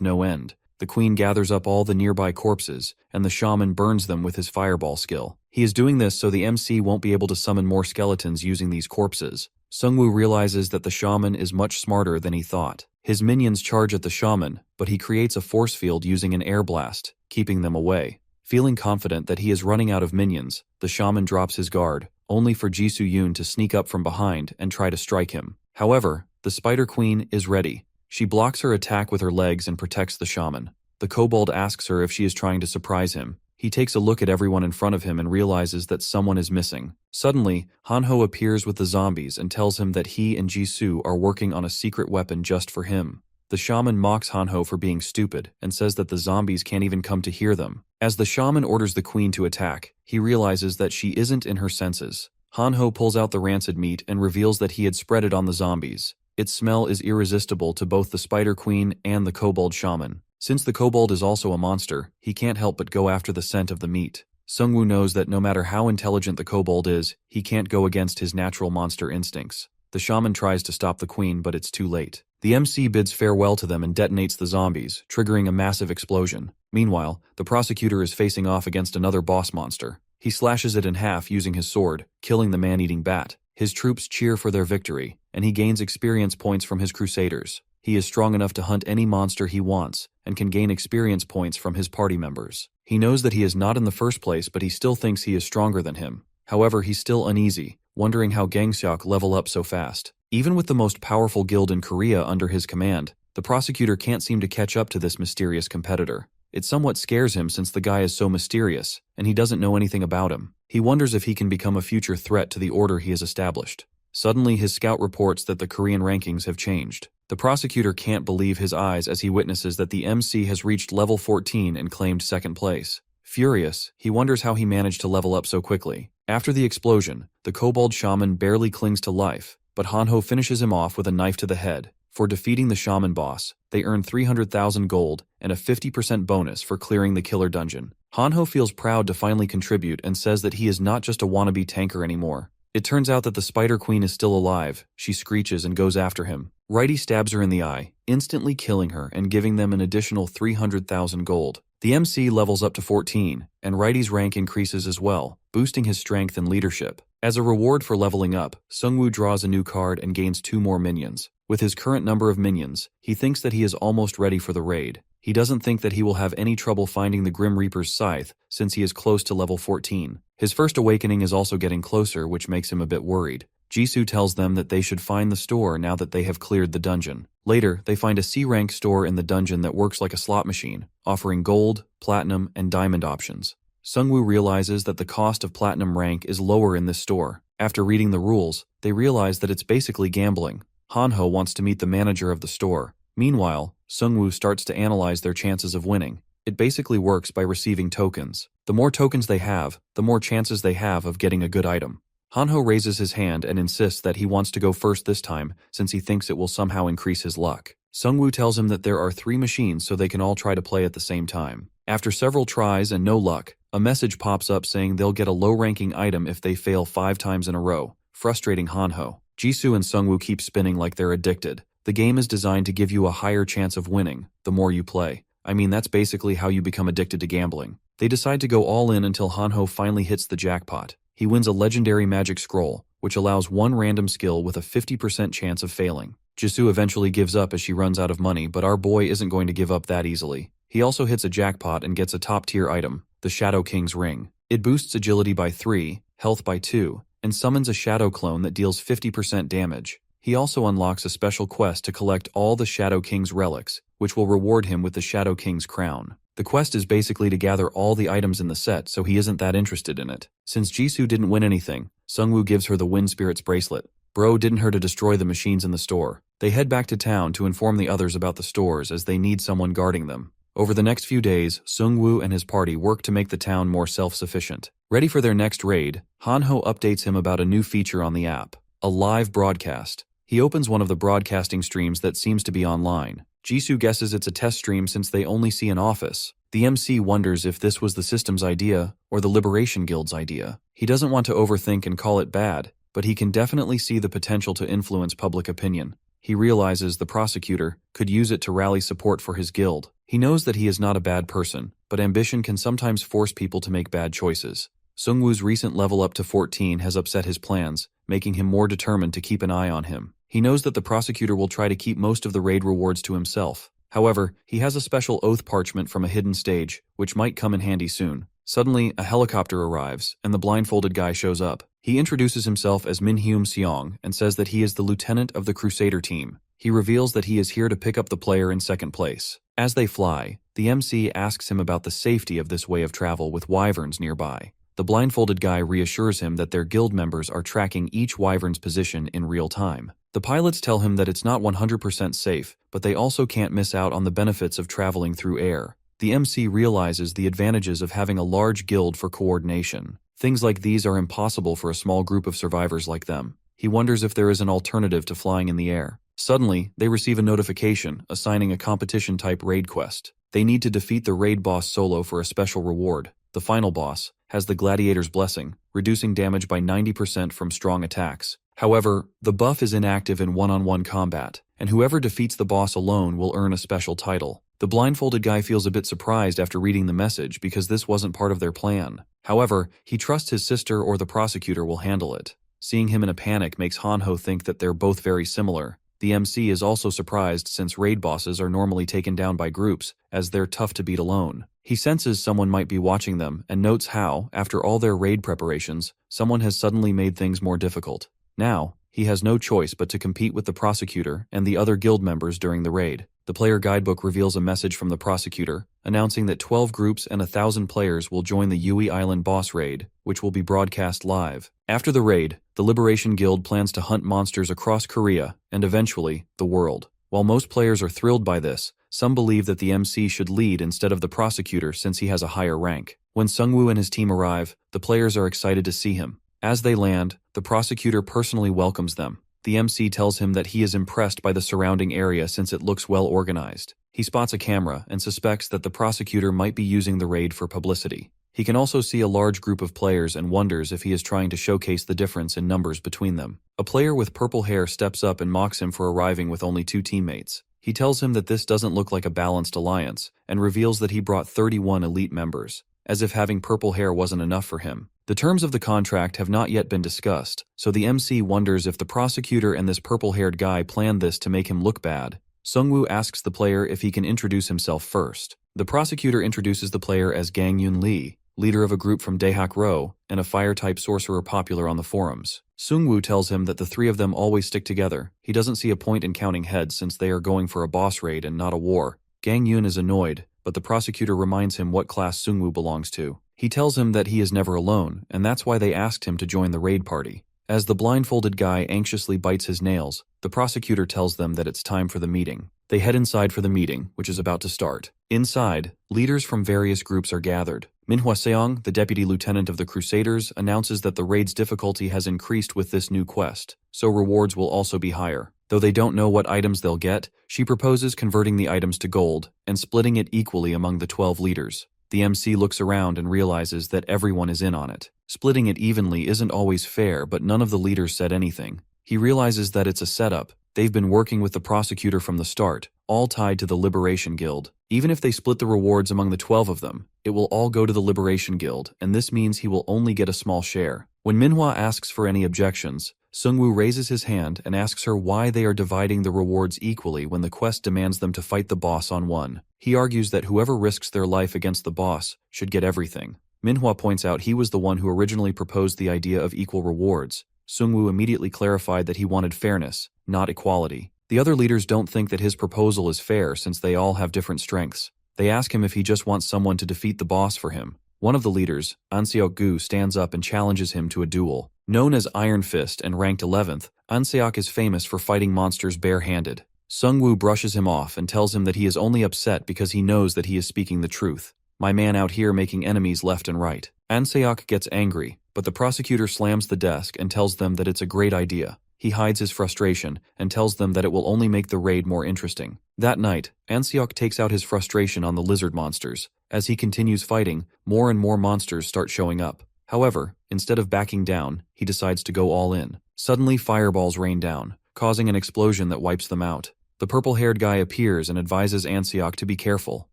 no end. The queen gathers up all the nearby corpses, and the shaman burns them with his fireball skill. He is doing this so the MC won't be able to summon more skeletons using these corpses. Sungwoo realizes that the shaman is much smarter than he thought. His minions charge at the shaman, but he creates a force field using an air blast, keeping them away. Feeling confident that he is running out of minions, the shaman drops his guard, only for Jisoo Yoon to sneak up from behind and try to strike him. However, the Spider Queen is ready. She blocks her attack with her legs and protects the shaman. The kobold asks her if she is trying to surprise him. He takes a look at everyone in front of him and realizes that someone is missing. Suddenly, Hanho appears with the zombies and tells him that he and Jisoo are working on a secret weapon just for him. The shaman mocks Hanho for being stupid and says that the zombies can't even come to hear them. As the shaman orders the queen to attack, he realizes that she isn't in her senses. Hanho pulls out the rancid meat and reveals that he had spread it on the zombies. Its smell is irresistible to both the Spider Queen and the kobold shaman. Since the kobold is also a monster, he can't help but go after the scent of the meat. Sungwoo knows that no matter how intelligent the kobold is, he can't go against his natural monster instincts. The shaman tries to stop the queen, but it's too late. The MC bids farewell to them and detonates the zombies, triggering a massive explosion. Meanwhile, the prosecutor is facing off against another boss monster. He slashes it in half using his sword, killing the man-eating bat. His troops cheer for their victory, and he gains experience points from his crusaders. He is strong enough to hunt any monster he wants, and can gain experience points from his party members. He knows that he is not in the first place, but he still thinks he is stronger than him. However, he's still uneasy, wondering how Gangseok level up so fast. Even with the most powerful guild in Korea under his command, the prosecutor can't seem to catch up to this mysterious competitor. It somewhat scares him since the guy is so mysterious, and he doesn't know anything about him. He wonders if he can become a future threat to the order he has established. Suddenly, his scout reports that the Korean rankings have changed. The prosecutor can't believe his eyes as he witnesses that the MC has reached level 14 and claimed second place. Furious, he wonders how he managed to level up so quickly. After the explosion, the kobold shaman barely clings to life, but Hanho finishes him off with a knife to the head. For defeating the shaman boss, they earn 300,000 gold and a 50% bonus for clearing the killer dungeon. Hanho feels proud to finally contribute and says that he is not just a wannabe tanker anymore. It turns out that the Spider Queen is still alive. She screeches and goes after him. Righty stabs her in the eye, instantly killing her and giving them an additional 300,000 gold. The MC levels up to 14, and Righty's rank increases as well, boosting his strength and leadership. As a reward for leveling up, Sungwoo draws a new card and gains 2 more minions. With his current number of minions, he thinks that he is almost ready for the raid. He doesn't think that he will have any trouble finding the Grim Reaper's scythe, since he is close to level 14. His first awakening is also getting closer, which makes him a bit worried. Jisoo tells them that they should find the store now that they have cleared the dungeon. Later, they find a C-rank store in the dungeon that works like a slot machine, offering gold, platinum, and diamond options. Sungwoo realizes that the cost of platinum rank is lower in this store. After reading the rules, they realize that it's basically gambling. Hanho wants to meet the manager of the store. Meanwhile, Sungwoo starts to analyze their chances of winning. It basically works by receiving tokens. The more tokens they have, the more chances they have of getting a good item. Hanho raises his hand and insists that he wants to go first this time since he thinks it will somehow increase his luck. Sungwoo tells him that there are 3 machines so they can all try to play at the same time. After several tries and no luck, a message pops up saying they'll get a low-ranking item if they fail 5 times in a row, frustrating Hanho. Jisoo and Sungwoo keep spinning like they're addicted. The game is designed to give you a higher chance of winning the more you play. I mean, that's basically how you become addicted to gambling. They decide to go all in until Hanho finally hits the jackpot. He wins a legendary magic scroll, which allows one random skill with a 50% chance of failing. Jisoo eventually gives up as she runs out of money, but our boy isn't going to give up that easily. He also hits a jackpot and gets a top-tier item, the Shadow King's Ring. It boosts agility by 3, health by 2, and summons a shadow clone that deals 50% damage. He also unlocks a special quest to collect all the Shadow King's relics, which will reward him with the Shadow King's crown. The quest is basically to gather all the items in the set, so he isn't that interested in it. Since Jisoo didn't win anything, Sungwoo gives her the Wind Spirit's bracelet. Bro didn't hurt to destroy the machines in the store. They head back to town to inform the others about the stores as they need someone guarding them. Over the next few days, Sungwoo and his party work to make the town more self-sufficient. Ready for their next raid, Hanho updates him about a new feature on the app, a live broadcast. He opens one of the broadcasting streams that seems to be online. Jisoo guesses it's a test stream since they only see an office. The MC wonders if this was the system's idea or the Liberation Guild's idea. He doesn't want to overthink and call it bad, but he can definitely see the potential to influence public opinion. He realizes the prosecutor could use it to rally support for his guild. He knows that he is not a bad person, but ambition can sometimes force people to make bad choices. Sungwoo's recent level up to 14 has upset his plans, making him more determined to keep an eye on him. He knows that the prosecutor will try to keep most of the raid rewards to himself. However, he has a special oath parchment from a hidden stage, which might come in handy soon. Suddenly, a helicopter arrives, and the blindfolded guy shows up. He introduces himself as Minhyum Seong and says that he is the lieutenant of the Crusader team. He reveals that he is here to pick up the player in second place. As they fly, the MC asks him about the safety of this way of travel with wyverns nearby. The blindfolded guy reassures him that their guild members are tracking each wyvern's position in real time. The pilots tell him that it's not 100% safe, but they also can't miss out on the benefits of traveling through air. The MC realizes the advantages of having a large guild for coordination. Things like these are impossible for a small group of survivors like them. He wonders if there is an alternative to flying in the air. Suddenly, they receive a notification assigning a competition-type raid quest. They need to defeat the raid boss solo for a special reward. The final boss has the Gladiator's Blessing, reducing damage by 90% from strong attacks. However, the buff is inactive in one-on-one combat, and whoever defeats the boss alone will earn a special title. The blindfolded guy feels a bit surprised after reading the message because this wasn't part of their plan. However, he trusts his sister or the prosecutor will handle it. Seeing him in a panic makes Hanho think that they're both very similar. The MC is also surprised since raid bosses are normally taken down by groups, as they're tough to beat alone. He senses someone might be watching them and notes how, after all their raid preparations, someone has suddenly made things more difficult. Now, he has no choice but to compete with the prosecutor and the other guild members during the raid. The player guidebook reveals a message from the prosecutor, announcing that 12 groups and 1,000 players will join the Yui Island boss raid, which will be broadcast live. After the raid, the Liberation Guild plans to hunt monsters across Korea and eventually, the world. While most players are thrilled by this, some believe that the MC should lead instead of the prosecutor since he has a higher rank. When Sungwoo and his team arrive, the players are excited to see him. As they land, the prosecutor personally welcomes them. The MC tells him that he is impressed by the surrounding area since it looks well organized. He spots a camera and suspects that the prosecutor might be using the raid for publicity. He can also see a large group of players and wonders if he is trying to showcase the difference in numbers between them. A player with purple hair steps up and mocks him for arriving with only 2 teammates. He tells him that this doesn't look like a balanced alliance and reveals that he brought 31 elite members, as if having purple hair wasn't enough for him. The terms of the contract have not yet been discussed, so the MC wonders if the prosecutor and this purple-haired guy planned this to make him look bad. Sungwoo asks the player if he can introduce himself first. The prosecutor introduces the player as Gangyun Lee, leader of a group from Daehak-ro, and a fire-type sorcerer popular on the forums. Sungwoo tells him that the 3 of them always stick together. He doesn't see a point in counting heads since they are going for a boss raid and not a war. Gangyun is annoyed, but the prosecutor reminds him what class Sungwoo belongs to. He tells him that he is never alone, and that's why they asked him to join the raid party. As the blindfolded guy anxiously bites his nails, the prosecutor tells them that it's time for the meeting. They head inside for the meeting, which is about to start. Inside, leaders from various groups are gathered. Manhwa, the deputy lieutenant of the Crusaders, announces that the raid's difficulty has increased with this new quest, so rewards will also be higher. Though they don't know what items they'll get, she proposes converting the items to gold and splitting it equally among the 12 leaders. The MC looks around and realizes that everyone is in on it. Splitting it evenly isn't always fair, but none of the leaders said anything. He realizes that it's a setup. They've been working with the prosecutor from the start, all tied to the Liberation Guild. Even if they split the rewards among the 12 of them, it will all go to the Liberation Guild, and this means he will only get a small share. When Manhwa asks for any objections, Seungwoo raises his hand and asks her why they are dividing the rewards equally when the quest demands them to fight the boss on one. He argues that whoever risks their life against the boss should get everything. Manhwa points out he was the one who originally proposed the idea of equal rewards. Seungwoo immediately clarified that he wanted fairness, not equality. The other leaders don't think that his proposal is fair since they all have different strengths. They ask him if he just wants someone to defeat the boss for him. One of the leaders, Anseok-gu, stands up and challenges him to a duel. Known as Iron Fist and ranked 11th, Anseok is famous for fighting monsters bare-handed. Seungwoo brushes him off and tells him that he is only upset because he knows that he is speaking the truth. My man out here making enemies left and right. Anseok gets angry, but the prosecutor slams the desk and tells them that it's a great idea. He hides his frustration and tells them that it will only make the raid more interesting. That night, Anseok takes out his frustration on the lizard monsters. As he continues fighting, more and more monsters start showing up. However, instead of backing down, he decides to go all in. Suddenly, fireballs rain down, causing an explosion that wipes them out. The purple-haired guy appears and advises Anseok to be careful.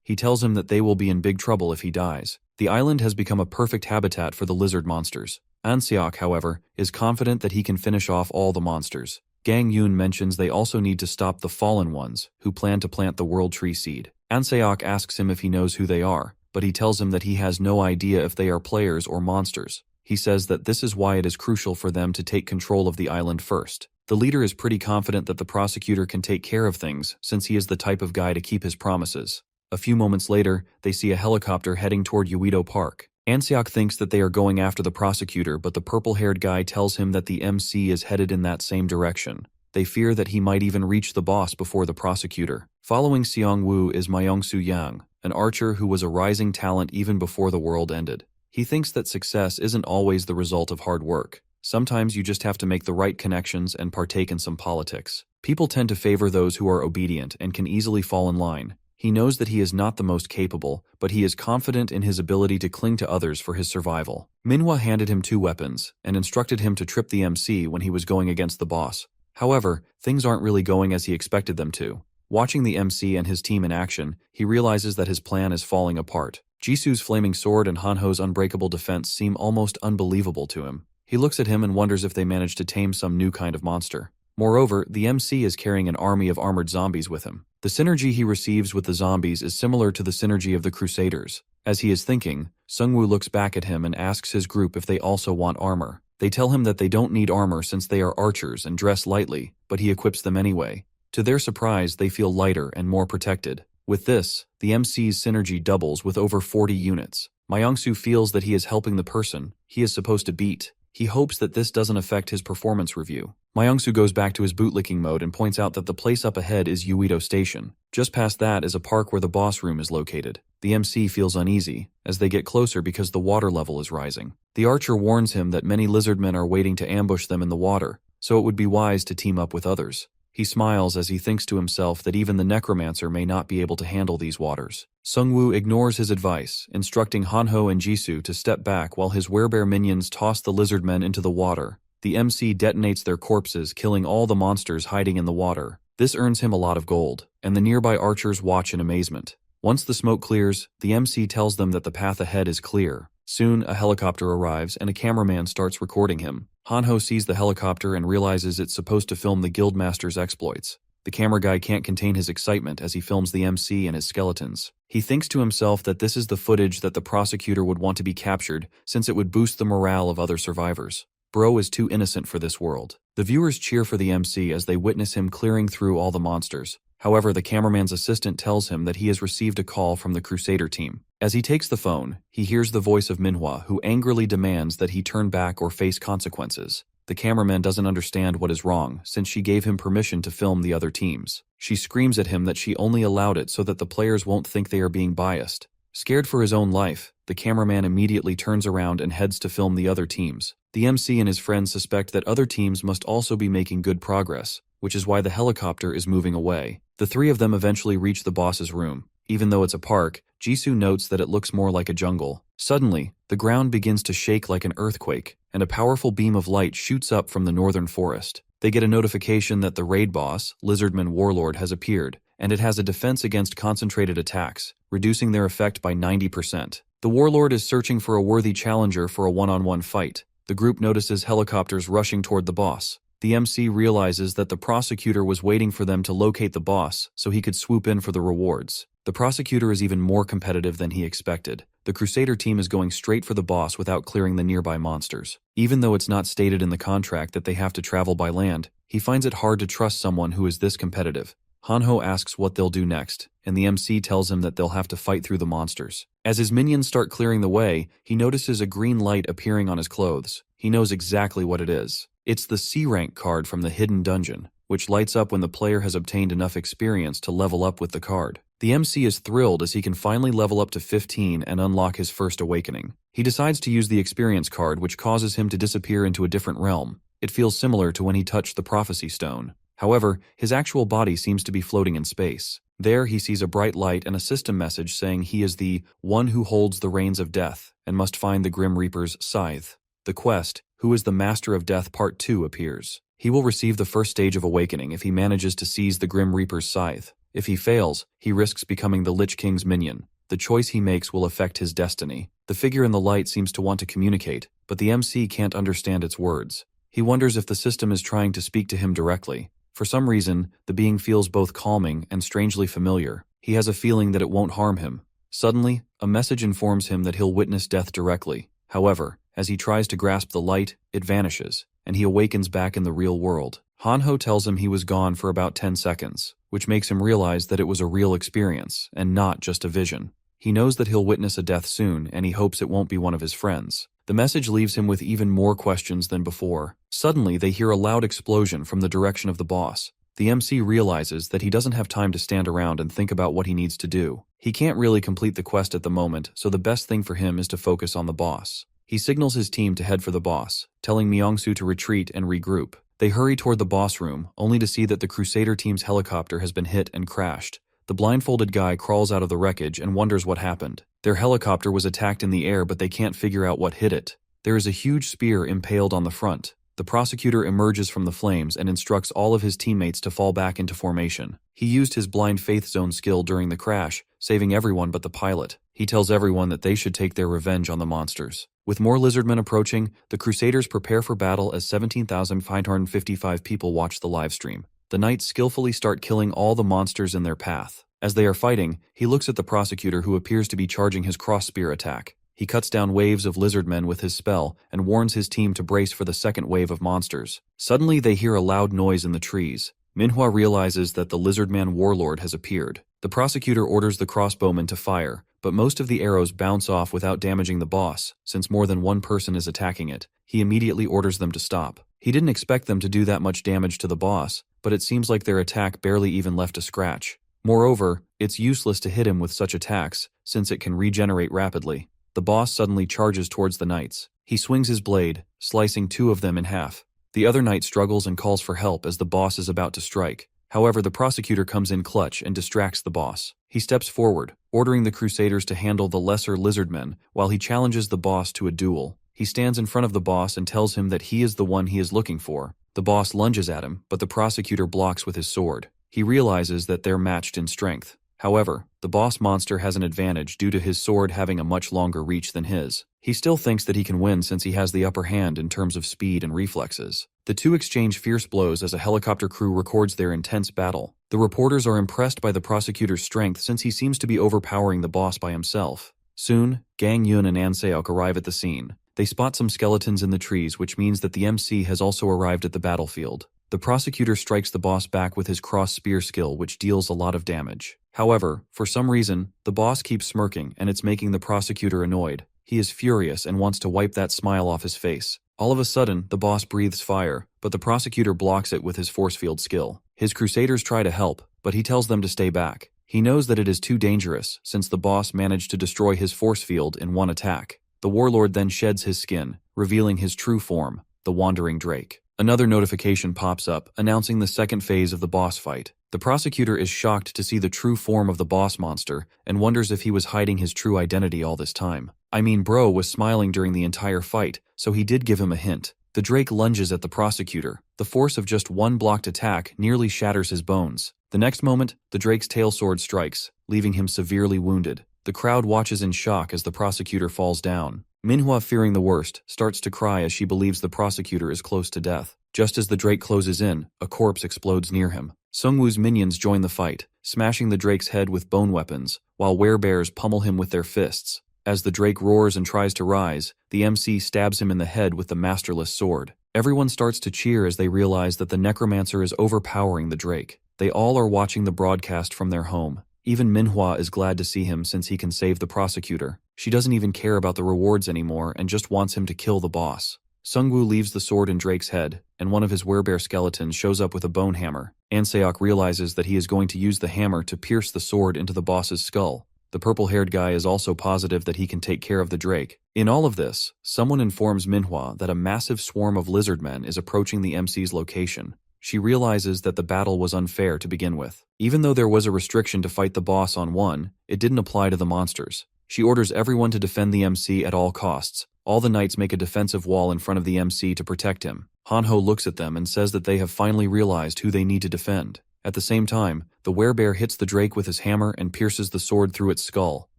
He tells him that they will be in big trouble if he dies. The island has become a perfect habitat for the lizard monsters. Anseok, however, is confident that he can finish off all the monsters. Gang Yoon mentions they also need to stop the fallen ones, who plan to plant the World Tree seed. Anseok asks him if he knows who they are, but he tells him that he has no idea if they are players or monsters. He says that this is why it is crucial for them to take control of the island first. The leader is pretty confident that the prosecutor can take care of things since he is the type of guy to keep his promises. A few moments later, they see a helicopter heading toward Uedo Park. Anseok thinks that they are going after the prosecutor, but the purple-haired guy tells him that the MC is headed in that same direction. They fear that he might even reach the boss before the prosecutor. Following Seong-woo is Myung-soo Yang, an archer who was a rising talent even before the world ended. He thinks that success isn't always the result of hard work. Sometimes you just have to make the right connections and partake in some politics. People tend to favor those who are obedient and can easily fall in line. He knows that he is not the most capable, but he is confident in his ability to cling to others for his survival. Manhwa handed him 2 weapons and instructed him to trip the MC when he was going against the boss. However, things aren't really going as he expected them to. Watching the MC and his team in action, he realizes that his plan is falling apart. Jisoo's flaming sword and Hanho's unbreakable defense seem almost unbelievable to him. He looks at him and wonders if they managed to tame some new kind of monster. Moreover, the MC is carrying an army of armored zombies with him. The synergy he receives with the zombies is similar to the synergy of the Crusaders. As he is thinking, Seungwoo looks back at him and asks his group if they also want armor. They tell him that they don't need armor since they are archers and dress lightly, but he equips them anyway. To their surprise, they feel lighter and more protected. With this, the MC's synergy doubles with over 40 units. Myung-soo feels that he is helping the person he is supposed to beat. He hopes that this doesn't affect his performance review. Myung-soo goes back to his bootlicking mode and points out that the place up ahead is Uedo Station. Just past that is a park where the boss room is located. The MC feels uneasy as they get closer because the water level is rising. The archer warns him that many lizardmen are waiting to ambush them in the water, so it would be wise to team up with others. He smiles as he thinks to himself that even the Necromancer may not be able to handle these waters. Seungwoo ignores his advice, instructing Hanho and Jisoo to step back while his werebear minions toss the lizardmen into the water. The MC detonates their corpses, killing all the monsters hiding in the water. This earns him a lot of gold, and the nearby archers watch in amazement. Once the smoke clears, the MC tells them that the path ahead is clear. Soon, a helicopter arrives and a cameraman starts recording him. Hanho sees the helicopter and realizes it's supposed to film the Guildmaster's exploits. The camera guy can't contain his excitement as he films the MC and his skeletons. He thinks to himself that this is the footage that the prosecutor would want to be captured since it would boost the morale of other survivors. Bro is too innocent for this world. The viewers cheer for the MC as they witness him clearing through all the monsters. However, the cameraman's assistant tells him that he has received a call from the Crusader team. As he takes the phone, he hears the voice of Manhwa, who angrily demands that he turn back or face consequences. The cameraman doesn't understand what is wrong, since she gave him permission to film the other teams. She screams at him that she only allowed it so that the players won't think they are being biased. Scared for his own life, the cameraman immediately turns around and heads to film the other teams. The MC and his friends suspect that other teams must also be making good progress, which is why the helicopter is moving away. The three of them eventually reach the boss's room. Even though it's a park, Jisoo notes that it looks more like a jungle. Suddenly, the ground begins to shake like an earthquake, and a powerful beam of light shoots up from the northern forest. They get a notification that the raid boss, Lizardman Warlord, has appeared, and it has a defense against concentrated attacks, reducing their effect by 90%. The Warlord is searching for a worthy challenger for a one-on-one fight. The group notices helicopters rushing toward the boss. The MC realizes that the prosecutor was waiting for them to locate the boss so he could swoop in for the rewards. The prosecutor is even more competitive than he expected. The Crusader team is going straight for the boss without clearing the nearby monsters. Even though it's not stated in the contract that they have to travel by land, he finds it hard to trust someone who is this competitive. Hanho asks what they'll do next, and the MC tells him that they'll have to fight through the monsters. As his minions start clearing the way, he notices a green light appearing on his clothes. He knows exactly what it is. It's the C-rank card from the hidden dungeon, which lights up when the player has obtained enough experience to level up with the card. The MC is thrilled as he can finally level up to 15 and unlock his first awakening. He decides to use the experience card, which causes him to disappear into a different realm. It feels similar to when he touched the prophecy stone. However, his actual body seems to be floating in space. There he sees a bright light and a system message saying he is the one who holds the reins of death and must find the Grim Reaper's scythe. The quest, Who is the Master of Death Part 2, appears. He will receive the first stage of awakening if he manages to seize the Grim Reaper's scythe. If he fails, he risks becoming the Lich King's minion. The choice he makes will affect his destiny. The figure in the light seems to want to communicate, but the MC can't understand its words. He wonders if the system is trying to speak to him directly. For some reason, the being feels both calming and strangely familiar. He has a feeling that it won't harm him. Suddenly, a message informs him that he'll witness death directly. However, as he tries to grasp the light, it vanishes, and he awakens back in the real world. Hanho tells him he was gone for about 10 seconds, which makes him realize that it was a real experience, and not just a vision. He knows that he'll witness a death soon, and he hopes it won't be one of his friends. The message leaves him with even more questions than before. Suddenly, they hear a loud explosion from the direction of the boss. The MC realizes that he doesn't have time to stand around and think about what he needs to do. He can't really complete the quest at the moment, so the best thing for him is to focus on the boss. He signals his team to head for the boss, telling Myongsu to retreat and regroup. They hurry toward the boss room, only to see that the Crusader team's helicopter has been hit and crashed. The blindfolded guy crawls out of the wreckage and wonders what happened. Their helicopter was attacked in the air, but they can't figure out what hit it. There is a huge spear impaled on the front. The prosecutor emerges from the flames and instructs all of his teammates to fall back into formation. He used his blind faith zone skill during the crash, saving everyone but the pilot. He tells everyone that they should take their revenge on the monsters. With more lizardmen approaching, the Crusaders prepare for battle as 17,555 people watch the livestream. The knights skillfully start killing all the monsters in their path. As they are fighting, he looks at the prosecutor, who appears to be charging his cross spear attack. He cuts down waves of lizardmen with his spell and warns his team to brace for the second wave of monsters. Suddenly they hear a loud noise in the trees. Manhwa realizes that the Lizardman Warlord has appeared. The prosecutor orders the crossbowmen to fire, but most of the arrows bounce off without damaging the boss, since more than one person is attacking it. He immediately orders them to stop. He didn't expect them to do that much damage to the boss, but it seems like their attack barely even left a scratch. Moreover, it's useless to hit him with such attacks, since it can regenerate rapidly. The boss suddenly charges towards the knights. He swings his blade, slicing two of them in half. The other knight struggles and calls for help as the boss is about to strike. However, the prosecutor comes in clutch and distracts the boss. He steps forward, ordering the Crusaders to handle the lesser lizardmen while he challenges the boss to a duel. He stands in front of the boss and tells him that he is the one he is looking for. The boss lunges at him, but the prosecutor blocks with his sword. He realizes that they're matched in strength. However, the boss monster has an advantage due to his sword having a much longer reach than his. He still thinks that he can win since he has the upper hand in terms of speed and reflexes. The two exchange fierce blows as a helicopter crew records their intense battle. The reporters are impressed by the prosecutor's strength since he seems to be overpowering the boss by himself. Soon, Gang Yun and An Seok arrive at the scene. They spot some skeletons in the trees, which means that the MC has also arrived at the battlefield. The prosecutor strikes the boss back with his cross spear skill, which deals a lot of damage. However, for some reason, the boss keeps smirking and it's making the prosecutor annoyed. He is furious and wants to wipe that smile off his face. All of a sudden, the boss breathes fire, but the prosecutor blocks it with his force field skill. His crusaders try to help, but he tells them to stay back. He knows that it is too dangerous since the boss managed to destroy his force field in one attack. The warlord then sheds his skin, revealing his true form, the Wandering Drake. Another notification pops up, announcing the second phase of the boss fight. The prosecutor is shocked to see the true form of the boss monster and wonders if he was hiding his true identity all this time. I mean, bro was smiling during the entire fight, so he did give him a hint. The Drake lunges at the prosecutor. The force of just one blocked attack nearly shatters his bones. The next moment, the Drake's tail sword strikes, leaving him severely wounded. The crowd watches in shock as the prosecutor falls down. Manhwa, fearing the worst, starts to cry as she believes the prosecutor is close to death. Just as the Drake closes in, a corpse explodes near him. Sungwoo's minions join the fight, smashing the Drake's head with bone weapons, while werebears pummel him with their fists. As the Drake roars and tries to rise, the MC stabs him in the head with the masterless sword. Everyone starts to cheer as they realize that the Necromancer is overpowering the Drake. They all are watching the broadcast from their home. Even Manhwa is glad to see him since he can save the prosecutor. She doesn't even care about the rewards anymore and just wants him to kill the boss. Sungwoo leaves the sword in Drake's head, and one of his werebear skeletons shows up with a bone hammer. Anseok realizes that he is going to use the hammer to pierce the sword into the boss's skull. The purple-haired guy is also positive that he can take care of the Drake. In all of this, someone informs Manhwa that a massive swarm of lizardmen is approaching the MC's location. She realizes that the battle was unfair to begin with. Even though there was a restriction to fight the boss on one, it didn't apply to the monsters. She orders everyone to defend the MC at all costs. All the knights make a defensive wall in front of the MC to protect him. Hanho looks at them and says that they have finally realized who they need to defend. At the same time, the werebear hits the Drake with his hammer and pierces the sword through its skull.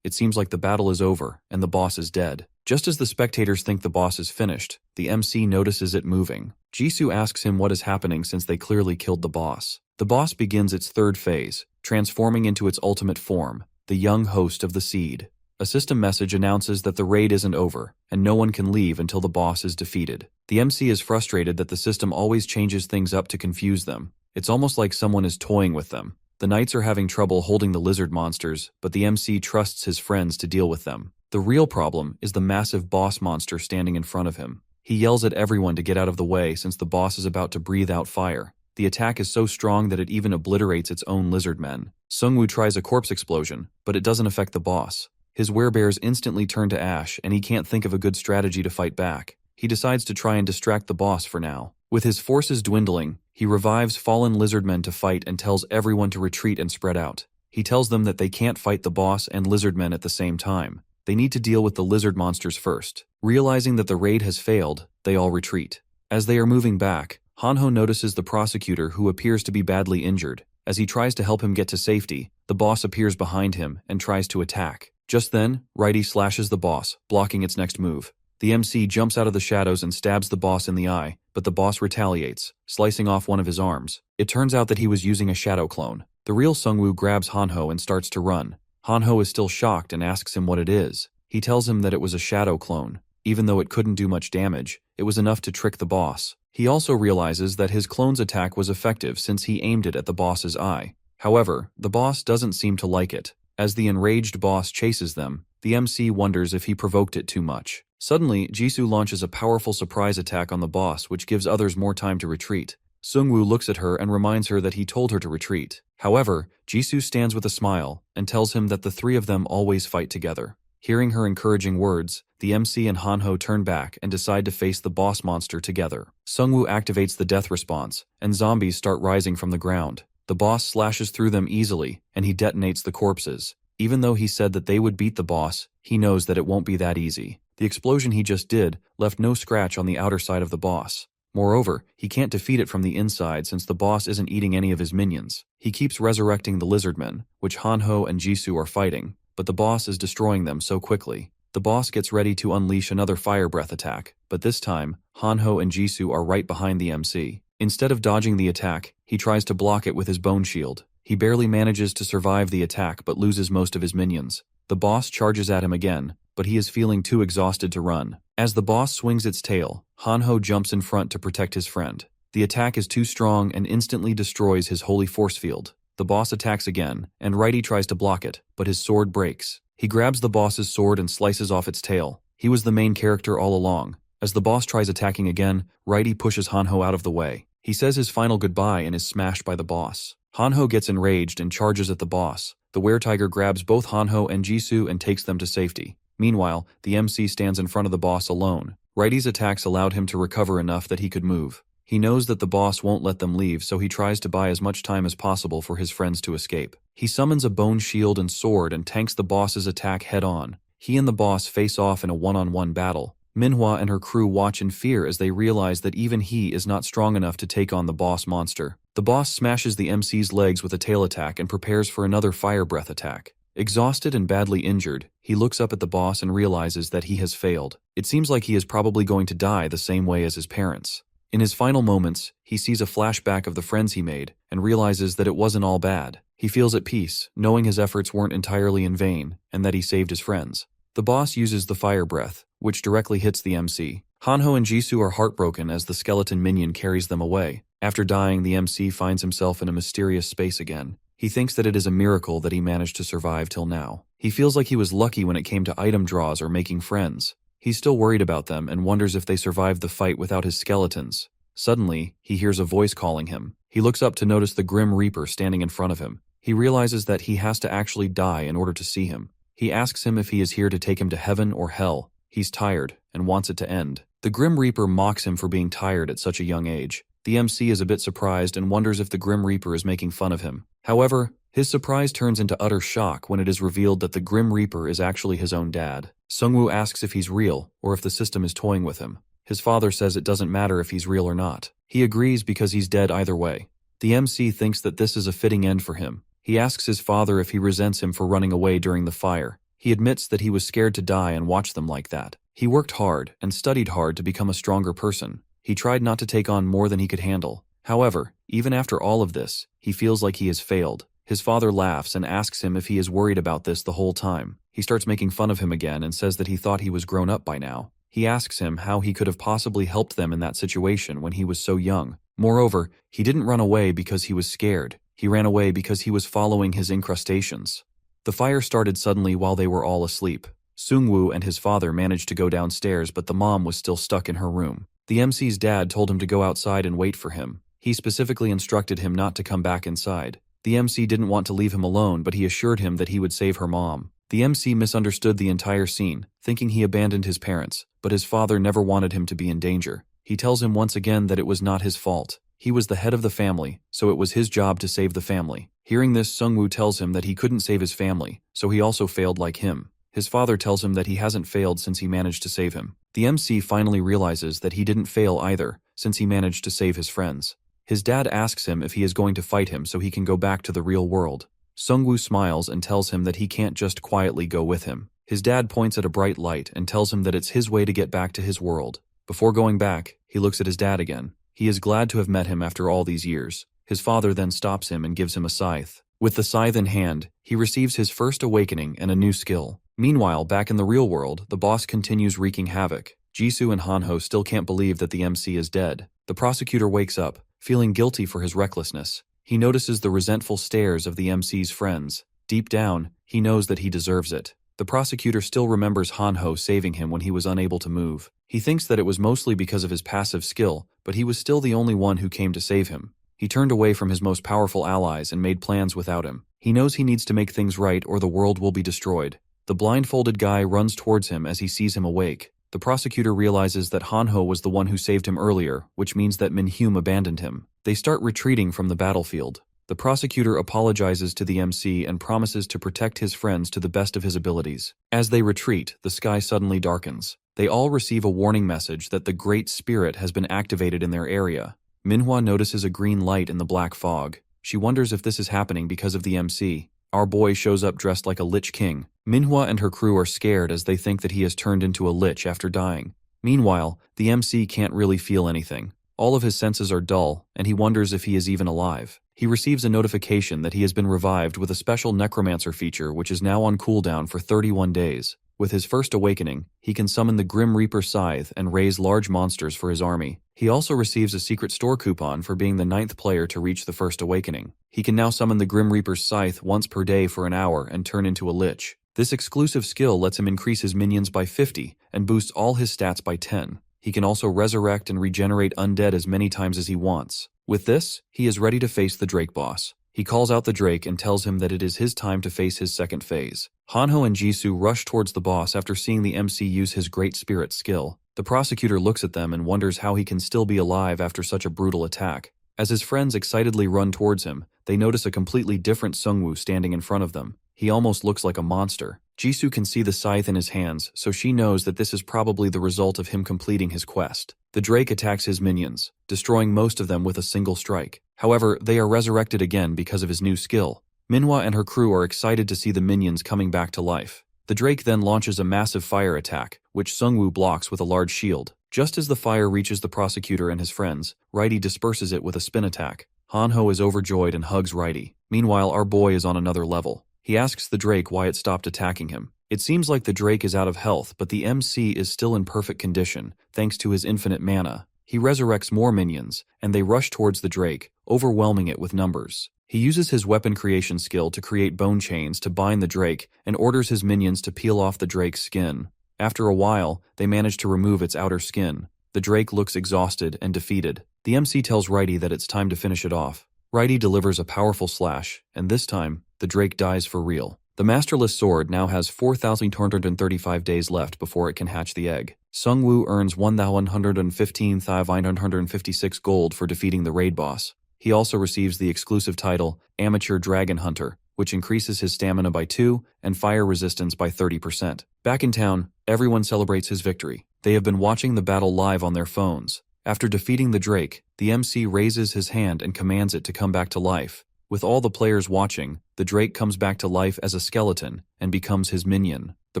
It seems like the battle is over, and the boss is dead. Just as the spectators think the boss is finished, the MC notices it moving. Jisoo asks him what is happening since they clearly killed the boss. The boss begins its third phase, transforming into its ultimate form, the young host of the seed. A system message announces that the raid isn't over, and no one can leave until the boss is defeated. The MC is frustrated that the system always changes things up to confuse them. It's almost like someone is toying with them. The knights are having trouble holding the lizard monsters, but the MC trusts his friends to deal with them. The real problem is the massive boss monster standing in front of him. He yells at everyone to get out of the way since the boss is about to breathe out fire. The attack is so strong that it even obliterates its own lizard men. Sungwoo tries a corpse explosion, but it doesn't affect the boss. His werebears instantly turn to ash, and he can't think of a good strategy to fight back. He decides to try and distract the boss for now. With his forces dwindling, he revives fallen lizardmen to fight and tells everyone to retreat and spread out. He tells them that they can't fight the boss and lizardmen at the same time. They need to deal with the lizard monsters first. Realizing that the raid has failed, they all retreat. As they are moving back, Hanho notices the prosecutor who appears to be badly injured. As he tries to help him get to safety, the boss appears behind him and tries to attack. Just then, Righty slashes the boss, blocking its next move. The MC jumps out of the shadows and stabs the boss in the eye, but the boss retaliates, slicing off one of his arms. It turns out that he was using a shadow clone. The real Sungwoo grabs Hanho and starts to run. Hanho is still shocked and asks him what it is. He tells him that it was a shadow clone. Even though it couldn't do much damage, it was enough to trick the boss. He also realizes that his clone's attack was effective since he aimed it at the boss's eye. However, the boss doesn't seem to like it. As the enraged boss chases them, the MC wonders if he provoked it too much. Suddenly, Jisoo launches a powerful surprise attack on the boss which gives others more time to retreat. Sungwoo looks at her and reminds her that he told her to retreat. However, Jisoo stands with a smile and tells him that the three of them always fight together. Hearing her encouraging words, the MC and Hanho turn back and decide to face the boss monster together. Sungwoo activates the death response, and zombies start rising from the ground. The boss slashes through them easily, and he detonates the corpses. Even though he said that they would beat the boss, he knows that it won't be that easy. The explosion he just did left no scratch on the outer side of the boss. Moreover, he can't defeat it from the inside since the boss isn't eating any of his minions. He keeps resurrecting the lizardmen, which Hanho and Jisoo are fighting, but the boss is destroying them so quickly. The boss gets ready to unleash another fire breath attack, but this time, Hanho and Jisoo are right behind the MC. Instead of dodging the attack, he tries to block it with his bone shield. He barely manages to survive the attack but loses most of his minions. The boss charges at him again, but he is feeling too exhausted to run. As the boss swings its tail, Hanho jumps in front to protect his friend. The attack is too strong and instantly destroys his holy force field. The boss attacks again, and Righty tries to block it, but his sword breaks. He grabs the boss's sword and slices off its tail. He was the main character all along. As the boss tries attacking again, Righty pushes Hanho out of the way. He says his final goodbye and is smashed by the boss. Hanho gets enraged and charges at the boss. The were-tiger grabs both Hanho and Jisoo and takes them to safety. Meanwhile, the MC stands in front of the boss alone. Righty's attacks allowed him to recover enough that he could move. He knows that the boss won't let them leave, so he tries to buy as much time as possible for his friends to escape. He summons a bone shield and sword and tanks the boss's attack head-on. He and the boss face off in a one-on-one battle. Manhwa and her crew watch in fear as they realize that even he is not strong enough to take on the boss monster. The boss smashes the MC's legs with a tail attack and prepares for another fire breath attack. Exhausted and badly injured, he looks up at the boss and realizes that he has failed. It seems like he is probably going to die the same way as his parents. In his final moments, he sees a flashback of the friends he made and realizes that it wasn't all bad. He feels at peace, knowing his efforts weren't entirely in vain and that he saved his friends. The boss uses the fire breath, which directly hits the MC. Hanho and Jisoo are heartbroken as the skeleton minion carries them away. After dying, the MC finds himself in a mysterious space again. He thinks that it is a miracle that he managed to survive till now. He feels like he was lucky when it came to item draws or making friends. He's still worried about them and wonders if they survived the fight without his skeletons. Suddenly, he hears a voice calling him. He looks up to notice the Grim Reaper standing in front of him. He realizes that he has to actually die in order to see him. He asks him if he is here to take him to heaven or hell. He's tired and wants it to end. The Grim Reaper mocks him for being tired at such a young age. The MC is a bit surprised and wonders if the Grim Reaper is making fun of him. However, his surprise turns into utter shock when it is revealed that the Grim Reaper is actually his own dad. Sungwoo asks if he's real or if the system is toying with him. His father says it doesn't matter if he's real or not. He agrees because he's dead either way. The MC thinks that this is a fitting end for him. He asks his father if he resents him for running away during the fire. He admits that he was scared to die and watch them like that. He worked hard and studied hard to become a stronger person. He tried not to take on more than he could handle. However, even after all of this, he feels like he has failed. His father laughs and asks him if he is worried about this the whole time. He starts making fun of him again and says that he thought he was grown up by now. He asks him how he could have possibly helped them in that situation when he was so young. Moreover, he didn't run away because he was scared. He ran away because he was following his incrustations. The fire started suddenly while they were all asleep. Sungwoo and his father managed to go downstairs, but the mom was still stuck in her room. The MC's dad told him to go outside and wait for him. He specifically instructed him not to come back inside. The MC didn't want to leave him alone, but he assured him that he would save her mom. The MC misunderstood the entire scene, thinking he abandoned his parents, but his father never wanted him to be in danger. He tells him once again that it was not his fault. He was the head of the family, so it was his job to save the family. Hearing this, Sungwoo tells him that he couldn't save his family, so he also failed like him. His father tells him that he hasn't failed since he managed to save him. The MC finally realizes that he didn't fail either, since he managed to save his friends. His dad asks him if he is going to fight him so he can go back to the real world. Sungwoo smiles and tells him that he can't just quietly go with him. His dad points at a bright light and tells him that it's his way to get back to his world. Before going back, he looks at his dad again. He is glad to have met him after all these years. His father then stops him and gives him a scythe. With the scythe in hand, he receives his first awakening and a new skill. Meanwhile, back in the real world, the boss continues wreaking havoc. Jisoo and Hanho still can't believe that the MC is dead. The prosecutor wakes up, feeling guilty for his recklessness. He notices the resentful stares of the MC's friends. Deep down, he knows that he deserves it. The prosecutor still remembers Hanho saving him when he was unable to move. He thinks that it was mostly because of his passive skill, but he was still the only one who came to save him. He turned away from his most powerful allies and made plans without him. He knows he needs to make things right or the world will be destroyed. The blindfolded guy runs towards him as he sees him awake. The prosecutor realizes that Hanho was the one who saved him earlier, which means that Minhyum abandoned him. They start retreating from the battlefield. The prosecutor apologizes to the MC and promises to protect his friends to the best of his abilities. As they retreat, the sky suddenly darkens. They all receive a warning message that the Great Spirit has been activated in their area. Manhwa notices a green light in the black fog. She wonders if this is happening because of the MC. Our boy shows up dressed like a Lich King. Manhwa and her crew are scared as they think that he has turned into a lich after dying. Meanwhile, the MC can't really feel anything. All of his senses are dull, and he wonders if he is even alive. He receives a notification that he has been revived with a special Necromancer feature which is now on cooldown for 31 days. With his first awakening, he can summon the Grim Reaper Scythe and raise large monsters for his army. He also receives a secret store coupon for being the 9th player to reach the first awakening. He can now summon the Grim Reaper's Scythe once per day for an hour and turn into a lich. This exclusive skill lets him increase his minions by 50 and boosts all his stats by 10. He can also resurrect and regenerate undead as many times as he wants. With this, he is ready to face the Drake boss. He calls out the Drake and tells him that it is his time to face his second phase. Hanho and Jisoo rush towards the boss after seeing the MC use his Great Spirit skill. The prosecutor looks at them and wonders how he can still be alive after such a brutal attack. As his friends excitedly run towards him, they notice a completely different Seungwoo standing in front of them. He almost looks like a monster. Jisoo can see the scythe in his hands, so she knows that this is probably the result of him completing his quest. The Drake attacks his minions, destroying most of them with a single strike. However, they are resurrected again because of his new skill. Manhwa and her crew are excited to see the minions coming back to life. The Drake then launches a massive fire attack, which Seungwoo blocks with a large shield. Just as the fire reaches the prosecutor and his friends, Righty disperses it with a spin attack. Hanho is overjoyed and hugs Righty. Meanwhile, our boy is on another level. He asks the Drake why it stopped attacking him. It seems like the Drake is out of health, but the MC is still in perfect condition, thanks to his infinite mana. He resurrects more minions, and they rush towards the Drake, overwhelming it with numbers. He uses his weapon creation skill to create bone chains to bind the Drake and orders his minions to peel off the Drake's skin. After a while, they manage to remove its outer skin. The Drake looks exhausted and defeated. The MC tells Righty that it's time to finish it off. Righty delivers a powerful slash, and this time, the Drake dies for real. The Masterless Sword now has 4,235 days left before it can hatch the egg. Seungwoo earns 1,115,956 gold for defeating the raid boss. He also receives the exclusive title, Amateur Dragon Hunter, which increases his stamina by 2 and fire resistance by 30%. Back in town, everyone celebrates his victory. They have been watching the battle live on their phones. After defeating the Drake, the MC raises his hand and commands it to come back to life. With all the players watching, the Drake comes back to life as a skeleton and becomes his minion. The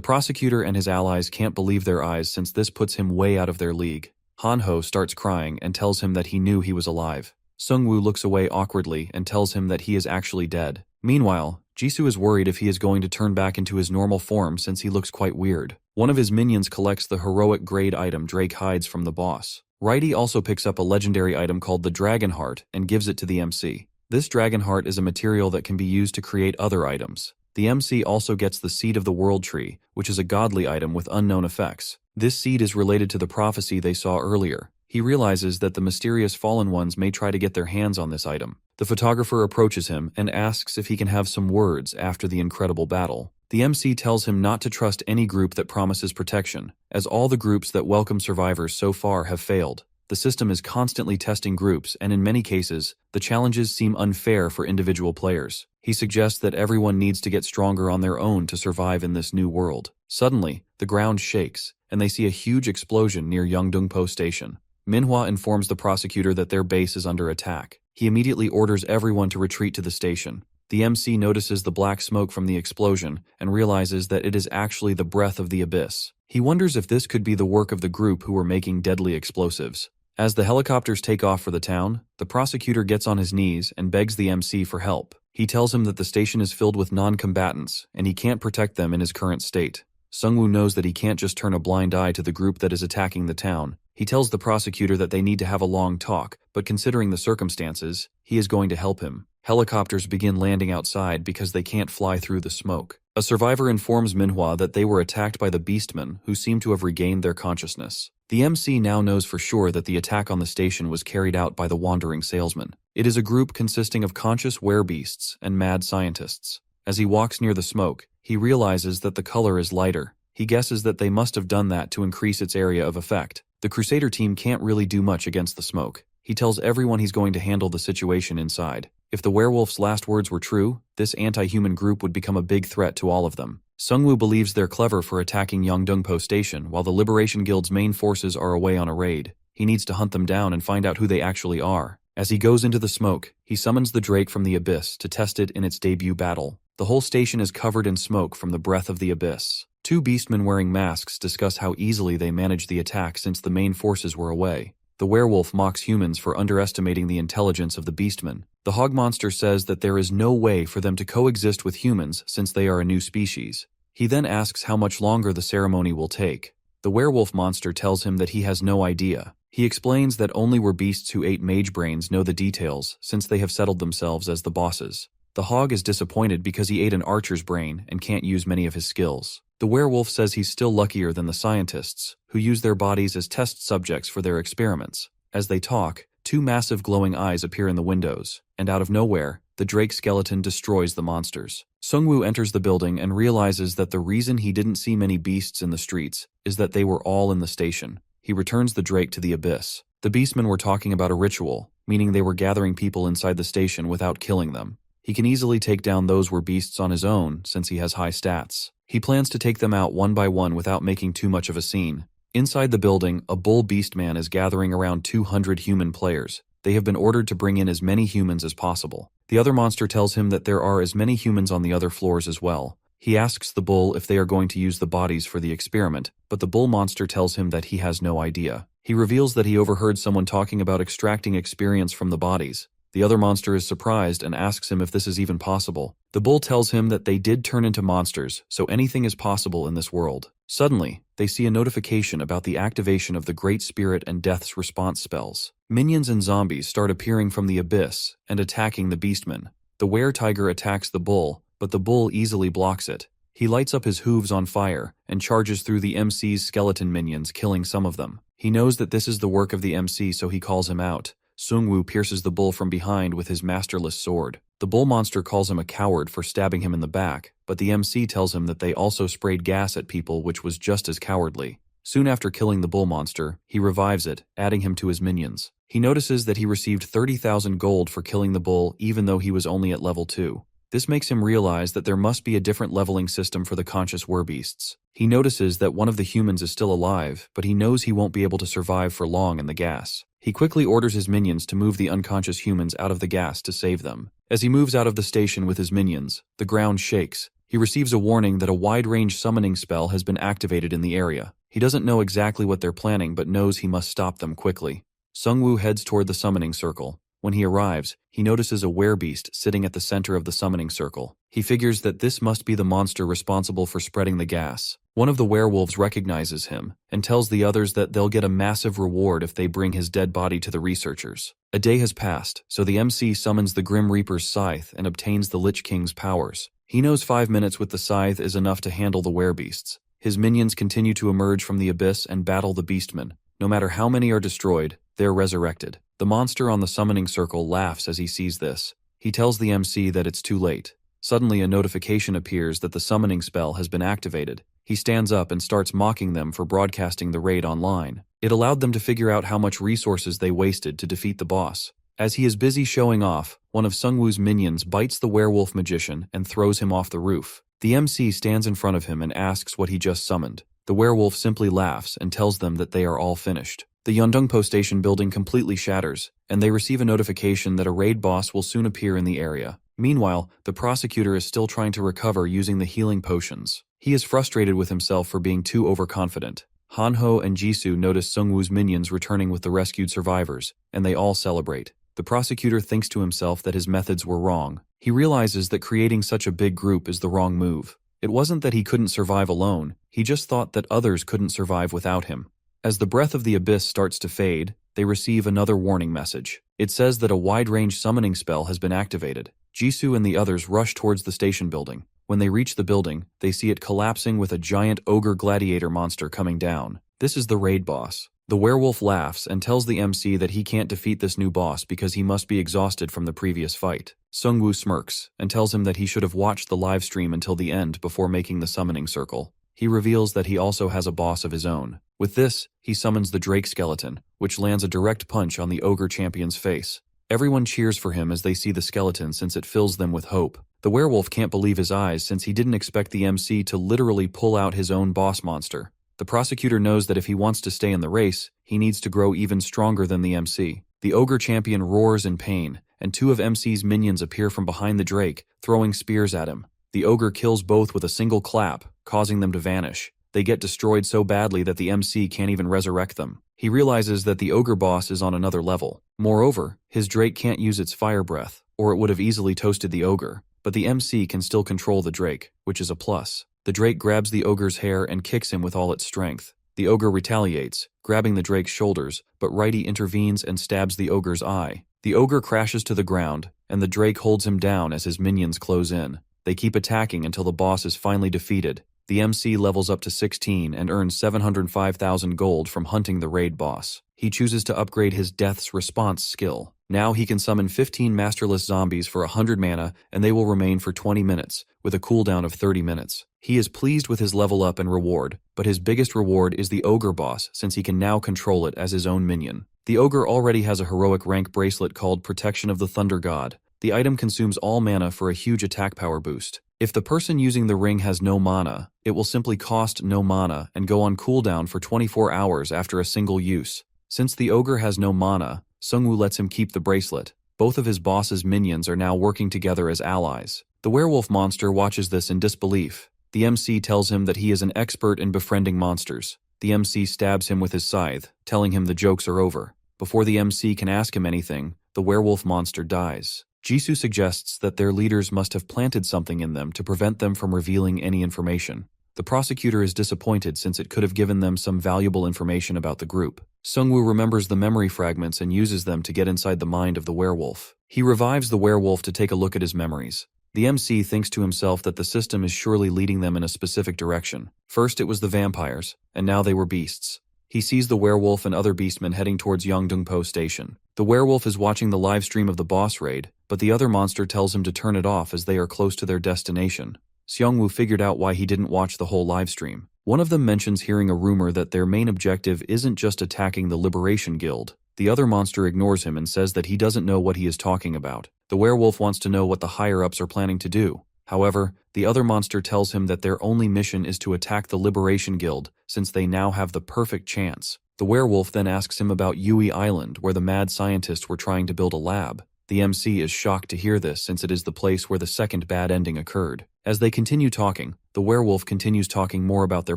prosecutor and his allies can't believe their eyes since this puts him way out of their league. Hanho starts crying and tells him that he knew he was alive. Seungwoo looks away awkwardly and tells him that he is actually dead. Meanwhile, Jisoo is worried if he is going to turn back into his normal form since he looks quite weird. One of his minions collects the heroic grade item Drake hides from the boss. Righty also picks up a legendary item called the Dragon Heart and gives it to the MC. This Dragon Heart is a material that can be used to create other items. The MC also gets the Seed of the World Tree, which is a godly item with unknown effects. This seed is related to the prophecy they saw earlier. He realizes that the mysterious fallen ones may try to get their hands on this item. The photographer approaches him and asks if he can have some words after the incredible battle. The MC tells him not to trust any group that promises protection, as all the groups that welcome survivors so far have failed. The system is constantly testing groups, and in many cases, the challenges seem unfair for individual players. He suggests that everyone needs to get stronger on their own to survive in this new world. Suddenly, the ground shakes, and they see a huge explosion near Yeongdongpo Station. Manhwa informs the prosecutor that their base is under attack. He immediately orders everyone to retreat to the station. The MC notices the black smoke from the explosion and realizes that it is actually the breath of the abyss. He wonders if this could be the work of the group who were making deadly explosives. As the helicopters take off for the town, the prosecutor gets on his knees and begs the MC for help. He tells him that the station is filled with non-combatants and he can't protect them in his current state. Seungwoo knows that he can't just turn a blind eye to the group that is attacking the town. He tells the prosecutor that they need to have a long talk, but considering the circumstances, he is going to help him. Helicopters begin landing outside because they can't fly through the smoke. A survivor informs Manhwa that they were attacked by the beastmen, who seem to have regained their consciousness. The MC now knows for sure that the attack on the station was carried out by the wandering salesman. It is a group consisting of conscious werebeasts and mad scientists. As he walks near the smoke, he realizes that the color is lighter. He guesses that they must have done that to increase its area of effect. The Crusader team can't really do much against the smoke. He tells everyone he's going to handle the situation inside. If the werewolf's last words were true, this anti-human group would become a big threat to all of them. Seungwoo believes they're clever for attacking Yeongdongpo Station while the Liberation Guild's main forces are away on a raid. He needs to hunt them down and find out who they actually are. As he goes into the smoke, he summons the Drake from the abyss to test it in its debut battle. The whole station is covered in smoke from the breath of the abyss. Two beastmen wearing masks discuss how easily they managed the attack since the main forces were away. The werewolf mocks humans for underestimating the intelligence of the beastmen. The hog monster says that there is no way for them to coexist with humans since they are a new species. He then asks how much longer the ceremony will take. The werewolf monster tells him that he has no idea. He explains that only werebeasts who ate mage brains know the details, since they have settled themselves as the bosses. The hog is disappointed because he ate an archer's brain and can't use many of his skills. The werewolf says he's still luckier than the scientists, who use their bodies as test subjects for their experiments. As they talk, two massive glowing eyes appear in the windows, and out of nowhere, the drake skeleton destroys the monsters. Sungwoo enters the building and realizes that the reason he didn't see many beasts in the streets is that they were all in the station. He returns the drake to the abyss. The beastmen were talking about a ritual, meaning they were gathering people inside the station without killing them. He can easily take down those werebeasts on his own since he has high stats. He plans to take them out one by one without making too much of a scene. Inside the building, a bull beastman is gathering around 200 human players. They have been ordered to bring in as many humans as possible. The other monster tells him that there are as many humans on the other floors as well. He asks the bull if they are going to use the bodies for the experiment, but the bull monster tells him that he has no idea. He reveals that he overheard someone talking about extracting experience from the bodies. The other monster is surprised and asks him if this is even possible. The bull tells him that they did turn into monsters, so anything is possible in this world. Suddenly, they see a notification about the activation of the Great Spirit and Death's response spells. Minions and zombies start appearing from the abyss and attacking the beastmen. The were-tiger attacks the bull, but the bull easily blocks it. He lights up his hooves on fire and charges through the MC's skeleton minions, killing some of them. He knows that this is the work of the MC, so he calls him out. Sungwoo pierces the bull from behind with his masterless sword. The bull monster calls him a coward for stabbing him in the back, but the MC tells him that they also sprayed gas at people, which was just as cowardly. Soon after killing the bull monster, he revives it, adding him to his minions. He notices that he received 30,000 gold for killing the bull even though he was only at level 2. This makes him realize that there must be a different leveling system for the conscious werebeasts. He notices that one of the humans is still alive, but he knows he won't be able to survive for long in the gas. He quickly orders his minions to move the unconscious humans out of the gas to save them. As he moves out of the station with his minions, the ground shakes. He receives a warning that a wide-range summoning spell has been activated in the area. He doesn't know exactly what they're planning, but knows he must stop them quickly. Sungwoo heads toward the summoning circle. When he arrives, he notices a werebeast sitting at the center of the summoning circle. He figures that this must be the monster responsible for spreading the gas. One of the werewolves recognizes him and tells the others that they'll get a massive reward if they bring his dead body to the researchers. A day has passed, so the MC summons the Grim Reaper's scythe and obtains the Lich King's powers. He knows 5 minutes with the scythe is enough to handle the werebeasts. His minions continue to emerge from the abyss and battle the beastmen. No matter how many are destroyed, they're resurrected. The monster on the summoning circle laughs as he sees this. He tells the MC that it's too late. Suddenly a notification appears that the summoning spell has been activated. He stands up and starts mocking them for broadcasting the raid online. It allowed them to figure out how much resources they wasted to defeat the boss. As he is busy showing off, one of Sungwoo's minions bites the werewolf magician and throws him off the roof. The MC stands in front of him and asks what he just summoned. The werewolf simply laughs and tells them that they are all finished. The Yeondongpo station building completely shatters, and they receive a notification that a raid boss will soon appear in the area. Meanwhile, the prosecutor is still trying to recover using the healing potions. He is frustrated with himself for being too overconfident. Hanho and Jisoo notice Sungwoo's minions returning with the rescued survivors, and they all celebrate. The prosecutor thinks to himself that his methods were wrong. He realizes that creating such a big group is the wrong move. It wasn't that he couldn't survive alone, he just thought that others couldn't survive without him. As the breath of the abyss starts to fade, they receive another warning message. It says that a wide-range summoning spell has been activated. Jisoo and the others rush towards the station building. When they reach the building, they see it collapsing with a giant ogre gladiator monster coming down. This is the raid boss. The werewolf laughs and tells the MC that he can't defeat this new boss because he must be exhausted from the previous fight. Sungwoo smirks and tells him that he should have watched the live stream until the end before making the summoning circle. He reveals that he also has a boss of his own. With this, he summons the Drake skeleton, which lands a direct punch on the ogre champion's face. Everyone cheers for him as they see the skeleton since it fills them with hope. The werewolf can't believe his eyes since he didn't expect the MC to literally pull out his own boss monster. The prosecutor knows that if he wants to stay in the race, he needs to grow even stronger than the MC. The ogre champion roars in pain, and 2 of MC's minions appear from behind the Drake, throwing spears at him. The ogre kills both with a single clap, causing them to vanish. They get destroyed so badly that the MC can't even resurrect them. He realizes that the ogre boss is on another level. Moreover, his Drake can't use its fire breath, or it would have easily toasted the ogre, but the MC can still control the Drake, which is a plus. The drake grabs the ogre's hair and kicks him with all its strength. The ogre retaliates, grabbing the drake's shoulders, but Righty intervenes and stabs the ogre's eye. The ogre crashes to the ground, and the drake holds him down as his minions close in. They keep attacking until the boss is finally defeated. The MC levels up to 16 and earns 705,000 gold from hunting the raid boss. He chooses to upgrade his Death's Response skill. Now he can summon 15 masterless zombies for 100 mana, and they will remain for 20 minutes, with a cooldown of 30 minutes. He is pleased with his level up and reward, but his biggest reward is the ogre boss, since he can now control it as his own minion. The ogre already has a heroic rank bracelet called Protection of the Thunder God. The item consumes all mana for a huge attack power boost. If the person using the ring has no mana, it will simply cost no mana and go on cooldown for 24 hours after a single use. Since the ogre has no mana, Seungwoo lets him keep the bracelet. Both of his boss's minions are now working together as allies. The werewolf monster watches this in disbelief. The MC tells him that he is an expert in befriending monsters. The MC stabs him with his scythe, telling him the jokes are over. Before the MC can ask him anything, the werewolf monster dies. Jisoo suggests that their leaders must have planted something in them to prevent them from revealing any information. The prosecutor is disappointed since it could have given them some valuable information about the group. Seungwoo remembers the memory fragments and uses them to get inside the mind of the werewolf. He revives the werewolf to take a look at his memories. The MC thinks to himself that the system is surely leading them in a specific direction. First it was the vampires, and now they were beasts. He sees the werewolf and other beastmen heading towards Yeongdongpo Station. The werewolf is watching the live stream of the boss raid, but the other monster tells him to turn it off as they are close to their destination. Seungwoo figured out why he didn't watch the whole live stream. One of them mentions hearing a rumor that their main objective isn't just attacking the Liberation Guild. The other monster ignores him and says that he doesn't know what he is talking about. The werewolf wants to know what the higher-ups are planning to do. However, the other monster tells him that their only mission is to attack the Liberation Guild, since they now have the perfect chance. The werewolf then asks him about Yui Island, where the mad scientists were trying to build a lab. The MC is shocked to hear this since it is the place where the second bad ending occurred. As they continue talking, the werewolf continues talking more about their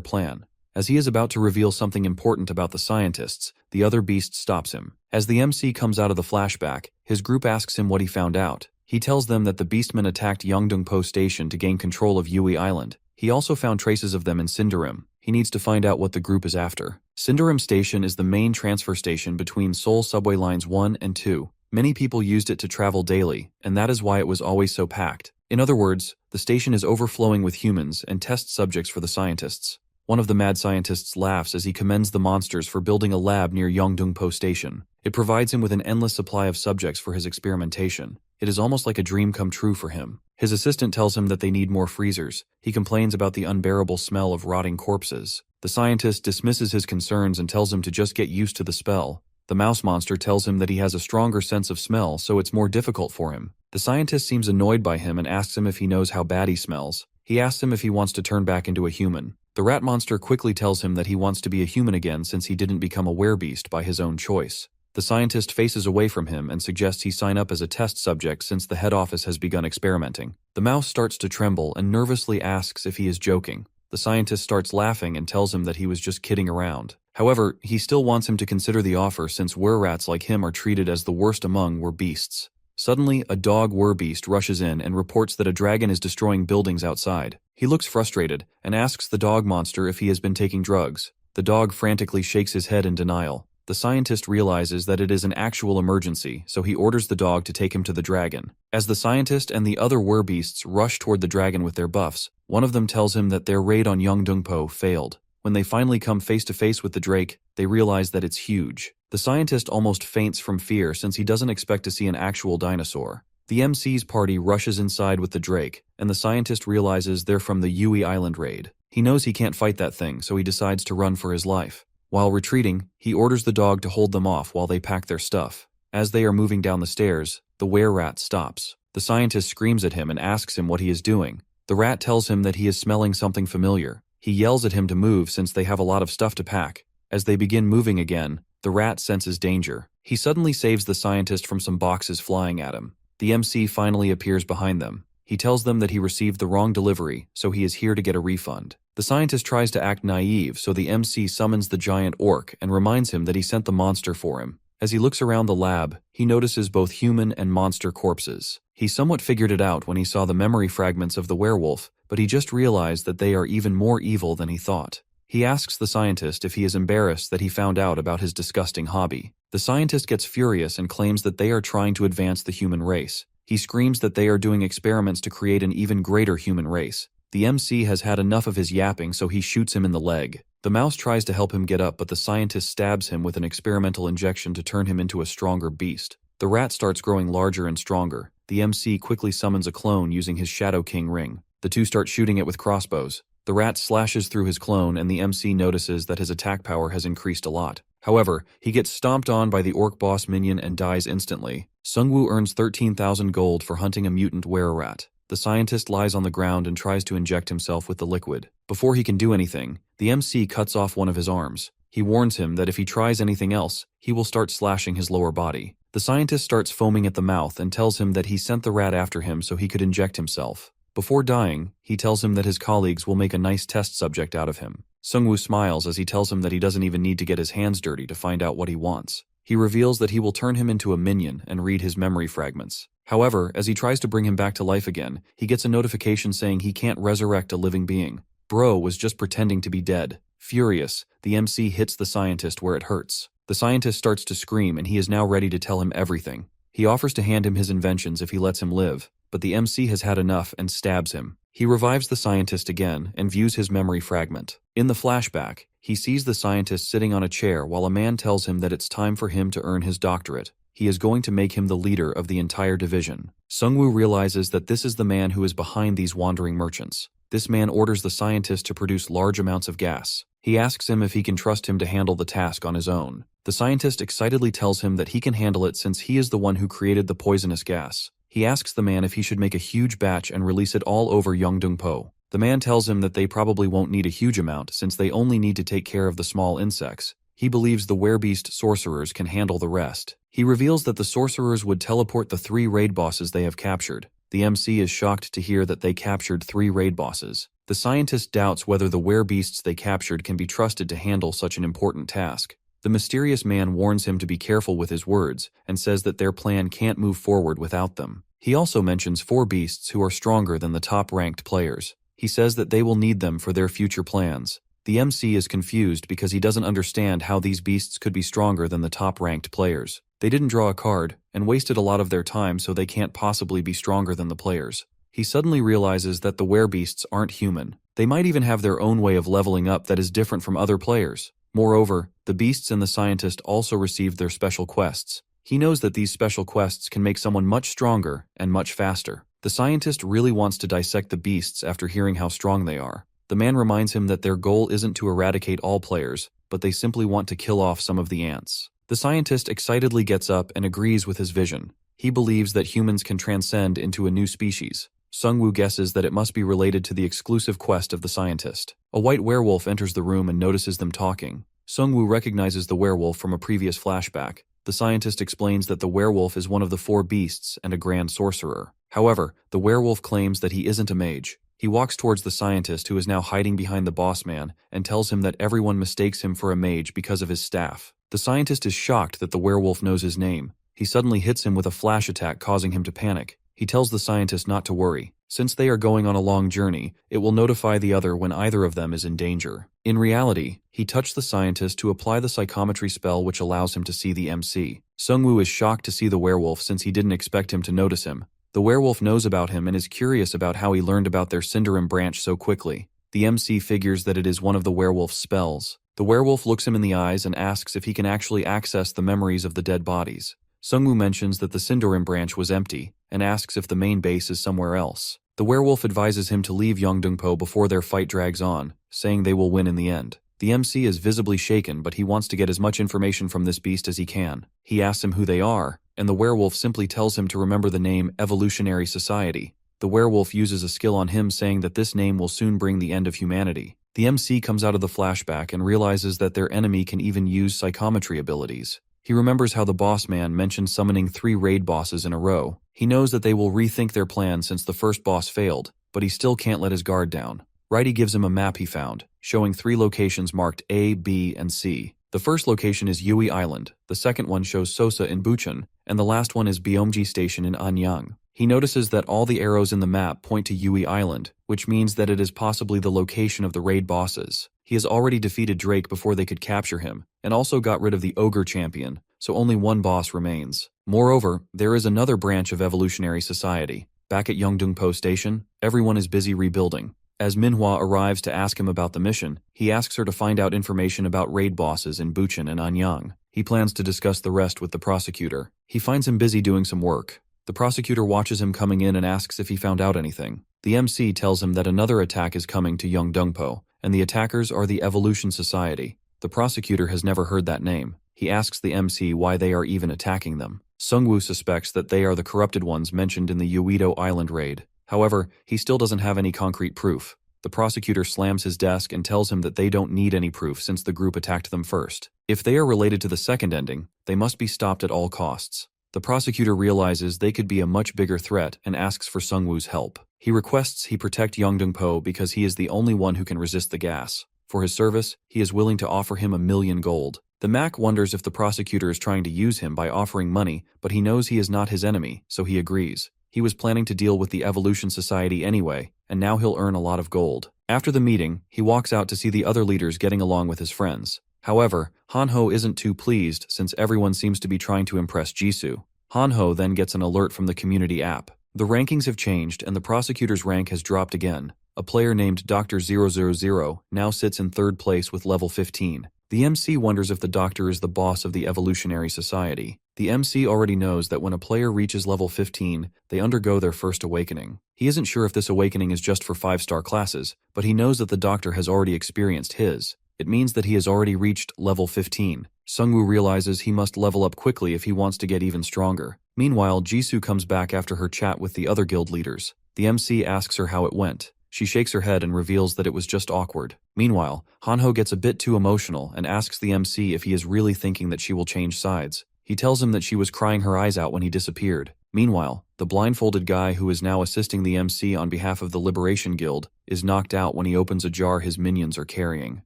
plan. As he is about to reveal something important about the scientists, the other beast stops him. As the MC comes out of the flashback, his group asks him what he found out. He tells them that the beastmen attacked Yeongdongpo Station to gain control of Yui Island. He also found traces of them in Sindarim. He needs to find out what the group is after. Sindarim Station is the main transfer station between Seoul subway lines 1 and 2. Many people used it to travel daily, and that is why it was always so packed. In other words, the station is overflowing with humans and test subjects for the scientists. One of the mad scientists laughs as he commends the monsters for building a lab near Yeongdongpo Station. It provides him with an endless supply of subjects for his experimentation. It is almost like a dream come true for him. His assistant tells him that they need more freezers. He complains about the unbearable smell of rotting corpses. The scientist dismisses his concerns and tells him to just get used to the spell. The mouse monster tells him that he has a stronger sense of smell, so it's more difficult for him. The scientist seems annoyed by him and asks him if he knows how bad he smells. He asks him if he wants to turn back into a human. The rat monster quickly tells him that he wants to be a human again since he didn't become a werebeast by his own choice. The scientist faces away from him and suggests he sign up as a test subject since the head office has begun experimenting. The mouse starts to tremble and nervously asks if he is joking. The scientist starts laughing and tells him that he was just kidding around. However, he still wants him to consider the offer since were-rats like him are treated as the worst among were-beasts. Suddenly, a dog were-beast rushes in and reports that a dragon is destroying buildings outside. He looks frustrated and asks the dog monster if he has been taking drugs. The dog frantically shakes his head in denial. The scientist realizes that it is an actual emergency, so he orders the dog to take him to the dragon. As the scientist and the other were-beasts rush toward the dragon with their buffs, one of them tells him that their raid on Yeongdongpo failed. When they finally come face to face with the drake, they realize that it's huge. The scientist almost faints from fear since he doesn't expect to see an actual dinosaur. The MC's party rushes inside with the drake, and the scientist realizes they're from the Yui Island raid. He knows he can't fight that thing, so he decides to run for his life. While retreating, he orders the dog to hold them off while they pack their stuff. As they are moving down the stairs, the were-rat stops. The scientist screams at him and asks him what he is doing. The rat tells him that he is smelling something familiar. He yells at him to move since they have a lot of stuff to pack. As they begin moving again, the rat senses danger. He suddenly saves the scientist from some boxes flying at him. The MC finally appears behind them. He tells them that he received the wrong delivery, so he is here to get a refund. The scientist tries to act naive, so the MC summons the giant orc and reminds him that he sent the monster for him. As he looks around the lab, he notices both human and monster corpses. He somewhat figured it out when he saw the memory fragments of the werewolf, but he just realized that they are even more evil than he thought. He asks the scientist if he is embarrassed that he found out about his disgusting hobby. The scientist gets furious and claims that they are trying to advance the human race. He screams that they are doing experiments to create an even greater human race. The MC has had enough of his yapping, so he shoots him in the leg. The mouse tries to help him get up, but the scientist stabs him with an experimental injection to turn him into a stronger beast. The rat starts growing larger and stronger. The MC quickly summons a clone using his Shadow King ring. The two start shooting it with crossbows. The rat slashes through his clone, and the MC notices that his attack power has increased a lot. However, he gets stomped on by the orc boss minion and dies instantly. Sungwoo earns 13,000 gold for hunting a mutant were-rat. The scientist lies on the ground and tries to inject himself with the liquid. Before he can do anything, the MC cuts off one of his arms. He warns him that if he tries anything else, he will start slashing his lower body. The scientist starts foaming at the mouth and tells him that he sent the rat after him so he could inject himself. Before dying, he tells him that his colleagues will make a nice test subject out of him. Sungwoo smiles as he tells him that he doesn't even need to get his hands dirty to find out what he wants. He reveals that he will turn him into a minion and read his memory fragments. However, as he tries to bring him back to life again, he gets a notification saying he can't resurrect a living being. Bro was just pretending to be dead. Furious, the MC hits the scientist where it hurts. The scientist starts to scream, and he is now ready to tell him everything. He offers to hand him his inventions if he lets him live, but the MC has had enough and stabs him. He revives the scientist again and views his memory fragment. In the flashback, he sees the scientist sitting on a chair while a man tells him that it's time for him to earn his doctorate. He is going to make him the leader of the entire division. Sungwoo realizes that this is the man who is behind these wandering merchants. This man orders the scientist to produce large amounts of gas. He asks him if he can trust him to handle the task on his own. The scientist excitedly tells him that he can handle it since he is the one who created the poisonous gas. He asks the man if he should make a huge batch and release it all over Yeongdeungpo. The man tells him that they probably won't need a huge amount since they only need to take care of the small insects. He believes the werebeast sorcerers can handle the rest. He reveals that the sorcerers would teleport the 3 raid bosses they have captured. The MC is shocked to hear that they captured 3 raid bosses. The scientist doubts whether the werebeasts they captured can be trusted to handle such an important task. The mysterious man warns him to be careful with his words and says that their plan can't move forward without them. He also mentions 4 beasts who are stronger than the top-ranked players. He says that they will need them for their future plans. The MC is confused because he doesn't understand how these beasts could be stronger than the top-ranked players. They didn't draw a card and wasted a lot of their time, so they can't possibly be stronger than the players. He suddenly realizes that the werebeasts aren't human. They might even have their own way of leveling up that is different from other players. Moreover, the beasts and the scientist also received their special quests. He knows that these special quests can make someone much stronger and much faster. The scientist really wants to dissect the beasts after hearing how strong they are. The man reminds him that their goal isn't to eradicate all players, but they simply want to kill off some of the ants. The scientist excitedly gets up and agrees with his vision. He believes that humans can transcend into a new species. Sungwoo guesses that it must be related to the exclusive quest of the scientist. A white werewolf enters the room and notices them talking. Sungwoo recognizes the werewolf from a previous flashback. The scientist explains that the werewolf is one of the 4 beasts and a grand sorcerer. However, the werewolf claims that he isn't a mage. He walks towards the scientist, who is now hiding behind the boss man, and tells him that everyone mistakes him for a mage because of his staff. The scientist is shocked that the werewolf knows his name. He suddenly hits him with a flash attack, causing him to panic. He tells the scientist not to worry. Since they are going on a long journey, it will notify the other when either of them is in danger. In reality, he touched the scientist to apply the psychometry spell, which allows him to see the MC. Sungwoo is shocked to see the werewolf since he didn't expect him to notice him. The werewolf knows about him and is curious about how he learned about their Cinderim branch so quickly. The MC figures that it is one of the werewolf's spells. The werewolf looks him in the eyes and asks if he can actually access the memories of the dead bodies. Sungwoo mentions that the Cinderim branch was empty and asks if the main base is somewhere else. The werewolf advises him to leave Yeongdeungpo before their fight drags on, saying they will win in the end. The MC is visibly shaken, but he wants to get as much information from this beast as he can. He asks him who they are, and the werewolf simply tells him to remember the name Evolutionary Society. The werewolf uses a skill on him, saying that this name will soon bring the end of humanity. The MC comes out of the flashback and realizes that their enemy can even use psychometry abilities. He remembers how the boss man mentioned summoning 3 raid bosses in a row. He knows that they will rethink their plan since the first boss failed, but he still can't let his guard down. Righty gives him a map he found, showing 3 locations marked A, B, and C. The first location is Yui Island, the second one shows Sosa in Bucheon, and the last one is Beomji Station in Anyang. He notices that all the arrows in the map point to Yui Island, which means that it is possibly the location of the raid bosses. He has already defeated Drake before they could capture him, and also got rid of the Ogre Champion, so only one boss remains. Moreover, there is another branch of evolutionary society. Back at Yeongdeungpo Station, everyone is busy rebuilding. As Manhwa arrives to ask him about the mission, he asks her to find out information about raid bosses in Bucheon and Anyang. He plans to discuss the rest with the prosecutor. He finds him busy doing some work. The prosecutor watches him coming in and asks if he found out anything. The MC tells him that another attack is coming to Yeongdeungpo, and the attackers are the Evolution Society. The prosecutor has never heard that name. He asks the MC why they are even attacking them. Sungwoo suspects that they are the corrupted ones mentioned in the Uedo Island raid. However, he still doesn't have any concrete proof. The prosecutor slams his desk and tells him that they don't need any proof since the group attacked them first. If they are related to the second ending, they must be stopped at all costs. The prosecutor realizes they could be a much bigger threat and asks for Sungwoo's help. He requests he protect Yeongdeungpo because he is the only one who can resist the gas. For his service, he is willing to offer him 1,000,000 gold. The Mac wonders if the prosecutor is trying to use him by offering money, but he knows he is not his enemy, so he agrees. He was planning to deal with the Evolution Society anyway, and now he'll earn a lot of gold. After the meeting, he walks out to see the other leaders getting along with his friends. However, Hanho isn't too pleased since everyone seems to be trying to impress Jisoo. Hanho then gets an alert from the community app. The rankings have changed and the prosecutor's rank has dropped again. A player named Dr. 000 now sits in third place with level 15. The MC wonders if the doctor is the boss of the Evolutionary Society. The MC already knows that when a player reaches level 15, they undergo their first awakening. He isn't sure if this awakening is just for 5-star classes, but he knows that the doctor has already experienced his. It means that he has already reached level 15. Sungwoo realizes he must level up quickly if he wants to get even stronger. Meanwhile, Jisoo comes back after her chat with the other guild leaders. The MC asks her how it went. She shakes her head and reveals that it was just awkward. Meanwhile, Hanho gets a bit too emotional and asks the MC if he is really thinking that she will change sides. He tells him that she was crying her eyes out when he disappeared. Meanwhile, the blindfolded guy who is now assisting the MC on behalf of the Liberation Guild is knocked out when he opens a jar his minions are carrying.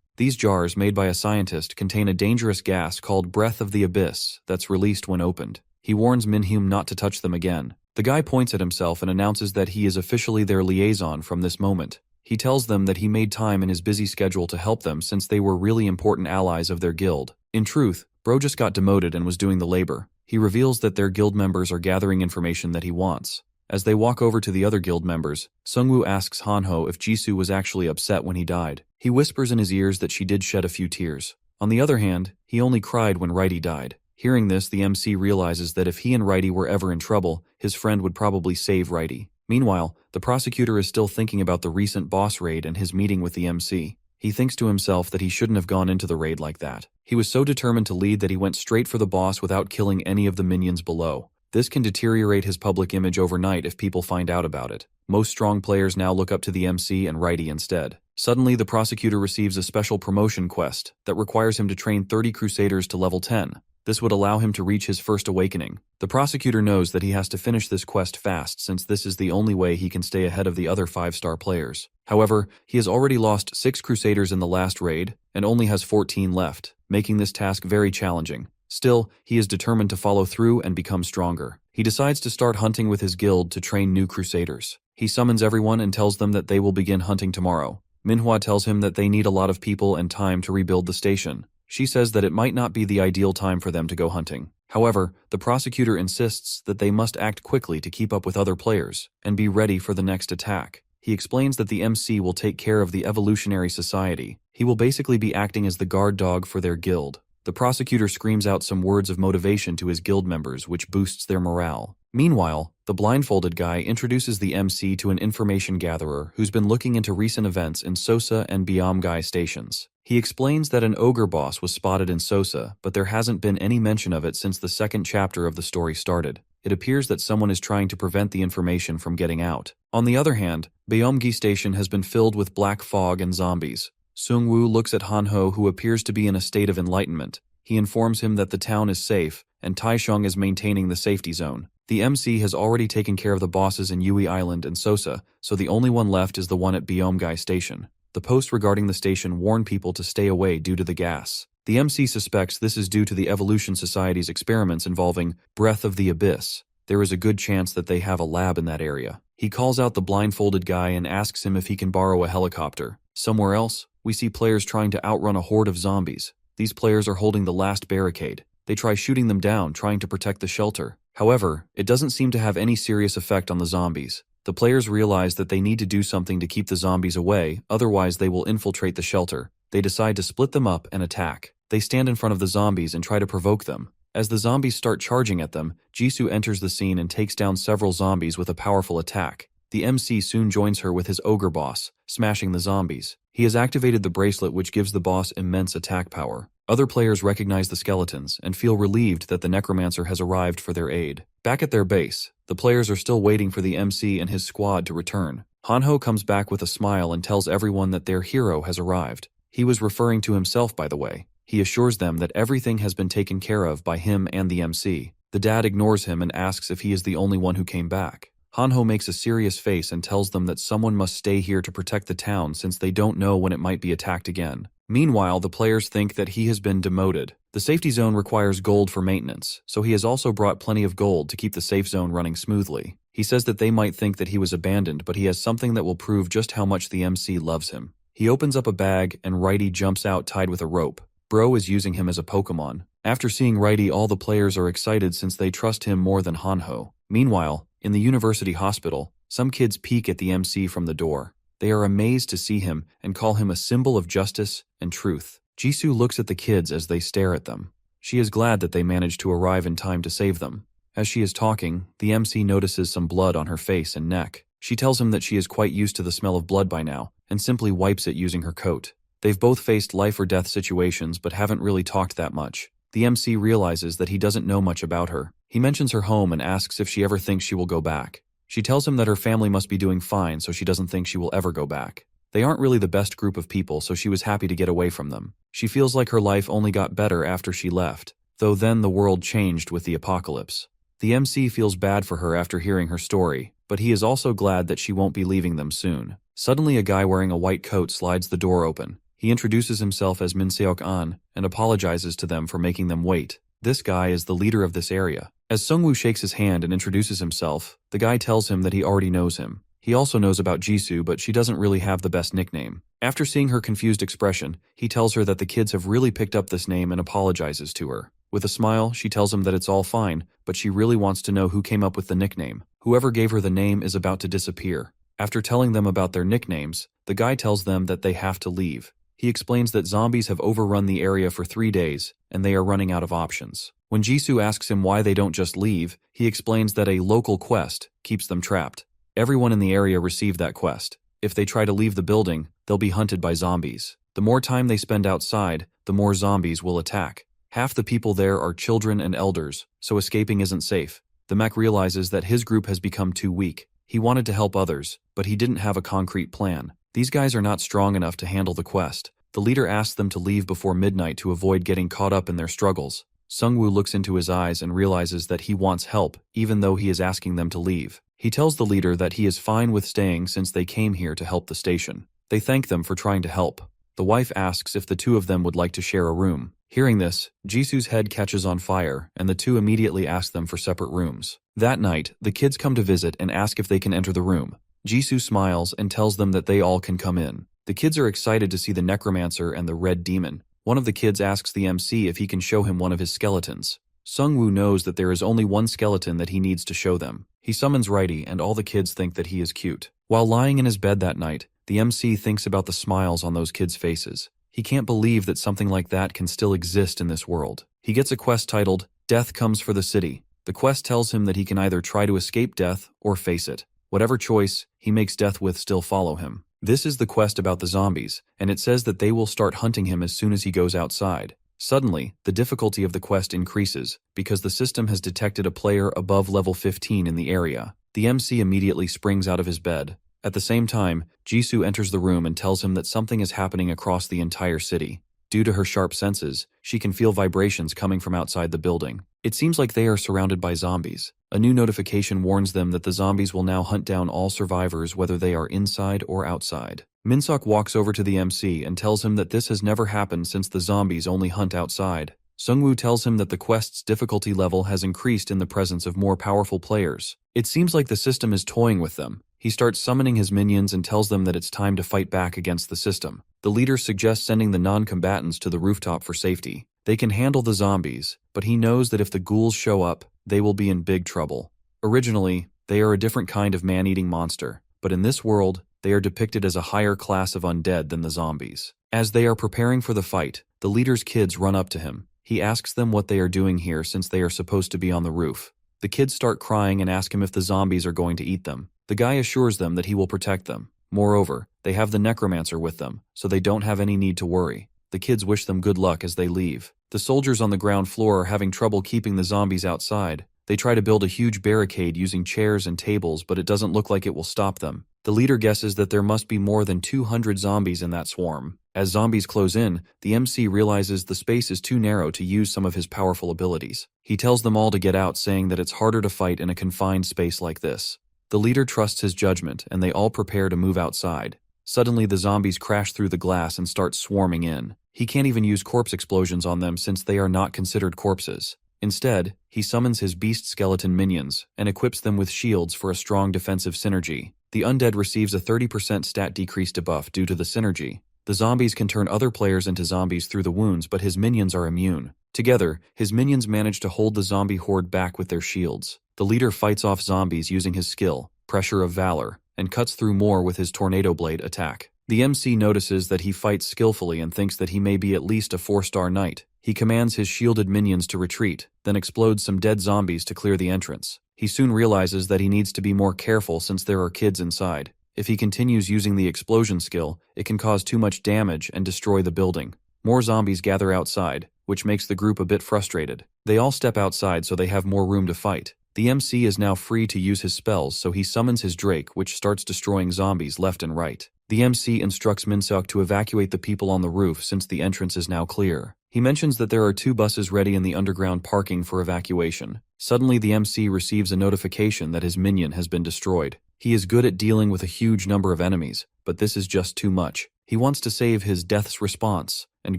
These jars, made by a scientist, contain a dangerous gas called Breath of the Abyss that's released when opened. He warns Minhyum not to touch them again. The guy points at himself and announces that he is officially their liaison from this moment. He tells them that he made time in his busy schedule to help them since they were really important allies of their guild. In truth, Bro just got demoted and was doing the labor. He reveals that their guild members are gathering information that he wants. As they walk over to the other guild members, Sungwoo asks Hanho if Jisoo was actually upset when he died. He whispers in his ears that she did shed a few tears. On the other hand, he only cried when Righty died. Hearing this, the MC realizes that if he and Righty were ever in trouble, his friend would probably save Righty. Meanwhile, the prosecutor is still thinking about the recent boss raid and his meeting with the MC. He thinks to himself that he shouldn't have gone into the raid like that. He was so determined to lead that he went straight for the boss without killing any of the minions below. This can deteriorate his public image overnight if people find out about it. Most strong players now look up to the MC and Righty instead. Suddenly, the prosecutor receives a special promotion quest that requires him to train 30 Crusaders to level 10. This would allow him to reach his first awakening. The prosecutor knows that he has to finish this quest fast since this is the only way he can stay ahead of the other 5-star players. However, he has already lost 6 Crusaders in the last raid and only has 14 left, making this task very challenging. Still, he is determined to follow through and become stronger. He decides to start hunting with his guild to train new Crusaders. He summons everyone and tells them that they will begin hunting tomorrow. Manhwa tells him that they need a lot of people and time to rebuild the station. She says that it might not be the ideal time for them to go hunting. However, the prosecutor insists that they must act quickly to keep up with other players and be ready for the next attack. He explains that the MC will take care of the Evolutionary Society. He will basically be acting as the guard dog for their guild. The prosecutor screams out some words of motivation to his guild members, which boosts their morale. Meanwhile, the blindfolded guy introduces the MC to an information gatherer who's been looking into recent events in Sosa and Beomji stations. He explains that an ogre boss was spotted in Sosa, but there hasn't been any mention of it since the second chapter of the story started. It appears that someone is trying to prevent the information from getting out. On the other hand, Beomji station has been filled with black fog and zombies. Sungwoo looks at Hanho, who appears to be in a state of enlightenment. He informs him that the town is safe, and Taisheng is maintaining the safety zone. The MC has already taken care of the bosses in Yui Island and Sosa, so the only one left is the one at Beomji station. The post regarding the station warned people to stay away due to the gas. The MC suspects this is due to the Evolution Society's experiments involving Breath of the Abyss. There is a good chance that they have a lab in that area. He calls out the blindfolded guy and asks him if he can borrow a helicopter. Somewhere else, we see players trying to outrun a horde of zombies. These players are holding the last barricade. They try shooting them down, trying to protect the shelter. However, it doesn't seem to have any serious effect on the zombies. The players realize that they need to do something to keep the zombies away, otherwise they will infiltrate the shelter. They decide to split them up and attack. They stand in front of the zombies and try to provoke them. As the zombies start charging at them, Jisoo enters the scene and takes down several zombies with a powerful attack. The MC soon joins her with his ogre boss, smashing the zombies. He has activated the bracelet which gives the boss immense attack power. Other players recognize the skeletons and feel relieved that the Necromancer has arrived for their aid. Back at their base, the players are still waiting for the MC and his squad to return. Hanho comes back with a smile and tells everyone that their hero has arrived. He was referring to himself, by the way. He assures them that everything has been taken care of by him and the MC. The dad ignores him and asks if he is the only one who came back. Hanho makes a serious face and tells them that someone must stay here to protect the town since they don't know when it might be attacked again. Meanwhile, the players think that he has been demoted. The safety zone requires gold for maintenance, so he has also brought plenty of gold to keep the safe zone running smoothly. He says that they might think that he was abandoned, but he has something that will prove just how much the MC loves him. He opens up a bag and Righty jumps out tied with a rope. Bro is using him as a Pokemon. After seeing Righty, all the players are excited since they trust him more than Hanho. Meanwhile, in the university hospital, some kids peek at the MC from the door. They are amazed to see him and call him a symbol of justice and truth. Jisoo looks at the kids as they stare at them. She is glad that they managed to arrive in time to save them. As she is talking, the MC notices some blood on her face and neck. She tells him that she is quite used to the smell of blood by now and simply wipes it using her coat. They've both faced life or death situations but haven't really talked that much. The MC realizes that he doesn't know much about her. He mentions her home and asks if she ever thinks she will go back. She tells him that her family must be doing fine, so she doesn't think she will ever go back. They aren't really the best group of people, so she was happy to get away from them. She feels like her life only got better after she left, though then the world changed with the apocalypse. The MC feels bad for her after hearing her story, but he is also glad that she won't be leaving them soon. Suddenly a guy wearing a white coat slides the door open. He introduces himself as Minseok-an and apologizes to them for making them wait. This guy is the leader of this area. As Sungwoo shakes his hand and introduces himself, the guy tells him that he already knows him. He also knows about Jisoo, but she doesn't really have the best nickname. After seeing her confused expression, he tells her that the kids have really picked up this name and apologizes to her. With a smile, she tells him that it's all fine, but she really wants to know who came up with the nickname. Whoever gave her the name is about to disappear. After telling them about their nicknames, the guy tells them that they have to leave. He explains that zombies have overrun the area for 3 days, and they are running out of options. When Jisoo asks him why they don't just leave, he explains that a local quest keeps them trapped. Everyone in the area received that quest. If they try to leave the building, they'll be hunted by zombies. The more time they spend outside, the more zombies will attack. Half the people there are children and elders, so escaping isn't safe. The mech realizes that his group has become too weak. He wanted to help others, but he didn't have a concrete plan. These guys are not strong enough to handle the quest. The leader asks them to leave before midnight to avoid getting caught up in their struggles. Sungwoo looks into his eyes and realizes that he wants help, even though he is asking them to leave. He tells the leader that he is fine with staying since they came here to help the station. They thank them for trying to help. The wife asks if the two of them would like to share a room. Hearing this, Jisoo's head catches on fire, and the two immediately ask them for separate rooms. That night, the kids come to visit and ask if they can enter the room. Jisoo smiles and tells them that they all can come in. The kids are excited to see the Necromancer and the Red Demon. One of the kids asks the MC if he can show him one of his skeletons. Sungwoo knows that there is only one skeleton that he needs to show them. He summons Righty and all the kids think that he is cute. While lying in his bed that night, the MC thinks about the smiles on those kids' faces. He can't believe that something like that can still exist in this world. He gets a quest titled, Death Comes for the City. The quest tells him that he can either try to escape death or face it. Whatever choice he makes death with still follow him. This is the quest about the zombies, and it says that they will start hunting him as soon as he goes outside. Suddenly, the difficulty of the quest increases, because the system has detected a player above level 15 in the area. The MC immediately springs out of his bed. At the same time, Jisoo enters the room and tells him that something is happening across the entire city. Due to her sharp senses, she can feel vibrations coming from outside the building. It seems like they are surrounded by zombies. A new notification warns them that the zombies will now hunt down all survivors whether they are inside or outside. Minsuk walks over to the MC and tells him that this has never happened since the zombies only hunt outside. Sungwoo tells him that the quest's difficulty level has increased in the presence of more powerful players. It seems like the system is toying with them. He starts summoning his minions and tells them that it's time to fight back against the system. The leader suggests sending the non-combatants to the rooftop for safety. They can handle the zombies, but he knows that if the ghouls show up, they will be in big trouble. Originally, they are a different kind of man-eating monster, but in this world, they are depicted as a higher class of undead than the zombies. As they are preparing for the fight, the leader's kids run up to him. He asks them what they are doing here since they are supposed to be on the roof. The kids start crying and ask him if the zombies are going to eat them. The guy assures them that he will protect them. Moreover, they have the Necromancer with them, so they don't have any need to worry. The kids wish them good luck as they leave. The soldiers on the ground floor are having trouble keeping the zombies outside. They try to build a huge barricade using chairs and tables, but it doesn't look like it will stop them. The leader guesses that there must be more than 200 zombies in that swarm. As zombies close in, the MC realizes the space is too narrow to use some of his powerful abilities. He tells them all to get out, saying that it's harder to fight in a confined space like this. The leader trusts his judgment, and they all prepare to move outside. Suddenly, the zombies crash through the glass and start swarming in. He can't even use corpse explosions on them since they are not considered corpses. Instead, he summons his beast skeleton minions and equips them with shields for a strong defensive synergy. The undead receives a 30% stat decrease debuff due to the synergy. The zombies can turn other players into zombies through the wounds, but his minions are immune. Together, his minions manage to hold the zombie horde back with their shields. The leader fights off zombies using his skill, Pressure of Valor, and cuts through more with his Tornado Blade attack. The MC notices that he fights skillfully and thinks that he may be at least a 4-star knight. He commands his shielded minions to retreat, then explodes some dead zombies to clear the entrance. He soon realizes that he needs to be more careful since there are kids inside. If he continues using the explosion skill, it can cause too much damage and destroy the building. More zombies gather outside, which makes the group a bit frustrated. They all step outside so they have more room to fight. The MC is now free to use his spells, so he summons his Drake, which starts destroying zombies left and right. The MC instructs Minsuk to evacuate the people on the roof since the entrance is now clear. He mentions that there are 2 buses ready in the underground parking for evacuation. Suddenly, the MC receives a notification that his minion has been destroyed. He is good at dealing with a huge number of enemies, but this is just too much. He wants to save his Death's Response and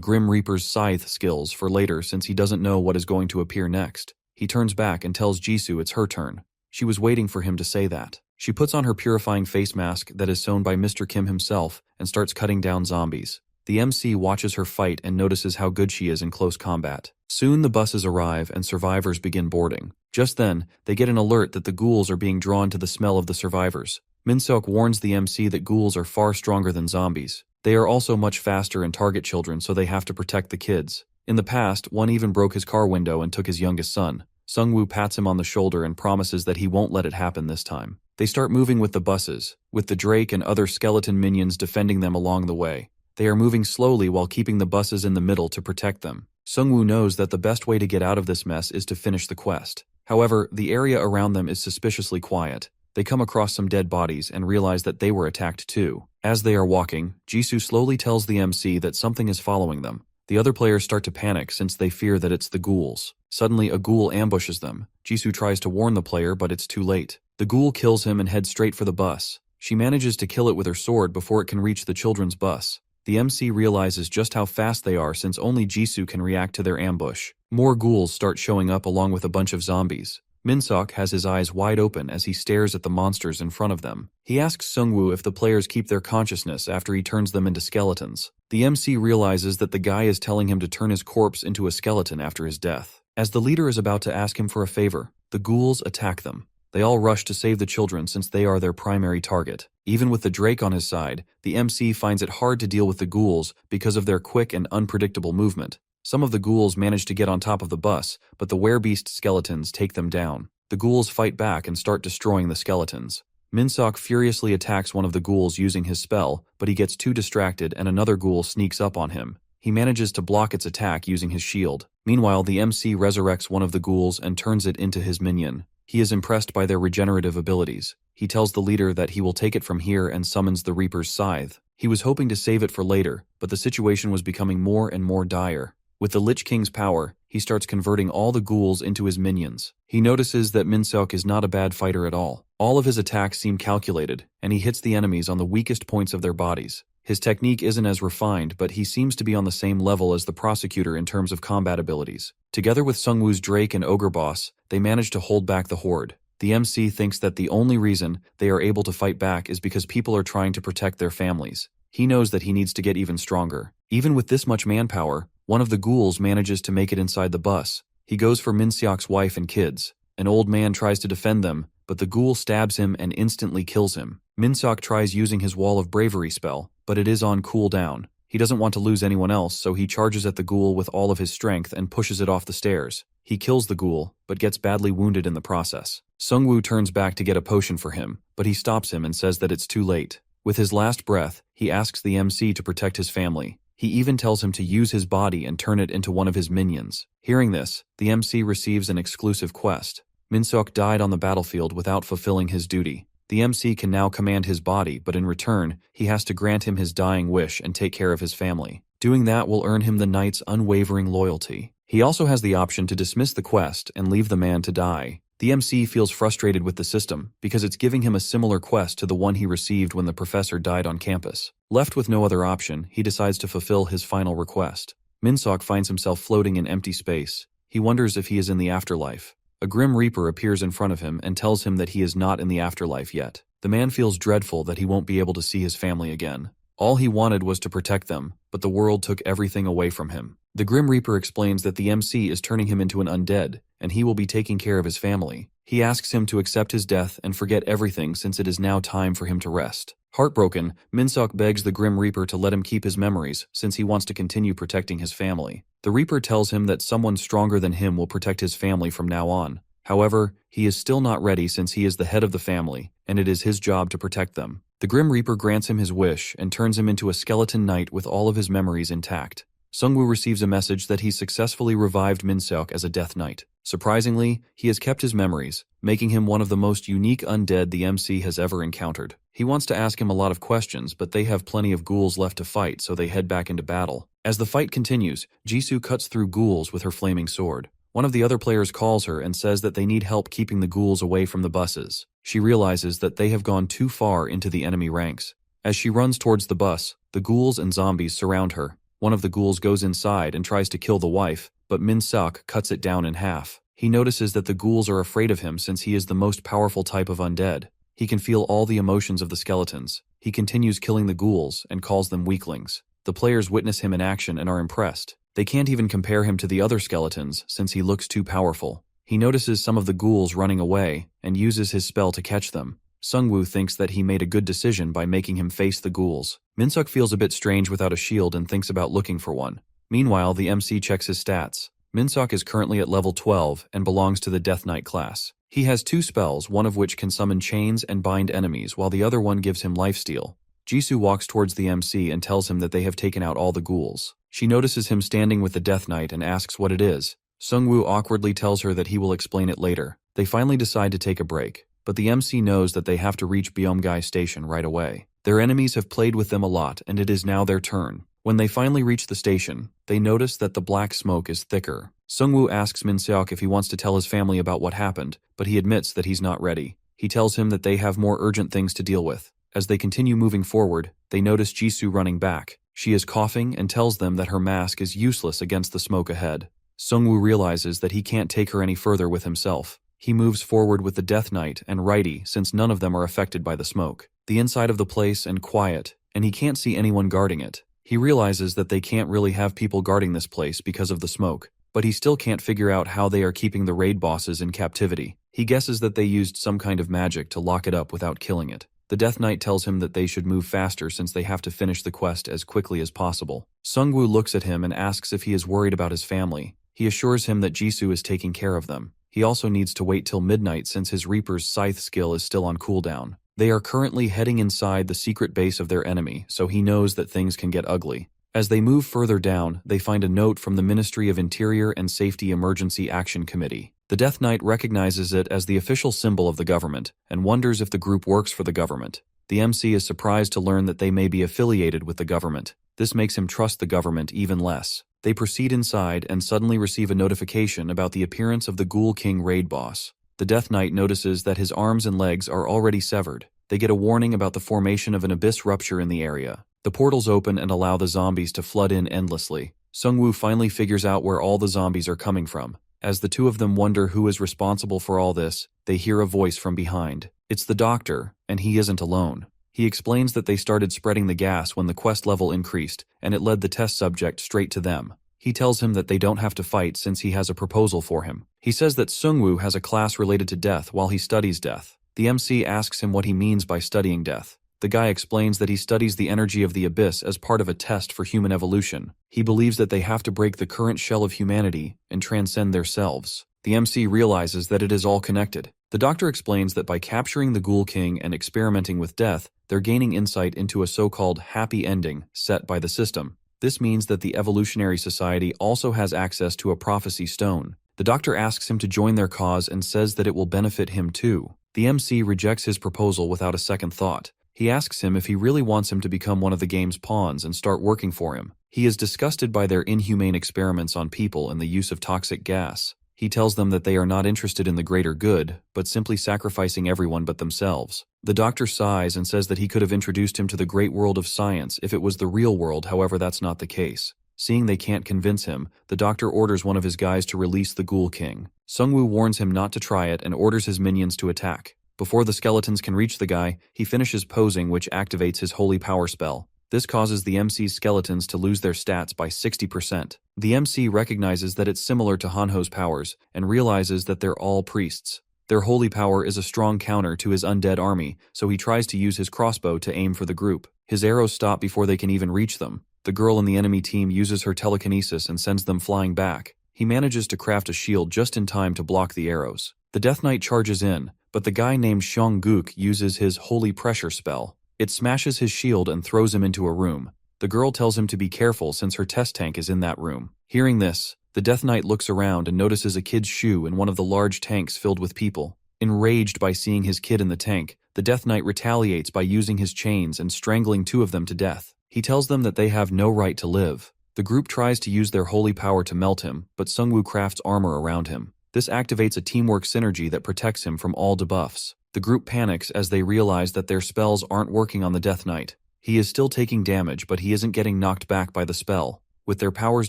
Grim Reaper's Scythe skills for later since he doesn't know what is going to appear next. He turns back and tells Jisoo it's her turn. She was waiting for him to say that. She puts on her purifying face mask that is sewn by Mr. Kim himself and starts cutting down zombies. The MC watches her fight and notices how good she is in close combat. Soon the buses arrive and survivors begin boarding. Just then, they get an alert that the ghouls are being drawn to the smell of the survivors. Minsuk warns the MC that ghouls are far stronger than zombies. They are also much faster and target children, so they have to protect the kids. In the past, one even broke his car window and took his youngest son. Sungwoo pats him on the shoulder and promises that he won't let it happen this time. They start moving with the buses, with the Drake and other skeleton minions defending them along the way. They are moving slowly while keeping the buses in the middle to protect them. Sungwoo knows that the best way to get out of this mess is to finish the quest. However, the area around them is suspiciously quiet. They come across some dead bodies and realize that they were attacked too. As they are walking, Jisoo slowly tells the MC that something is following them. The other players start to panic since they fear that it's the ghouls. Suddenly, a ghoul ambushes them. Jisoo tries to warn the player, but it's too late. The ghoul kills him and heads straight for the bus. She manages to kill it with her sword before it can reach the children's bus. The MC realizes just how fast they are since only Jisoo can react to their ambush. More ghouls start showing up along with a bunch of zombies. Minsuk has his eyes wide open as he stares at the monsters in front of them. He asks Sungwoo if the players keep their consciousness after he turns them into skeletons. The MC realizes that the guy is telling him to turn his corpse into a skeleton after his death. As the leader is about to ask him for a favor, the ghouls attack them. They all rush to save the children since they are their primary target. Even with the Drake on his side, the MC finds it hard to deal with the ghouls because of their quick and unpredictable movement. Some of the ghouls manage to get on top of the bus, but the werebeast skeletons take them down. The ghouls fight back and start destroying the skeletons. Minsuk furiously attacks one of the ghouls using his spell, but he gets too distracted and another ghoul sneaks up on him. He manages to block its attack using his shield. Meanwhile, the MC resurrects one of the ghouls and turns it into his minion. He is impressed by their regenerative abilities. He tells the leader that he will take it from here and summons the Reaper's Scythe. He was hoping to save it for later, but the situation was becoming more and more dire. With the Lich King's power, he starts converting all the ghouls into his minions. He notices that Minsuk is not a bad fighter at all. All of his attacks seem calculated, and he hits the enemies on the weakest points of their bodies. His technique isn't as refined, but he seems to be on the same level as the prosecutor in terms of combat abilities. Together with Sungwoo's Drake and Ogre boss, they manage to hold back the horde. The MC thinks that the only reason they are able to fight back is because people are trying to protect their families. He knows that he needs to get even stronger. Even with this much manpower, one of the ghouls manages to make it inside the bus. He goes for Minseok's wife and kids. An old man tries to defend them, but the ghoul stabs him and instantly kills him. Minseok tries using his Wall of Bravery spell, but it is on cooldown. He doesn't want to lose anyone else, so he charges at the ghoul with all of his strength and pushes it off the stairs. He kills the ghoul, but gets badly wounded in the process. Sungwoo turns back to get a potion for him, but he stops him and says that it's too late. With his last breath, he asks the MC to protect his family. He even tells him to use his body and turn it into one of his minions. Hearing this, the MC receives an exclusive quest. Minseok died on the battlefield without fulfilling his duty. The MC can now command his body, but in return, he has to grant him his dying wish and take care of his family. Doing that will earn him the knight's unwavering loyalty. He also has the option to dismiss the quest and leave the man to die. The MC feels frustrated with the system because it's giving him a similar quest to the one he received when the professor died on campus. Left with no other option, he decides to fulfill his final request. Minseok finds himself floating in empty space. He wonders if he is in the afterlife. A Grim Reaper appears in front of him and tells him that he is not in the afterlife yet. The man feels dreadful that he won't be able to see his family again. All he wanted was to protect them, but the world took everything away from him. The Grim Reaper explains that the MC is turning him into an undead, and he will be taking care of his family. He asks him to accept his death and forget everything since it is now time for him to rest. Heartbroken, Minseok begs the Grim Reaper to let him keep his memories since he wants to continue protecting his family. The Reaper tells him that someone stronger than him will protect his family from now on. However, he is still not ready since he is the head of the family, and it is his job to protect them. The Grim Reaper grants him his wish and turns him into a skeleton knight with all of his memories intact. Sungwoo receives a message that he successfully revived Minseok as a Death Knight. Surprisingly, he has kept his memories, making him one of the most unique undead the MC has ever encountered. He wants to ask him a lot of questions, but they have plenty of ghouls left to fight, so they head back into battle. As the fight continues, Jisoo cuts through ghouls with her flaming sword. One of the other players calls her and says that they need help keeping the ghouls away from the buses. She realizes that they have gone too far into the enemy ranks. As she runs towards the bus, the ghouls and zombies surround her. One of the ghouls goes inside and tries to kill the wife, but Minseok cuts it down in half. He notices that the ghouls are afraid of him since he is the most powerful type of undead. He can feel all the emotions of the skeletons. He continues killing the ghouls and calls them weaklings. The players witness him in action and are impressed. They can't even compare him to the other skeletons since he looks too powerful. He notices some of the ghouls running away and uses his spell to catch them. Sungwoo thinks that he made a good decision by making him face the ghouls. Minseok feels a bit strange without a shield and thinks about looking for one. Meanwhile, the MC checks his stats. Minseok is currently at level 12 and belongs to the Death Knight class. He has 2 spells, one of which can summon chains and bind enemies, while the other one gives him lifesteal. Jisoo walks towards the MC and tells him that they have taken out all the ghouls. She notices him standing with the Death Knight and asks what it is. Sungwoo awkwardly tells her that he will explain it later. They finally decide to take a break, but the MC knows that they have to reach Beomgai Station right away. Their enemies have played with them a lot, and it is now their turn. When they finally reach the station, they notice that the black smoke is thicker. Sungwoo asks Minseok if he wants to tell his family about what happened, but he admits that he's not ready. He tells him that they have more urgent things to deal with. As they continue moving forward, they notice Jisoo running back. She is coughing and tells them that her mask is useless against the smoke ahead. Sungwoo realizes that he can't take her any further with himself. He moves forward with the Death Knight and Righty since none of them are affected by the smoke. The inside of the place and quiet, and he can't see anyone guarding it. He realizes that they can't really have people guarding this place because of the smoke, but he still can't figure out how they are keeping the raid bosses in captivity. He guesses that they used some kind of magic to lock it up without killing it. The Death Knight tells him that they should move faster since they have to finish the quest as quickly as possible. Sungwoo looks at him and asks if he is worried about his family. He assures him that Jisoo is taking care of them. He also needs to wait till midnight since his Reaper's scythe skill is still on cooldown. They are currently heading inside the secret base of their enemy, so he knows that things can get ugly. As they move further down, they find a note from the Ministry of Interior and Safety Emergency Action Committee. The Death Knight recognizes it as the official symbol of the government and wonders if the group works for the government. The MC is surprised to learn that they may be affiliated with the government. This makes him trust the government even less. They proceed inside and suddenly receive a notification about the appearance of the Ghoul King raid boss. The Death Knight notices that his arms and legs are already severed. They get a warning about the formation of an abyss rupture in the area. The portals open and allow the zombies to flood in endlessly. Sungwoo finally figures out where all the zombies are coming from. As the two of them wonder who is responsible for all this, they hear a voice from behind. It's the doctor, and he isn't alone. He explains that they started spreading the gas when the quest level increased, and it led the test subject straight to them. He tells him that they don't have to fight since he has a proposal for him. He says that Sungwoo has a class related to death while he studies death. The MC asks him what he means by studying death. The guy explains that he studies the energy of the abyss as part of a test for human evolution. He believes that they have to break the current shell of humanity and transcend their selves. The MC realizes that it is all connected. The doctor explains that by capturing the Ghoul King and experimenting with death, they're gaining insight into a so-called happy ending set by the system. This means that the evolutionary society also has access to a prophecy stone. The doctor asks him to join their cause and says that it will benefit him too. The MC rejects his proposal without a second thought. He asks him if he really wants him to become one of the game's pawns and start working for him. He is disgusted by their inhumane experiments on people and the use of toxic gas. He tells them that they are not interested in the greater good, but simply sacrificing everyone but themselves. The doctor sighs and says that he could have introduced him to the great world of science if it was the real world, however that's not the case. Seeing they can't convince him, the doctor orders one of his guys to release the Ghoul King. Sungwoo warns him not to try it and orders his minions to attack. Before the skeletons can reach the guy, he finishes posing, which activates his holy power spell. This causes the MC's skeletons to lose their stats by 60%. The MC recognizes that it's similar to Hanho's powers and realizes that they're all priests. Their holy power is a strong counter to his undead army, so he tries to use his crossbow to aim for the group. His arrows stop before they can even reach them. The girl in the enemy team uses her telekinesis and sends them flying back. He manages to craft a shield just in time to block the arrows. The Death Knight charges in, but the guy named Xiong-guk uses his holy pressure spell. It smashes his shield and throws him into a room. The girl tells him to be careful since her test tank is in that room. Hearing this, the Death Knight looks around and notices a kid's shoe in one of the large tanks filled with people. Enraged by seeing his kid in the tank, the Death Knight retaliates by using his chains and strangling two of them to death. He tells them that they have no right to live. The group tries to use their holy power to melt him, but Sungwoo crafts armor around him. This activates a teamwork synergy that protects him from all debuffs. The group panics as they realize that their spells aren't working on the Death Knight. He is still taking damage, but he isn't getting knocked back by the spell. With their powers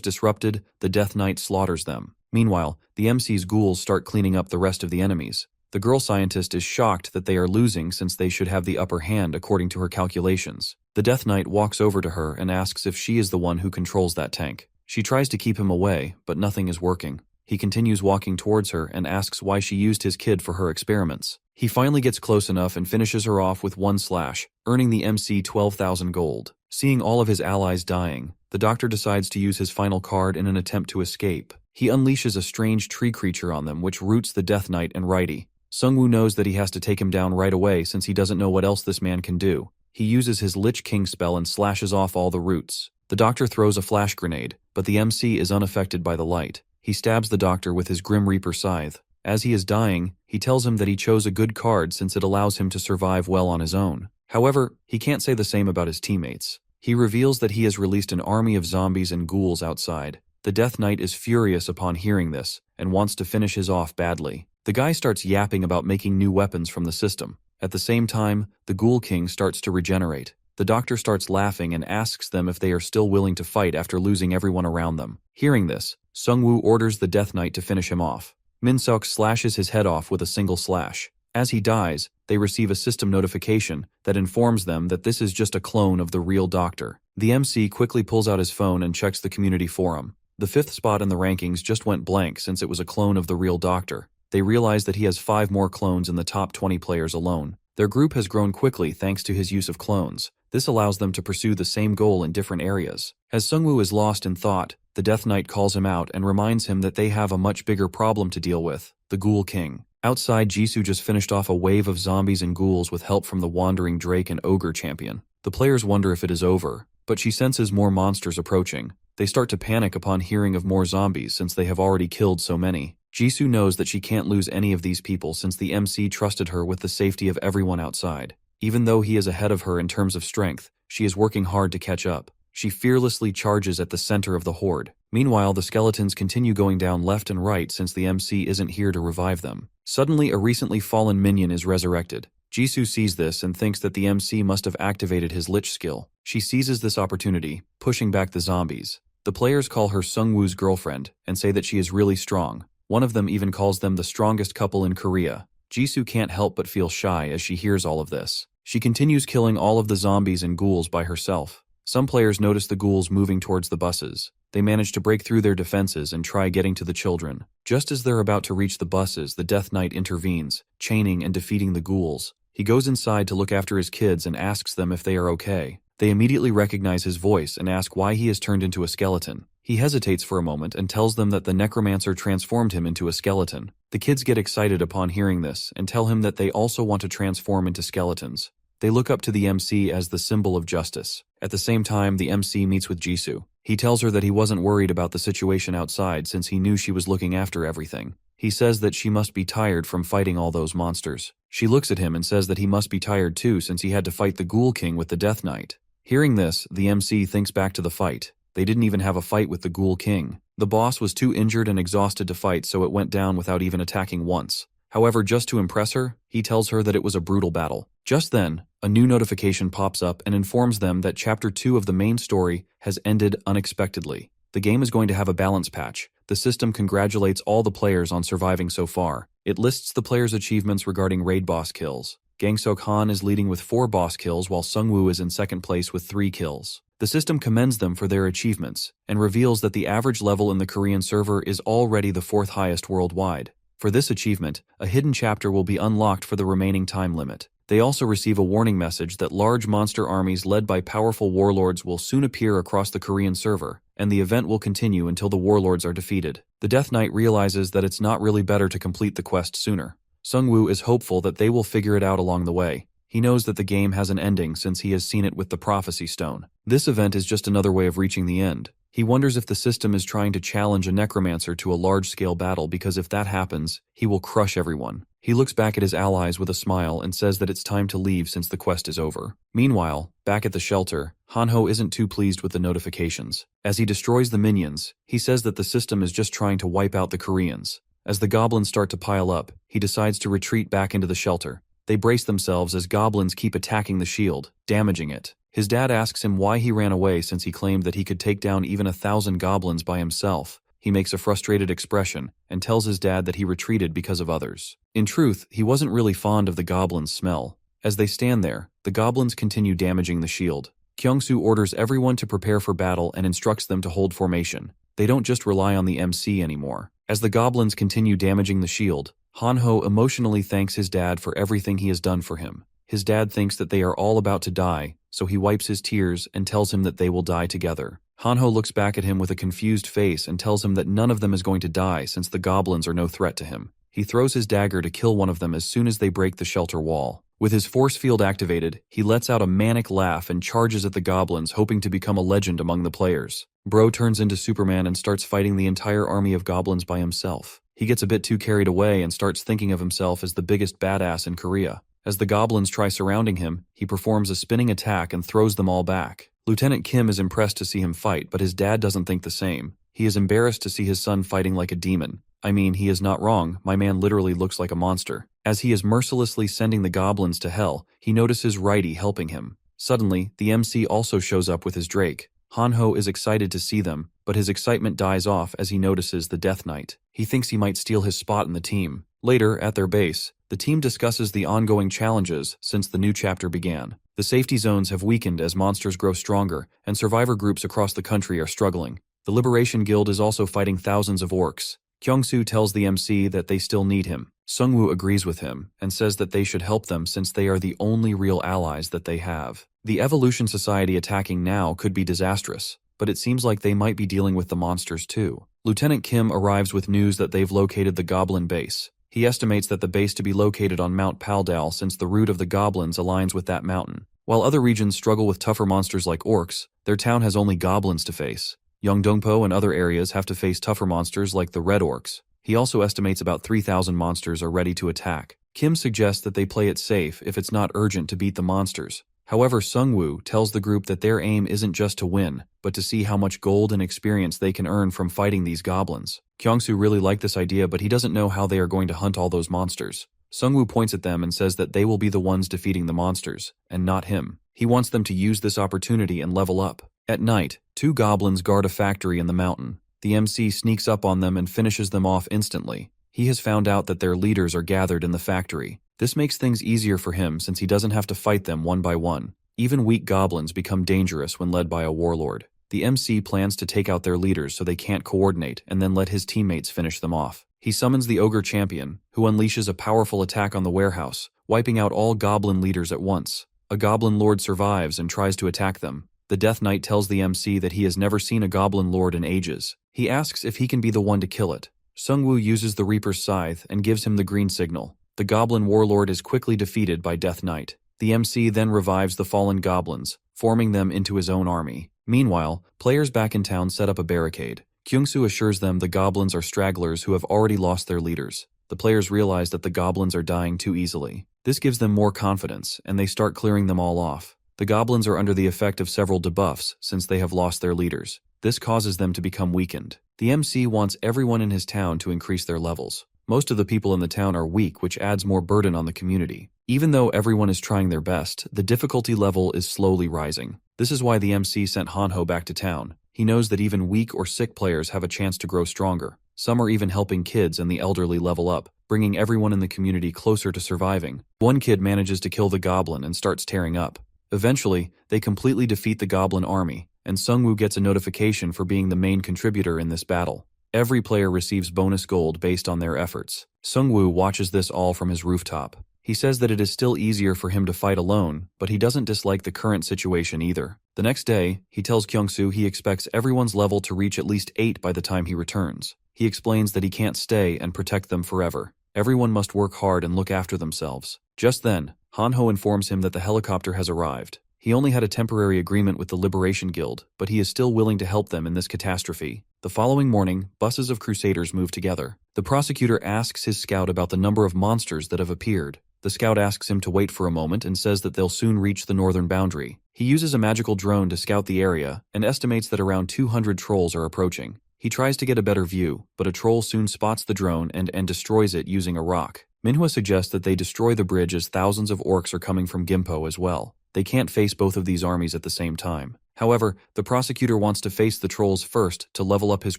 disrupted, the Death Knight slaughters them. Meanwhile, the MC's ghouls start cleaning up the rest of the enemies. The girl scientist is shocked that they are losing since they should have the upper hand according to her calculations. The Death Knight walks over to her and asks if she is the one who controls that tank. She tries to keep him away, but nothing is working. He continues walking towards her and asks why she used his kid for her experiments. He finally gets close enough and finishes her off with one slash, earning the MC 12,000 gold. Seeing all of his allies dying, the doctor decides to use his final card in an attempt to escape. He unleashes a strange tree creature on them which roots the Death Knight and righty. Sungwoo knows that he has to take him down right away since he doesn't know what else this man can do. He uses his Lich King spell and slashes off all the roots. The doctor throws a flash grenade, but the MC is unaffected by the light. He stabs the doctor with his Grim Reaper scythe. As he is dying, he tells him that he chose a good card since it allows him to survive well on his own. However, he can't say the same about his teammates. He reveals that he has released an army of zombies and ghouls outside. The Death Knight is furious upon hearing this and wants to finish his off badly. The guy starts yapping about making new weapons from the system. At the same time, the Ghoul King starts to regenerate. The doctor starts laughing and asks them if they are still willing to fight after losing everyone around them. Hearing this, Sungwoo orders the Death Knight to finish him off. Min-seok slashes his head off with a single slash. As he dies, they receive a system notification that informs them that this is just a clone of the real doctor. The MC quickly pulls out his phone and checks the community forum. The 5th spot in the rankings just went blank since it was a clone of the real doctor. They realize that he has 5 more clones in the top 20 players alone. Their group has grown quickly thanks to his use of clones. This allows them to pursue the same goal in different areas. As Sungwoo is lost in thought, the Death Knight calls him out and reminds him that they have a much bigger problem to deal with, the Ghoul King. Outside, Jisoo just finished off a wave of zombies and ghouls with help from the Wandering Drake and Ogre champion. The players wonder if it is over, but she senses more monsters approaching. They start to panic upon hearing of more zombies since they have already killed so many. Jisoo knows that she can't lose any of these people since the MC trusted her with the safety of everyone outside. Even though he is ahead of her in terms of strength, she is working hard to catch up. She fearlessly charges at the center of the horde. Meanwhile, the skeletons continue going down left and right since the MC isn't here to revive them. Suddenly, a recently fallen minion is resurrected. Jisoo sees this and thinks that the MC must have activated his lich skill. She seizes this opportunity, pushing back the zombies. The players call her Sungwoo's girlfriend and say that she is really strong. One of them even calls them the strongest couple in Korea. Jisoo can't help but feel shy as she hears all of this. She continues killing all of the zombies and ghouls by herself. Some players notice the ghouls moving towards the buses. They manage to break through their defenses and try getting to the children. Just as they're about to reach the buses, the Death Knight intervenes, chaining and defeating the ghouls. He goes inside to look after his kids and asks them if they are okay. They immediately recognize his voice and ask why he has turned into a skeleton. He hesitates for a moment and tells them that the Necromancer transformed him into a skeleton. The kids get excited upon hearing this and tell him that they also want to transform into skeletons. They look up to the MC as the symbol of justice. At the same time, the MC meets with Jisoo. He tells her that he wasn't worried about the situation outside since he knew she was looking after everything. He says that she must be tired from fighting all those monsters. She looks at him and says that he must be tired too since he had to fight the Ghoul King with the Death Knight. Hearing this, the MC thinks back to the fight. They didn't even have a fight with the Ghoul King. The boss was too injured and exhausted to fight, so it went down without even attacking once. However, just to impress her, he tells her that it was a brutal battle. Just then, a new notification pops up and informs them that Chapter 2 of the main story has ended unexpectedly. The game is going to have a balance patch. The system congratulates all the players on surviving so far. It lists the players' achievements regarding raid boss kills. Gangsok Han is leading with 4 boss kills while Sungwoo is in second place with 3 kills. The system commends them for their achievements and reveals that the average level in the Korean server is already the 4th highest worldwide. For this achievement, a hidden chapter will be unlocked for the remaining time limit. They also receive a warning message that large monster armies led by powerful warlords will soon appear across the Korean server, and the event will continue until the warlords are defeated. The Death Knight realizes that it's not really better to complete the quest sooner. Sungwoo is hopeful that they will figure it out along the way. He knows that the game has an ending since he has seen it with the Prophecy Stone. This event is just another way of reaching the end. He wonders if the system is trying to challenge a Necromancer to a large-scale battle because if that happens, he will crush everyone. He looks back at his allies with a smile and says that it's time to leave since the quest is over. Meanwhile, back at the shelter, Hanho isn't too pleased with the notifications. As he destroys the minions, he says that the system is just trying to wipe out the Koreans. As the goblins start to pile up, he decides to retreat back into the shelter. They brace themselves as goblins keep attacking the shield, damaging it. His dad asks him why he ran away since he claimed that he could take down even 1,000 goblins by himself. He makes a frustrated expression and tells his dad that he retreated because of others. In truth, he wasn't really fond of the goblins' smell. As they stand there, the goblins continue damaging the shield. Kyungsoo orders everyone to prepare for battle and instructs them to hold formation. They don't just rely on the MC anymore. As the goblins continue damaging the shield, Hanho emotionally thanks his dad for everything he has done for him. His dad thinks that they are all about to die, so he wipes his tears and tells him that they will die together. Hanho looks back at him with a confused face and tells him that none of them is going to die since the goblins are no threat to him. He throws his dagger to kill one of them as soon as they break the shelter wall. With his force field activated, he lets out a manic laugh and charges at the goblins, hoping to become a legend among the players. Bro turns into Superman and starts fighting the entire army of goblins by himself. He gets a bit too carried away and starts thinking of himself as the biggest badass in Korea. As the goblins try surrounding him, he performs a spinning attack and throws them all back. Lieutenant Kim is impressed to see him fight, but his dad doesn't think the same. He is embarrassed to see his son fighting like a demon. I mean, he is not wrong, my man literally looks like a monster. As he is mercilessly sending the goblins to hell, he notices Righty helping him. Suddenly, the MC also shows up with his Drake. Hanho is excited to see them, but his excitement dies off as he notices the Death Knight. He thinks he might steal his spot in the team. Later, at their base, the team discusses the ongoing challenges since the new chapter began. The safety zones have weakened as monsters grow stronger, and survivor groups across the country are struggling. The Liberation Guild is also fighting thousands of orcs. Kyungsoo tells the MC that they still need him. Sungwoo agrees with him and says that they should help them since they are the only real allies that they have. The Evolution Society attacking now could be disastrous, but it seems like they might be dealing with the monsters too. Lieutenant Kim arrives with news that they've located the Goblin base. He estimates that the base to be located on Mount Paldal since the route of the goblins aligns with that mountain. While other regions struggle with tougher monsters like orcs, their town has only goblins to face. Yeongdongpo and other areas have to face tougher monsters like the red orcs. He also estimates about 3,000 monsters are ready to attack. Kim suggests that they play it safe if it's not urgent to beat the monsters. However, Sungwoo tells the group that their aim isn't just to win, but to see how much gold and experience they can earn from fighting these goblins. Kyungsoo really liked this idea, but he doesn't know how they are going to hunt all those monsters. Sungwoo points at them and says that they will be the ones defeating the monsters, and not him. He wants them to use this opportunity and level up. At night, 2 goblins guard a factory in the mountain. The MC sneaks up on them and finishes them off instantly. He has found out that their leaders are gathered in the factory. This makes things easier for him since he doesn't have to fight them one by one. Even weak goblins become dangerous when led by a warlord. The MC plans to take out their leaders so they can't coordinate and then let his teammates finish them off. He summons the ogre champion, who unleashes a powerful attack on the warehouse, wiping out all goblin leaders at once. A goblin lord survives and tries to attack them. The Death Knight tells the MC that he has never seen a goblin lord in ages. He asks if he can be the one to kill it. Sungwoo uses the Reaper's scythe and gives him the green signal. The goblin warlord is quickly defeated by Death Knight. The MC then revives the fallen goblins, forming them into his own army. Meanwhile, players back in town set up a barricade. Kyungsoo assures them the goblins are stragglers who have already lost their leaders. The players realize that the goblins are dying too easily. This gives them more confidence, and they start clearing them all off. The goblins are under the effect of several debuffs since they have lost their leaders. This causes them to become weakened. The MC wants everyone in his town to increase their levels. Most of the people in the town are weak, which adds more burden on the community. Even though everyone is trying their best, the difficulty level is slowly rising. This is why the MC sent Hanho back to town. He knows that even weak or sick players have a chance to grow stronger. Some are even helping kids and the elderly level up, bringing everyone in the community closer to surviving. One kid manages to kill the goblin and starts tearing up. Eventually, they completely defeat the goblin army, and Sungwoo gets a notification for being the main contributor in this battle. Every player receives bonus gold based on their efforts. Sungwoo watches this all from his rooftop. He says that it is still easier for him to fight alone, but he doesn't dislike the current situation either. The next day, he tells Kyungsoo he expects everyone's level to reach at least 8 by the time he returns. He explains that he can't stay and protect them forever. Everyone must work hard and look after themselves. Just then, Hanho informs him that the helicopter has arrived. He only had a temporary agreement with the Liberation Guild, but he is still willing to help them in this catastrophe. The following morning, buses of crusaders move together. The prosecutor asks his scout about the number of monsters that have appeared. The scout asks him to wait for a moment and says that they'll soon reach the northern boundary. He uses a magical drone to scout the area and estimates that around 200 trolls are approaching. He tries to get a better view, but a troll soon spots the drone and destroys it using a rock. Manhwa suggests that they destroy the bridge as thousands of orcs are coming from Gimpo as well. They can't face both of these armies at the same time. However, the prosecutor wants to face the trolls first to level up his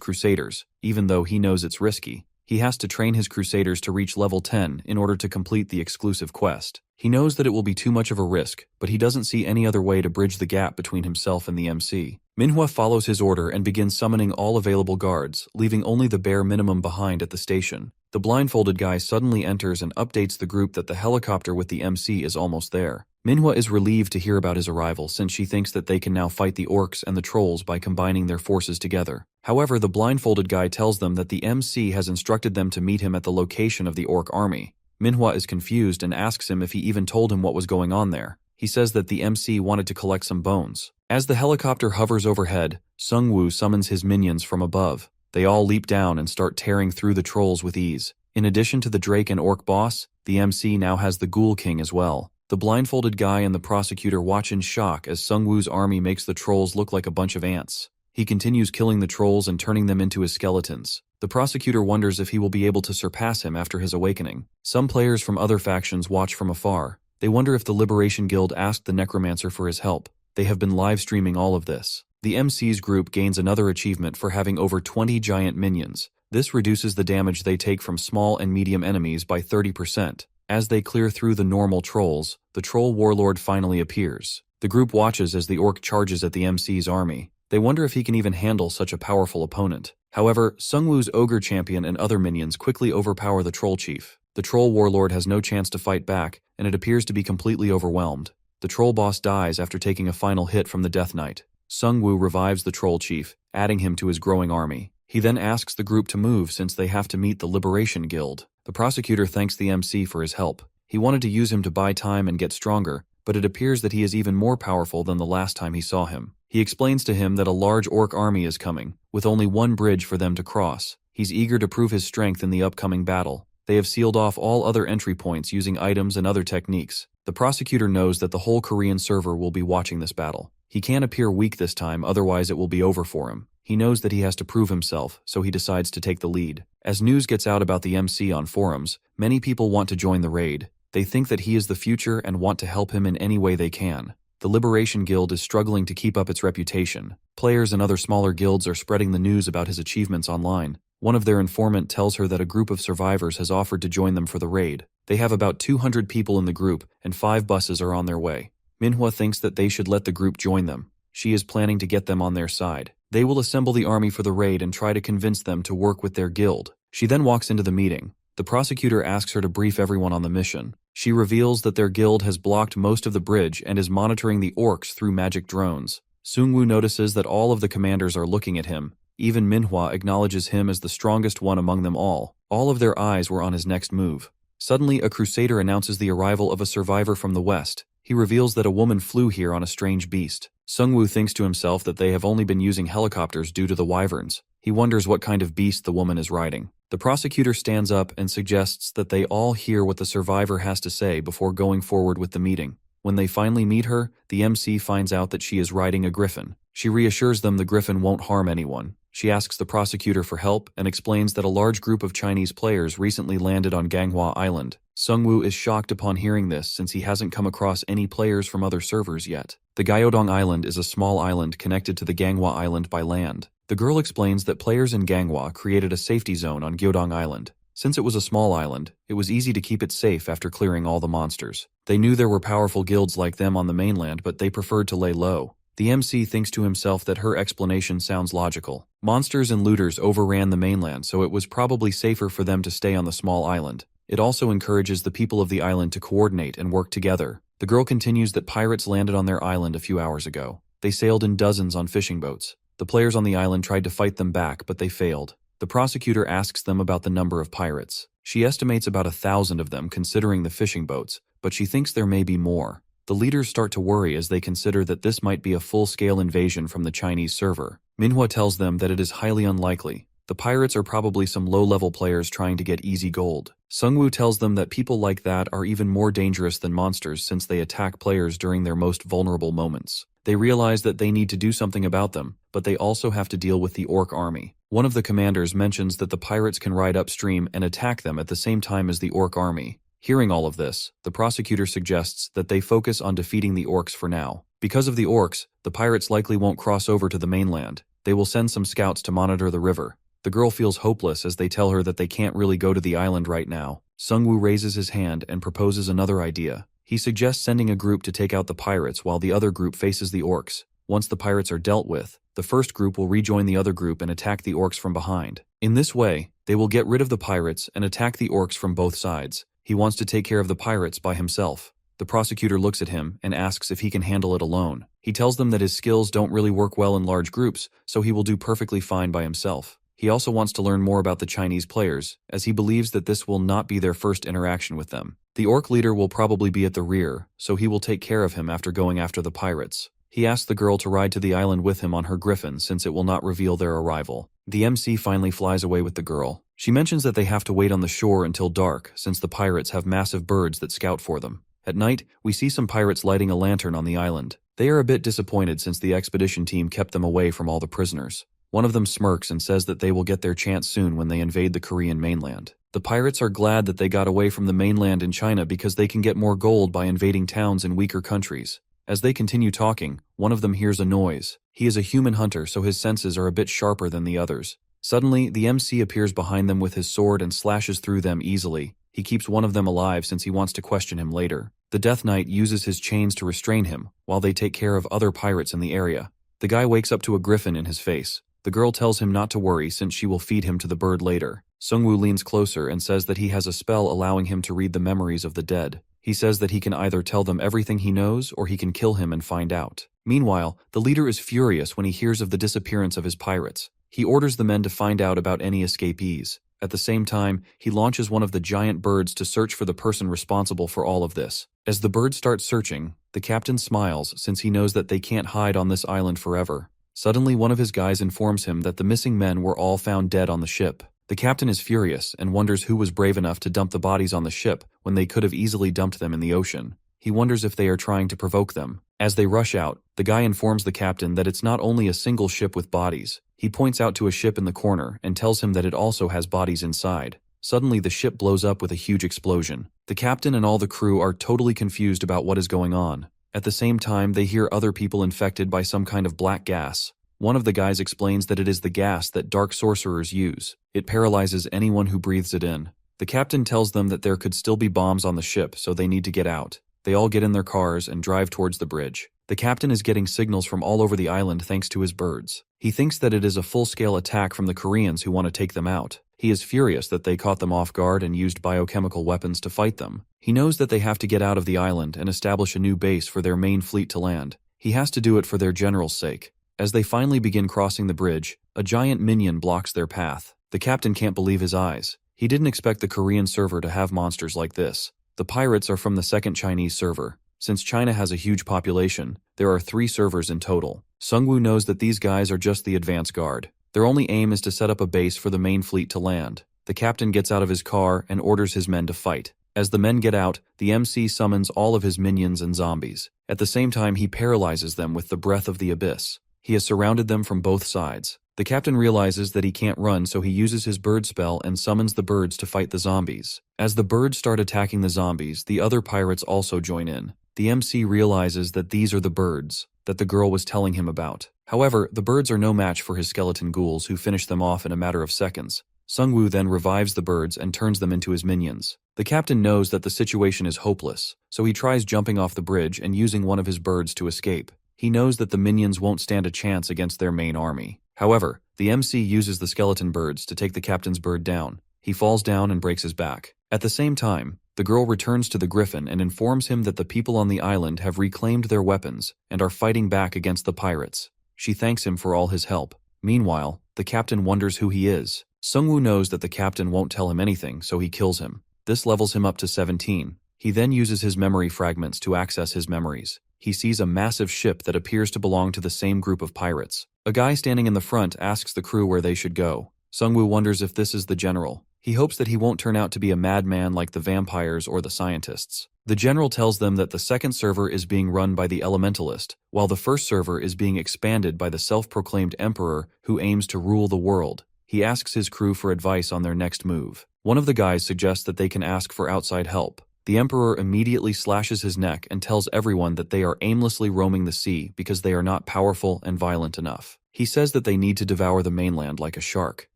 crusaders, even though he knows it's risky. He has to train his crusaders to reach level 10 in order to complete the exclusive quest. He knows that it will be too much of a risk, but he doesn't see any other way to bridge the gap between himself and the MC. Manhwa follows his order and begins summoning all available guards, leaving only the bare minimum behind at the station. The blindfolded guy suddenly enters and updates the group that the helicopter with the MC is almost there. Manhwa is relieved to hear about his arrival since she thinks that they can now fight the orcs and the trolls by combining their forces together. However, the blindfolded guy tells them that the MC has instructed them to meet him at the location of the orc army. Manhwa is confused and asks him if he even told him what was going on there. He says that the MC wanted to collect some bones. As the helicopter hovers overhead, Sungwoo summons his minions from above. They all leap down and start tearing through the trolls with ease. In addition to the Drake and Orc boss, the MC now has the Ghoul King as well. The blindfolded guy and the prosecutor watch in shock as Sungwoo's army makes the trolls look like a bunch of ants. He continues killing the trolls and turning them into his skeletons. The prosecutor wonders if he will be able to surpass him after his awakening. Some players from other factions watch from afar. They wonder if the Liberation Guild asked the Necromancer for his help. They have been live streaming all of this. The MC's group gains another achievement for having over 20 giant minions. This reduces the damage they take from small and medium enemies by 30%. As they clear through the normal trolls, the troll warlord finally appears. The group watches as the orc charges at the MC's army. They wonder if he can even handle such a powerful opponent. However, Sungwoo's ogre champion and other minions quickly overpower the troll chief. The troll warlord has no chance to fight back, and it appears to be completely overwhelmed. The troll boss dies after taking a final hit from the Death Knight. Sungwoo revives the troll chief, adding him to his growing army. He then asks the group to move since they have to meet the Liberation Guild. The prosecutor thanks the MC for his help. He wanted to use him to buy time and get stronger, but it appears that he is even more powerful than the last time he saw him. He explains to him that a large orc army is coming, with only one bridge for them to cross. He's eager to prove his strength in the upcoming battle. They have sealed off all other entry points using items and other techniques. The prosecutor knows that the whole Korean server will be watching this battle. He can't appear weak this time, otherwise it will be over for him. He knows that he has to prove himself, so he decides to take the lead. As news gets out about the MC on forums, many people want to join the raid. They think that he is the future and want to help him in any way they can. The Liberation Guild is struggling to keep up its reputation. Players and other smaller guilds are spreading the news about his achievements online. One of their informant tells her that a group of survivors has offered to join them for the raid. They have about 200 people in the group, and 5 buses are on their way. Manhwa thinks that they should let the group join them. She is planning to get them on their side. They will assemble the army for the raid and try to convince them to work with their guild. She then walks into the meeting. The prosecutor asks her to brief everyone on the mission. She reveals that their guild has blocked most of the bridge and is monitoring the orcs through magic drones. Seungwoo notices that all of the commanders are looking at him. Even Manhwa acknowledges him as the strongest one among them all. All of their eyes were on his next move. Suddenly, a crusader announces the arrival of a survivor from the west. He reveals that a woman flew here on a strange beast. Seungwoo thinks to himself that they have only been using helicopters due to the wyverns. He wonders what kind of beast the woman is riding. The prosecutor stands up and suggests that they all hear what the survivor has to say before going forward with the meeting. When they finally meet her, the MC finds out that she is riding a griffin. She reassures them the griffin won't harm anyone. She asks the prosecutor for help and explains that a large group of Chinese players recently landed on Ganghwa Island. Seungwoo is shocked upon hearing this since he hasn't come across any players from other servers yet. The Gyeodong Island is a small island connected to the Ganghwa Island by land. The girl explains that players in Ganghwa created a safety zone on Gyeodong Island. Since it was a small island, it was easy to keep it safe after clearing all the monsters. They knew there were powerful guilds like them on the mainland, but they preferred to lay low. The MC thinks to himself that her explanation sounds logical. Monsters and looters overran the mainland, so it was probably safer for them to stay on the small island. It also encourages the people of the island to coordinate and work together. The girl continues that pirates landed on their island a few hours ago. They sailed in dozens on fishing boats. The players on the island tried to fight them back, but they failed. The prosecutor asks them about the number of pirates. She estimates about 1,000 of them considering the fishing boats, but she thinks there may be more. The leaders start to worry as they consider that this might be a full-scale invasion from the Chinese server. Manhwa tells them that it is highly unlikely. The pirates are probably some low-level players trying to get easy gold. Seungwoo tells them that people like that are even more dangerous than monsters since they attack players during their most vulnerable moments. They realize that they need to do something about them, but they also have to deal with the orc army. One of the commanders mentions that the pirates can ride upstream and attack them at the same time as the orc army. Hearing all of this, the prosecutor suggests that they focus on defeating the orcs for now. Because of the orcs, the pirates likely won't cross over to the mainland. They will send some scouts to monitor the river. The girl feels hopeless as they tell her that they can't really go to the island right now. Seungwoo raises his hand and proposes another idea. He suggests sending a group to take out the pirates while the other group faces the orcs. Once the pirates are dealt with, the first group will rejoin the other group and attack the orcs from behind. In this way, they will get rid of the pirates and attack the orcs from both sides. He wants to take care of the pirates by himself. The prosecutor looks at him and asks if he can handle it alone. He tells them that his skills don't really work well in large groups, so he will do perfectly fine by himself. He also wants to learn more about the Chinese players, as he believes that this will not be their first interaction with them. The orc leader will probably be at the rear, so he will take care of him after going after the pirates. He asks the girl to ride to the island with him on her griffin since it will not reveal their arrival. The MC finally flies away with the girl. She mentions that they have to wait on the shore until dark since the pirates have massive birds that scout for them. At night, we see some pirates lighting a lantern on the island. They are a bit disappointed since the expedition team kept them away from all the prisoners. One of them smirks and says that they will get their chance soon when they invade the Korean mainland. The pirates are glad that they got away from the mainland in China because they can get more gold by invading towns in weaker countries. As they continue talking, one of them hears a noise. He is a human hunter, so his senses are a bit sharper than the others. Suddenly, the MC appears behind them with his sword and slashes through them easily. He keeps one of them alive since he wants to question him later. The Death Knight uses his chains to restrain him, while they take care of other pirates in the area. The guy wakes up to a griffin in his face. The girl tells him not to worry since she will feed him to the bird later. Seungwoo leans closer and says that he has a spell allowing him to read the memories of the dead. He says that he can either tell them everything he knows or he can kill him and find out. Meanwhile, the leader is furious when he hears of the disappearance of his pirates. He orders the men to find out about any escapees. At the same time, he launches one of the giant birds to search for the person responsible for all of this. As the bird starts searching, the captain smiles since he knows that they can't hide on this island forever. Suddenly, one of his guys informs him that the missing men were all found dead on the ship. The captain is furious and wonders who was brave enough to dump the bodies on the ship when they could have easily dumped them in the ocean. He wonders if they are trying to provoke them. As they rush out, the guy informs the captain that it's not only a single ship with bodies. He points out to a ship in the corner and tells him that it also has bodies inside. Suddenly the ship blows up with a huge explosion. The captain and all the crew are totally confused about what is going on. At the same time, they hear other people infected by some kind of black gas. One of the guys explains that it is the gas that dark sorcerers use. It paralyzes anyone who breathes it in. The captain tells them that there could still be bombs on the ship, so they need to get out. They all get in their cars and drive towards the bridge. The captain is getting signals from all over the island thanks to his birds. He thinks that it is a full-scale attack from the Koreans who want to take them out. He is furious that they caught them off guard and used biochemical weapons to fight them. He knows that they have to get out of the island and establish a new base for their main fleet to land. He has to do it for their general's sake. As they finally begin crossing the bridge, a giant minion blocks their path. The captain can't believe his eyes. He didn't expect the Korean server to have monsters like this. The pirates are from the second Chinese server. Since China has a huge population, there are 3 servers in total. Sungwoo knows that these guys are just the advance guard. Their only aim is to set up a base for the main fleet to land. The captain gets out of his car and orders his men to fight. As the men get out, the MC summons all of his minions and zombies. At the same time, he paralyzes them with the breath of the abyss. He has surrounded them from both sides. The captain realizes that he can't run, so he uses his bird spell and summons the birds to fight the zombies. As the birds start attacking the zombies, the other pirates also join in. The MC realizes that these are the birds that the girl was telling him about. However, the birds are no match for his skeleton ghouls, who finish them off in a matter of seconds. Sungwoo then revives the birds and turns them into his minions. The captain knows that the situation is hopeless, so he tries jumping off the bridge and using one of his birds to escape. He knows that the minions won't stand a chance against their main army. However, the MC uses the skeleton birds to take the captain's bird down. He falls down and breaks his back. At the same time, the girl returns to the griffin and informs him that the people on the island have reclaimed their weapons and are fighting back against the pirates. She thanks him for all his help. Meanwhile, the captain wonders who he is. Sungwoo knows that the captain won't tell him anything, so he kills him. This levels him up to 17. He then uses his memory fragments to access his memories. He sees a massive ship that appears to belong to the same group of pirates. A guy standing in the front asks the crew where they should go. Sungwoo wonders if this is the general. He hopes that he won't turn out to be a madman like the vampires or the scientists. The general tells them that the second server is being run by the elementalist, while the first server is being expanded by the self-proclaimed emperor who aims to rule the world. He asks his crew for advice on their next move. One of the guys suggests that they can ask for outside help. The emperor immediately slashes his neck and tells everyone that they are aimlessly roaming the sea because they are not powerful and violent enough. He says that they need to devour the mainland like a shark.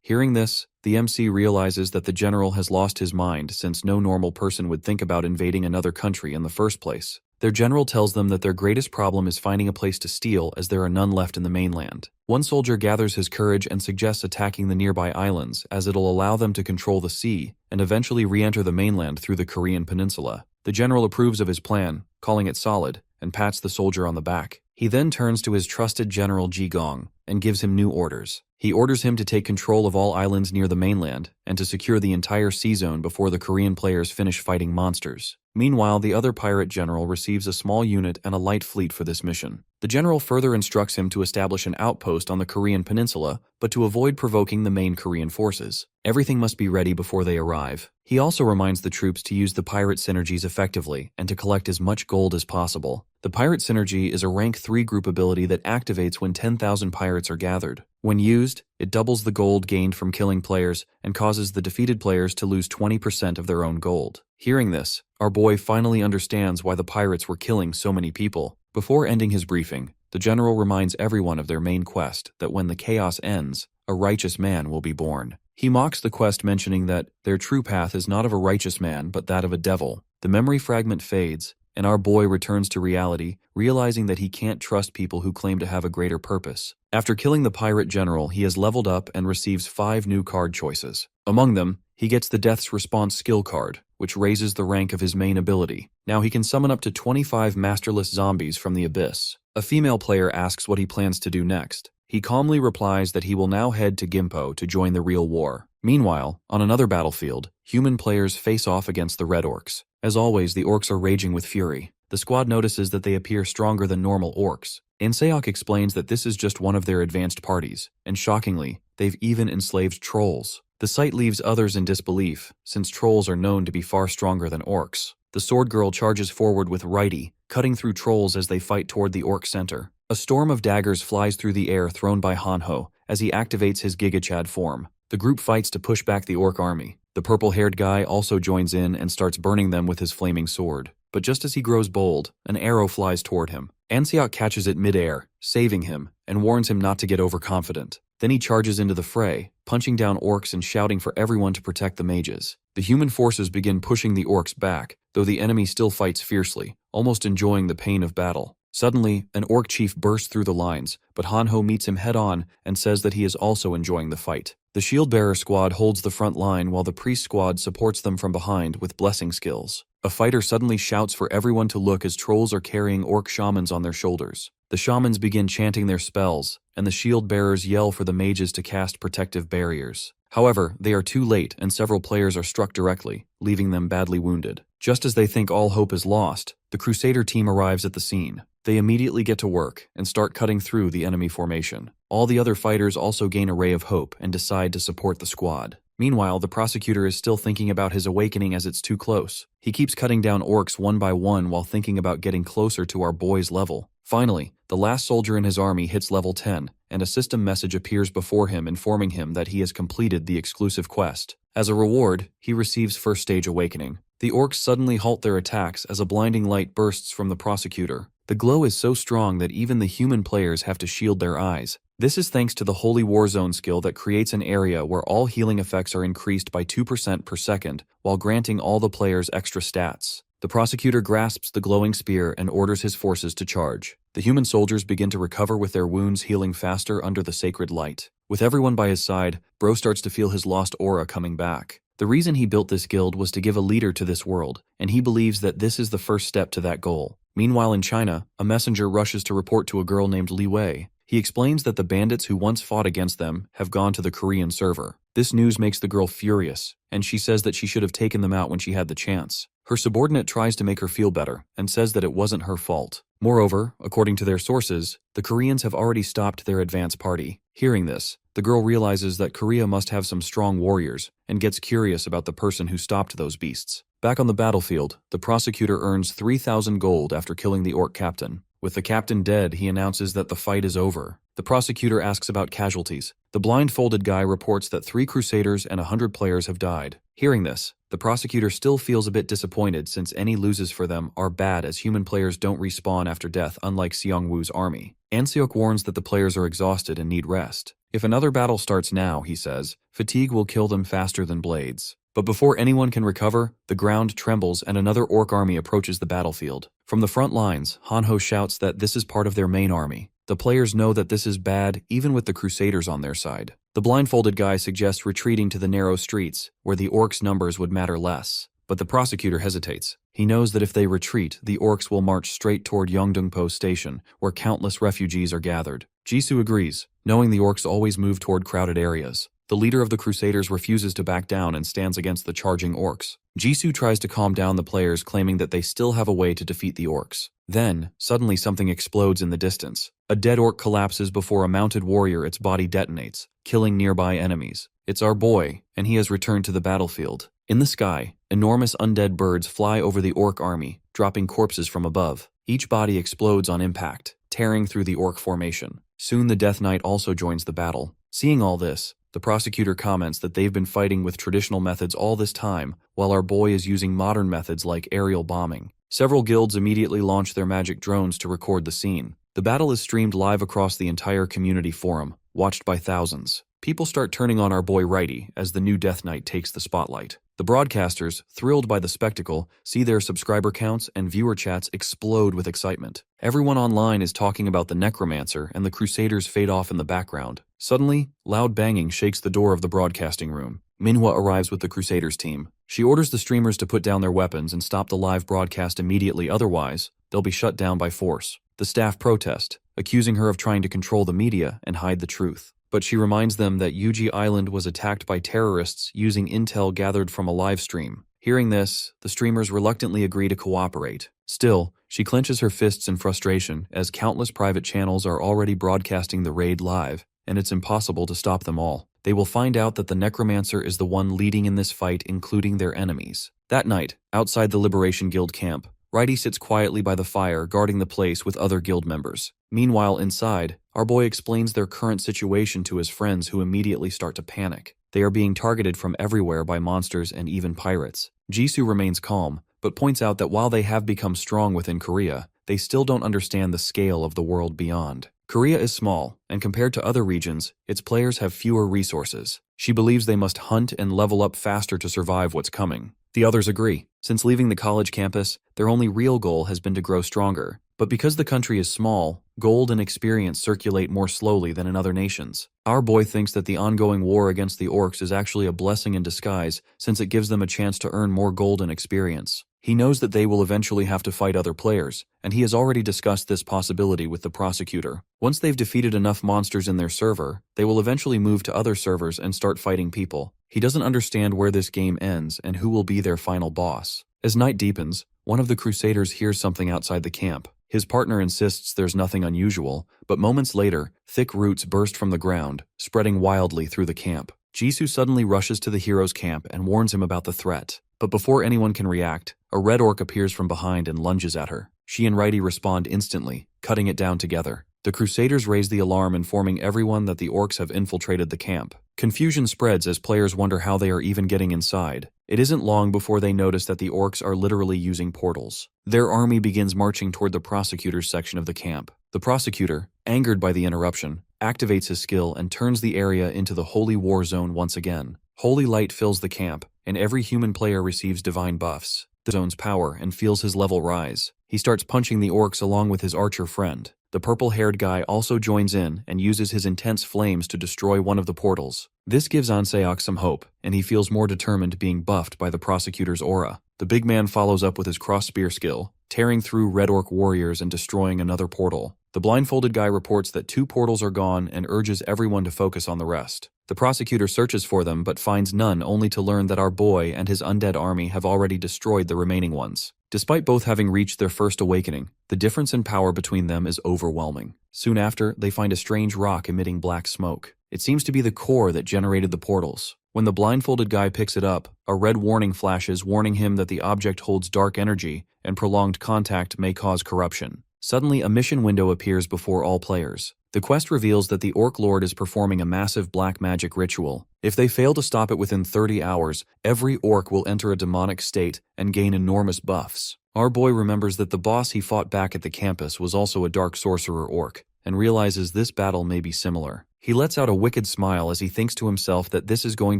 Hearing this, the MC realizes that the general has lost his mind, since no normal person would think about invading another country in the first place. Their general tells them that their greatest problem is finding a place to steal, as there are none left in the mainland. One soldier gathers his courage and suggests attacking the nearby islands, as it'll allow them to control the sea and eventually re-enter the mainland through the Korean peninsula. The general approves of his plan, calling it solid, and pats the soldier on the back. He then turns to his trusted general Ji Gong and gives him new orders. He orders him to take control of all islands near the mainland and to secure the entire sea zone before the Korean players finish fighting monsters. Meanwhile, the other pirate general receives a small unit and a light fleet for this mission. The general further instructs him to establish an outpost on the Korean peninsula, but to avoid provoking the main Korean forces. Everything must be ready before they arrive. He also reminds the troops to use the pirate synergies effectively and to collect as much gold as possible. The pirate synergy is a rank 3 group ability that activates when 10,000 pirates are gathered. When used, it doubles the gold gained from killing players and causes the defeated players to lose 20% of their own gold. Hearing this, our boy finally understands why the pirates were killing so many people. Before ending his briefing, the general reminds everyone of their main quest, that when the chaos ends, a righteous man will be born. He mocks the quest, mentioning that their true path is not of a righteous man, but that of a devil. The memory fragment fades, and our boy returns to reality, realizing that he can't trust people who claim to have a greater purpose. After killing the pirate general, he has leveled up and receives 5 new card choices. Among them, he gets the Death's Response skill card, which raises the rank of his main ability. Now he can summon up to 25 masterless zombies from the abyss. A female player asks what he plans to do next. He calmly replies that he will now head to Gimpo to join the real war. Meanwhile, on another battlefield, human players face off against the Red Orcs. As always, the orcs are raging with fury. The squad notices that they appear stronger than normal orcs. Inseok explains that this is just one of their advanced parties, and shockingly, they've even enslaved trolls. The sight leaves others in disbelief, since trolls are known to be far stronger than orcs. The sword girl charges forward with righty, cutting through trolls as they fight toward the orc center. A storm of daggers flies through the air thrown by Hanho as he activates his Gigachad form. The group fights to push back the orc army. The purple-haired guy also joins in and starts burning them with his flaming sword. But just as he grows bold, an arrow flies toward him. Anseok catches it mid-air, saving him, and warns him not to get overconfident. Then he charges into the fray, punching down orcs and shouting for everyone to protect the mages. The human forces begin pushing the orcs back, though the enemy still fights fiercely, almost enjoying the pain of battle. Suddenly, an orc chief bursts through the lines, but Hanho meets him head-on and says that he is also enjoying the fight. The shield-bearer squad holds the front line while the priest squad supports them from behind with blessing skills. A fighter suddenly shouts for everyone to look as trolls are carrying orc shamans on their shoulders. The shamans begin chanting their spells, and the shield-bearers yell for the mages to cast protective barriers. However, they are too late and several players are struck directly, leaving them badly wounded. Just as they think all hope is lost, the Crusader team arrives at the scene. They immediately get to work and start cutting through the enemy formation. All the other fighters also gain a ray of hope and decide to support the squad. Meanwhile, the prosecutor is still thinking about his awakening as it's too close. He keeps cutting down orcs one by one while thinking about getting closer to our boy's level. Finally, the last soldier in his army hits level 10, and a system message appears before him informing him that he has completed the exclusive quest. As a reward, he receives first stage awakening. The orcs suddenly halt their attacks as a blinding light bursts from the prosecutor. The glow is so strong that even the human players have to shield their eyes. This is thanks to the Holy Warzone skill that creates an area where all healing effects are increased by 2% per second, while granting all the players extra stats. The prosecutor grasps the glowing spear and orders his forces to charge. The human soldiers begin to recover with their wounds healing faster under the sacred light. With everyone by his side, Bro starts to feel his lost aura coming back. The reason he built this guild was to give a leader to this world, and he believes that this is the first step to that goal. Meanwhile in China, a messenger rushes to report to a girl named Li Wei. He explains that the bandits who once fought against them have gone to the Korean server. This news makes the girl furious, and she says that she should have taken them out when she had the chance. Her subordinate tries to make her feel better, and says that it wasn't her fault. Moreover, according to their sources, the Koreans have already stopped their advance party. Hearing this, the girl realizes that Korea must have some strong warriors, and gets curious about the person who stopped those beasts. Back on the battlefield, the prosecutor earns 3,000 gold after killing the orc captain. With the captain dead, he announces that the fight is over. The prosecutor asks about casualties. The blindfolded guy reports that 3 crusaders and 100 players have died. Hearing this, the prosecutor still feels a bit disappointed since any loses for them are bad as human players don't respawn after death unlike Seongwoo's army. Anseok warns that the players are exhausted and need rest. If another battle starts now, he says, fatigue will kill them faster than blades. But before anyone can recover, the ground trembles and another orc army approaches the battlefield. From the front lines, Hanho shouts that this is part of their main army. The players know that this is bad, even with the Crusaders on their side. The blindfolded guy suggests retreating to the narrow streets, where the orcs' numbers would matter less. But the prosecutor hesitates. He knows that if they retreat, the orcs will march straight toward Yeongdeungpo Station, where countless refugees are gathered. Jisoo agrees, knowing the orcs always move toward crowded areas. The leader of the Crusaders refuses to back down and stands against the charging orcs. Jisoo tries to calm down the players, claiming that they still have a way to defeat the orcs. Then, suddenly something explodes in the distance. A dead orc collapses before a mounted warrior, its body detonates, killing nearby enemies. It's our boy, and he has returned to the battlefield. In the sky, enormous undead birds fly over the orc army, dropping corpses from above. Each body explodes on impact, tearing through the orc formation. Soon the Death Knight also joins the battle. Seeing all this, the prosecutor comments that they've been fighting with traditional methods all this time, while our boy is using modern methods like aerial bombing. Several guilds immediately launch their magic drones to record the scene. The battle is streamed live across the entire community forum, watched by thousands. People start turning on our boy Righty as the new Death Knight takes the spotlight. The broadcasters, thrilled by the spectacle, see their subscriber counts and viewer chats explode with excitement. Everyone online is talking about the Necromancer, and the Crusaders fade off in the background. Suddenly, loud banging shakes the door of the broadcasting room. Manhwa arrives with the Crusaders team. She orders the streamers to put down their weapons and stop the live broadcast immediately, otherwise, they'll be shut down by force. The staff protest, accusing her of trying to control the media and hide the truth. But she reminds them that Yuji Island was attacked by terrorists using intel gathered from a live stream. Hearing this, the streamers reluctantly agree to cooperate. Still, she clenches her fists in frustration as countless private channels are already broadcasting the raid live, and it's impossible to stop them all. they will find out that the Necromancer is the one leading in this fight, including their enemies. That night, outside the Liberation Guild camp, Righty sits quietly by the fire, guarding the place with other guild members. Meanwhile, inside, our boy explains their current situation to his friends, who immediately start to panic. They are being targeted from everywhere by monsters and even pirates. Jisoo remains calm, but points out that while they have become strong within Korea, they still don't understand the scale of the world beyond. Korea is small, and compared to other regions, its players have fewer resources. She believes they must hunt and level up faster to survive what's coming. The others agree. Since leaving the college campus, their only real goal has been to grow stronger. But because the country is small, gold and experience circulate more slowly than in other nations. Our boy thinks that the ongoing war against the orcs is actually a blessing in disguise, since it gives them a chance to earn more gold and experience. He knows that they will eventually have to fight other players, and he has already discussed this possibility with the prosecutor. Once they've defeated enough monsters in their server, they will eventually move to other servers and start fighting people. He doesn't understand where this game ends and who will be their final boss. As night deepens, one of the Crusaders hears something outside the camp. His partner insists there's nothing unusual, but moments later, thick roots burst from the ground, spreading wildly through the camp. Jisoo suddenly rushes to the hero's camp and warns him about the threat. But before anyone can react, a red orc appears from behind and lunges at her. She and Righty respond instantly, cutting it down together. The Crusaders raise the alarm, informing everyone that the orcs have infiltrated the camp. Confusion spreads as players wonder how they are even getting inside. It isn't long before they notice that the orcs are literally using portals. Their army begins marching toward the prosecutor's section of the camp. The prosecutor, angered by the interruption, activates his skill and turns the area into the holy war zone once again. Holy light fills the camp, and every human player receives divine buffs. The zone's power and feels his level rise. He starts punching the orcs along with his archer friend. The purple-haired guy also joins in and uses his intense flames to destroy one of the portals. This gives Anseok some hope, and he feels more determined, being buffed by the prosecutor's aura. The big man follows up with his cross-spear skill, tearing through red orc warriors and destroying another portal. The blindfolded guy reports that 2 portals are gone and urges everyone to focus on the rest. The prosecutor searches for them but finds none, only to learn that our boy and his undead army have already destroyed the remaining ones. Despite both having reached their first awakening, the difference in power between them is overwhelming. Soon after, they find a strange rock emitting black smoke. It seems to be the core that generated the portals. When the blindfolded guy picks it up, a red warning flashes, warning him that the object holds dark energy and prolonged contact may cause corruption. Suddenly, a mission window appears before all players. The quest reveals that the Orc Lord is performing a massive black magic ritual. If they fail to stop it within 30 hours, every orc will enter a demonic state and gain enormous buffs. Our boy remembers that the boss he fought back at the campus was also a dark sorcerer orc, and realizes this battle may be similar. He lets out a wicked smile as he thinks to himself that this is going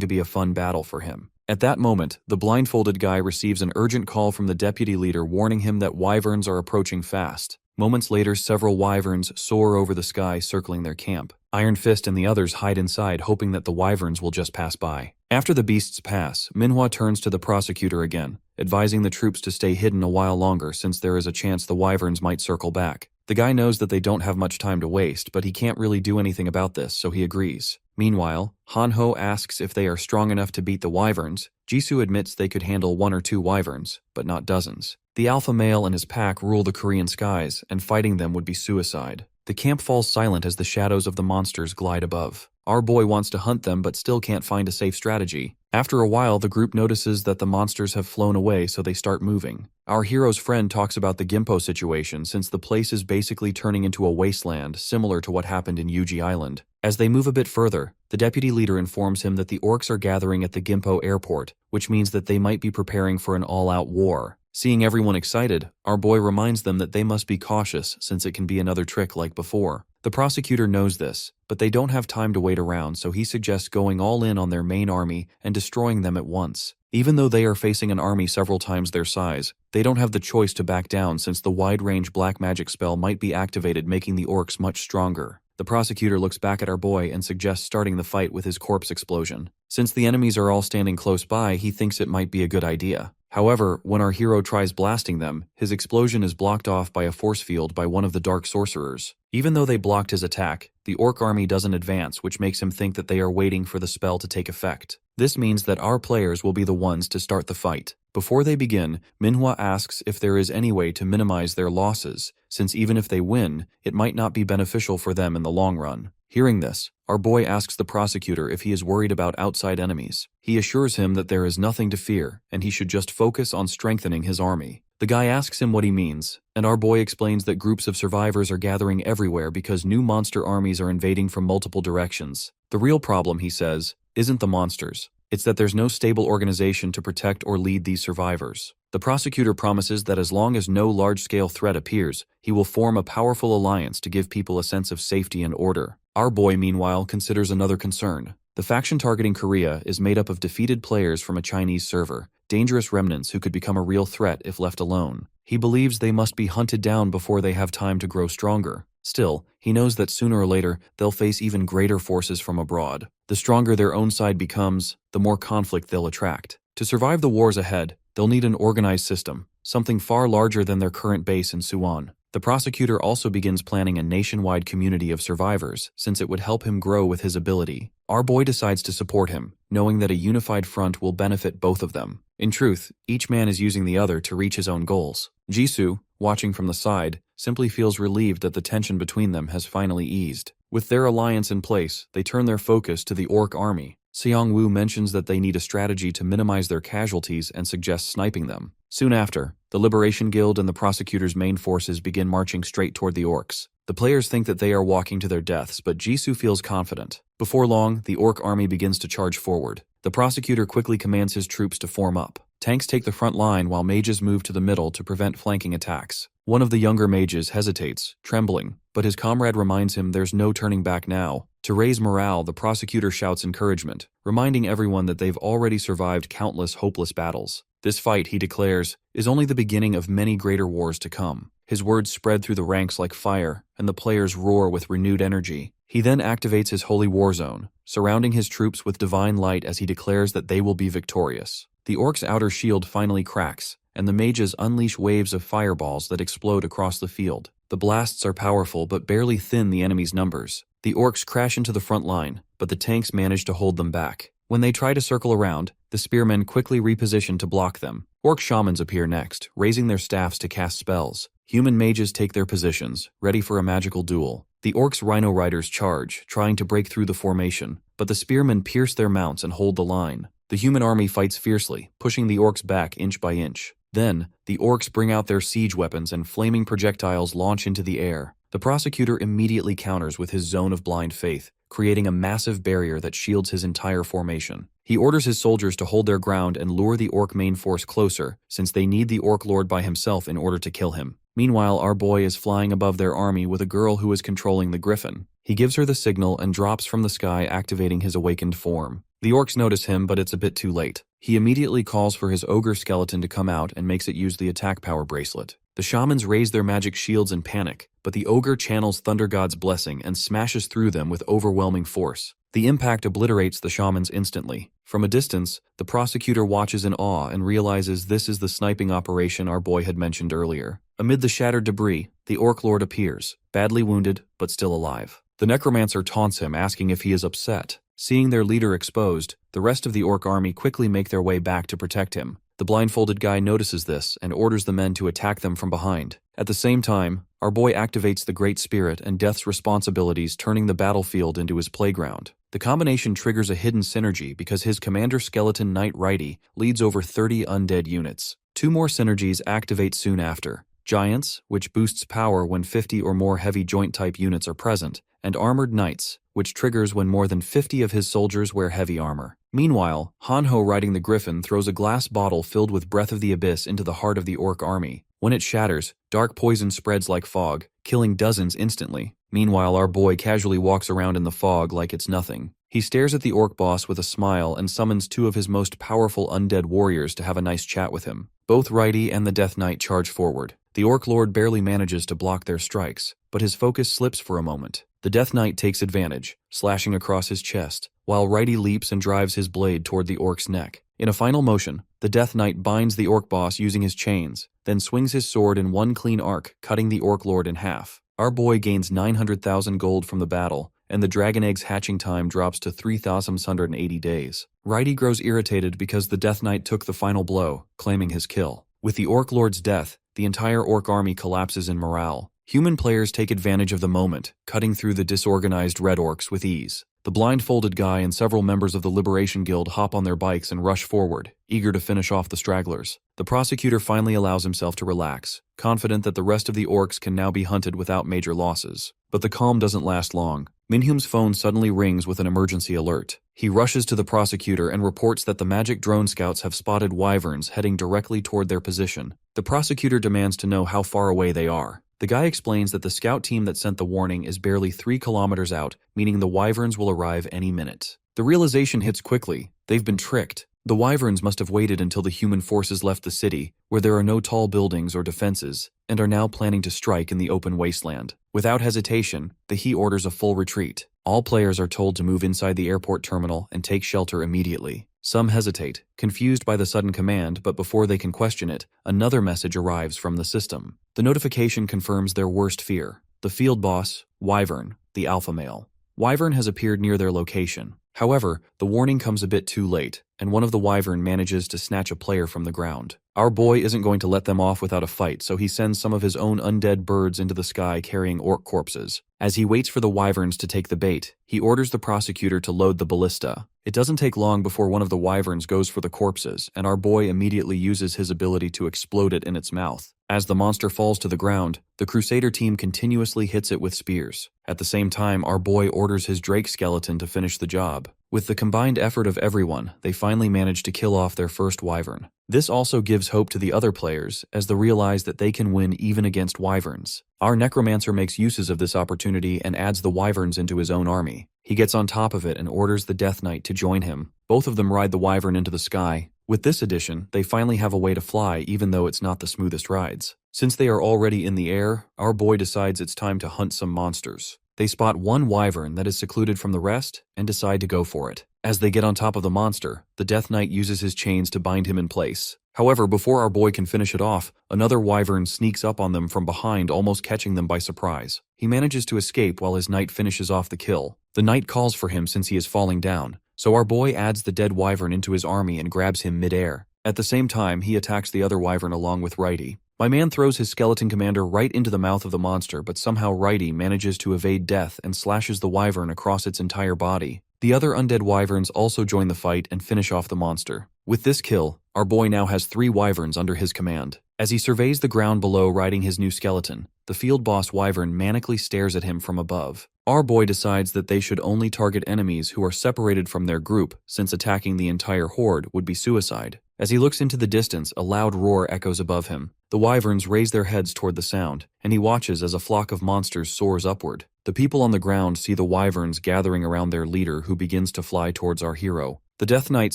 to be a fun battle for him. At that moment, the blindfolded guy receives an urgent call from the deputy leader, warning him that wyverns are approaching fast. Moments later, several wyverns soar over the sky, circling their camp. Iron Fist and the others hide inside, hoping that the wyverns will just pass by. After the beasts pass, Manhwa turns to the prosecutor again, advising the troops to stay hidden a while longer since there is a chance the wyverns might circle back. The guy knows that they don't have much time to waste, but he can't really do anything about this, so he agrees. Meanwhile, Hanho asks if they are strong enough to beat the wyverns. Jisoo admits they could handle 1 or 2 wyverns, but not dozens. The alpha male and his pack rule the Korean skies, and fighting them would be suicide. The camp falls silent as the shadows of the monsters glide above. Our boy wants to hunt them but still can't find a safe strategy. After a while, the group notices that the monsters have flown away, so they start moving. Our hero's friend talks about the Gimpo situation, since the place is basically turning into a wasteland, similar to what happened in Yuji Island. As they move a bit further, the deputy leader informs him that the orcs are gathering at the Gimpo airport, which means that they might be preparing for an all-out war. Seeing everyone excited, our boy reminds them that they must be cautious since it can be another trick like before. The prosecutor knows this, but they don't have time to wait around, so he suggests going all in on their main army and destroying them at once. Even though they are facing an army several times their size, they don't have the choice to back down since the wide-range black magic spell might be activated, making the orcs much stronger. The prosecutor looks back at our boy and suggests starting the fight with his corpse explosion. Since the enemies are all standing close by, he thinks it might be a good idea. However, when our hero tries blasting them, his explosion is blocked off by a force field by one of the dark sorcerers. Even though they blocked his attack, the orc army doesn't advance, which makes him think that they are waiting for the spell to take effect. This means that our players will be the ones to start the fight. Before they begin, Manhwa asks if there is any way to minimize their losses, since even if they win, it might not be beneficial for them in the long run. Hearing this, our boy asks the prosecutor if he is worried about outside enemies. He assures him that there is nothing to fear, and he should just focus on strengthening his army. The guy asks him what he means, and our boy explains that groups of survivors are gathering everywhere because new monster armies are invading from multiple directions. The real problem, he says, isn't the monsters. It's that there's no stable organization to protect or lead these survivors. The prosecutor promises that as long as no large-scale threat appears, he will form a powerful alliance to give people a sense of safety and order. Our boy, meanwhile, considers another concern. The faction targeting Korea is made up of defeated players from a Chinese server, dangerous remnants who could become a real threat if left alone. He believes they must be hunted down before they have time to grow stronger. Still, he knows that sooner or later, they'll face even greater forces from abroad. The stronger their own side becomes, the more conflict they'll attract. To survive the wars ahead, they'll need an organized system, something far larger than their current base in Suwon. The prosecutor also begins planning a nationwide community of survivors, since it would help him grow with his ability. Our boy decides to support him, knowing that a unified front will benefit both of them. In truth, each man is using the other to reach his own goals. Jisoo, watching from the side, simply feels relieved that the tension between them has finally eased. With their alliance in place, they turn their focus to the orc army. Seong-woo mentions that they need a strategy to minimize their casualties and suggests sniping them. Soon after, the Liberation Guild and the prosecutor's main forces begin marching straight toward the orcs. The players think that they are walking to their deaths, but Jisoo feels confident. Before long, the orc army begins to charge forward. The prosecutor quickly commands his troops to form up. Tanks take the front line while mages move to the middle to prevent flanking attacks. One of the younger mages hesitates, trembling, but his comrade reminds him there's no turning back now. To raise morale, the prosecutor shouts encouragement, reminding everyone that they've already survived countless hopeless battles. This fight, he declares, is only the beginning of many greater wars to come. His words spread through the ranks like fire, and the players roar with renewed energy. He then activates his holy war zone, surrounding his troops with divine light as he declares that they will be victorious. The orc's outer shield finally cracks, and the mages unleash waves of fireballs that explode across the field. The blasts are powerful but barely thin the enemy's numbers. The orcs crash into the front line, but the tanks manage to hold them back. When they try to circle around, the spearmen quickly reposition to block them. Orc shamans appear next, raising their staffs to cast spells. Human mages take their positions, ready for a magical duel. The orcs' rhino riders charge, trying to break through the formation, but the spearmen pierce their mounts and hold the line. The human army fights fiercely, pushing the orcs back inch by inch. Then, the orcs bring out their siege weapons and flaming projectiles launch into the air. The prosecutor immediately counters with his zone of blind faith, creating a massive barrier that shields his entire formation. He orders his soldiers to hold their ground and lure the orc main force closer, since they need the orc lord by himself in order to kill him. Meanwhile, our boy is flying above their army with a girl who is controlling the griffin. He gives her the signal and drops from the sky, activating his awakened form. The orcs notice him, but it's a bit too late. He immediately calls for his ogre skeleton to come out and makes it use the attack power bracelet. The shamans raise their magic shields in panic, but the ogre channels Thunder God's blessing and smashes through them with overwhelming force. The impact obliterates the shamans instantly. From a distance, the prosecutor watches in awe and realizes this is the sniping operation our boy had mentioned earlier. Amid the shattered debris, the orc lord appears, badly wounded but still alive. The necromancer taunts him, asking if he is upset. Seeing their leader exposed, the rest of the orc army quickly make their way back to protect him. The blindfolded guy notices this and orders the men to attack them from behind. At the same time, our boy activates the Great Spirit and Death's responsibilities, turning the battlefield into his playground. The combination triggers a hidden synergy because his Commander Skeleton Knight Righty leads over 30 undead units. 2 more synergies activate soon after. Giants, which boosts power when 50 or more heavy joint-type units are present, and Armored Knights, which triggers when more than 50 of his soldiers wear heavy armor. Meanwhile, Hanho riding the griffin throws a glass bottle filled with Breath of the Abyss into the heart of the orc army. When it shatters, dark poison spreads like fog, killing dozens instantly. Meanwhile, our boy casually walks around in the fog like it's nothing. He stares at the orc boss with a smile and summons 2 of his most powerful undead warriors to have a nice chat with him. Both Righty and the Death Knight charge forward. The orc lord barely manages to block their strikes, but his focus slips for a moment. The Death Knight takes advantage, slashing across his chest, while Righty leaps and drives his blade toward the orc's neck. In a final motion, the Death Knight binds the orc boss using his chains, then swings his sword in one clean arc, cutting the orc lord in half. Our boy gains 900,000 gold from the battle, and the dragon egg's hatching time drops to 3,680 days. Righty grows irritated because the Death Knight took the final blow, claiming his kill. With the Orc Lord's death, the entire Orc army collapses in morale. Human players take advantage of the moment, cutting through the disorganized Red Orcs with ease. The blindfolded guy and several members of the Liberation Guild hop on their bikes and rush forward, eager to finish off the stragglers. The prosecutor finally allows himself to relax, confident that the rest of the orcs can now be hunted without major losses. But the calm doesn't last long. Minhyum's phone suddenly rings with an emergency alert. He rushes to the prosecutor and reports that the magic drone scouts have spotted wyverns heading directly toward their position. The prosecutor demands to know how far away they are. The guy explains that the scout team that sent the warning is barely 3 kilometers out, meaning the wyverns will arrive any minute. The realization hits quickly. They've been tricked. The wyverns must have waited until the human forces left the city, where there are no tall buildings or defenses, and are now planning to strike in the open wasteland. Without hesitation, he orders a full retreat. All players are told to move inside the airport terminal and take shelter immediately. Some hesitate, confused by the sudden command, but before they can question it, another message arrives from the system. The notification confirms their worst fear. The field boss, Wyvern, the alpha male. Wyvern has appeared near their location. However, the warning comes a bit too late, and one of the Wyvern manages to snatch a player from the ground. Our boy isn't going to let them off without a fight, so he sends some of his own undead birds into the sky carrying orc corpses. As he waits for the Wyverns to take the bait, he orders the prosecutor to load the ballista. It doesn't take long before one of the Wyverns goes for the corpses, and our boy immediately uses his ability to explode it in its mouth. As the monster falls to the ground, the Crusader team continuously hits it with spears. At the same time, our boy orders his Drake skeleton to finish the job. With the combined effort of everyone, they finally manage to kill off their first Wyvern. This also gives hope to the other players, as they realize that they can win even against Wyverns. Our Necromancer makes uses of this opportunity and adds the Wyverns into his own army. He gets on top of it and orders the Death Knight to join him. Both of them ride the Wyvern into the sky. With this addition, they finally have a way to fly even though it's not the smoothest rides. Since they are already in the air, our boy decides it's time to hunt some monsters. They spot one wyvern that is secluded from the rest and decide to go for it. As they get on top of the monster, the Death Knight uses his chains to bind him in place. However, before our boy can finish it off, another wyvern sneaks up on them from behind, almost catching them by surprise. He manages to escape while his knight finishes off the kill. The knight calls for him since he is falling down, so our boy adds the dead wyvern into his army and grabs him mid-air. At the same time, he attacks the other wyvern along with Righty. My man throws his skeleton commander right into the mouth of the monster, but somehow Righty manages to evade death and slashes the wyvern across its entire body. The other undead wyverns also join the fight and finish off the monster. With this kill, our boy now has 3 wyverns under his command. As he surveys the ground below riding his new skeleton, the field boss wyvern manically stares at him from above. Our boy decides that they should only target enemies who are separated from their group, since attacking the entire horde would be suicide. As he looks into the distance, a loud roar echoes above him. The wyverns raise their heads toward the sound, and he watches as a flock of monsters soars upward. The people on the ground see the wyverns gathering around their leader, who begins to fly towards our hero. The Death Knight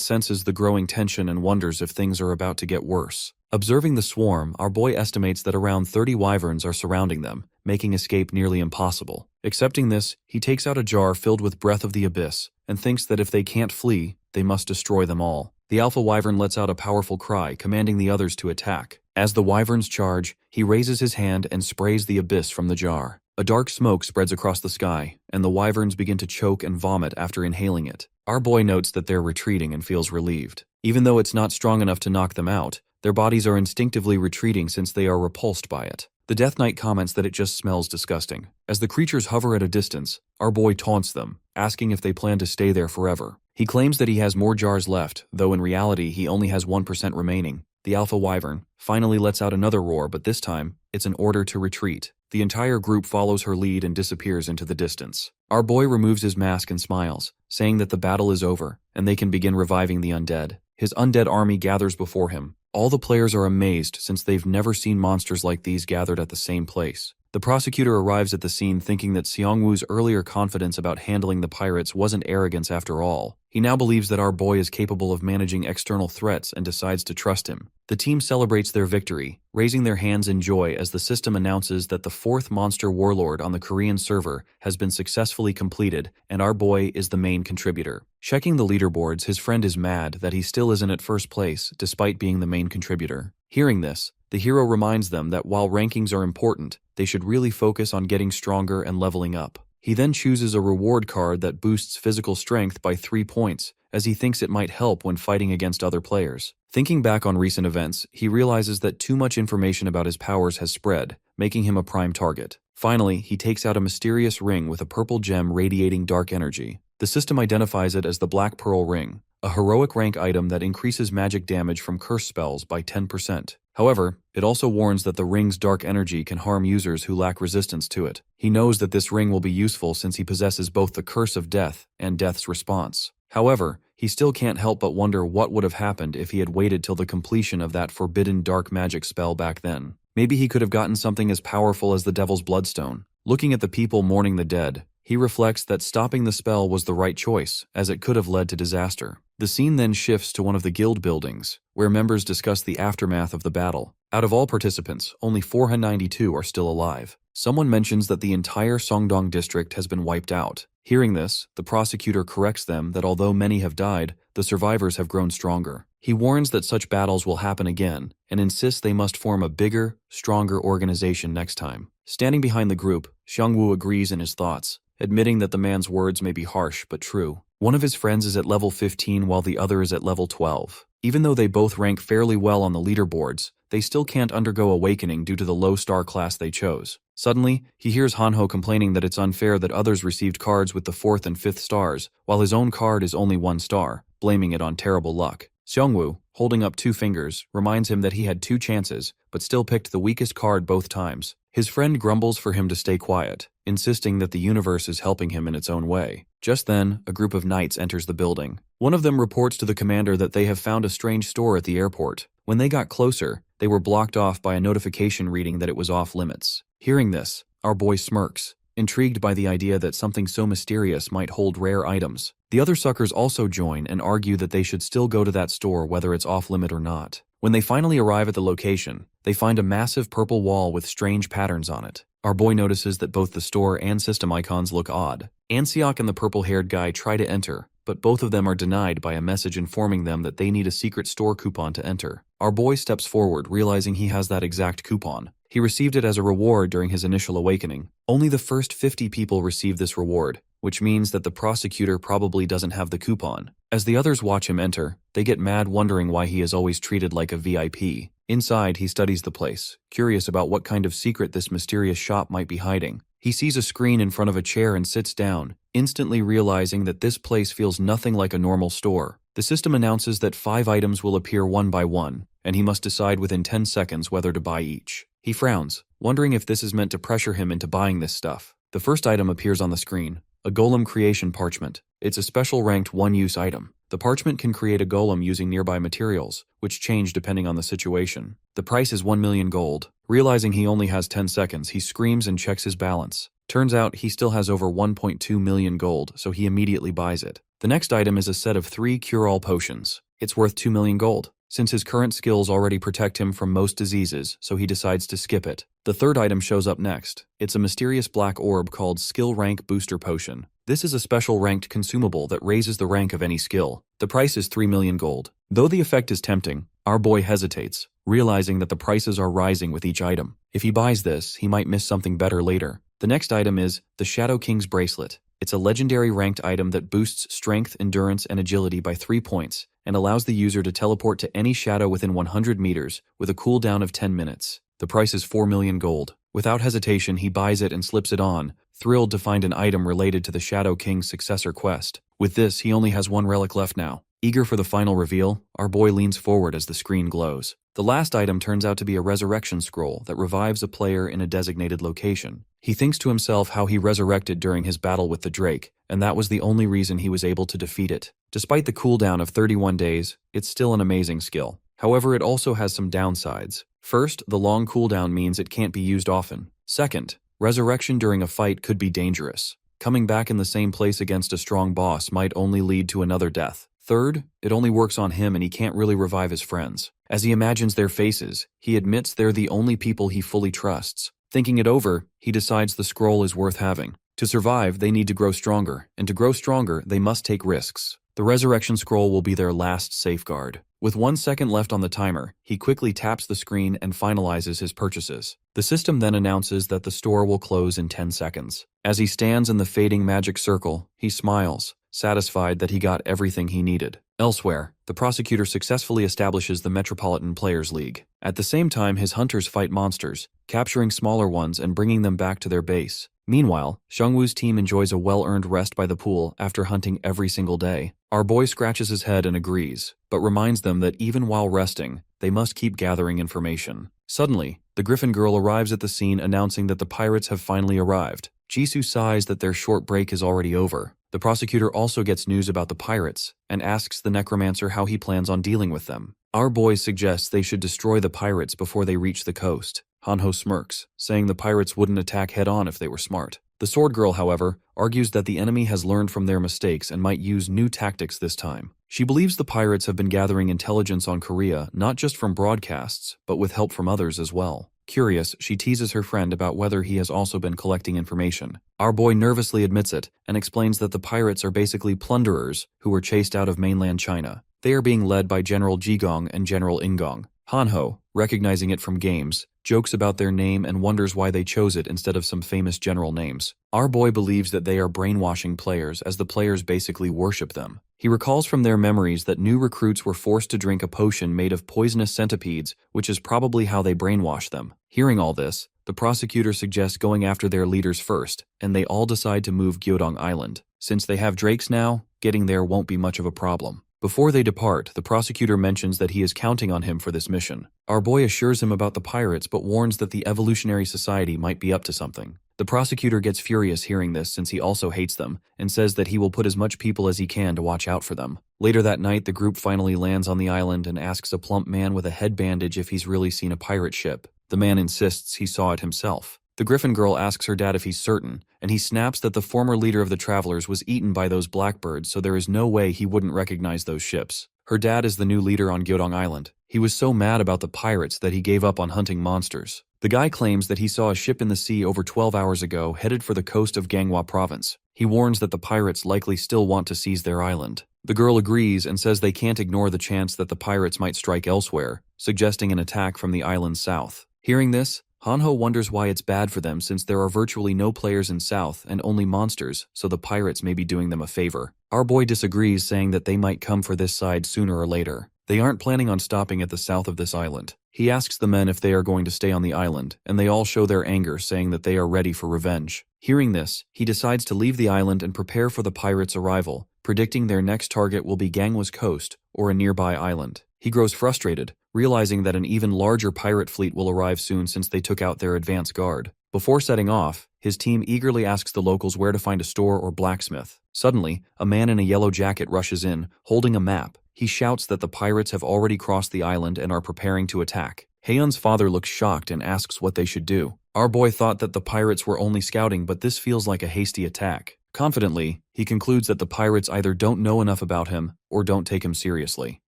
senses the growing tension and wonders if things are about to get worse. Observing the swarm, our boy estimates that around 30 wyverns are surrounding them, making escape nearly impossible. Accepting this, he takes out a jar filled with Breath of the Abyss, and thinks that if they can't flee, they must destroy them all. The Alpha Wyvern lets out a powerful cry, commanding the others to attack. As the wyverns charge, he raises his hand and sprays the abyss from the jar. A dark smoke spreads across the sky, and the wyverns begin to choke and vomit after inhaling it. Our boy notes that they're retreating and feels relieved. Even though it's not strong enough to knock them out, their bodies are instinctively retreating since they are repulsed by it. The Death Knight comments that it just smells disgusting. As the creatures hover at a distance, our boy taunts them, asking if they plan to stay there forever. He claims that he has more jars left, though in reality he only has 1% remaining. The Alpha Wyvern finally lets out another roar, but this time, it's an order to retreat. The entire group follows her lead and disappears into the distance. Our boy removes his mask and smiles, saying that the battle is over, and they can begin reviving the undead. His undead army gathers before him. All the players are amazed since they've never seen monsters like these gathered at the same place. The prosecutor arrives at the scene thinking that Seongwoo's earlier confidence about handling the pirates wasn't arrogance after all. He now believes that our boy is capable of managing external threats and decides to trust him. The team celebrates their victory, raising their hands in joy as the system announces that the 4th monster warlord on the Korean server has been successfully completed, and our boy is the main contributor. Checking the leaderboards, his friend is mad that he still isn't at first place despite being the main contributor. Hearing this, the hero reminds them that while rankings are important, they should really focus on getting stronger and leveling up. He then chooses a reward card that boosts physical strength by 3 points, as he thinks it might help when fighting against other players. Thinking back on recent events, he realizes that too much information about his powers has spread, making him a prime target. Finally, he takes out a mysterious ring with a purple gem radiating dark energy. The system identifies it as the Black Pearl Ring, a heroic rank item that increases magic damage from curse spells by 10%. However, it also warns that the ring's dark energy can harm users who lack resistance to it. He knows that this ring will be useful since he possesses both the Curse of Death and Death's Response. However, he still can't help but wonder what would have happened if he had waited till the completion of that forbidden dark magic spell back then. Maybe he could have gotten something as powerful as the Devil's Bloodstone. Looking at the people mourning the dead, he reflects that stopping the spell was the right choice, as it could have led to disaster. The scene then shifts to one of the guild buildings, where members discuss the aftermath of the battle. Out of all participants, only 492 are still alive. Someone mentions that the entire Songdong district has been wiped out. Hearing this, the prosecutor corrects them that although many have died, the survivors have grown stronger. He warns that such battles will happen again, and insists they must form a bigger, stronger organization next time. Standing behind the group, Xiangwu agrees in his thoughts, admitting that the man's words may be harsh but true. One of his friends is at level 15 while the other is at level 12. Even though they both rank fairly well on the leaderboards, they still can't undergo awakening due to the low star class they chose. Suddenly, he hears Hanho complaining that it's unfair that others received cards with the 4th and 5th stars, while his own card is only 1 star, blaming it on terrible luck. Xiongwu, holding up 2 fingers, reminds him that he had 2 chances, but still picked the weakest card both times. His friend grumbles for him to stay quiet, insisting that the universe is helping him in its own way. Just then, a group of knights enters the building. One of them reports to the commander that they have found a strange store at the airport. When they got closer, they were blocked off by a notification reading that it was off limits. Hearing this, our boy smirks, intrigued by the idea that something so mysterious might hold rare items. The other suckers also join and argue that they should still go to that store whether it's off limit or not. When they finally arrive at the location, they find a massive purple wall with strange patterns on it. Our boy notices that both the store and system icons look odd. Anseok and the purple-haired guy try to enter, but both of them are denied by a message informing them that they need a secret store coupon to enter. Our boy steps forward, realizing he has that exact coupon. He received it as a reward during his initial awakening. Only the first 50 people receive this reward, which means that the prosecutor probably doesn't have the coupon. As the others watch him enter, they get mad wondering why he is always treated like a VIP. Inside, he studies the place, curious about what kind of secret this mysterious shop might be hiding. He sees a screen in front of a chair and sits down, instantly realizing that this place feels nothing like a normal store. The system announces that 5 items will appear one by one, and he must decide within 10 seconds whether to buy each. He frowns, wondering if this is meant to pressure him into buying this stuff. The first item appears on the screen, a golem creation parchment. It's a special ranked one-use item. The parchment can create a golem using nearby materials, which change depending on the situation. The price is 1 million gold. Realizing he only has 10 seconds, he screams and checks his balance. Turns out he still has over 1.2 million gold, so he immediately buys it. The next item is a set of 3 cure-all potions. It's worth 2 million gold. Since his current skills already protect him from most diseases, so he decides to skip it. The third item shows up next. It's a mysterious black orb called Skill Rank Booster Potion. This is a special ranked consumable that raises the rank of any skill. The price is 3 million gold. Though the effect is tempting, our boy hesitates, realizing that the prices are rising with each item. If he buys this, he might miss something better later. The next item is the Shadow King's Bracelet. It's a legendary ranked item that boosts strength, endurance, and agility by 3 points, and allows the user to teleport to any shadow within 100 meters with a cooldown of 10 minutes. The price is 4 million gold. Without hesitation, he buys it and slips it on, thrilled to find an item related to the Shadow King's successor quest. With this, he only has 1 relic left now. Eager for the final reveal, our boy leans forward as the screen glows. The last item turns out to be a resurrection scroll that revives a player in a designated location. He thinks to himself how he resurrected during his battle with the Drake, and that was the only reason he was able to defeat it. Despite the cooldown of 31 days, it's still an amazing skill. However, it also has some downsides. First, the long cooldown means it can't be used often. Second, resurrection during a fight could be dangerous. Coming back in the same place against a strong boss might only lead to another death. Third, it only works on him and he can't really revive his friends. As he imagines their faces, he admits they're the only people he fully trusts. Thinking it over, he decides the scroll is worth having. To survive, they need to grow stronger, and to grow stronger, they must take risks. The The resurrection scroll will be their last safeguard. With 1 second left on the timer, he quickly taps the screen and finalizes his purchases. The system then announces that the store will close in 10 seconds. As he stands in the fading magic circle, he smiles, satisfied that he got everything he needed. Elsewhere, the prosecutor successfully establishes the Metropolitan Players League. At the same time, his hunters fight monsters, capturing smaller ones and bringing them back to their base. Meanwhile, Xiongwu's team enjoys a well-earned rest by the pool after hunting every single day. Our boy scratches his head and agrees, but reminds them that even while resting, they must keep gathering information. Suddenly, the Griffin girl arrives at the scene announcing that the pirates have finally arrived. Jisoo sighs that their short break is already over. The prosecutor also gets news about the pirates and asks the Necromancer how he plans on dealing with them. Our boy suggests they should destroy the pirates before they reach the coast. Hanho smirks, saying the pirates wouldn't attack head-on if they were smart. The sword girl, however, argues that the enemy has learned from their mistakes and might use new tactics this time. She believes the pirates have been gathering intelligence on Korea not just from broadcasts, but with help from others as well. Curious, she teases her friend about whether he has also been collecting information. Our boy nervously admits it and explains that the pirates are basically plunderers who were chased out of mainland China. They are being led by General Jigong and General Ingong. Hanho, recognizing it from games, jokes about their name and wonders why they chose it instead of some famous general names. Our boy believes that they are brainwashing players as the players basically worship them. He recalls from their memories that new recruits were forced to drink a potion made of poisonous centipedes, which is probably how they brainwash them. Hearing all this, the prosecutor suggests going after their leaders first, and they all decide to move Gyeodong Island. Since they have drakes now, getting there won't be much of a problem. Before they depart, the prosecutor mentions that he is counting on him for this mission. Our boy assures him about the pirates but warns that the Evolutionary Society might be up to something. The prosecutor gets furious hearing this since he also hates them, and says that he will put as much people as he can to watch out for them. Later that night, the group finally lands on the island and asks a plump man with a head bandage if he's really seen a pirate ship. The man insists he saw it himself. The Griffin girl asks her dad if he's certain, and he snaps that the former leader of the travelers was eaten by those blackbirds, so there is no way he wouldn't recognize those ships. Her dad is the new leader on Gyeodong Island. He was so mad about the pirates that he gave up on hunting monsters. The guy claims that he saw a ship in the sea over 12 hours ago headed for the coast of Ganghwa province. He warns that the pirates likely still want to seize their island. The girl agrees and says they can't ignore the chance that the pirates might strike elsewhere, suggesting an attack from the island's south. Hearing this, Hanho wonders why it's bad for them since there are virtually no players in South and only monsters, so the pirates may be doing them a favor. Our boy disagrees, saying that they might come for this side sooner or later. They aren't planning on stopping at the south of this island. He asks the men if they are going to stay on the island, and they all show their anger, saying that they are ready for revenge. Hearing this, he decides to leave the island and prepare for the pirates' arrival, predicting their next target will be Ganghwa's coast or a nearby island. He grows frustrated, realizing that an even larger pirate fleet will arrive soon since they took out their advance guard. Before setting off, his team eagerly asks the locals where to find a store or blacksmith. Suddenly, a man in a yellow jacket rushes in, holding a map. He shouts that the pirates have already crossed the island and are preparing to attack. Haeun's father looks shocked and asks what they should do. Our boy thought that the pirates were only scouting, but this feels like a hasty attack. Confidently, he concludes that the pirates either don't know enough about him or don't take him seriously.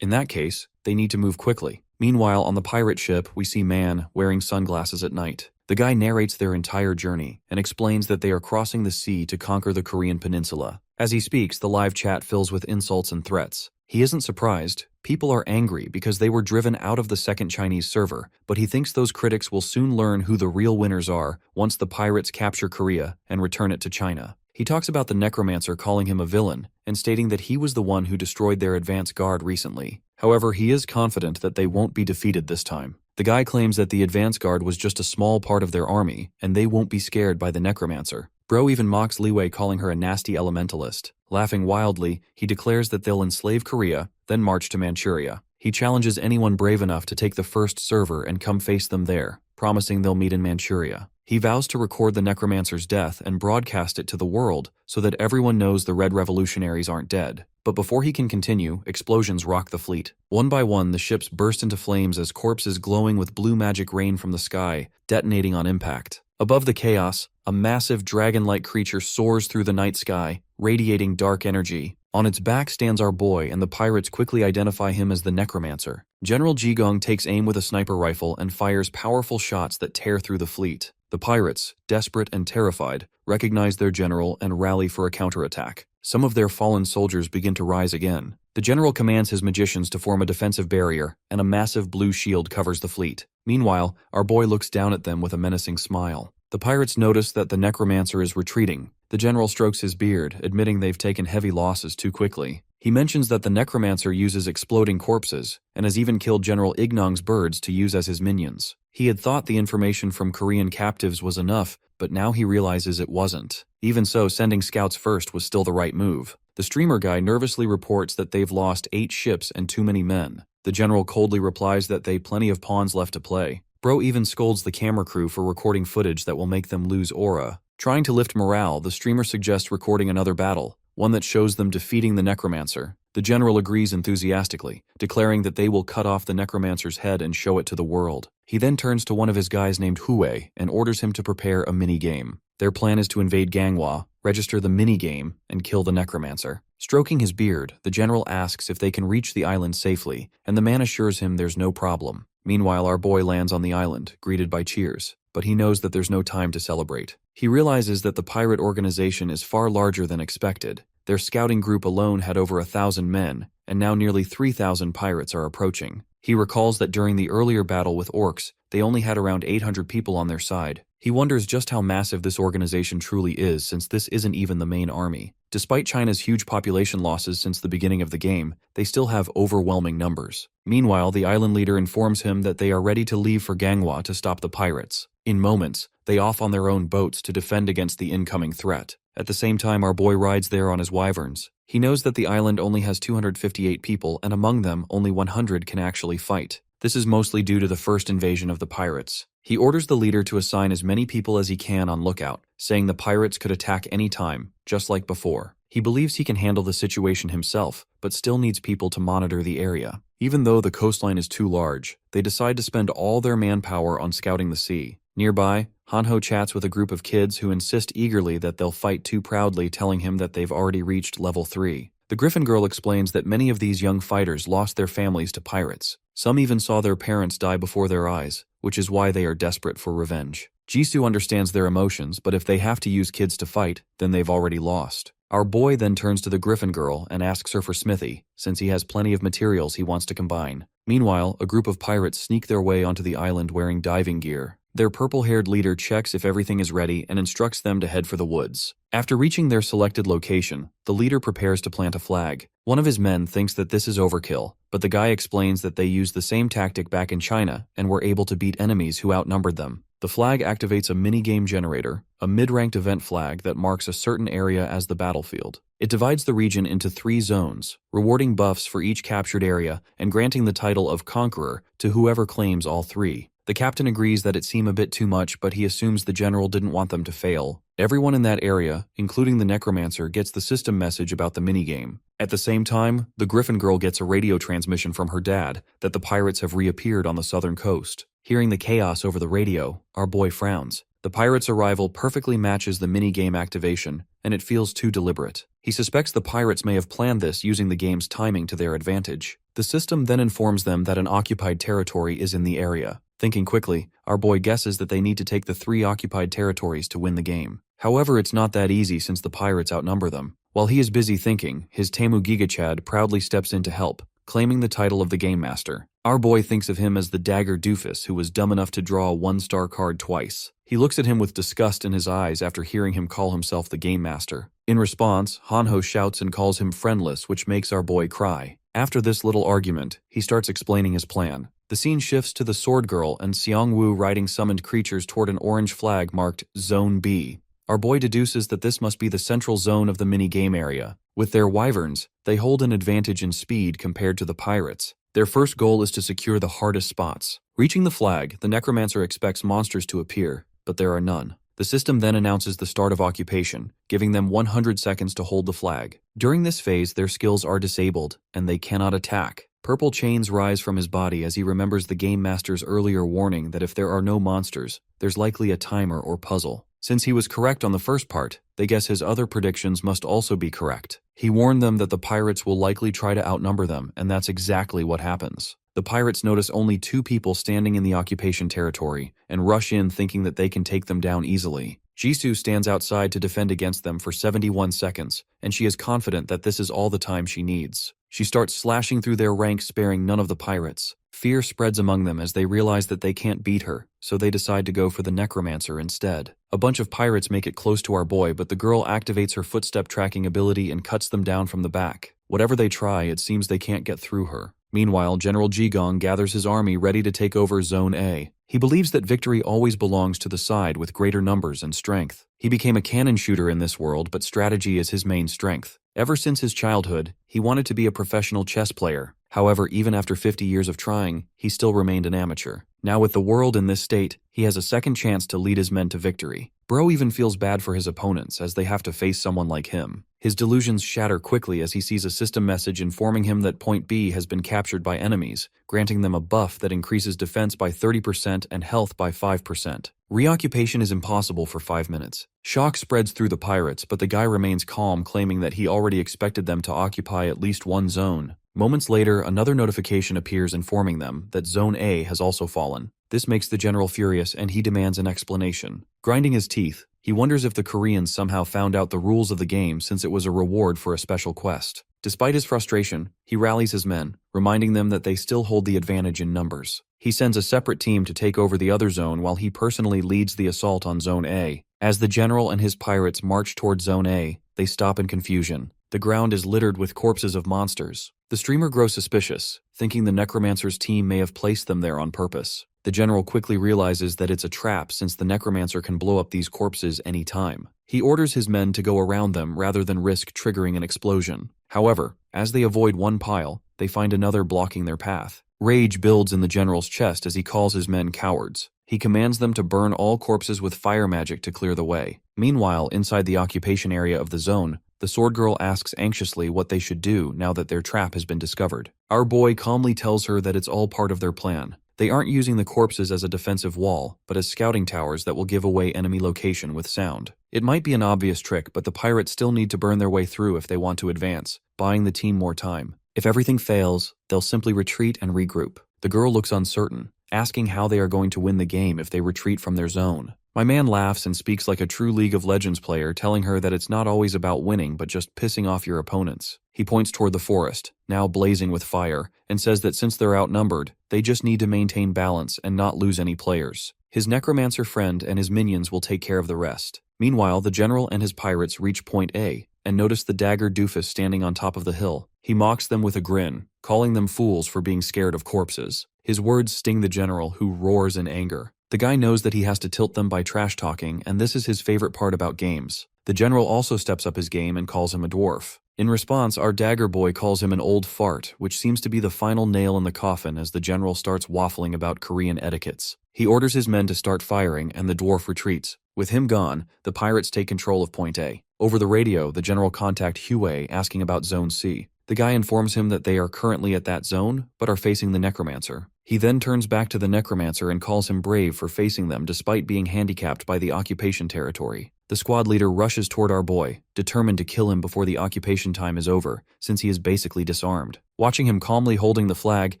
In that case, they need to move quickly. Meanwhile, on the pirate ship, we see Man wearing sunglasses at night. The guy narrates their entire journey and explains that they are crossing the sea to conquer the Korean peninsula. As he speaks, the live chat fills with insults and threats. He isn't surprised. People are angry because they were driven out of the second Chinese server, but he thinks those critics will soon learn who the real winners are once the pirates capture Korea and return it to China. He talks about the Necromancer calling him a villain and stating that he was the one who destroyed their advance guard recently. However, he is confident that they won't be defeated this time. The guy claims that the advance guard was just a small part of their army and they won't be scared by the Necromancer. Bro even mocks Liwei, calling her a nasty elementalist. Laughing wildly, he declares that they'll enslave Korea, then march to Manchuria. He challenges anyone brave enough to take the first server and come face them there, promising they'll meet in Manchuria. He vows to record the Necromancer's death and broadcast it to the world so that everyone knows the Red Revolutionaries aren't dead. But before he can continue, explosions rock the fleet. One by one, the ships burst into flames as corpses glowing with blue magic rain from the sky, detonating on impact. Above the chaos, a massive dragon-like creature soars through the night sky, radiating dark energy. On its back stands our boy, and the pirates quickly identify him as the Necromancer. General Jigong takes aim with a sniper rifle and fires powerful shots that tear through the fleet. The pirates, desperate and terrified, recognize their general and rally for a counterattack. some of their fallen soldiers begin to rise again. The general commands his magicians to form a defensive barrier, and a massive blue shield covers the fleet. Meanwhile, our boy looks down at them with a menacing smile. The pirates notice that the Necromancer is retreating. The general strokes his beard, admitting they've taken heavy losses too quickly. He mentions that the Necromancer uses exploding corpses, and has even killed General Ignong's birds to use as his minions. He had thought the information from Korean captives was enough, but now he realizes it wasn't. Even so, sending scouts first was still the right move. The streamer guy nervously reports that they've lost 8 ships and too many men. The general coldly replies that they plenty of pawns left to play. Bro even scolds the camera crew for recording footage that will make them lose aura. Trying to lift morale, the streamer suggests recording another battle, one that shows them defeating the Necromancer. The general agrees enthusiastically, declaring that they will cut off the Necromancer's head and show it to the world. He then turns to one of his guys named Hue and orders him to prepare a mini-game. Their plan is to invade Ganghwa, register the mini-game, and kill the Necromancer. Stroking his beard, the general asks if they can reach the island safely, and the man assures him there's no problem. Meanwhile, our boy lands on the island, greeted by cheers, but he knows that there's no time to celebrate. He realizes that the pirate organization is far larger than expected. Their scouting group alone had over 1,000 men, and now nearly 3,000 pirates are approaching. He recalls that during the earlier battle with orcs, they only had around 800 people on their side. He wonders just how massive this organization truly is, since this isn't even the main army. Despite China's huge population losses since the beginning of the game, they still have overwhelming numbers. Meanwhile, the island leader informs him that they are ready to leave for Ganghwa to stop the pirates. In moments, they off on their own boats to defend against the incoming threat. At the same time, our boy rides there on his wyverns. He knows that the island only has 258 people, and among them, only 100 can actually fight. This is mostly due to the first invasion of the pirates. He orders the leader to assign as many people as he can on lookout, saying the pirates could attack any time, just like before. He believes he can handle the situation himself, but still needs people to monitor the area. Even though the coastline is too large, they decide to spend all their manpower on scouting the sea. Nearby, Hanho chats with a group of kids who insist eagerly that they'll fight too proudly, telling him that they've already reached level 3. The Griffin girl explains that many of these young fighters lost their families to pirates. Some even saw their parents die before their eyes, which is why they are desperate for revenge. Jisoo understands their emotions, but if they have to use kids to fight, then they've already lost. Our boy then turns to the Griffin girl and asks her for smithy, since he has plenty of materials he wants to combine. Meanwhile, a group of pirates sneak their way onto the island wearing diving gear. Their purple-haired leader checks if everything is ready and instructs them to head for the woods. After reaching their selected location, the leader prepares to plant a flag. One of his men thinks that this is overkill, but the guy explains that they used the same tactic back in China and were able to beat enemies who outnumbered them. The flag activates a mini-game generator, a mid-ranked event flag that marks a certain area as the battlefield. It divides the region into 3 zones, rewarding buffs for each captured area and granting the title of Conqueror to whoever claims all 3. The captain agrees that it seemed a bit too much, but he assumes the general didn't want them to fail. Everyone in that area, including the Necromancer, gets the system message about the minigame. At the same time, the Griffin girl gets a radio transmission from her dad that the pirates have reappeared on the southern coast. Hearing the chaos over the radio, our boy frowns. The pirates' arrival perfectly matches the minigame activation, and it feels too deliberate. He suspects the pirates may have planned this using the game's timing to their advantage. The system then informs them that an occupied territory is in the area. Thinking quickly, our boy guesses that they need to take the 3 occupied territories to win the game. However, it's not that easy since the pirates outnumber them. While he is busy thinking, his Temu Gigachad proudly steps in to help, claiming the title of the Game Master. Our boy thinks of him as the dagger doofus who was dumb enough to draw a 1-star card twice. He looks at him with disgust in his eyes after hearing him call himself the Game Master. In response, Hanho shouts and calls him friendless, which makes our boy cry. After this little argument, he starts explaining his plan. The scene shifts to the Sword Girl and Seongwoo riding summoned creatures toward an orange flag marked Zone B. Our boy deduces that this must be the central zone of the mini-game area. With their wyverns, they hold an advantage in speed compared to the pirates. Their first goal is to secure the hardest spots. Reaching the flag, the Necromancer expects monsters to appear, but there are none. The system then announces the start of occupation, giving them 100 seconds to hold the flag. During this phase, their skills are disabled, and they cannot attack. Purple chains rise from his body as he remembers the Game Master's earlier warning that if there are no monsters, there's likely a timer or puzzle. Since he was correct on the first part, they guess his other predictions must also be correct. He warned them that the pirates will likely try to outnumber them, and that's exactly what happens. The pirates notice only 2 people standing in the occupation territory and rush in thinking that they can take them down easily. Jisoo stands outside to defend against them for 71 seconds, and she is confident that this is all the time she needs. She starts slashing through their ranks, sparing none of the pirates. Fear spreads among them as they realize that they can't beat her, so they decide to go for the Necromancer instead. A bunch of pirates make it close to our boy, but the girl activates her footstep tracking ability and cuts them down from the back. Whatever they try, it seems they can't get through her. Meanwhile, General Jigong gathers his army ready to take over Zone A. He believes that victory always belongs to the side with greater numbers and strength. He became a cannon shooter in this world, but strategy is his main strength. Ever since his childhood, he wanted to be a professional chess player. However, even after 50 years of trying, he still remained an amateur. Now with the world in this state, he has a second chance to lead his men to victory. Bro even feels bad for his opponents as they have to face someone like him. His delusions shatter quickly as he sees a system message informing him that Point B has been captured by enemies, granting them a buff that increases defense by 30% and health by 5%. Reoccupation is impossible for 5 minutes. Shock spreads through the pirates, but the guy remains calm, claiming that he already expected them to occupy at least one zone. Moments later, another notification appears informing them that Zone A has also fallen. This makes the general furious and he demands an explanation. Grinding his teeth, he wonders if the Koreans somehow found out the rules of the game since it was a reward for a special quest. Despite his frustration, he rallies his men, reminding them that they still hold the advantage in numbers. He sends a separate team to take over the other zone while he personally leads the assault on Zone A. As the general and his pirates march toward Zone A, they stop in confusion. The ground is littered with corpses of monsters. The streamer grows suspicious, thinking the Necromancer's team may have placed them there on purpose. The general quickly realizes that it's a trap since the Necromancer can blow up these corpses any time. He orders his men to go around them rather than risk triggering an explosion. However, as they avoid one pile, they find another blocking their path. Rage builds in the general's chest as he calls his men cowards. He commands them to burn all corpses with fire magic to clear the way. Meanwhile, inside the occupation area of the zone, the sword girl asks anxiously what they should do now that their trap has been discovered. Our boy calmly tells her that it's all part of their plan. They aren't using the corpses as a defensive wall, but as scouting towers that will give away enemy location with sound. It might be an obvious trick, but the pirates still need to burn their way through if they want to advance, buying the team more time. If everything fails, they'll simply retreat and regroup. The girl looks uncertain, asking how they are going to win the game if they retreat from their zone. My man laughs and speaks like a true League of Legends player, telling her that it's not always about winning but just pissing off your opponents. He points toward the forest, now blazing with fire, and says that since they're outnumbered, they just need to maintain balance and not lose any players. His Necromancer friend and his minions will take care of the rest. Meanwhile, the general and his pirates reach Point A and notice the dagger doofus standing on top of the hill. He mocks them with a grin, calling them fools for being scared of corpses. His words sting the general, who roars in anger. The guy knows that he has to tilt them by trash-talking, and this is his favorite part about games. The general also steps up his game and calls him a dwarf. In response, our dagger boy calls him an old fart, which seems to be the final nail in the coffin as the general starts waffling about Korean etiquettes. He orders his men to start firing, and the dwarf retreats. With him gone, the pirates take control of Point A. Over the radio, the general contacts Hue asking about Zone C. The guy informs him that they are currently at that zone, but are facing the Necromancer. He then turns back to the Necromancer and calls him brave for facing them despite being handicapped by the occupation territory. The squad leader rushes toward our boy, determined to kill him before the occupation time is over, since he is basically disarmed. Watching him calmly holding the flag,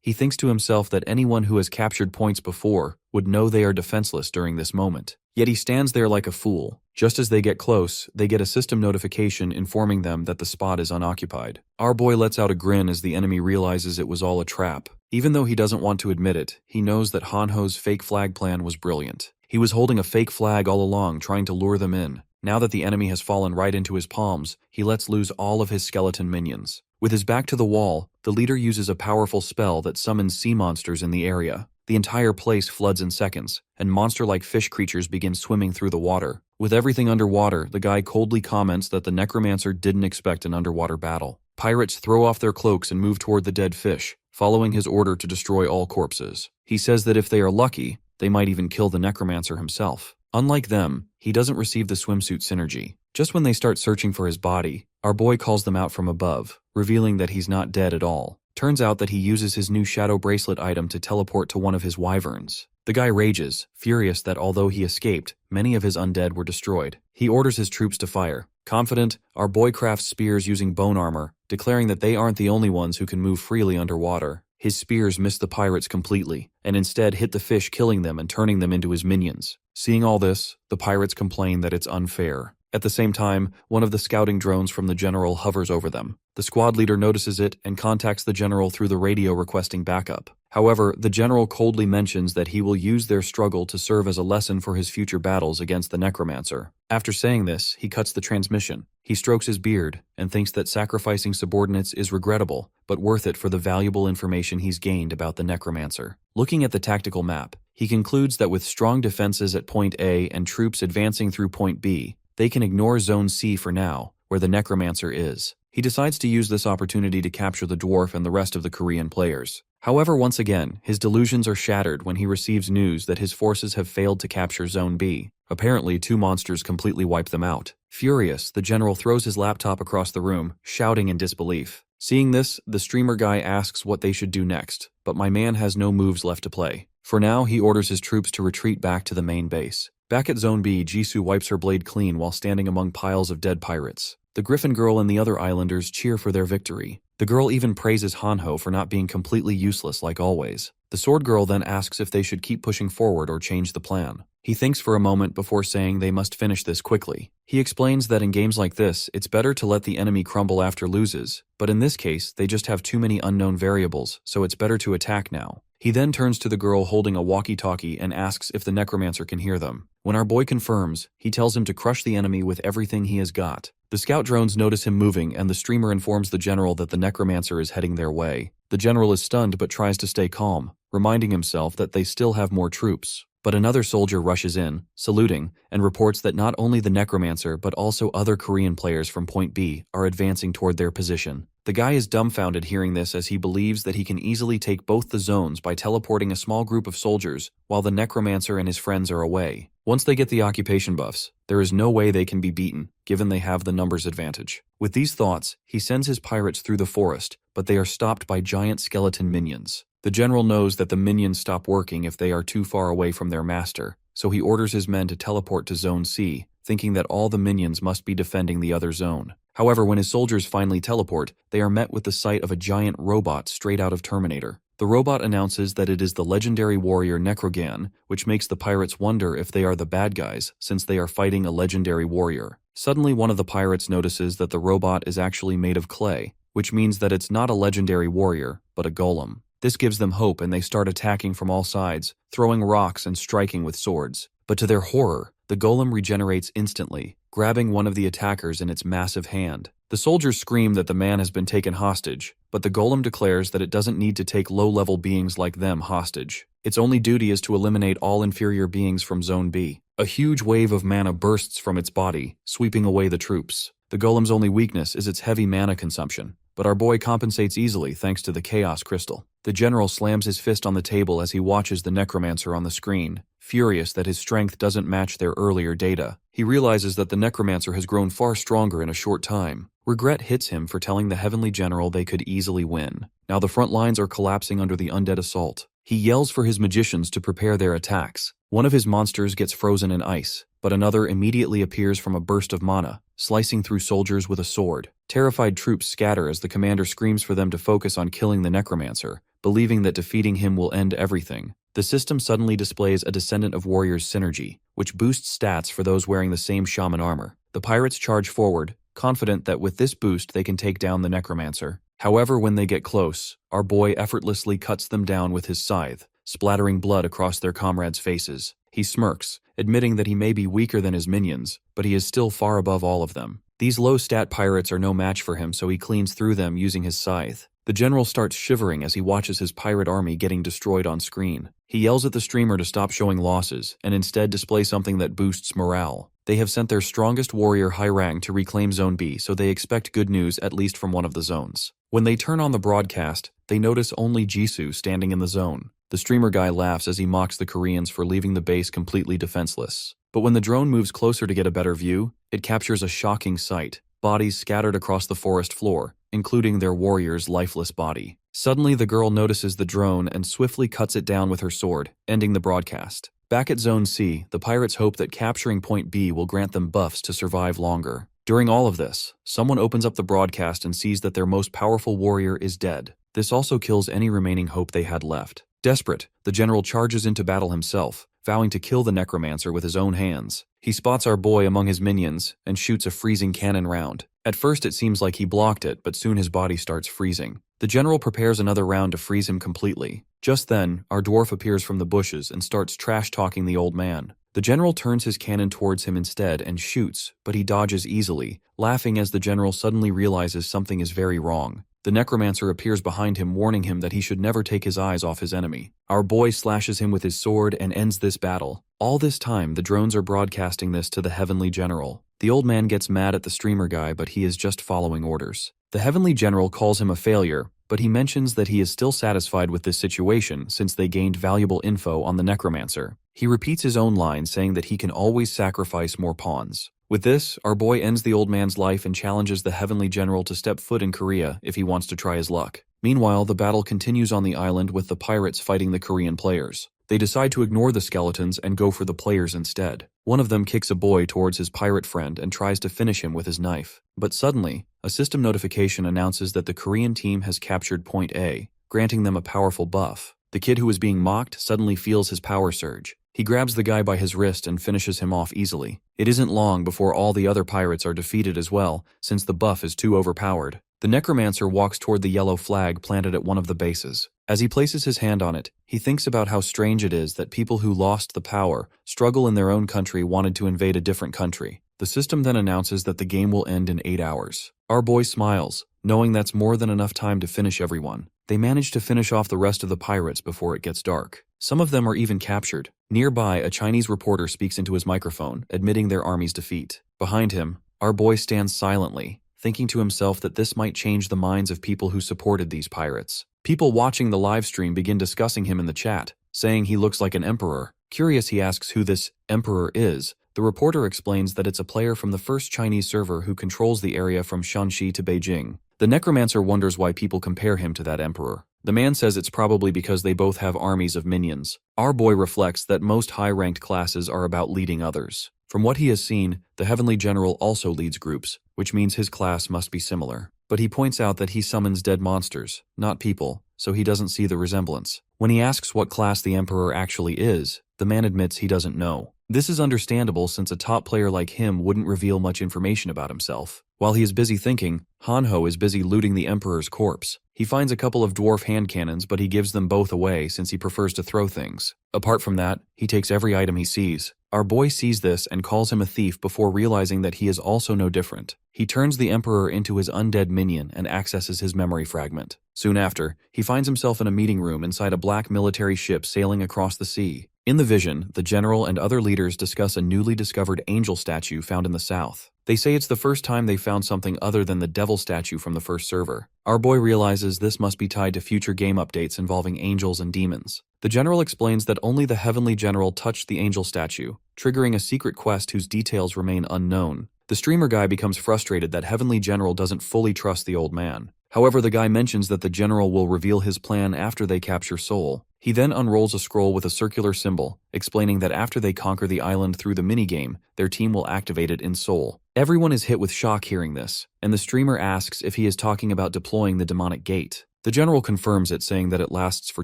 he thinks to himself that anyone who has captured points before would know they are defenseless during this moment. Yet he stands there like a fool. Just as they get close, they get a system notification informing them that the spot is unoccupied. Our boy lets out a grin as the enemy realizes it was all a trap. Even though he doesn't want to admit it, he knows that Hanho's fake flag plan was brilliant. He was holding a fake flag all along, trying to lure them in. Now that the enemy has fallen right into his palms, he lets loose all of his skeleton minions. With his back to the wall, the leader uses a powerful spell that summons sea monsters in the area. The entire place floods in seconds, and monster-like fish creatures begin swimming through the water. With everything underwater, the guy coldly comments that the Necromancer didn't expect an underwater battle. Pirates throw off their cloaks and move toward the dead fish, following his order to destroy all corpses. He says that if they are lucky, they might even kill the Necromancer himself. Unlike them, he doesn't receive the swimsuit synergy. Just when they start searching for his body, our boy calls them out from above, revealing that he's not dead at all. Turns out that he uses his new shadow bracelet item to teleport to one of his wyverns. The guy rages, furious that although he escaped, many of his undead were destroyed. He orders his troops to fire. Confident, our boy crafts spears using bone armor, declaring that they aren't the only ones who can move freely underwater. His spears miss the pirates completely, and instead hit the fish, killing them and turning them into his minions. Seeing all this, the pirates complain that it's unfair. At the same time, one of the scouting drones from the general hovers over them. The squad leader notices it and contacts the general through the radio requesting backup. However, the general coldly mentions that he will use their struggle to serve as a lesson for his future battles against the Necromancer. After saying this, he cuts the transmission. He strokes his beard and thinks that sacrificing subordinates is regrettable, but worth it for the valuable information he's gained about the Necromancer. Looking at the tactical map, he concludes that with strong defenses at Point A and troops advancing through Point B, they can ignore Zone C for now, where the Necromancer is. He decides to use this opportunity to capture the dwarf and the rest of the Korean players. However, once again, his delusions are shattered when he receives news that his forces have failed to capture Zone B. Apparently, 2 monsters completely wiped them out. Furious, the general throws his laptop across the room, shouting in disbelief. Seeing this, the streamer guy asks what they should do next, but my man has no moves left to play. For now, he orders his troops to retreat back to the main base. Back at Zone B, Jisoo wipes her blade clean while standing among piles of dead pirates. The Griffin Girl and the other islanders cheer for their victory. The girl even praises Hanho for not being completely useless like always. The Sword Girl then asks if they should keep pushing forward or change the plan. He thinks for a moment before saying they must finish this quickly. He explains that in games like this, it's better to let the enemy crumble after loses, but in this case, they just have too many unknown variables, so it's better to attack now. He then turns to the girl holding a walkie-talkie and asks if the Necromancer can hear them. When our boy confirms, he tells him to crush the enemy with everything he has got. The scout drones notice him moving, and the streamer informs the general that the Necromancer is heading their way. The general is stunned but tries to stay calm, reminding himself that they still have more troops. But another soldier rushes in, saluting, and reports that not only the Necromancer but also other Korean players from Point B are advancing toward their position. The guy is dumbfounded hearing this, as he believes that he can easily take both the zones by teleporting a small group of soldiers while the Necromancer and his friends are away. Once they get the occupation buffs, there is no way they can be beaten, given they have the numbers advantage. With these thoughts, he sends his pirates through the forest, but they are stopped by giant skeleton minions. The general knows that the minions stop working if they are too far away from their master, so he orders his men to teleport to Zone C, thinking that all the minions must be defending the other zone. However, when his soldiers finally teleport, they are met with the sight of a giant robot straight out of Terminator. The robot announces that it is the legendary warrior Necrogan, which makes the pirates wonder if they are the bad guys, since they are fighting a legendary warrior. Suddenly, one of the pirates notices that the robot is actually made of clay, which means that it's not a legendary warrior, but a golem. This gives them hope, and they start attacking from all sides, throwing rocks and striking with swords. But to their horror, the golem regenerates instantly, grabbing one of the attackers in its massive hand. The soldiers scream that the man has been taken hostage, but the golem declares that it doesn't need to take low-level beings like them hostage. Its only duty is to eliminate all inferior beings from Zone B. A huge wave of mana bursts from its body, sweeping away the troops. The golem's only weakness is its heavy mana consumption, but our boy compensates easily thanks to the Chaos Crystal. The general slams his fist on the table as he watches the Necromancer on the screen, furious that his strength doesn't match their earlier data. He realizes that the Necromancer has grown far stronger in a short time. Regret hits him for telling the Heavenly General they could easily win. Now the front lines are collapsing under the undead assault. He yells for his magicians to prepare their attacks. One of his monsters gets frozen in ice, but another immediately appears from a burst of mana, slicing through soldiers with a sword. Terrified troops scatter as the commander screams for them to focus on killing the Necromancer, believing that defeating him will end everything. The system suddenly displays a Descendant of Warriors synergy, which boosts stats for those wearing the same shaman armor. The pirates charge forward, confident that with this boost they can take down the Necromancer. However, when they get close, our boy effortlessly cuts them down with his scythe, splattering blood across their comrades' faces. He smirks, admitting that he may be weaker than his minions, but he is still far above all of them. These low-stat pirates are no match for him, so he cleans through them using his scythe. The general starts shivering as he watches his pirate army getting destroyed on screen. He yells at the streamer to stop showing losses, and instead display something that boosts morale. They have sent their strongest warrior high rank to reclaim Zone B, so they expect good news at least from one of the zones. When they turn on the broadcast, they notice only Jisoo standing in the zone. The streamer guy laughs as he mocks the Koreans for leaving the base completely defenseless. But when the drone moves closer to get a better view, it captures a shocking sight. Bodies scattered across the forest floor, including their warrior's lifeless body. Suddenly, the girl notices the drone and swiftly cuts it down with her sword, ending the broadcast. Back at Zone C, the pirates hope that capturing Point B will grant them buffs to survive longer. During all of this, someone opens up the broadcast and sees that their most powerful warrior is dead. This also kills any remaining hope they had left. Desperate, the general charges into battle himself, vowing to kill the Necromancer with his own hands. He spots our boy among his minions and shoots a freezing cannon round. At first it seems like he blocked it, but soon his body starts freezing. The general prepares another round to freeze him completely. Just then, our dwarf appears from the bushes and starts trash-talking the old man. The general turns his cannon towards him instead and shoots, but he dodges easily, laughing as the general suddenly realizes something is very wrong. The Necromancer appears behind him, warning him that he should never take his eyes off his enemy. Our boy slashes him with his sword and ends this battle. All this time, the drones are broadcasting this to the Heavenly General. The old man gets mad at the streamer guy, but he is just following orders. The Heavenly General calls him a failure, but he mentions that he is still satisfied with this situation since they gained valuable info on the Necromancer. He repeats his own line, saying that he can always sacrifice more pawns. With this, our boy ends the old man's life and challenges the Heavenly General to step foot in Korea if he wants to try his luck. Meanwhile, the battle continues on the island with the pirates fighting the Korean players. They decide to ignore the skeletons and go for the players instead. One of them kicks a boy towards his pirate friend and tries to finish him with his knife. But suddenly, a system notification announces that the Korean team has captured Point A, granting them a powerful buff. The kid who was being mocked suddenly feels his power surge. He grabs the guy by his wrist and finishes him off easily. It isn't long before all the other pirates are defeated as well, since the buff is too overpowered. The Necromancer walks toward the yellow flag planted at one of the bases. As he places his hand on it, he thinks about how strange it is that people who lost the power, struggle in their own country, wanted to invade a different country. The system then announces that the game will end in 8 hours. Our boy smiles, knowing that's more than enough time to finish everyone. They manage to finish off the rest of the pirates before it gets dark. Some of them are even captured. Nearby, a Chinese reporter speaks into his microphone, admitting their army's defeat. Behind him, our boy stands silently, thinking to himself that this might change the minds of people who supported these pirates. People watching the live stream begin discussing him in the chat, saying he looks like an emperor. Curious, he asks who this emperor is. The reporter explains that it's a player from the first Chinese server who controls the area from Shanxi to Beijing. The Necromancer wonders why people compare him to that emperor. The man says it's probably because they both have armies of minions. Our boy reflects that most high-ranked classes are about leading others. From what he has seen, the Heavenly General also leads groups, which means his class must be similar. But he points out that he summons dead monsters, not people, so he doesn't see the resemblance. When he asks what class the Emperor actually is, the man admits he doesn't know. This is understandable since a top player like him wouldn't reveal much information about himself. While he is busy thinking, Hanho is busy looting the Emperor's corpse. He finds a couple of dwarf hand cannons, but he gives them both away since he prefers to throw things. Apart from that, he takes every item he sees. Our boy sees this and calls him a thief before realizing that he is also no different. He turns the Emperor into his undead minion and accesses his memory fragment. Soon after, he finds himself in a meeting room inside a black military ship sailing across the sea. In the vision, the general and other leaders discuss a newly discovered angel statue found in the south. They say it's the first time they found something other than the devil statue from the first server. Our boy realizes this must be tied to future game updates involving angels and demons. The general explains that only the Heavenly General touched the angel statue, triggering a secret quest whose details remain unknown. The streamer guy becomes frustrated that Heavenly General doesn't fully trust the old man. However, the guy mentions that the general will reveal his plan after they capture Seoul. He then unrolls a scroll with a circular symbol, explaining that after they conquer the island through the minigame, their team will activate it in Seoul. Everyone is hit with shock hearing this, and the streamer asks if he is talking about deploying the demonic gate. The general confirms it, saying that it lasts for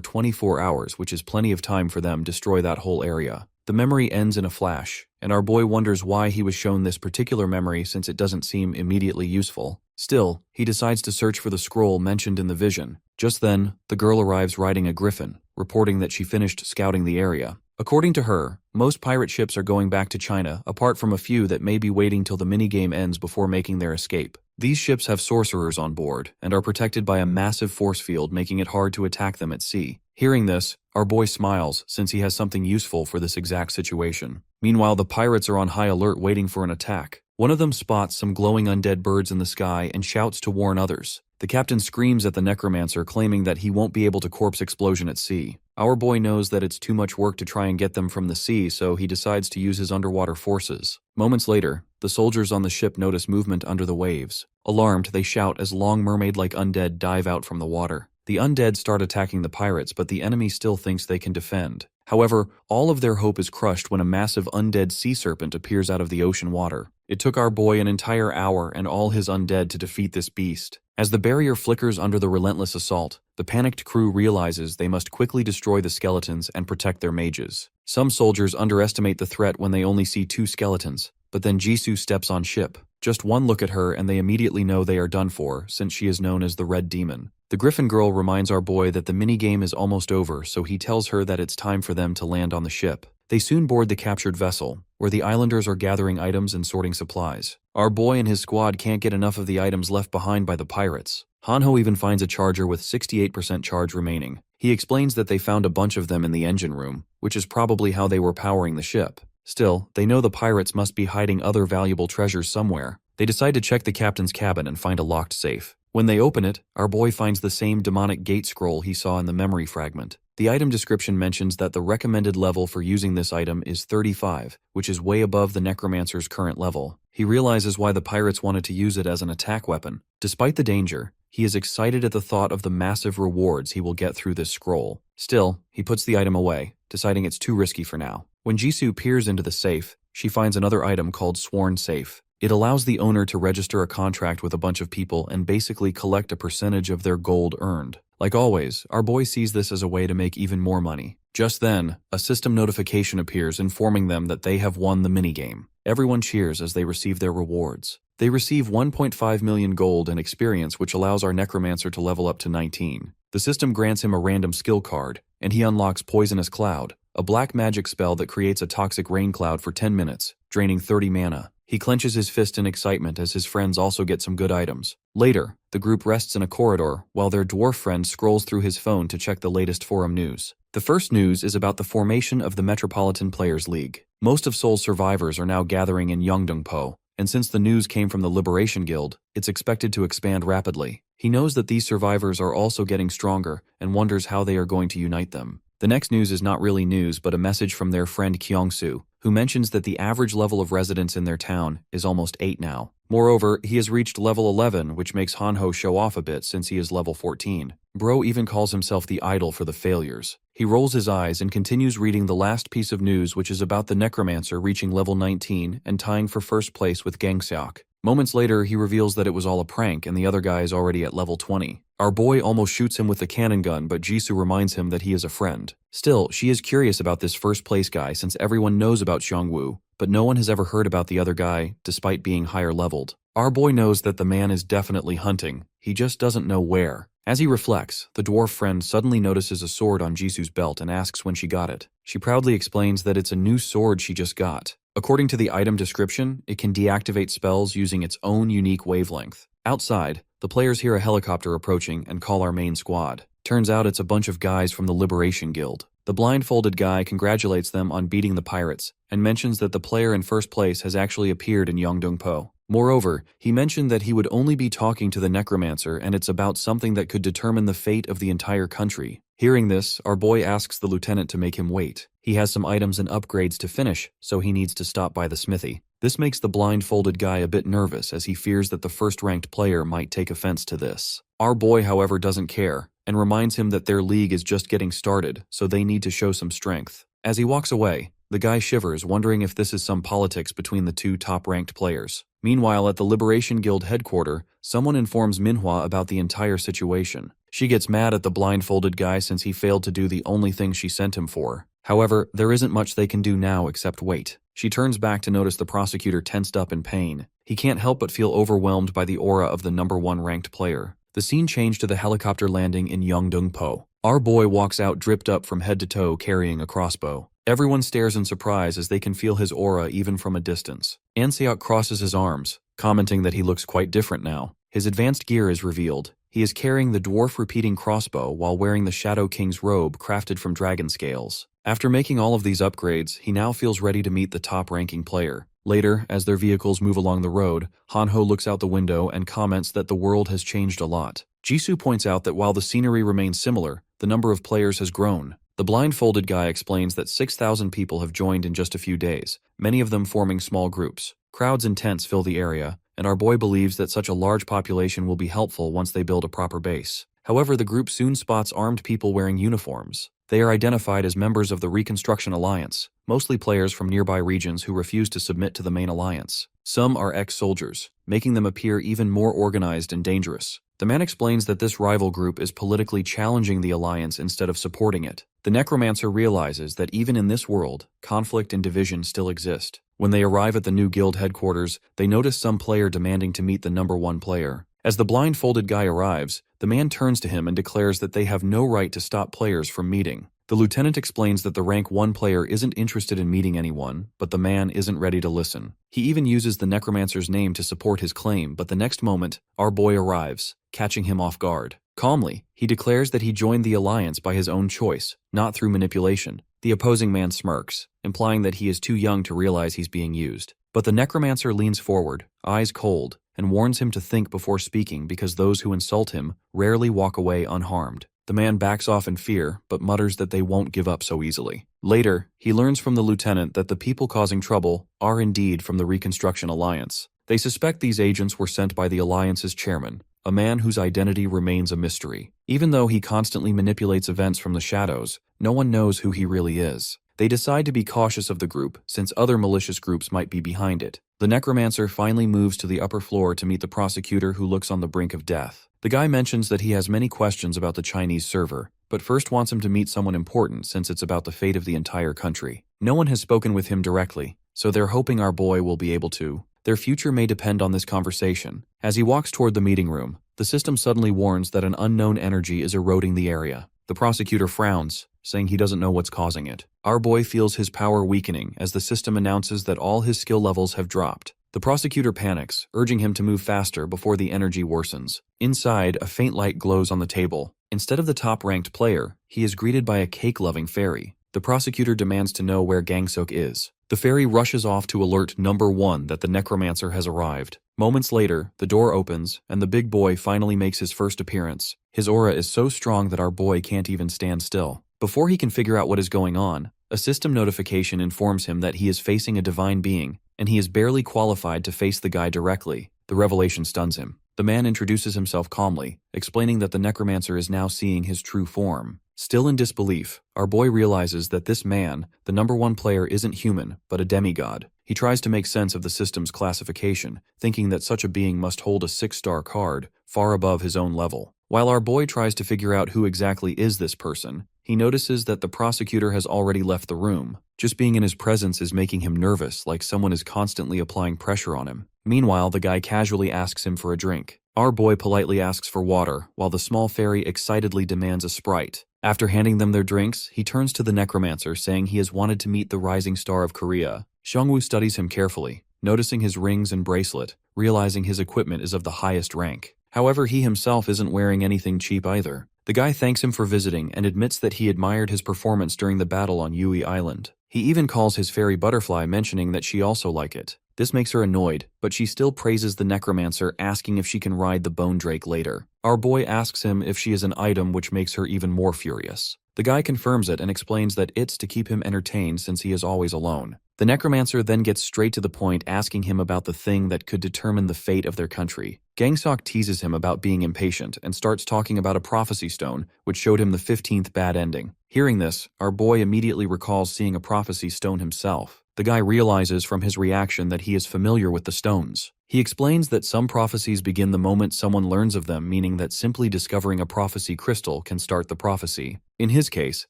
24 hours, which is plenty of time for them to destroy that whole area. The memory ends in a flash, and our boy wonders why he was shown this particular memory since it doesn't seem immediately useful. Still, he decides to search for the scroll mentioned in the vision. Just then, the girl arrives riding a griffin, reporting that she finished scouting the area. According to her, most pirate ships are going back to China, apart from a few that may be waiting till the minigame ends before making their escape. These ships have sorcerers on board, and are protected by a massive force field, making it hard to attack them at sea. Hearing this, our boy smiles, since he has something useful for this exact situation. Meanwhile, the pirates are on high alert waiting for an attack. One of them spots some glowing undead birds in the sky and shouts to warn others. The captain screams at the Necromancer, claiming that he won't be able to corpse explosion at sea. Our boy knows that it's too much work to try and get them from the sea, so he decides to use his underwater forces. Moments later, the soldiers on the ship notice movement under the waves. Alarmed, they shout as long mermaid-like undead dive out from the water. The undead start attacking the pirates, but the enemy still thinks they can defend. However, all of their hope is crushed when a massive undead sea serpent appears out of the ocean water. It took our boy an entire hour and all his undead to defeat this beast. As the barrier flickers under the relentless assault, the panicked crew realizes they must quickly destroy the skeletons and protect their mages. Some soldiers underestimate the threat when they only see 2 skeletons, but then Jisoo steps on ship. Just one look at her and they immediately know they are done for, since she is known as the Red Demon. The Griffin girl reminds our boy that the minigame is almost over, so he tells her that it's time for them to land on the ship. They soon board the captured vessel, where the islanders are gathering items and sorting supplies. Our boy and his squad can't get enough of the items left behind by the pirates. Hanho even finds a charger with 68% charge remaining. He explains that they found a bunch of them in the engine room, which is probably how they were powering the ship. Still, they know the pirates must be hiding other valuable treasures somewhere. They decide to check the captain's cabin and find a locked safe. When they open it, our boy finds the same demonic gate scroll he saw in the memory fragment. The item description mentions that the recommended level for using this item is 35, which is way above the Necromancer's current level. He realizes why the pirates wanted to use it as an attack weapon. Despite the danger, he is excited at the thought of the massive rewards he will get through this scroll. Still, he puts the item away, deciding it's too risky for now. When Jisoo peers into the safe, she finds another item called Sworn Safe. It allows the owner to register a contract with a bunch of people and basically collect a percentage of their gold earned. Like always, our boy sees this as a way to make even more money. Just then, a system notification appears informing them that they have won the minigame. Everyone cheers as they receive their rewards. They receive 1.5 million gold and experience, which allows our Necromancer to level up to 19. The system grants him a random skill card, and he unlocks Poisonous Cloud, a black magic spell that creates a toxic rain cloud for 10 minutes, draining 30 mana. He clenches his fist in excitement as his friends also get some good items. Later, the group rests in a corridor while their dwarf friend scrolls through his phone to check the latest forum news. The first news is about the formation of the Metropolitan Players League. Most of Seoul's survivors are now gathering in Yeongdeungpo, and since the news came from the Liberation Guild, it's expected to expand rapidly. He knows that these survivors are also getting stronger and wonders how they are going to unite them. The next news is not really news but a message from their friend Kyungsoo, who mentions that the average level of residents in their town is almost 8 now. Moreover, he has reached level 11, which makes Hanho show off a bit since he is level 14. Bro even calls himself the idol for the failures. He rolls his eyes and continues reading the last piece of news, which is about the Necromancer reaching level 19 and tying for first place with Gangseok. Moments later, he reveals that it was all a prank and the other guy is already at level 20. Our boy almost shoots him with the cannon gun, but Jisoo reminds him that he is a friend. Still, she is curious about this first place guy since everyone knows about Xiongwu, but no one has ever heard about the other guy, despite being higher leveled. Our boy knows that the man is definitely hunting, he just doesn't know where. As he reflects, the dwarf friend suddenly notices a sword on Jisoo's belt and asks when she got it. She proudly explains that it's a new sword she just got. According to the item description, it can deactivate spells using its own unique wavelength. Outside, the players hear a helicopter approaching and call our main squad. Turns out it's a bunch of guys from the Liberation Guild. The blindfolded guy congratulates them on beating the pirates and mentions that the player in first place has actually appeared in Yeongdeungpo. Moreover, he mentioned that he would only be talking to the Necromancer and it's about something that could determine the fate of the entire country. Hearing this, our boy asks the lieutenant to make him wait. He has some items and upgrades to finish, so he needs to stop by the smithy. This makes the blindfolded guy a bit nervous as he fears that the first-ranked player might take offense to this. Our boy, however, doesn't care and reminds him that their league is just getting started, so they need to show some strength. As he walks away, the guy shivers, wondering if this is some politics between the two top-ranked players. Meanwhile, at the Liberation Guild headquarters, someone informs Manhwa about the entire situation. She gets mad at the blindfolded guy since he failed to do the only thing she sent him for. However, there isn't much they can do now except wait. She turns back to notice the prosecutor tensed up in pain. He can't help but feel overwhelmed by the aura of the number 1 ranked player. The scene changed to the helicopter landing in Yeongdeungpo. Our boy walks out dripped up from head to toe carrying a crossbow. Everyone stares in surprise as they can feel his aura even from a distance. Anseok crosses his arms, commenting that he looks quite different now. His advanced gear is revealed. He is carrying the dwarf repeating crossbow while wearing the Shadow King's robe crafted from dragon scales. After making all of these upgrades, he now feels ready to meet the top-ranking player. Later, as their vehicles move along the road, Hanho looks out the window and comments that the world has changed a lot. Jisoo points out that while the scenery remains similar, the number of players has grown. The blindfolded guy explains that 6,000 people have joined in just a few days, many of them forming small groups. Crowds and tents fill the area, and our boy believes that such a large population will be helpful once they build a proper base. However, the group soon spots armed people wearing uniforms. They are identified as members of the Reconstruction Alliance, mostly players from nearby regions who refuse to submit to the main alliance. Some are ex-soldiers, making them appear even more organized and dangerous. The man explains that this rival group is politically challenging the alliance instead of supporting it. The Necromancer realizes that even in this world, conflict and division still exist. When they arrive at the new guild headquarters, they notice some player demanding to meet the #1 player. As the blindfolded guy arrives, the man turns to him and declares that they have no right to stop players from meeting. The lieutenant explains that the rank 1 player isn't interested in meeting anyone, but the man isn't ready to listen. He even uses the Necromancer's name to support his claim, but the next moment, our boy arrives, catching him off guard. Calmly, he declares that he joined the alliance by his own choice, not through manipulation. The opposing man smirks, implying that he is too young to realize he's being used. But the Necromancer leans forward, eyes cold, and warns him to think before speaking because those who insult him rarely walk away unharmed. The man backs off in fear, but mutters that they won't give up so easily. Later, he learns from the lieutenant that the people causing trouble are indeed from the Reconstruction Alliance. They suspect these agents were sent by the Alliance's chairman, a man whose identity remains a mystery. Even though he constantly manipulates events from the shadows, no one knows who he really is. They decide to be cautious of the group, since other malicious groups might be behind it. The Necromancer finally moves to the upper floor to meet the prosecutor who looks on the brink of death. The guy mentions that he has many questions about the Chinese server, but first wants him to meet someone important since it's about the fate of the entire country. No one has spoken with him directly, so they're hoping our boy will be able to. Their future may depend on this conversation. As he walks toward the meeting room, the system suddenly warns that an unknown energy is eroding the area. The prosecutor frowns, saying he doesn't know what's causing it. Our boy feels his power weakening as the system announces that all his skill levels have dropped. The prosecutor panics, urging him to move faster before the energy worsens. Inside, a faint light glows on the table. Instead of the top-ranked player, he is greeted by a cake-loving fairy. The prosecutor demands to know where Gangsuk is. The fairy rushes off to alert #1 that the Necromancer has arrived. Moments later, the door opens, and the big boy finally makes his first appearance. His aura is so strong that our boy can't even stand still. Before he can figure out what is going on, a system notification informs him that he is facing a divine being, and he is barely qualified to face the guy directly. The revelation stuns him. The man introduces himself calmly, explaining that the Necromancer is now seeing his true form. Still in disbelief, our boy realizes that this man, the #1 player, isn't human, but a demigod. He tries to make sense of the system's classification, thinking that such a being must hold a 6-star card, far above his own level. While our boy tries to figure out who exactly is this person, he notices that the prosecutor has already left the room. Just being in his presence is making him nervous, like someone is constantly applying pressure on him. Meanwhile, the guy casually asks him for a drink. Our boy politely asks for water, while the small fairy excitedly demands a Sprite. After handing them their drinks, he turns to the Necromancer, saying he has wanted to meet the rising star of Korea. Xiongwu studies him carefully, noticing his rings and bracelet, realizing his equipment is of the highest rank. However, he himself isn't wearing anything cheap either. The guy thanks him for visiting and admits that he admired his performance during the battle on Yui Island. He even calls his fairy butterfly, mentioning that she also liked it. This makes her annoyed, but she still praises the Necromancer, asking if she can ride the Bone Drake later. Our boy asks him if she is an item, which makes her even more furious. The guy confirms it and explains that it's to keep him entertained since he is always alone. The Necromancer then gets straight to the point, asking him about the thing that could determine the fate of their country. Gangsuk teases him about being impatient and starts talking about a prophecy stone, which showed him the 15th bad ending. Hearing this, our boy immediately recalls seeing a prophecy stone himself. The guy realizes from his reaction that he is familiar with the stones. He explains that some prophecies begin the moment someone learns of them, meaning that simply discovering a prophecy crystal can start the prophecy. In his case,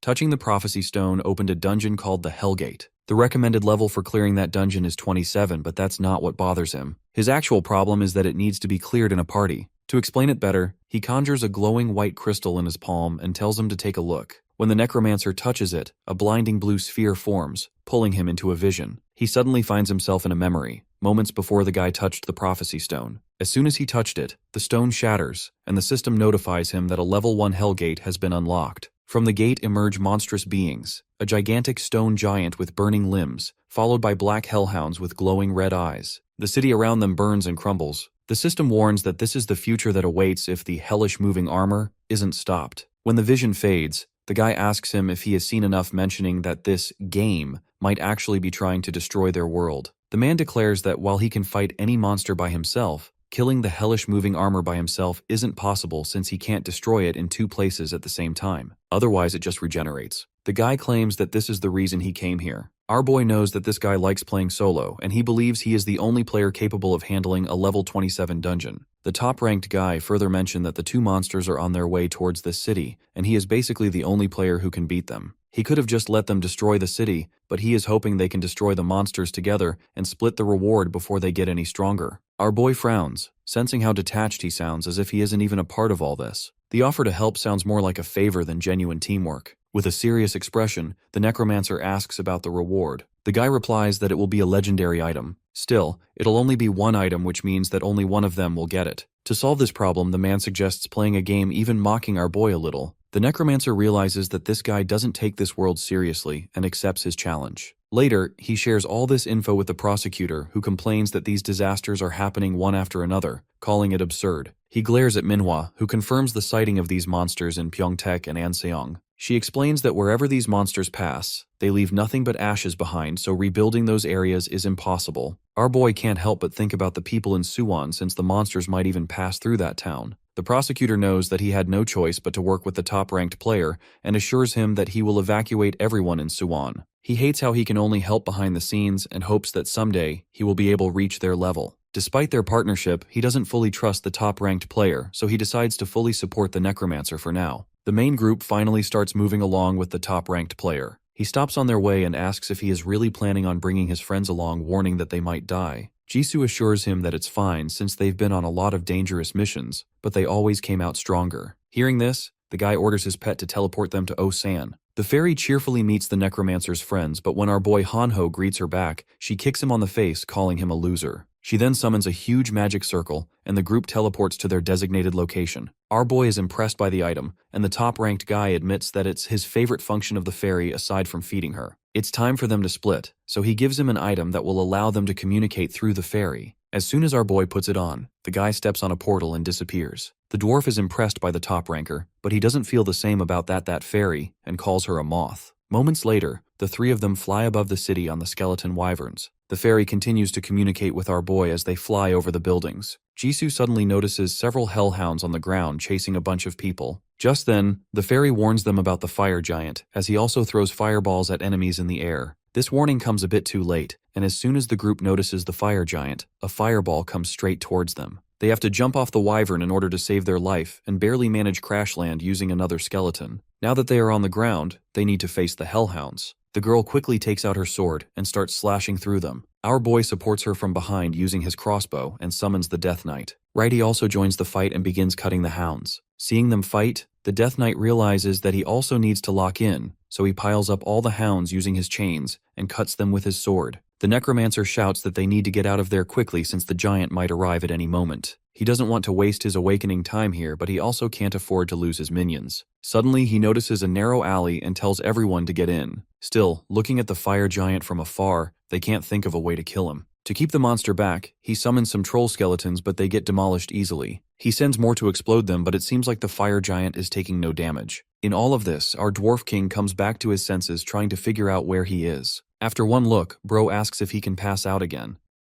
touching the prophecy stone opened a dungeon called the Hellgate. The recommended level for clearing that dungeon is 27, but that's not what bothers him. His actual problem is that it needs to be cleared in a party. To explain it better, he conjures a glowing white crystal in his palm and tells him to take a look. When the Necromancer touches it, a blinding blue sphere forms, pulling him into a vision. He suddenly finds himself in a memory, moments before the guy touched the prophecy stone. As soon as he touched it, the stone shatters, and the system notifies him that a level 1 Hellgate has been unlocked. From the gate emerge monstrous beings, a gigantic stone giant with burning limbs, followed by black hellhounds with glowing red eyes. The city around them burns and crumbles. The system warns that this is the future that awaits if the hellish moving armor isn't stopped. When the vision fades, the guy asks him if he has seen enough, mentioning that this game might actually be trying to destroy their world. The man declares that while he can fight any monster by himself, Killing the hellish moving armor by himself isn't possible since he can't destroy it in 2 places at the same time. Otherwise, it just regenerates. The guy claims that this is the reason he came here. Our boy knows that this guy likes playing solo, and he believes he is the only player capable of handling a level 27 dungeon. The top-ranked guy further mentioned that the 2 monsters are on their way towards this city, and he is basically the only player who can beat them. He could have just let them destroy the city, but he is hoping they can destroy the monsters together and split the reward before they get any stronger. Our boy frowns, sensing how detached he sounds as if he isn't even a part of all this. The offer to help sounds more like a favor than genuine teamwork. With a serious expression, the Necromancer asks about the reward. The guy replies that it will be a legendary item. Still, it'll only be 1 item, which means that only one of them will get it. To solve this problem, the man suggests playing a game, even mocking our boy a little. The Necromancer realizes that this guy doesn't take this world seriously and accepts his challenge. Later, he shares all this info with the prosecutor, who complains that these disasters are happening one after another, calling it absurd. He glares at Manhwa, who confirms the sighting of these monsters in Pyeongtaek and Anseong. She explains that wherever these monsters pass, they leave nothing but ashes behind, so rebuilding those areas is impossible. Our boy can't help but think about the people in Suwon, since the monsters might even pass through that town. The prosecutor knows that he had no choice but to work with the top-ranked player and assures him that he will evacuate everyone in Suwon. He hates how he can only help behind the scenes and hopes that someday he will be able to reach their level. Despite their partnership, he doesn't fully trust the top-ranked player, so he decides to fully support the Necromancer for now. The main group finally starts moving along with the top-ranked player. He stops on their way and asks if he is really planning on bringing his friends along, warning that they might die. Jisoo assures him that it's fine since they've been on a lot of dangerous missions, but they always came out stronger. Hearing this, the guy orders his pet to teleport them to Osan. The fairy cheerfully meets the Necromancer's friends, but when our boy Hanho greets her back, she kicks him on the face, calling him a loser. She then summons a huge magic circle, and the group teleports to their designated location. Our boy is impressed by the item, and the top-ranked guy admits that it's his favorite function of the fairy aside from feeding her. It's time for them to split, so he gives him an item that will allow them to communicate through the fairy. As soon as our boy puts it on, the guy steps on a portal and disappears. The dwarf is impressed by the top ranker, but he doesn't feel the same about that fairy and calls her a moth. Moments later, the 3 of them fly above the city on the skeleton wyverns. The fairy continues to communicate with our boy as they fly over the buildings. Jisoo suddenly notices several hellhounds on the ground chasing a bunch of people. Just then, the fairy warns them about the fire giant, as he also throws fireballs at enemies in the air. This warning comes a bit too late, and as soon as the group notices the fire giant, a fireball comes straight towards them. They have to jump off the wyvern in order to save their life and barely manage crash land using another skeleton. Now that they are on the ground, they need to face the hellhounds. The girl quickly takes out her sword and starts slashing through them. Our boy supports her from behind using his crossbow and summons the Death Knight. Righty also joins the fight and begins cutting the hounds. Seeing them fight, the Death Knight realizes that he also needs to lock in, so he piles up all the hounds using his chains and cuts them with his sword. The Necromancer shouts that they need to get out of there quickly since the giant might arrive at any moment. He doesn't want to waste his awakening time here, but he also can't afford to lose his minions. Suddenly, he notices a narrow alley and tells everyone to get in. Still, looking at the fire giant from afar, they can't think of a way to kill him. To keep the monster back, he summons some troll skeletons, but they get demolished easily. He sends more to explode them, but it seems like the fire giant is taking no damage. In all of this, our dwarf king comes back to his senses, trying to figure out where he is. After one look, Bro asks if he can pass out again.